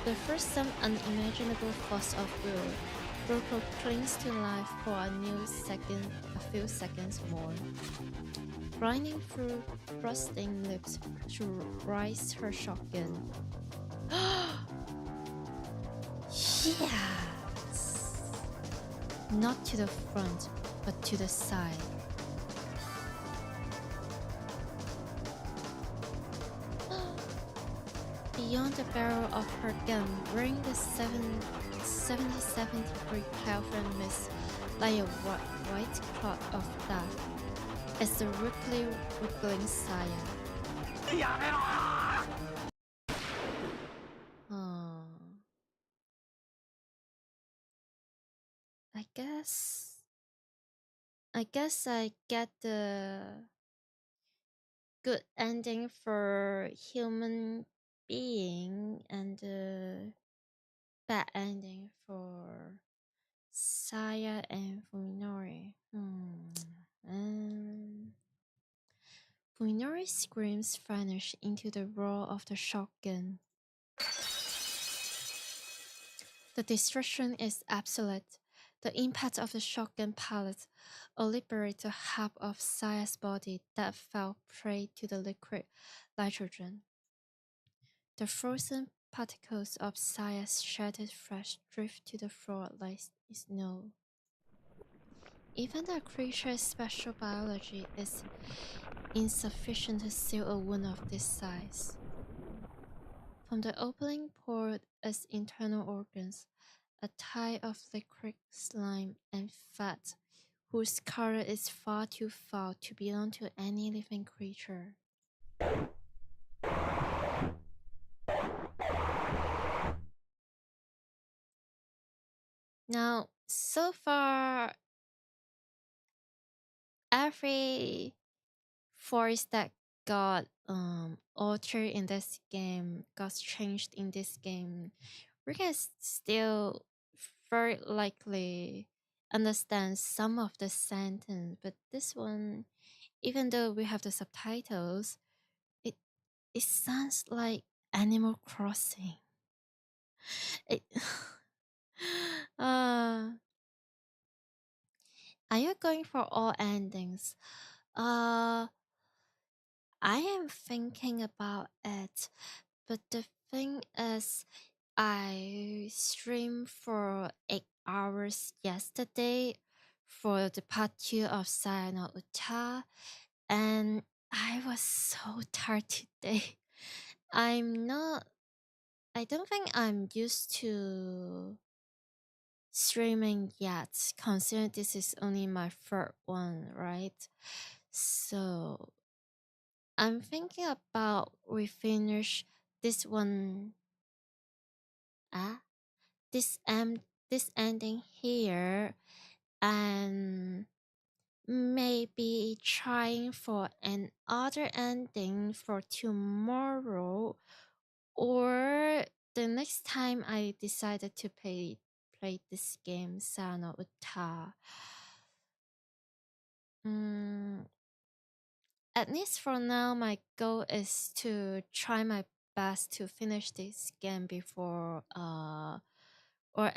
But for some unimaginable force of will, Roko clings to life for a few seconds more. Grinding through frosting lips, she rises her shotgun. Yes! Not to the front, but to the side. Beyond the barrel of her gun, wearing the 77-degree Kelvin mist like a white cloth of death, is the wiggling Saya. I guess I get the good ending for human being and the bad ending for Saya and Fuminori. Fuminori screams vanish into the roar of the shotgun. The destruction is absolute. The impact of the shotgun pellet obliterated half of Saya's body that fell prey to the liquid nitrogen. The frozen particles of Saya's shattered flesh drift to the floor like snow. Even the creature's special biology is insufficient to seal a wound of this size. From the opening poured its internal organs, a tide of liquid slime and fat, whose color is far too foul to belong to any living creature. Now, so far, every force that got altered in this game, got changed in this game, we can still very likely understand some of the sentence. But this one, even though we have the subtitles, it it sounds like Animal Crossing. It, are you going for all endings? I am thinking about it, but the thing is, I streamed for 8 hours yesterday for the part 2 of Sayano Uta, and I was so tired today. I don't think I'm used to streaming yet, considering this is only my third one, right? So I'm thinking about we finish this one, this ending here, and maybe trying for another ending for tomorrow, or the next time I decided to play this game, Sano Uta. At least for now, my goal is to try my best to finish this game before or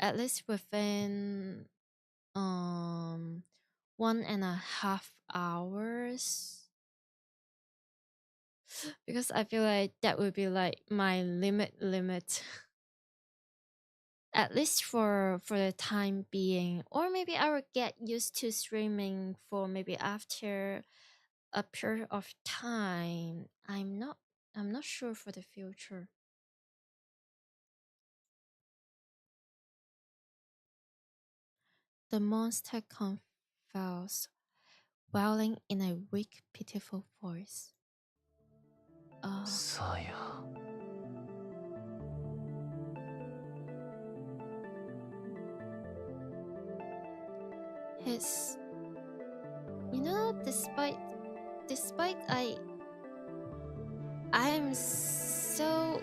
at least within 1.5 hours, because I feel like that would be like my limit at least for the time being. Or maybe I will get used to streaming for maybe after a period of time. I'm not sure for the future. The monster confess, wailing in a weak, pitiful voice. Saya. His, despite I am so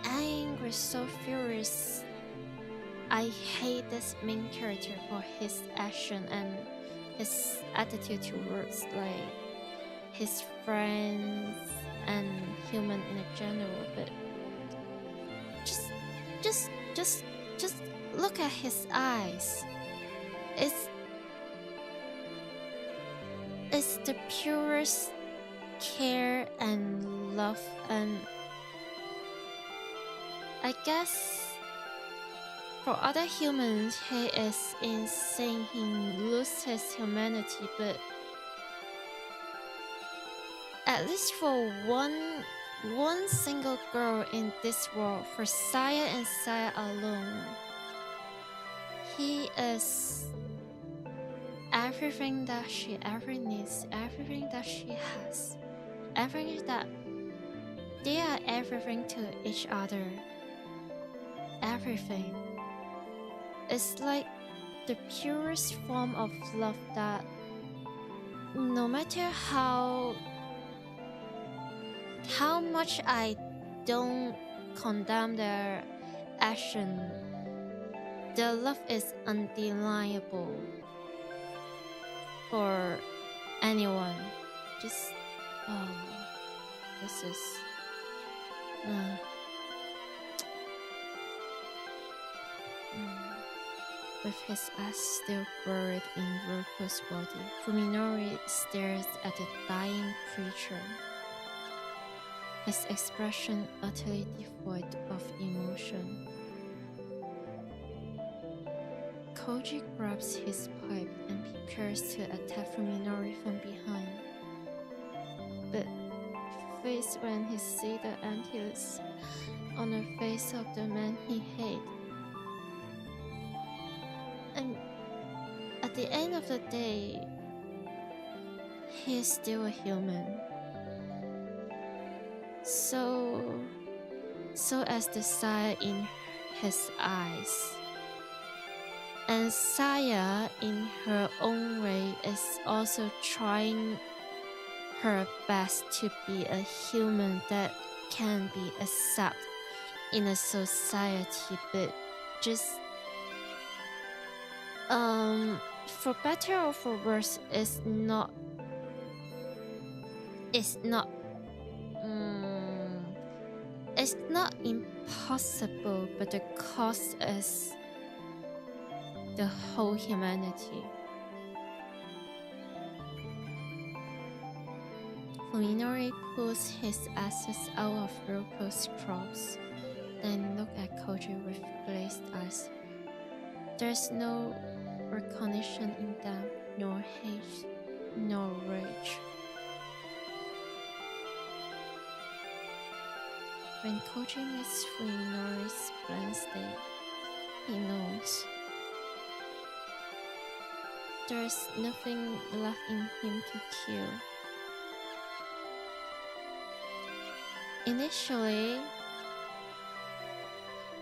angry, so furious. I hate this main character for his action and his attitude towards like his friends and human in general. But just look at his eyes. It's the purest care and love, and I guess for other humans he is insane, he loses his humanity, but at least for one single girl in this world, for Saya and Saya alone, he is everything that she ever needs, everything that she has, everything that they are everything to each other. Everything. It's like the purest form of love that no matter how much I don't condemn their action, their love is undeniable for anyone. Just this is with his ass still buried in Roko's body, Fuminori stares at the dying creature, his expression utterly devoid of emotion. Koji grabs his pipe and prepares to attack Fuminori from behind. But faced when he sees the antlers on the face of the man he hates, and at the end of the day, he is still a human. So as the Saya in his eyes. And Saya, in her own way, is also trying her best to be a human that can be accepted in a society, but just for better or for worse, it's not impossible, but the cost is the whole humanity. Fuminori pulls his asses out of Roko's crops, then look at Koji with glazed eyes. There's no recognition in them, nor hate, nor rage. When Koji meets Fuminori's blank state, he knows there's nothing left in him to kill. Initially,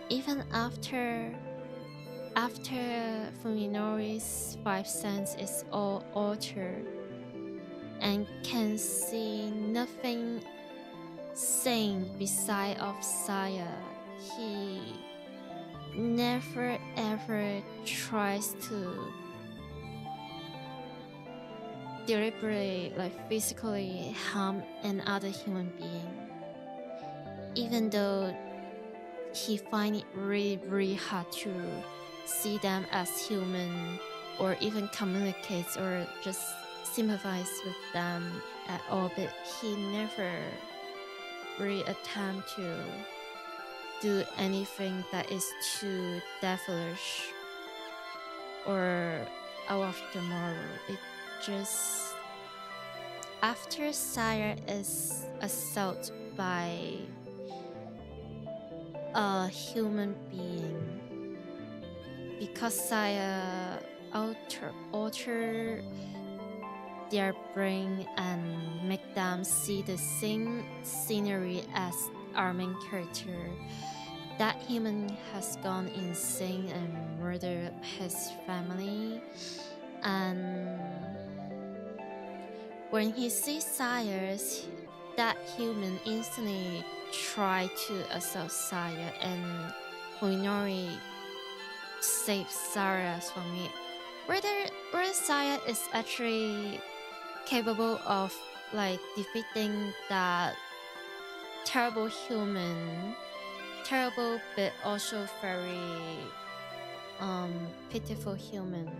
even after Fuminori's 5 sense is all altered and can see nothing sane beside of Saya, he never ever tries to deliberately, physically harm another human being, even though he finds it really hard to see them as human, or even communicates or just sympathize with them at all, but he never really attempt to do anything that is too devilish or out of the moral. It just, after Saya is assaulted by a human being, because Saya alter their brain and make them see the same scenery as our main character, that human has gone insane and murdered his family. And when he sees Saya, that human instantly try to assault Saya, and Fuminori saves Saya from it. Whether Saya is actually capable of defeating that terrible human, terrible but also very pitiful human,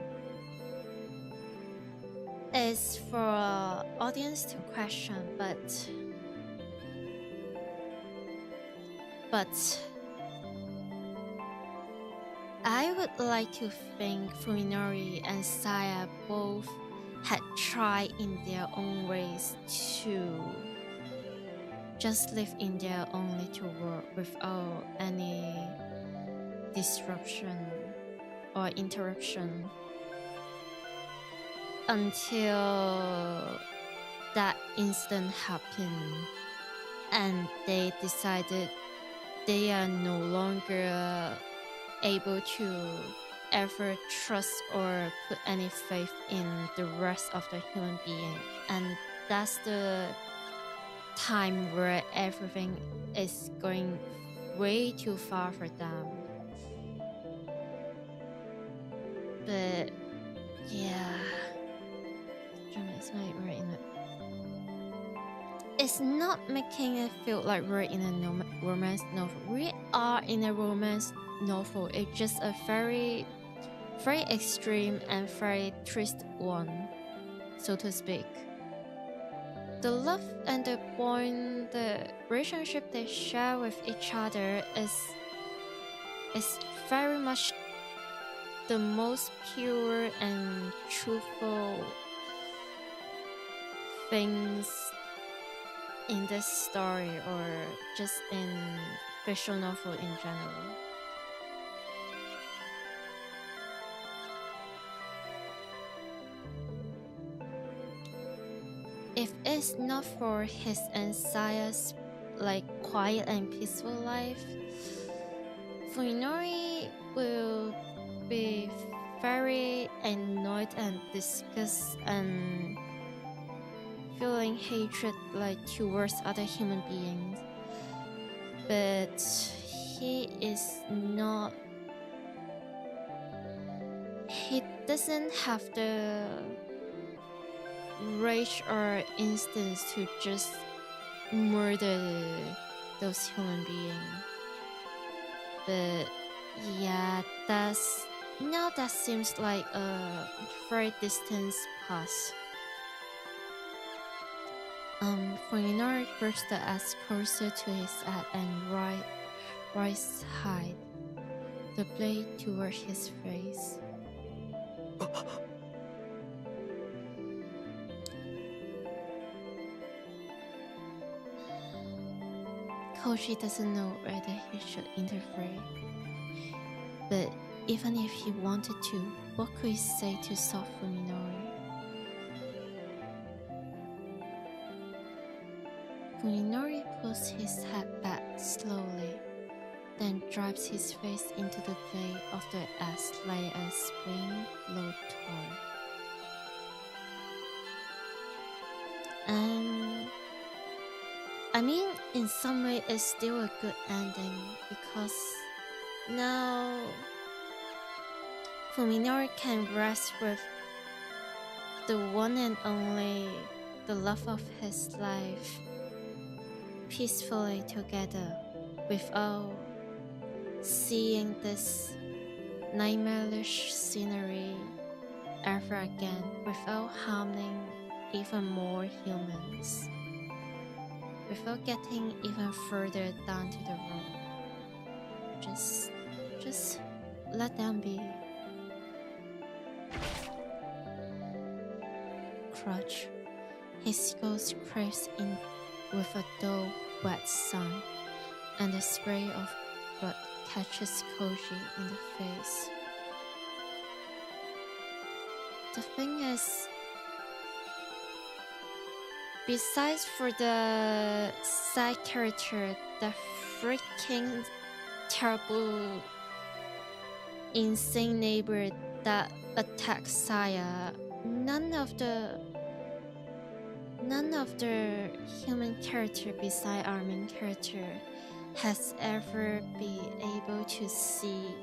is for audience to question, but I would like to think Fuminori and Saya both had tried in their own ways to just live in their own little world without any disruption or interruption, until that incident happened and they decided they are no longer able to ever trust or put any faith in the rest of the human being, and that's the time where everything is going way too far for them. But yeah, it's not making it feel like we're in a romance novel. We are in a romance novel. It's just a very extreme and very triste one, so to speak. The love and the bond, the relationship they share with each other is very much the most pure and truthful things in this story, or just in visual novel in general. If it's not for his and Saya's quiet and peaceful life, Fuminori will be very annoyed and disgusted and feeling hatred like towards other human beings, but he is not. He doesn't have the rage or instincts to just murder those human beings. But yeah, that seems like a very distant past. Fuminori brings the axe closer to his head and right side, the blade toward his face. Koji doesn't know whether he should interfere, but even if he wanted to, what could he say to stop Fuminori? Fuminori pulls his head back slowly, then drives his face into the blade of the axe like a spring-load toy. I mean, in some way, it's still a good ending because now Fuminori can rest with the one and only, the love of his life, peacefully together without seeing this nightmarish scenery ever again, without harming even more humans, without getting even further down to the road. Just let them be. Crutch. His skull scrapes in with a dull, wet sun, and the spray of blood catches Koji in the face. The thing is, besides for the side character, the freaking terrible, insane neighbor that attacks Saya, none of the human character beside our main character has ever been able to see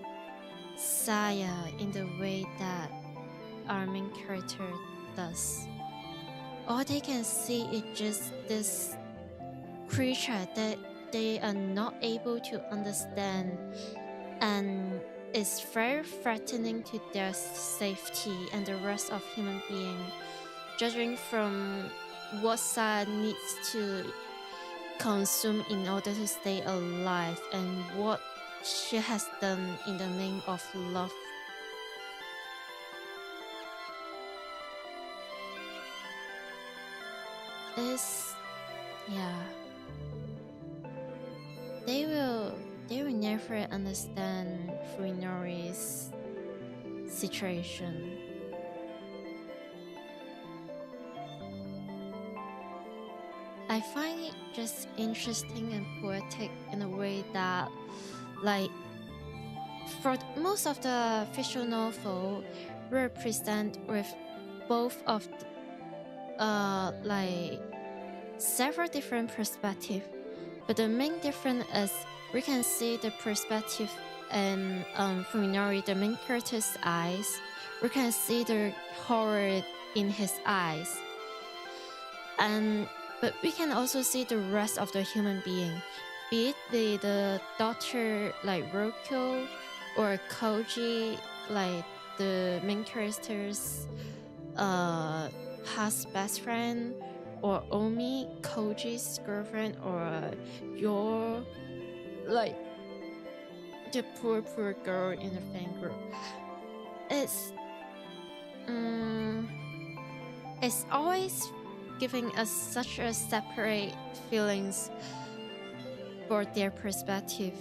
Saya in the way that our main character does. All they can see is just this creature that they are not able to understand, and it's very threatening to their safety and the rest of human beings, judging from what Saya needs to consume in order to stay alive and what she has done in the name of love. They will never understand Fuminori's situation. I find it just interesting and poetic in a way that, like, for most of the visual novel, we're presented with both of like several different perspectives, but the main difference is we can see the perspective in Fuminori, the main character's eyes. We can see the horror in his eyes, but we can also see the rest of the human being, be it the daughter like Roko, or Koji, like the main character's past best friend, or Omi, Koji's girlfriend, or your, like, the poor girl in the fan group. It's always giving us such a separate feelings for their perspective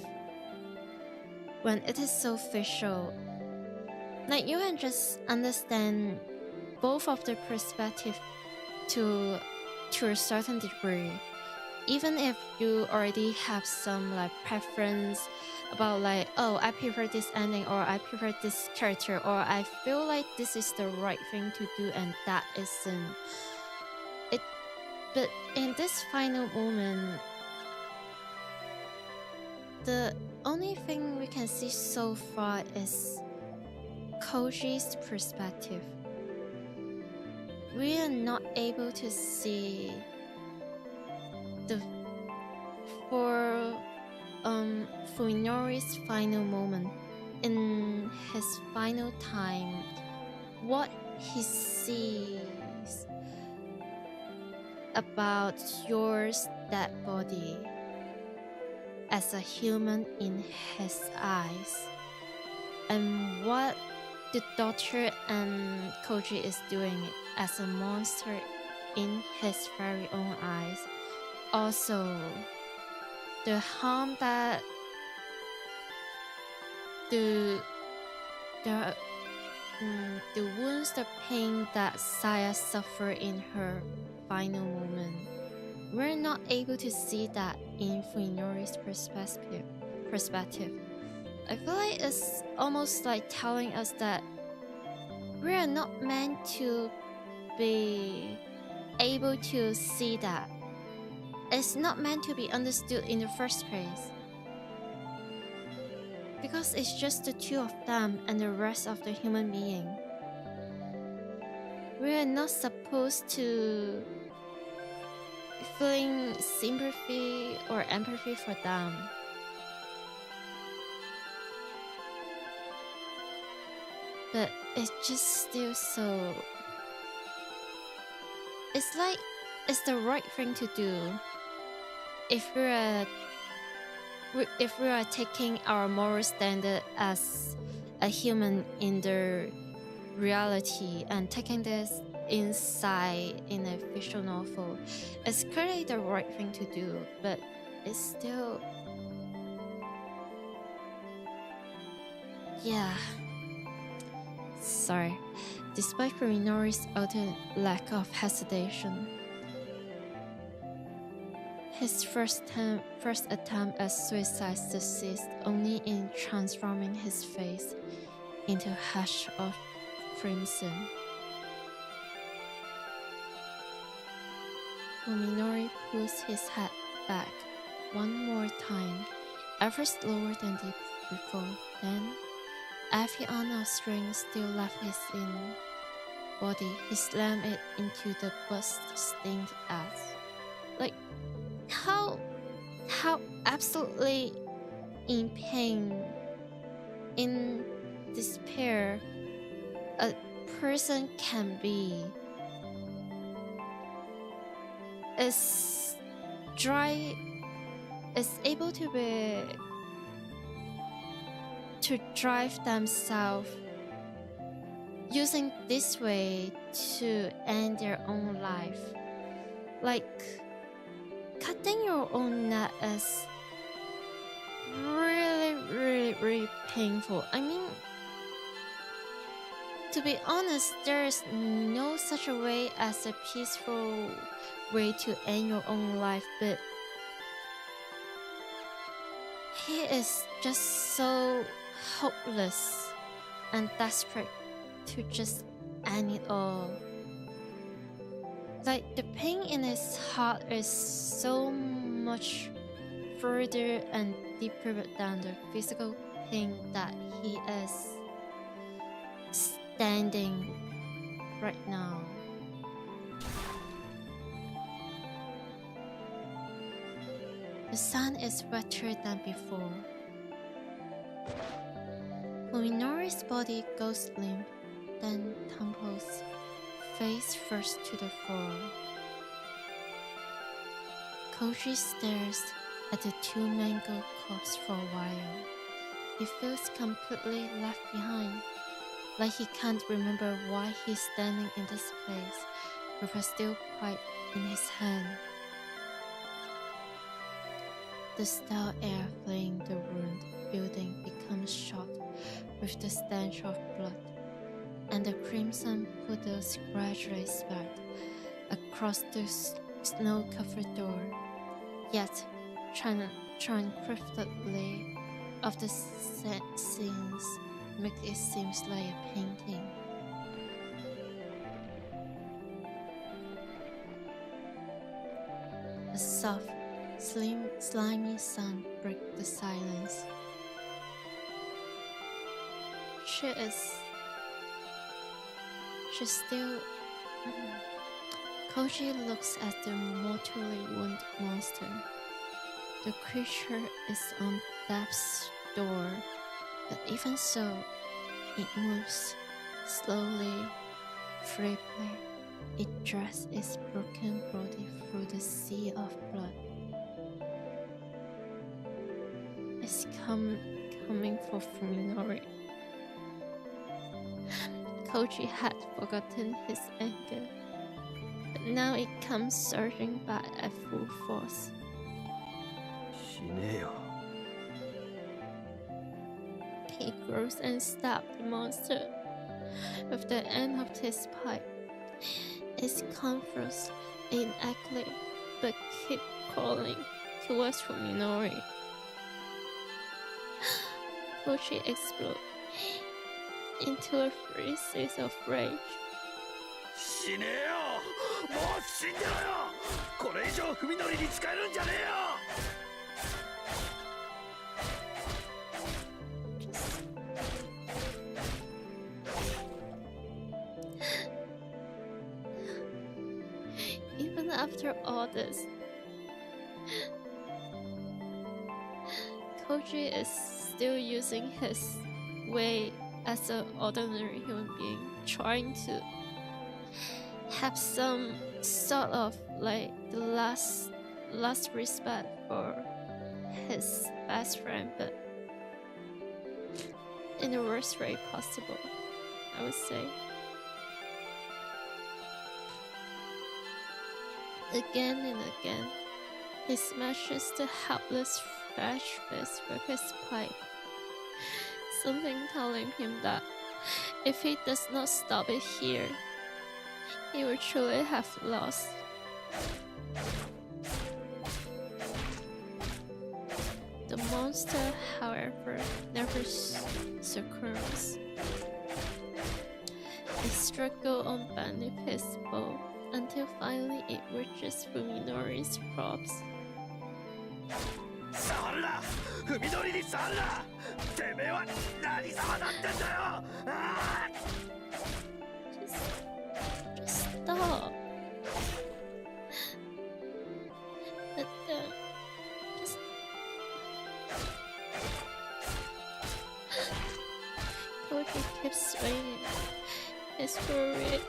when it is so visual. Like, you can just understand both of the perspective to a certain degree, even if you already have some like preference about, like, oh, I prefer this ending, or I prefer this character, or I feel like this is the right thing to do and that isn't. But in this final moment, the only thing we can see so far is Koji's perspective. We are not able to see the for Fuminori's final moment, in his final time, what he sees about your dead body as a human in his eyes, and what the doctor and Koji is doing as a monster in his very own eyes. Also, the harm that the wounds, the pain that Saya suffered in her final moment, we're not able to see that in Fuminori's perspective. I feel like it's almost like telling us that we are not meant to be able to see that. It's not meant to be understood in the first place. Because it's just the two of them and the rest of the human being. We are not supposed to feeling sympathy or empathy for them. But it's just still so... It's like it's the right thing to do if we are taking our moral standard as a human in the reality and taking this inside in a fictional novel. It's clearly the right thing to do, but it's still... Yeah. Sorry. Despite Fuminori's utter lack of hesitation, his first attempt at suicide succeeds only in transforming his face into a hash of crimson. Fuminori pulls his head back one more time, ever slower than before. Then, every ounce of strength still left his body, he slammed it into the blood-stained ass. Like, how absolutely in pain, in despair a person can be. Is able to drive themselves using this way to end their own life. Like, cutting your own neck is really painful. I mean, to be honest, there is no such a way as a peaceful way to end your own life, but he is just so hopeless and desperate to just end it all. Like, the pain in his heart is so much further and deeper than the physical pain that he is standing right now. The sun is wetter than before. Fuminori's body goes limp, then tumbles face first to the floor. Koji stares at the two mangled corpses for a while. He feels completely left behind, like he can't remember why he's standing in this place with a steel pipe in his hand. The stale air filling the ruined building becomes shot with the stench of blood, and the crimson puddles gradually spread across the snow-covered door. Yet, tranquility of the scenes make it seem like a painting. A soft, slim, slimy sound breaks the silence. She's still. Koji looks at the mortally wounded monster. The creature is on death's door, but even so, it moves slowly, feebly. It drags its broken body through the sea of blood. It's coming for Fuminori. Koji had forgotten his anger, but now it comes surging back at full force. しねえよ。 He grows and stabs the monster with the end of his pipe. It confronts inactively, but keeps crawling towards Fuminori. Koji explodes into a freeze of rage. 死ねえよ。もう死んでろよ。これ以上踏み乗りに使えるんじゃねえよ。 Even after all this, Koji is still using his way as an ordinary human being, trying to have some sort of like the last respect for his best friend, but in the worst way possible, I would say. Again and again, he smashes the helpless trash bits with his pipe, something telling him that if he does not stop it here, he will truly have lost. The monster, however, never succumbs. It struggles on beneath his bow until finally it reaches Fuminori's props. 触るな。踏み乗りに触るな。てめえは何様だってんだよ。ああ。 Just stop. But then, just Koji keeps swinging. His worried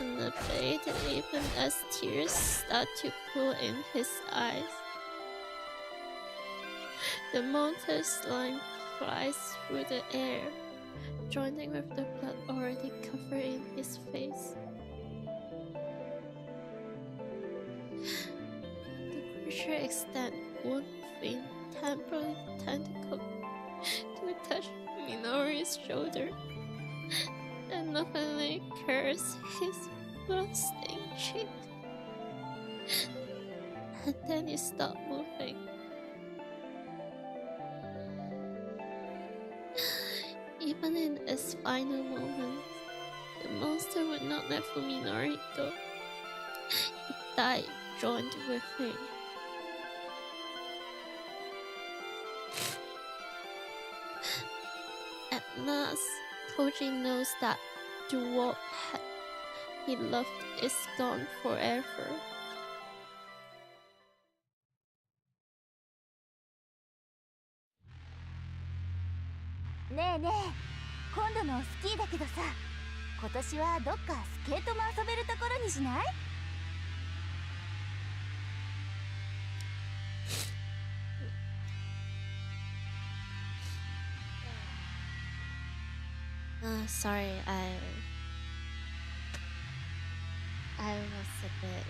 and abated even as tears start to pool in his eyes. The monster's slime flies through the air, joining with the blood already covering his face. The creature extends one thin, temporary tentacle to touch Minori's shoulder, and lovingly curse his blood-stained cheek. And then he stopped moving. Even in its final moments, the monster would not let Fuminori go. It died joined with him. At last, Koji knows that the world he loved is gone forever. ねえねえ、今度のスキーだけどさ、今年はどっかスケートも遊べるところにしない？ Sorry, I was a bit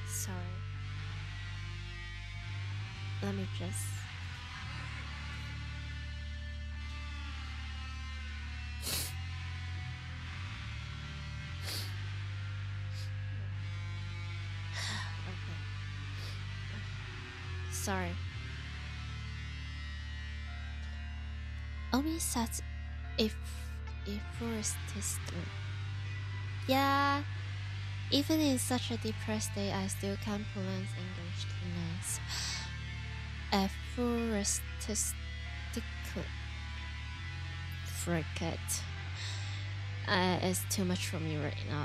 sorry. Let me just. Okay. Sorry. Omi sat if first to sleep. Yeah, Even in such a depressed day, I still can't pronounce English nice. Aphoristic. Forget. It's too much for me right now.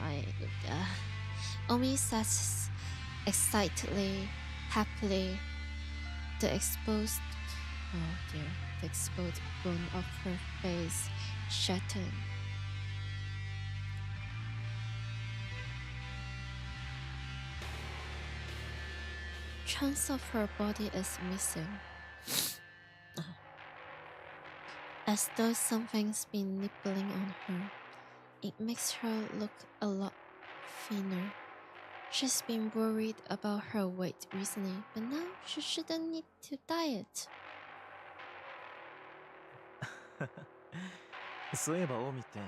Omi says excitedly, happily, the exposed bone of her face shattered. Chunks of her body is missing. As though something's been nibbling on her. It makes her look a lot thinner. She's been worried about her weight recently, but now she shouldn't need to diet. そういえばオウミって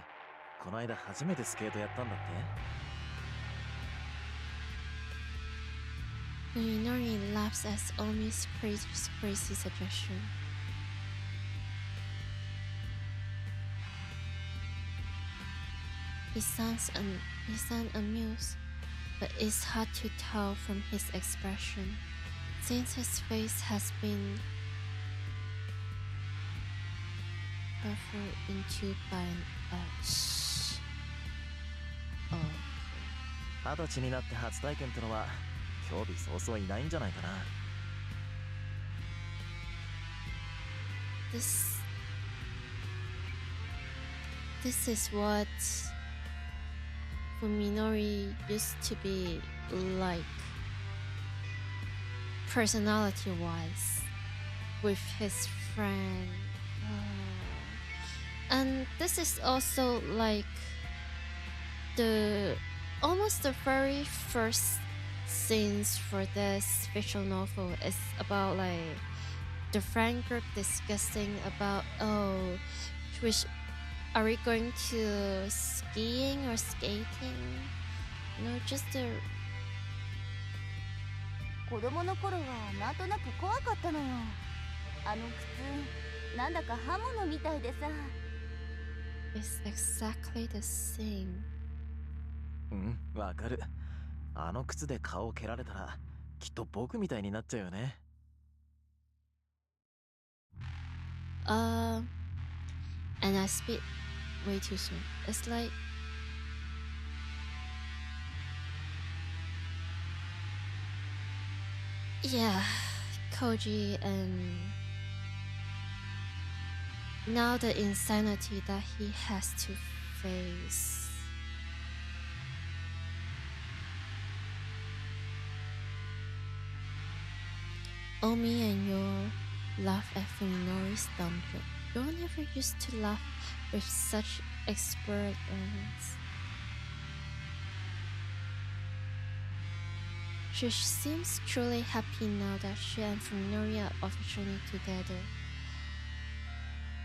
この間初めてスケートやったんだって Minori laughs at Omi's crazy suggestion. He sounds amused, but it's hard to tell from his expression, since his face has been buffered into by an arch. 20歳になって初体験ってのは興味早々いないんじゃないかな This is what Fuminori used to be like, personality-wise, with his friend. And this is also like almost the very first scenes for this visual novel is about like the friend group discussing about are we going to skiing or skating? No, just the 子供の頃はなんとなく怖かったのよ。あの靴なんだか刃物みたいでさ。It's exactly the same. わかるあの靴で顔を蹴られたらきっと僕みたいになっちゃうよね And I speak way too soon. It's like Koji, and now the insanity that he has to face. Omi and Yor laugh at Fuminori's dumb joke. Yor never used to laugh with such expertness. She seems truly happy now that she and Fuminori are officially together.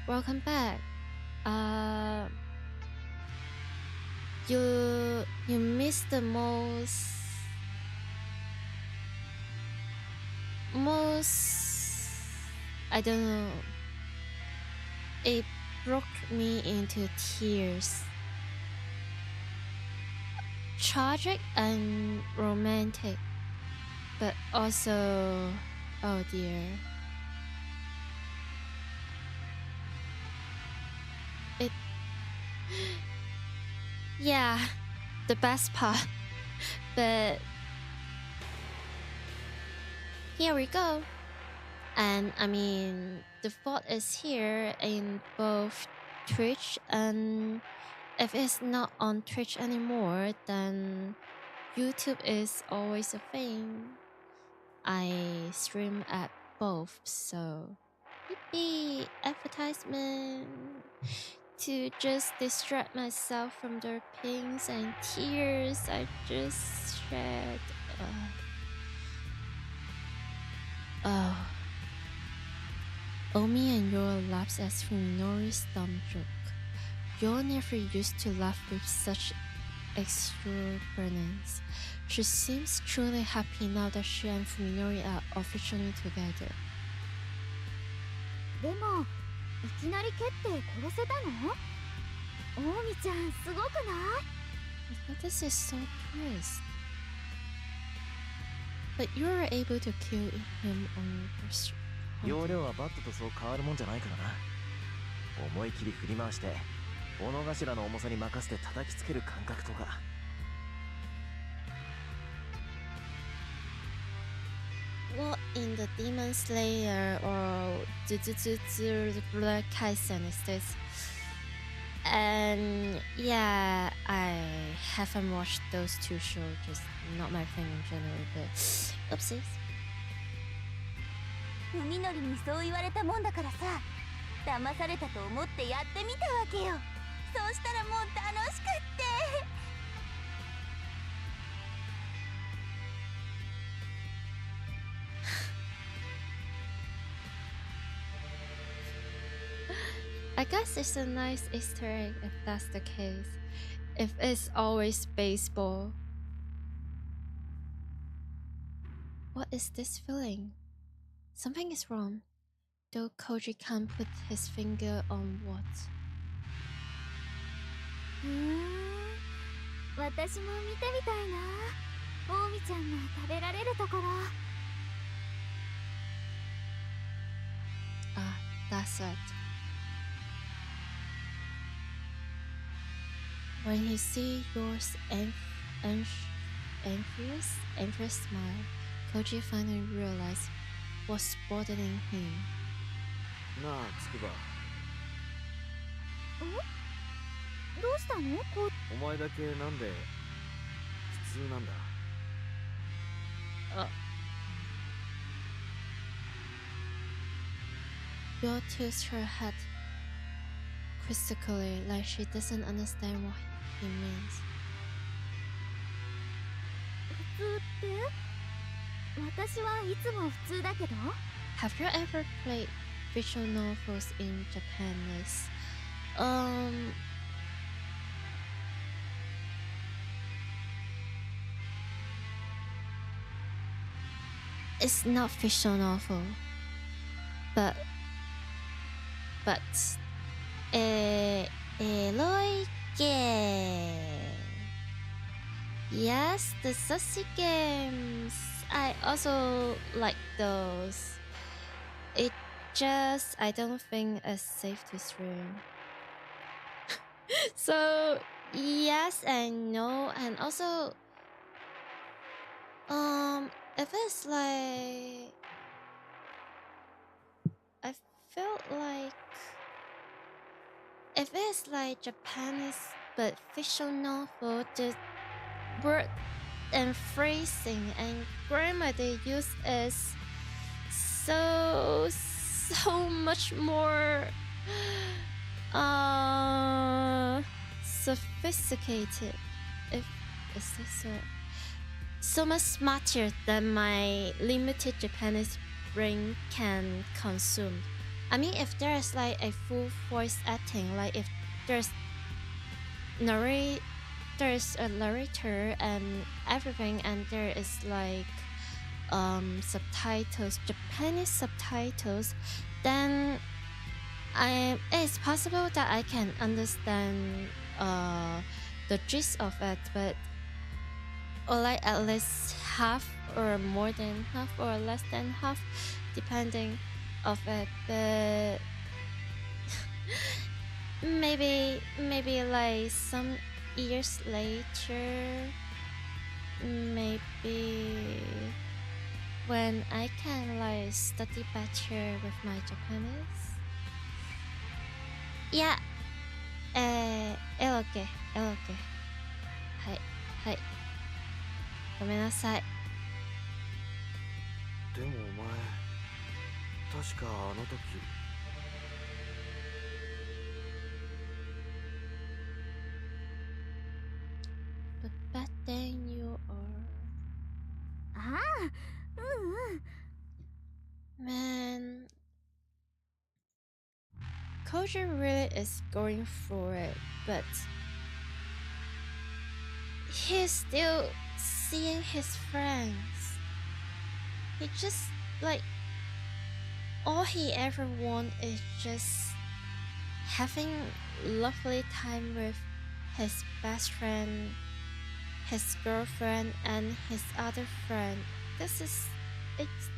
Welcome back. You missed the most I don't know. It broke me into tears. Tragic and romantic, but also, oh dear. Yeah, the best part. But here we go. And I mean, the fault is here in both Twitch, and if it's not on Twitch anymore, then YouTube is always a thing. I stream at both, so yippee, advertisement. To just distract myself from the pains and tears I just shed. Omi and Yor laughs at Fuminori's dumb joke. Yor never used to laugh with such exuberance. She seems truly happy now that she and Fuminori are officially together. でもいきなり蹴って殺せたの？オウミちゃんすごくない？ But this is so twist. But you were able to kill him on first. 容量はバットとそう変わるもんじゃないからな。思い切り振り回して斧頭の重さに任せて叩きつける感覚とか。Well, in the Demon Slayer or Jujutsu Kaisen is this. And yeah, I haven't watched those two shows, just not my thing in general, but oopsies. 海のりにそう言われたもんだからさ、騙されたと思ってやってみたわけよ。そうしたらもう楽しくって。I guess it's a nice Easter egg if that's the case. If it's always baseball. What is this feeling? Something is wrong. Though Koji can't put his finger on what. 私も見てみたいな。大見ちゃんが食べられるところ。Ah, that's it. When he see yours envious smile, Koji finally realized what's bothering him. なあつくば、どうしたの？お前だけなんで普通なんだ。Yo tilts her head quizzically, like she doesn't understand what he means. 普通って私はいつも普通だけど。 Have you ever played visual novels in Japanese? It's not visual novel, but eroike. Yes, the sushi games. I also like those. It just I don't think it's safe to stream. So yes and no, and also if it's like I felt like if it's like Japanese but visual novel, the word and phrasing and grammar they use is so much more sophisticated, if is this right? So much smarter than my limited Japanese brain can consume. I mean, if there's like a full voice acting, like if there's a narrator and everything, and there is like subtitles, Japanese subtitles, then it's possible that I can understand the gist of it, but or like at least half or more than half or less than half, depending of it. But maybe like some years later, maybe when I can like study better with my Japanese. Yeah. Okay. はい。ごめんなさい。でもお前確かあの時But back then you are... ああ、Man, Koji really is going for it, but he's still seeing his friends. He just like all he ever want is just having lovely time with his best friend his girlfriend and his other friend. It's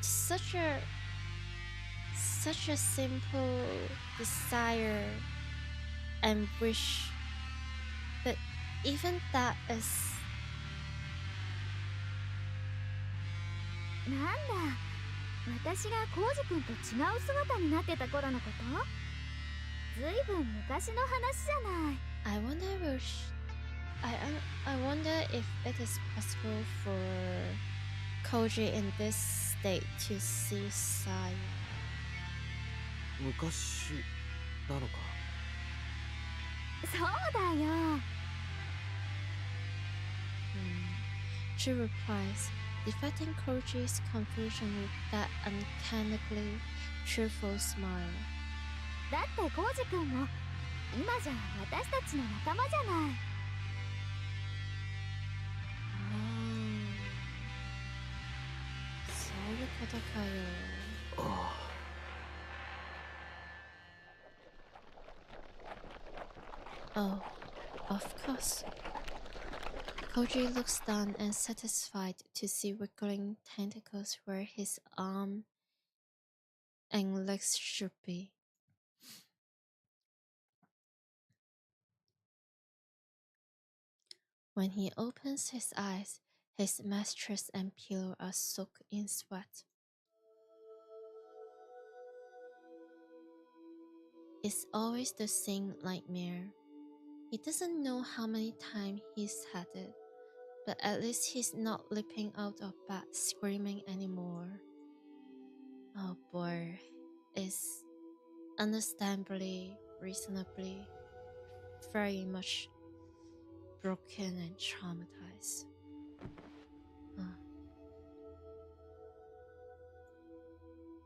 such a simple desire and wish, but even that is なんだ、私がコウジ君と違う姿になってた頃のこと？ずいぶん昔の話じゃない。I wonder if it is possible for Koji in this state to see Saya. 昔なのか。そうだよ。She replies, deflecting Koji's confusion with that uncannily cheerful smile. だってコウジ君も今じゃ私たちの仲間じゃない。そういうことかよ。Oh, of course. Koji looks stunned and satisfied to see wiggling tentacles where his arm and legs should be. When he opens his eyes, his mattress and pillow are soaked in sweat. It's always the same nightmare. He doesn't know how many times he's had it, but at least he's not leaping out of bed screaming anymore. Oh boy, it's understandably, reasonably, very much broken and traumatized.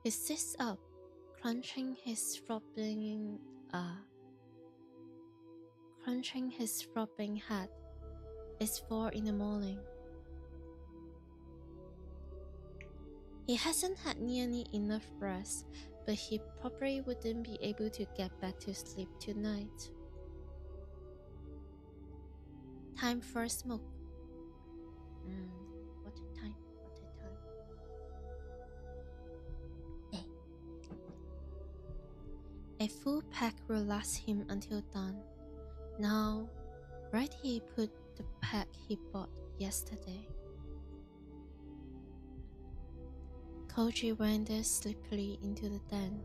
He sits up, crunching his throbbing head. It's 4 in the morning. He hasn't had nearly enough rest, but he probably wouldn't be able to get back to sleep tonight. Time for a smoke. What a time. Hey. A full pack will last him until dawn. Now, right he put the pack he bought yesterday. Koji wanders sleepily into the den,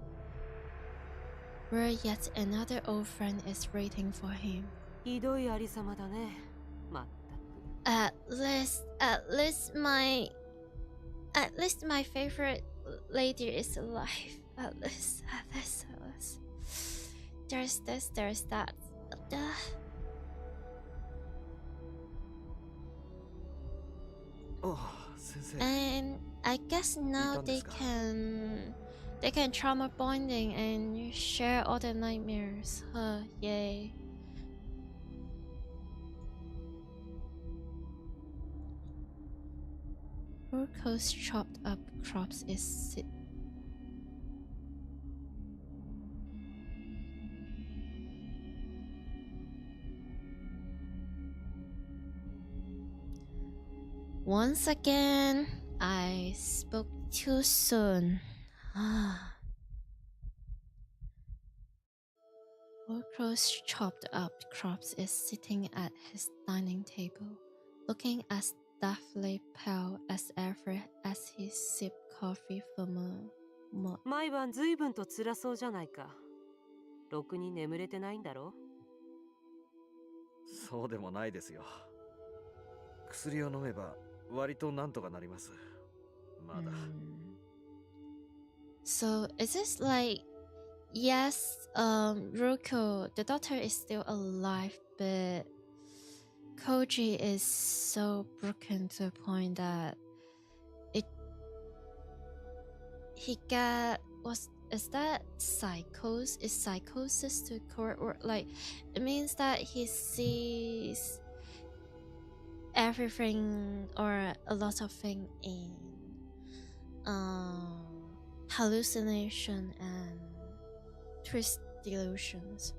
where yet another old friend is waiting for him. ひどいありさまだね。まったく。At least my favorite lady is alive. At least. There's this, there's that. And I guess now they can trauma bonding and share all the nightmares. Yay. Urko's chopped up crops is Once again, I spoke too soon. Urko's chopped up crops is sitting at his dining table, looking as deathly pale as ever as he sipped coffee from a mug. 毎晩ずいぶんと辛そうじゃないか。ろくに眠れてないんだろ？そうでもないですよ。薬を飲めば割となんとかなります。まだ。So is this like, yes, Ruko, the doctor is still alive, but Koji is so broken to the point that is that psychosis? Is psychosis the correct word? Like, it means that he sees everything or a lot of things in hallucination and twist delusions.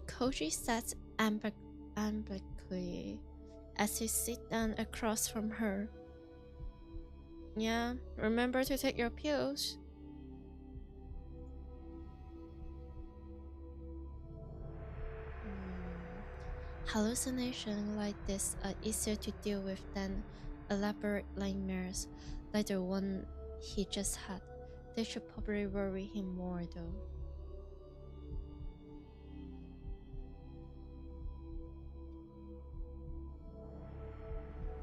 Koji says ambiguously, as he sits down across from her. Yeah, remember to take your pills. Hallucinations like this are easier to deal with than elaborate nightmares like the one he just had. They should probably worry him more though.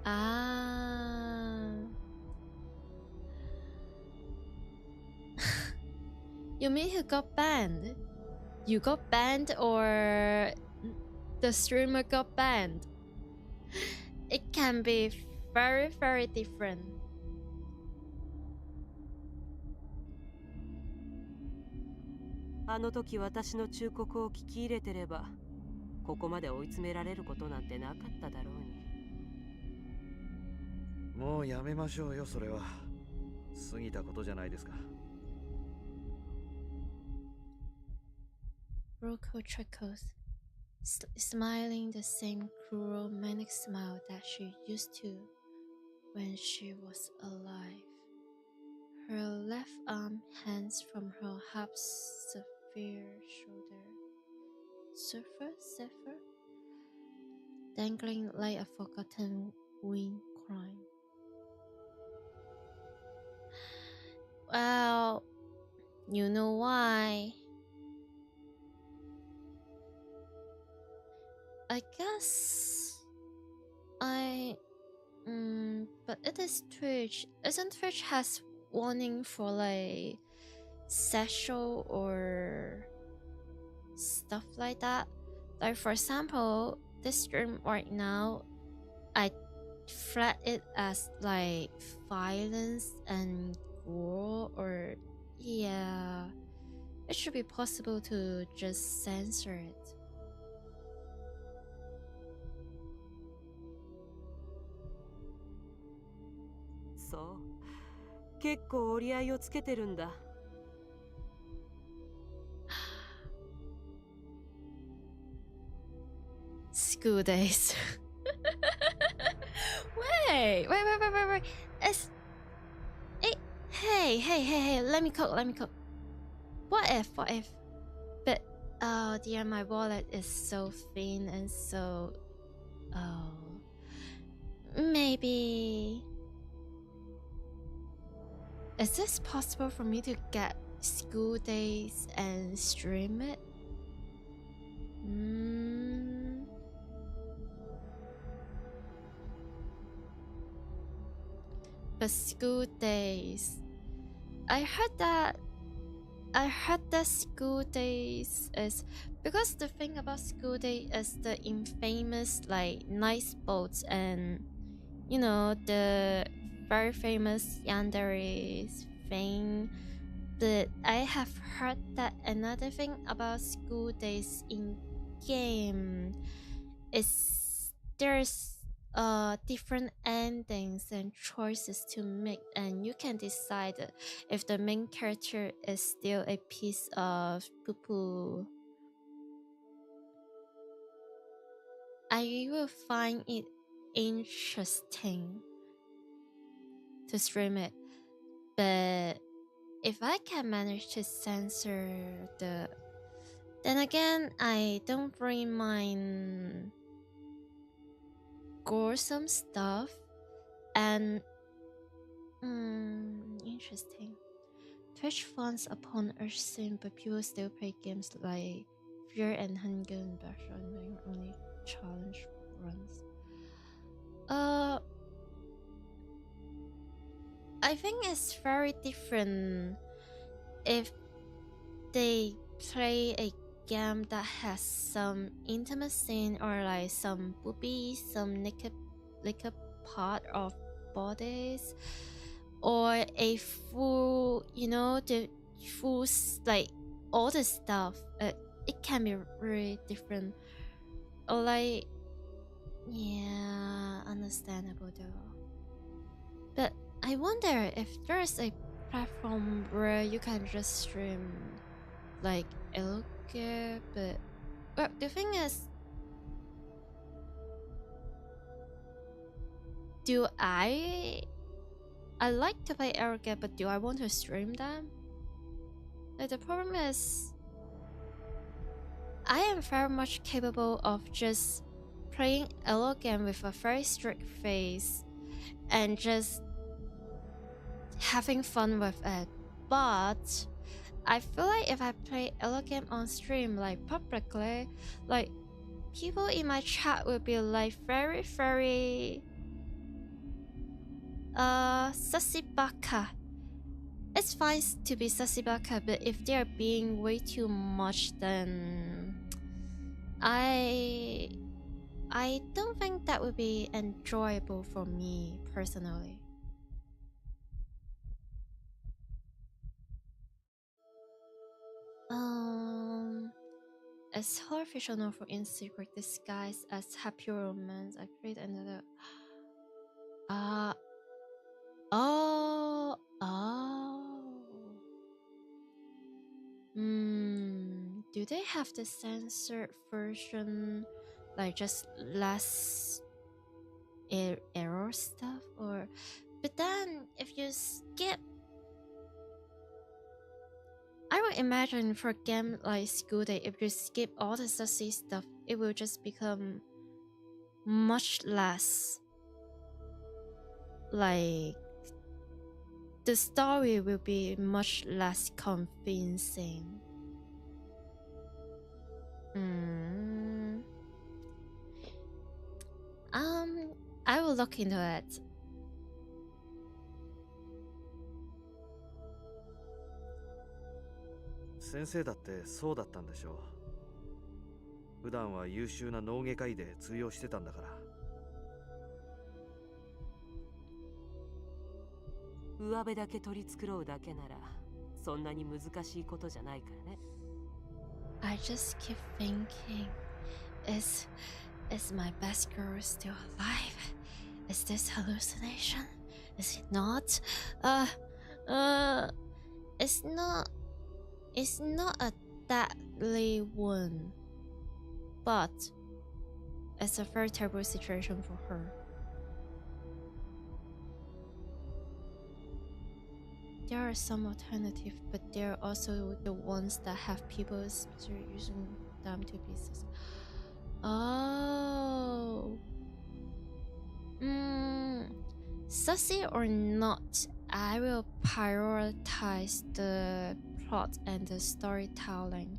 Ah. You mean he got banned? You got banned or the streamer got banned? It can be very, very different. あの時私の忠告を聞き入れてれば、ここまで追い詰められることなんてなかっただろうに。もうやめましょうよ、それは。過ぎたことじゃないですか。Roko chuckles, smiling the same cruel, manic smile that she used to when she was alive. Her left arm hangs from her half-severe shoulder. Zephyr, dangling like a forgotten winged crime. Well, you know why. I guess but it is Twitch. Isn't Twitch has warning for like sexual or stuff like that? Like for example, this stream right now, I flag it as like violence and gore, or yeah, it should be possible to just censor it. そう、結構折り合いをつけてるんだ。School days. Wait. It's hey, let me cook. What if? But oh dear, my wallet is so thin and so maybe is this possible for me to get school days and stream it? But school days, I heard that school days is because the thing about school day is the infamous like nice boats and you know the very famous yandere thing. But I have heard that another thing about school days in game is there's different endings and choices to make, and you can decide if the main character is still a piece of poo-poo. I will find it interesting to stream it, but if I can manage to censor then again I don't really mind gore some stuff and interesting. Twitch frowns upon urge soon, but people still play games like Fear and Hunger and Backseat when only challenge runs. I think it's very different if they play a game that has some intimate scene or like some boobies, some naked part of bodies, or a full, you know, the full like all the stuff. It can be really different. Or like, yeah, understandable though. But I wonder if there's a platform where you can just stream like Elke, but well, the thing is, do I like to play Elo game, but do I want to stream them? Like, the problem is I am very much capable of just playing Elo game with a very strict face and just having fun with it. But I feel like if I play Elo game on stream, like publicly, like people in my chat will be like very sassy baka. It's fine to be sassy baka, but if they are being way too much, then I don't think that would be enjoyable for me personally. As horrorfish known for in secret disguise as happy romance, I create another. Oh. Do they have the censored version, like just less error stuff, or? But then if you skip, I would imagine for a game like School Day, if you skip all the sassy stuff, it will just become much less. Like, the story will be much less convincing. I will look into it. Sensei だってそうだったんでしょう。普段は優秀な脳外科医で通用してたんだから。上辺だけ取り繕うだけならそんなに難しいことじゃないからね。I just keep thinking, is my best girl still alive? Is this hallucination? Is it not? It's not a deadly wound, but it's a very terrible situation for her. There are some alternatives, but there are also the ones that have people using them to pieces. Oh. Sassy or not, I will prioritize the plot and the storytelling.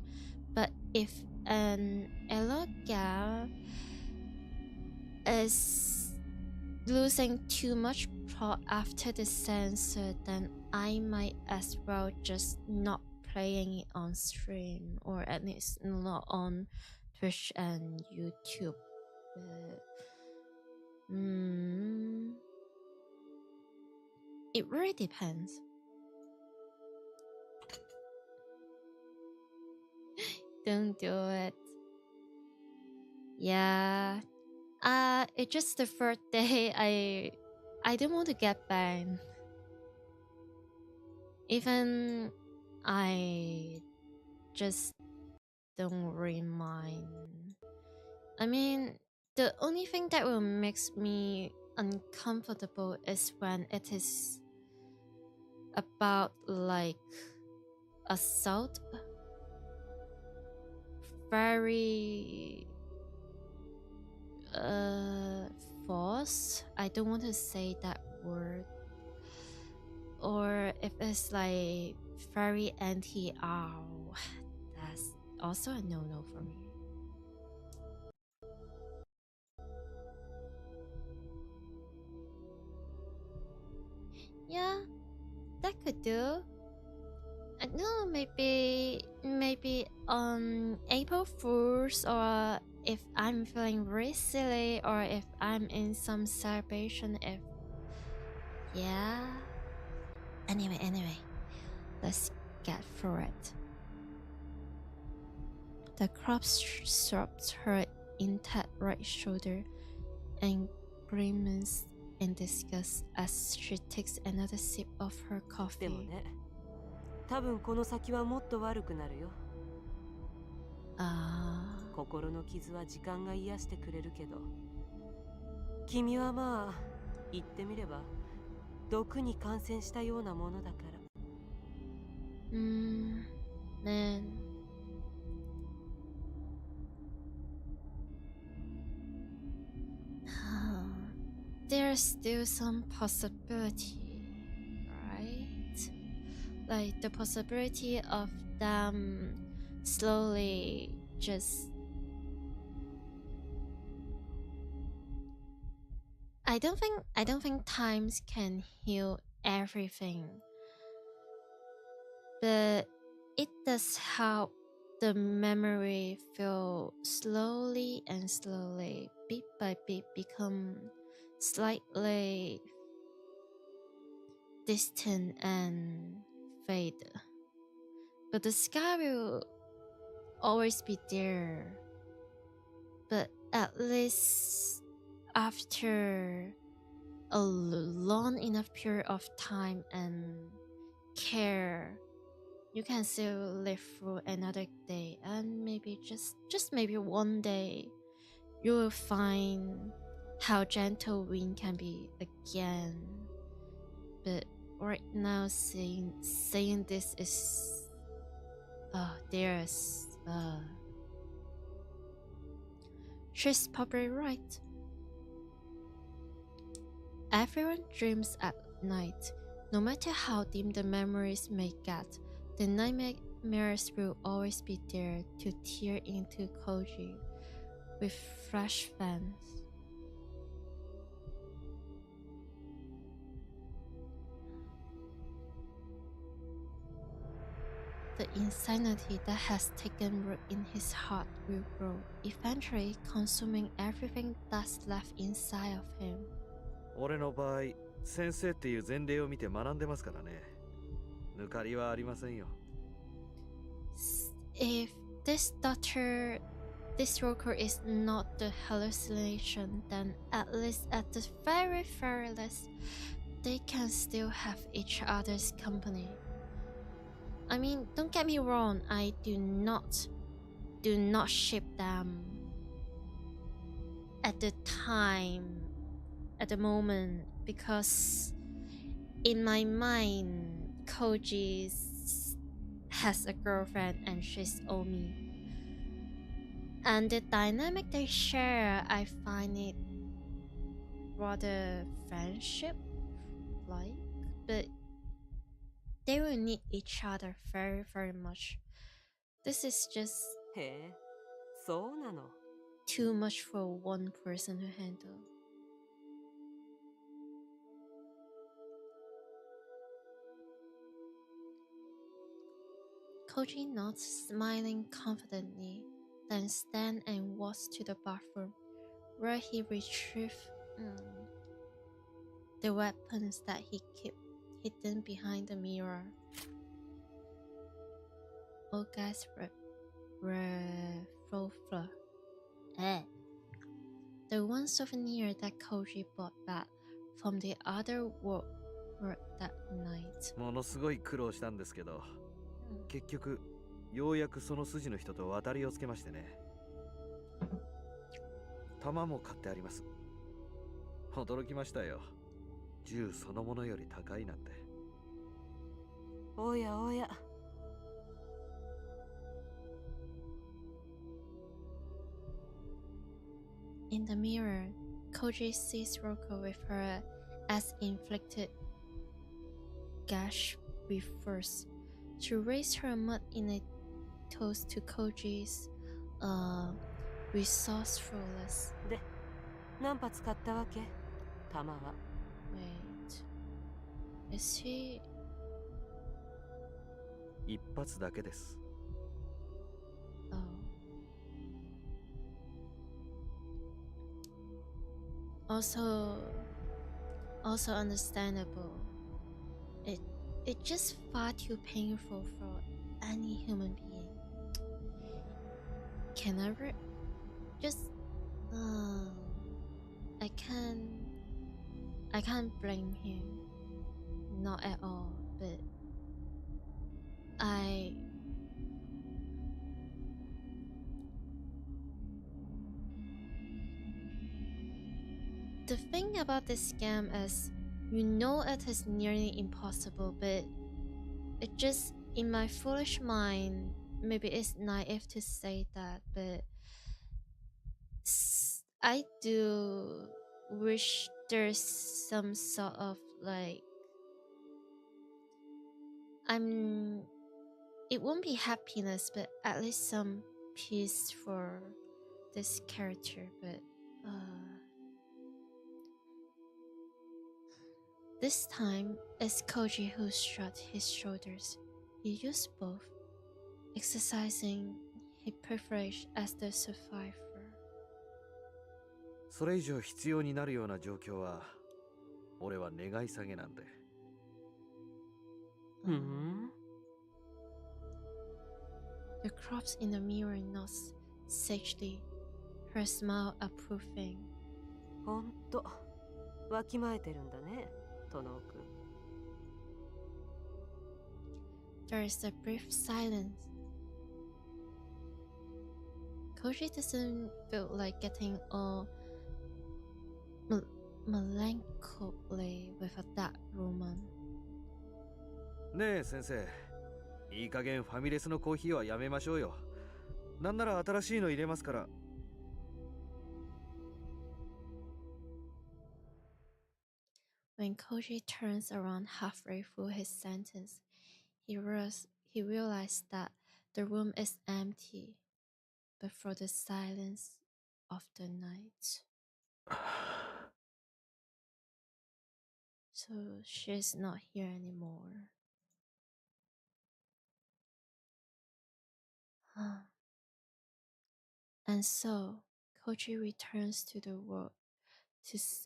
But if an elogia is losing too much plot after the censor, then I might as well just not playing it on stream, or at least not on Twitch and YouTube. It really depends. Don't do it. Yeah. It's just the first day I didn't want to get banned. Even I just don't really mind. I mean, the only thing that will make me uncomfortable is when it is about like assault. Very force. I don't want to say that word. Or if it's like very anti-ow, that's also a no-no for me. Yeah, that could do. I don't know, maybe on April Fools, or if I'm feeling really silly, or if I'm in some celebration, if yeah. Anyway, let's get through it. The crop strokes her intact right shoulder and grimaces in disgust as she takes another sip of her でも coffee. ね、多分この先はもっと悪くなるよ。心の傷は時間が癒してくれるけど、君はまあ言ってみれば毒に感染したようなものだから。Man. There's still some possibility, right? Like the possibility of them slowly just. I don't think times can heal everything, but it does help the memory feel slowly and slowly, bit by bit, become slightly distant and fade. But the sky will always be there. But at least after a long enough period of time and care, you can still live through another day, and maybe just maybe one day you will find how gentle wind can be again. But right now saying this is she's probably right. Everyone dreams at night. No matter how dim the memories may get, the nightmares will always be there to tear into Koji with fresh fangs. The insanity that has taken root in his heart will grow, eventually consuming everything that's left inside of him. 俺の場合、先生っていう前例を見て学んでますからね。抜かりはありませんよ。If this worker is not the hallucination, then at least at the very least, they can still have each other's company. I mean, don't get me wrong, I do not ship them at the moment, because in my mind, Koji has a girlfriend and she's Omi. And the dynamic they share, I find it rather friendship-like, but they will need each other very, very much. This is just へえ、そうなの。 too much for one person to handle. Koji nods, smiling confidently, then stands and walks to the bathroom, where he retrieves the weapons that he kept hidden behind the mirror. Olga's revolver. The one souvenir that Koji bought back from the other world that night. ものすごい苦労したんですけど、結局ようやくその筋の人と渡りをつけましてね。弾も買ってあります。驚きましたよ。銃そのものより高いなんて。おやおや。In the mirror, Koji sees Roko with her as-inflicted gash reversed. She raised her mud in a toast to Koji's resourcefulness. で、何発買ったわけ？弾は。Wait, is he? 一発だけです。Oh. Also understandable. It's just far too painful for any human being. Can I just I can't blame him, not at all, but The thing about this scam is, you know it is nearly impossible, but it just, in my foolish mind, maybe it's naive to say that, but I do wish there's some sort of like, it won't be happiness, but at least some peace for this character. But this time, it's Koji who shrugged his shoulders. He used both, exercising his privilege as the survivor. それ以上必要になるような状況は俺は願い下げなんで。The crops in the mirror nods sagely, her smile approving. ほんとわきまえてるんだね、トノオ君。There is a brief silence. Koji doesn't feel like getting all melancholy with that woman. ねえ先生、いい加減ファミレスのコーヒーはやめましょうよ。なんなら新しいの入れますから。When Koji turns around halfway through his sentence, he realized that the room is empty, but for the silence of the night. So she's not here anymore. And so Koji returns to the world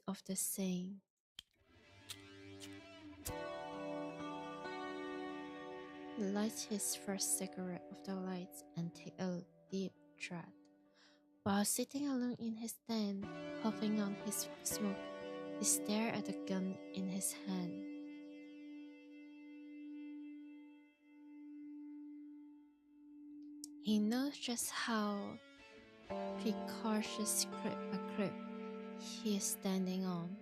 of the sane. He lights his first cigarette of the lights and takes a deep draught. While sitting alone in his den, puffing on his smoke, he stared at the gun in his hand. He knows just how precocious a cliff he is standing on.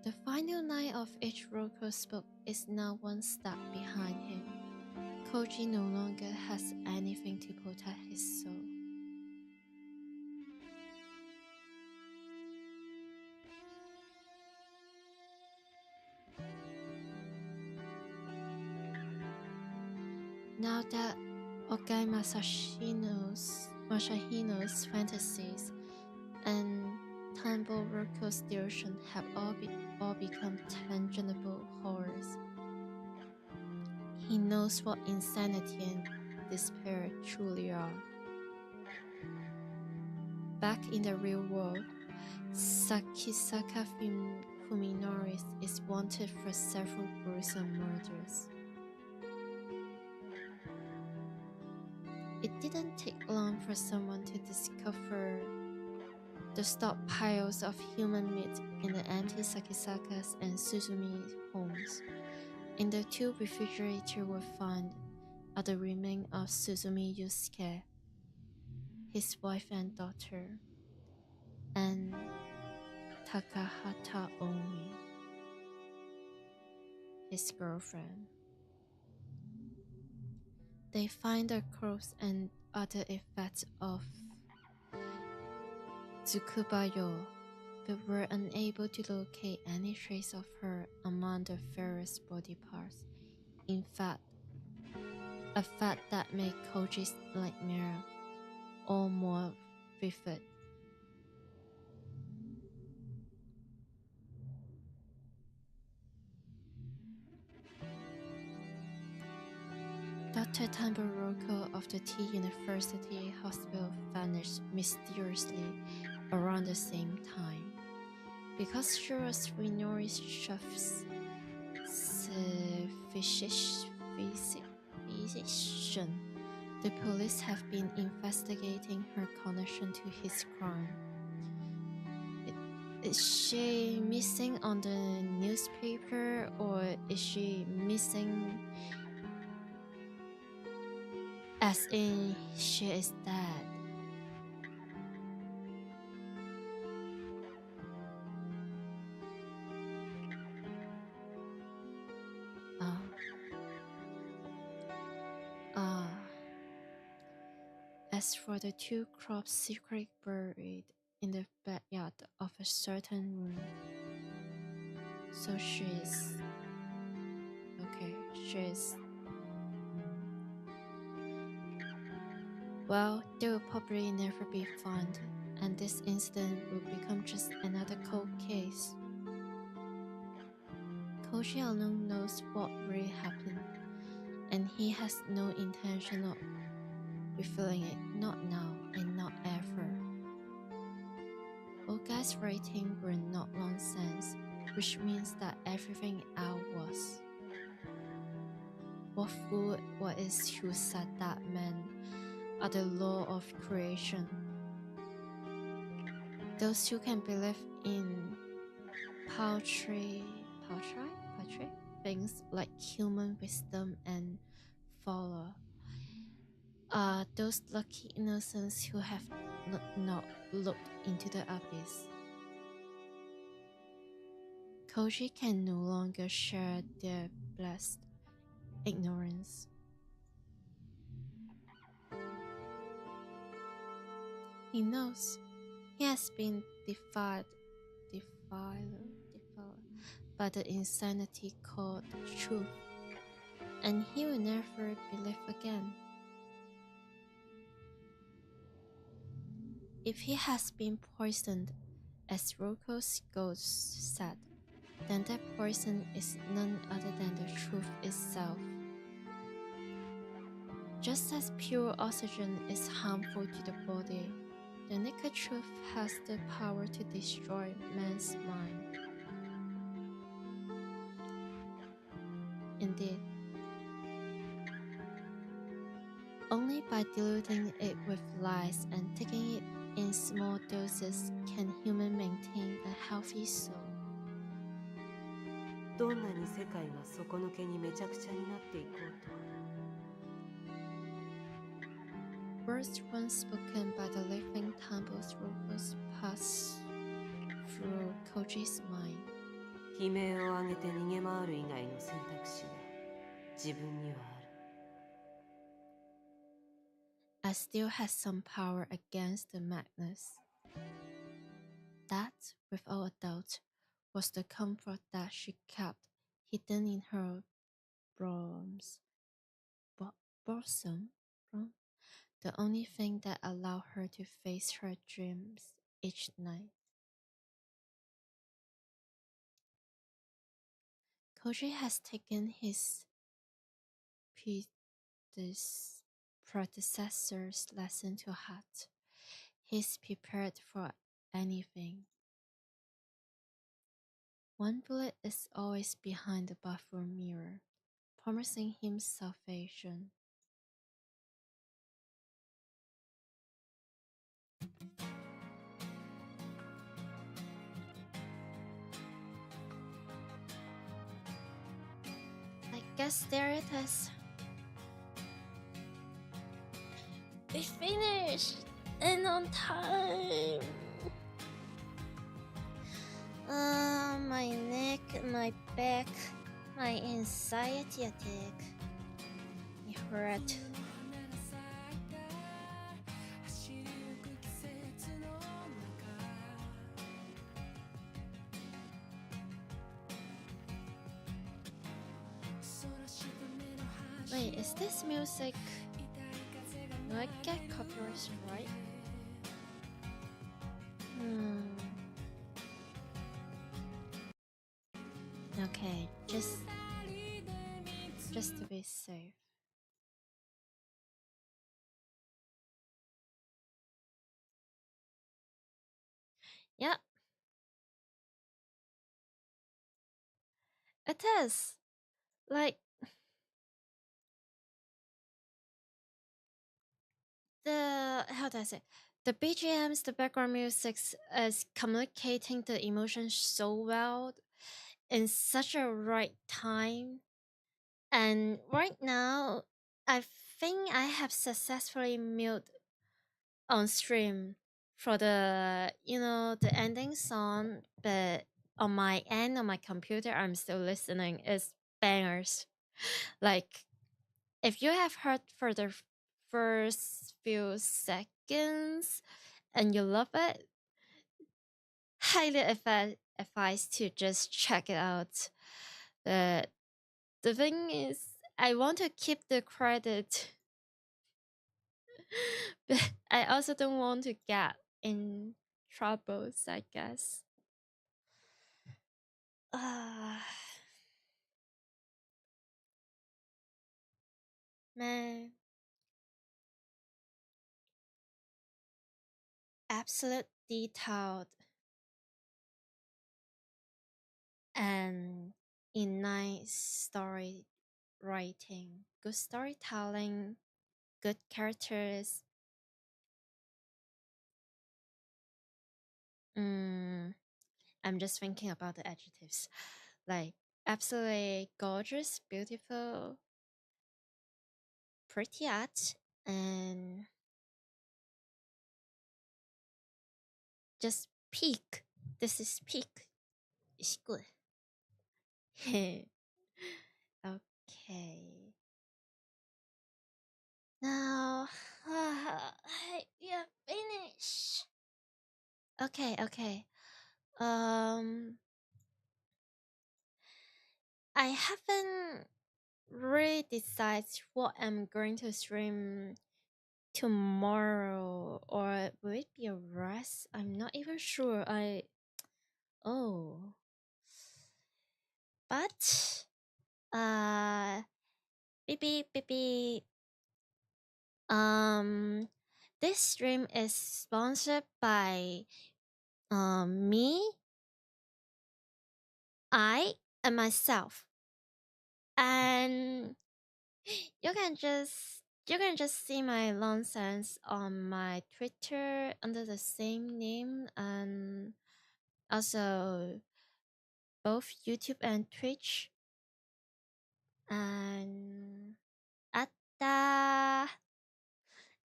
The final line of each Roko's book is now one step behind him. Koji no longer has anything to protect his soul. Now that Okai Masahino's fantasies and Tanbo Roko's delusion have all become tangible horrors, he knows what insanity and despair truly are. Back in the real world, Sakisaka Fuminori is wanted for several gruesome murders. It didn't take long for someone to discover the stockpiles of human meat in the empty Sakisaka's and Suzumi homes. In the two refrigerators were found are the remains of Suzumi Yusuke, his wife and daughter, and Takahata Omi, his girlfriend. They find the corpse and other effects of Tsukubayo, but were unable to locate any trace of her among the various body parts. In fact, a fact that made Koji's nightmare all more vivid. Dr. Tamburoko of the T University Hospital vanished mysteriously around the same time. Because she was Minori's chef's physician, the police have been investigating her connection to his crime. Is she missing on the newspaper, or is she missing as in she is dead? as for the two crops secretly buried in the backyard of a certain room. So she's okay, she's well, they will probably never be found, and this incident will become just another cold case. Koji alone knows what really happened, and he has no intention of revealing it, not now and not ever. Olga's writing were not nonsense, which means that everything out was. What fool what is who said that men are the law of creation? Those who can believe in paltry things like human wisdom and follow are those lucky innocents who have not looked into the abyss. Koji can no longer share their blessed ignorance. He knows he has been defiled by the insanity called truth, and he will never believe again. If he has been poisoned, as Roko's ghost said, then that poison is none other than the truth itself. Just as pure oxygen is harmful to the body, the naked truth has the power to destroy man's mind. Indeed, only by diluting it with lies and taking it in small doses can human maintain a healthy soul. どんなに世界が底抜けにめちゃくちゃになっていこうと Words once spoken by the living temple's Roko's pass through Koji's mind. 悲鳴を上げて逃げ回る以外の選択肢が自分にはある I still has some power against the madness. That, without a doubt, was the comfort that she kept hidden in her bosom, the only thing that allowed her to face her dreams each night. Koji has taken his predecessor's lesson to heart. He's prepared for anything. One bullet is always behind the bathroom mirror, promising him salvation. I guess there it is. We finished! And on time! My neck, my back, my anxiety attack. It hurt. Wait, is this music? Do I get copyright right? Okay, just to be safe. Yeah. It is. Like how do I say? The BGMs, the background music is communicating the emotions so well in such a right time. And right now, I think I have successfully mute on stream for the the ending song, but on my end on my computer I'm still listening. It's bangers. Like if you have heard for the first few seconds and you love it, highly advise to just check it out. But the thing is, I want to keep the credit, but I also don't want to get in troubles, I guess. Man, absolute detailed and in nice story writing, good storytelling, good characters. I'm just thinking about the adjectives, like absolutely gorgeous, beautiful, pretty art, and just peak. This is peak. It's good. Okay. Now, yeah, finish. Okay. I haven't really decided what I'm going to stream tomorrow, or will it be a rest? I'm not even sure. Oh, but maybe this stream is sponsored by me, I, and myself, and you can just see my nonsense on my Twitter under the same name, and also both YouTube and Twitch. And at that,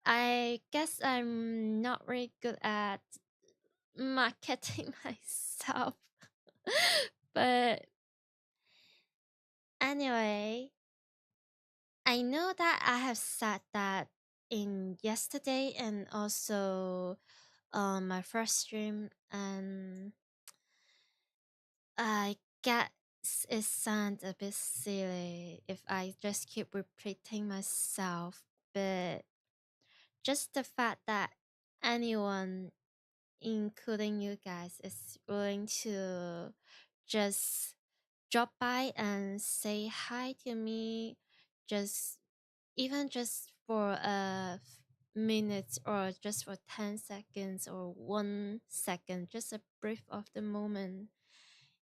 I guess I'm not really good at marketing myself. But anyway, I know that I have said that in yesterday and also on my first stream, and I guess it sounds a bit silly if I just keep repeating myself, but just the fact that anyone, including you guys, is willing to just drop by and say hi to me, just even just for a minute or just for 10 seconds or 1 second, just a brief of the moment,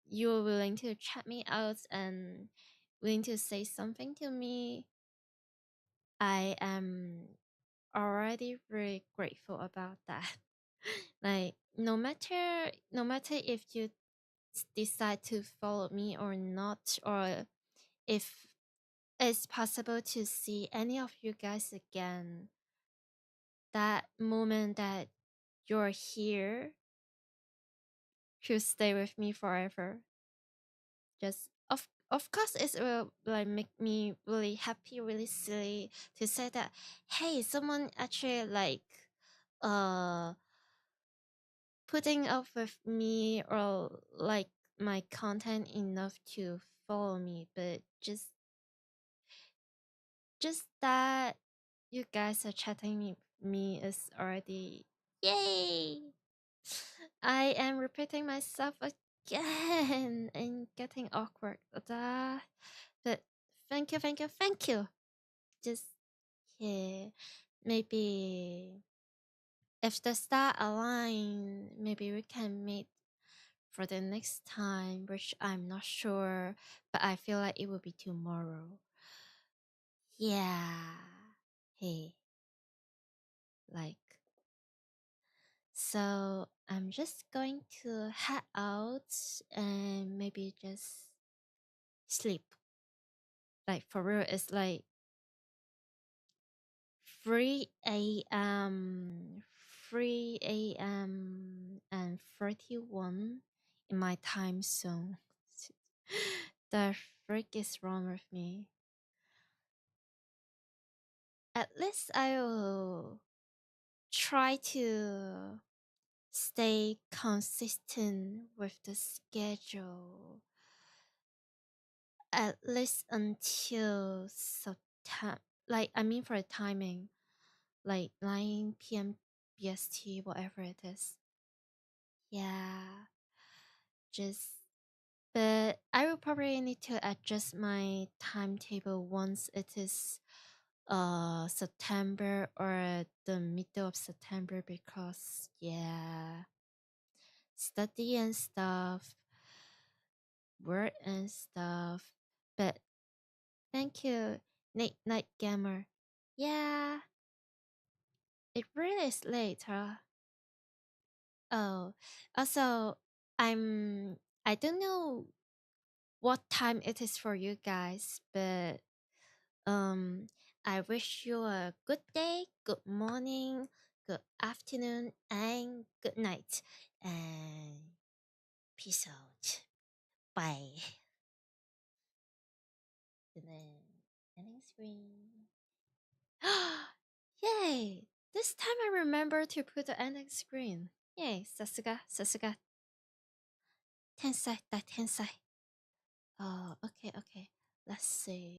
you're willing to chat me out and willing to say something to me, I am already really grateful about that. Like no matter if you decide to follow me or not, or if it's possible to see any of you guys again, that moment that you're here to stay with me forever. Just of course it will like make me really happy, really silly to say that, hey, someone actually like uh putting up with me or like my content enough to follow me, but just that you guys are chatting me is already yay. I am repeating myself again and getting awkward. But thank you. Just yeah, maybe if the star align, maybe we can meet for the next time, which I'm not sure, but I feel like it will be tomorrow. Yeah. Hey, like, so I'm just going to head out and maybe just sleep. Like, for real, it's like 3 a.m. 3 a.m. and 31 in my time zone. The freak is wrong with me. at least I'll try to stay consistent with the schedule at least until September. Like, I mean, for the timing, like 9 p.m. BST, whatever it is. Yeah, just. But I will probably need to adjust my timetable once it is September or the middle of September, because yeah, study and stuff, work and stuff. But thank you, Night Gamer. Yeah, it really is late, huh? Oh, also, I don't know what time it is for you guys, but I wish you a good day, good morning, good afternoon, and good night. And peace out. Bye. And then ending screen. Yay! This time I remember to put the ending screen. Yay! Sasuga, Sasuga. Tensai, that tensai. Oh, okay. Let's see.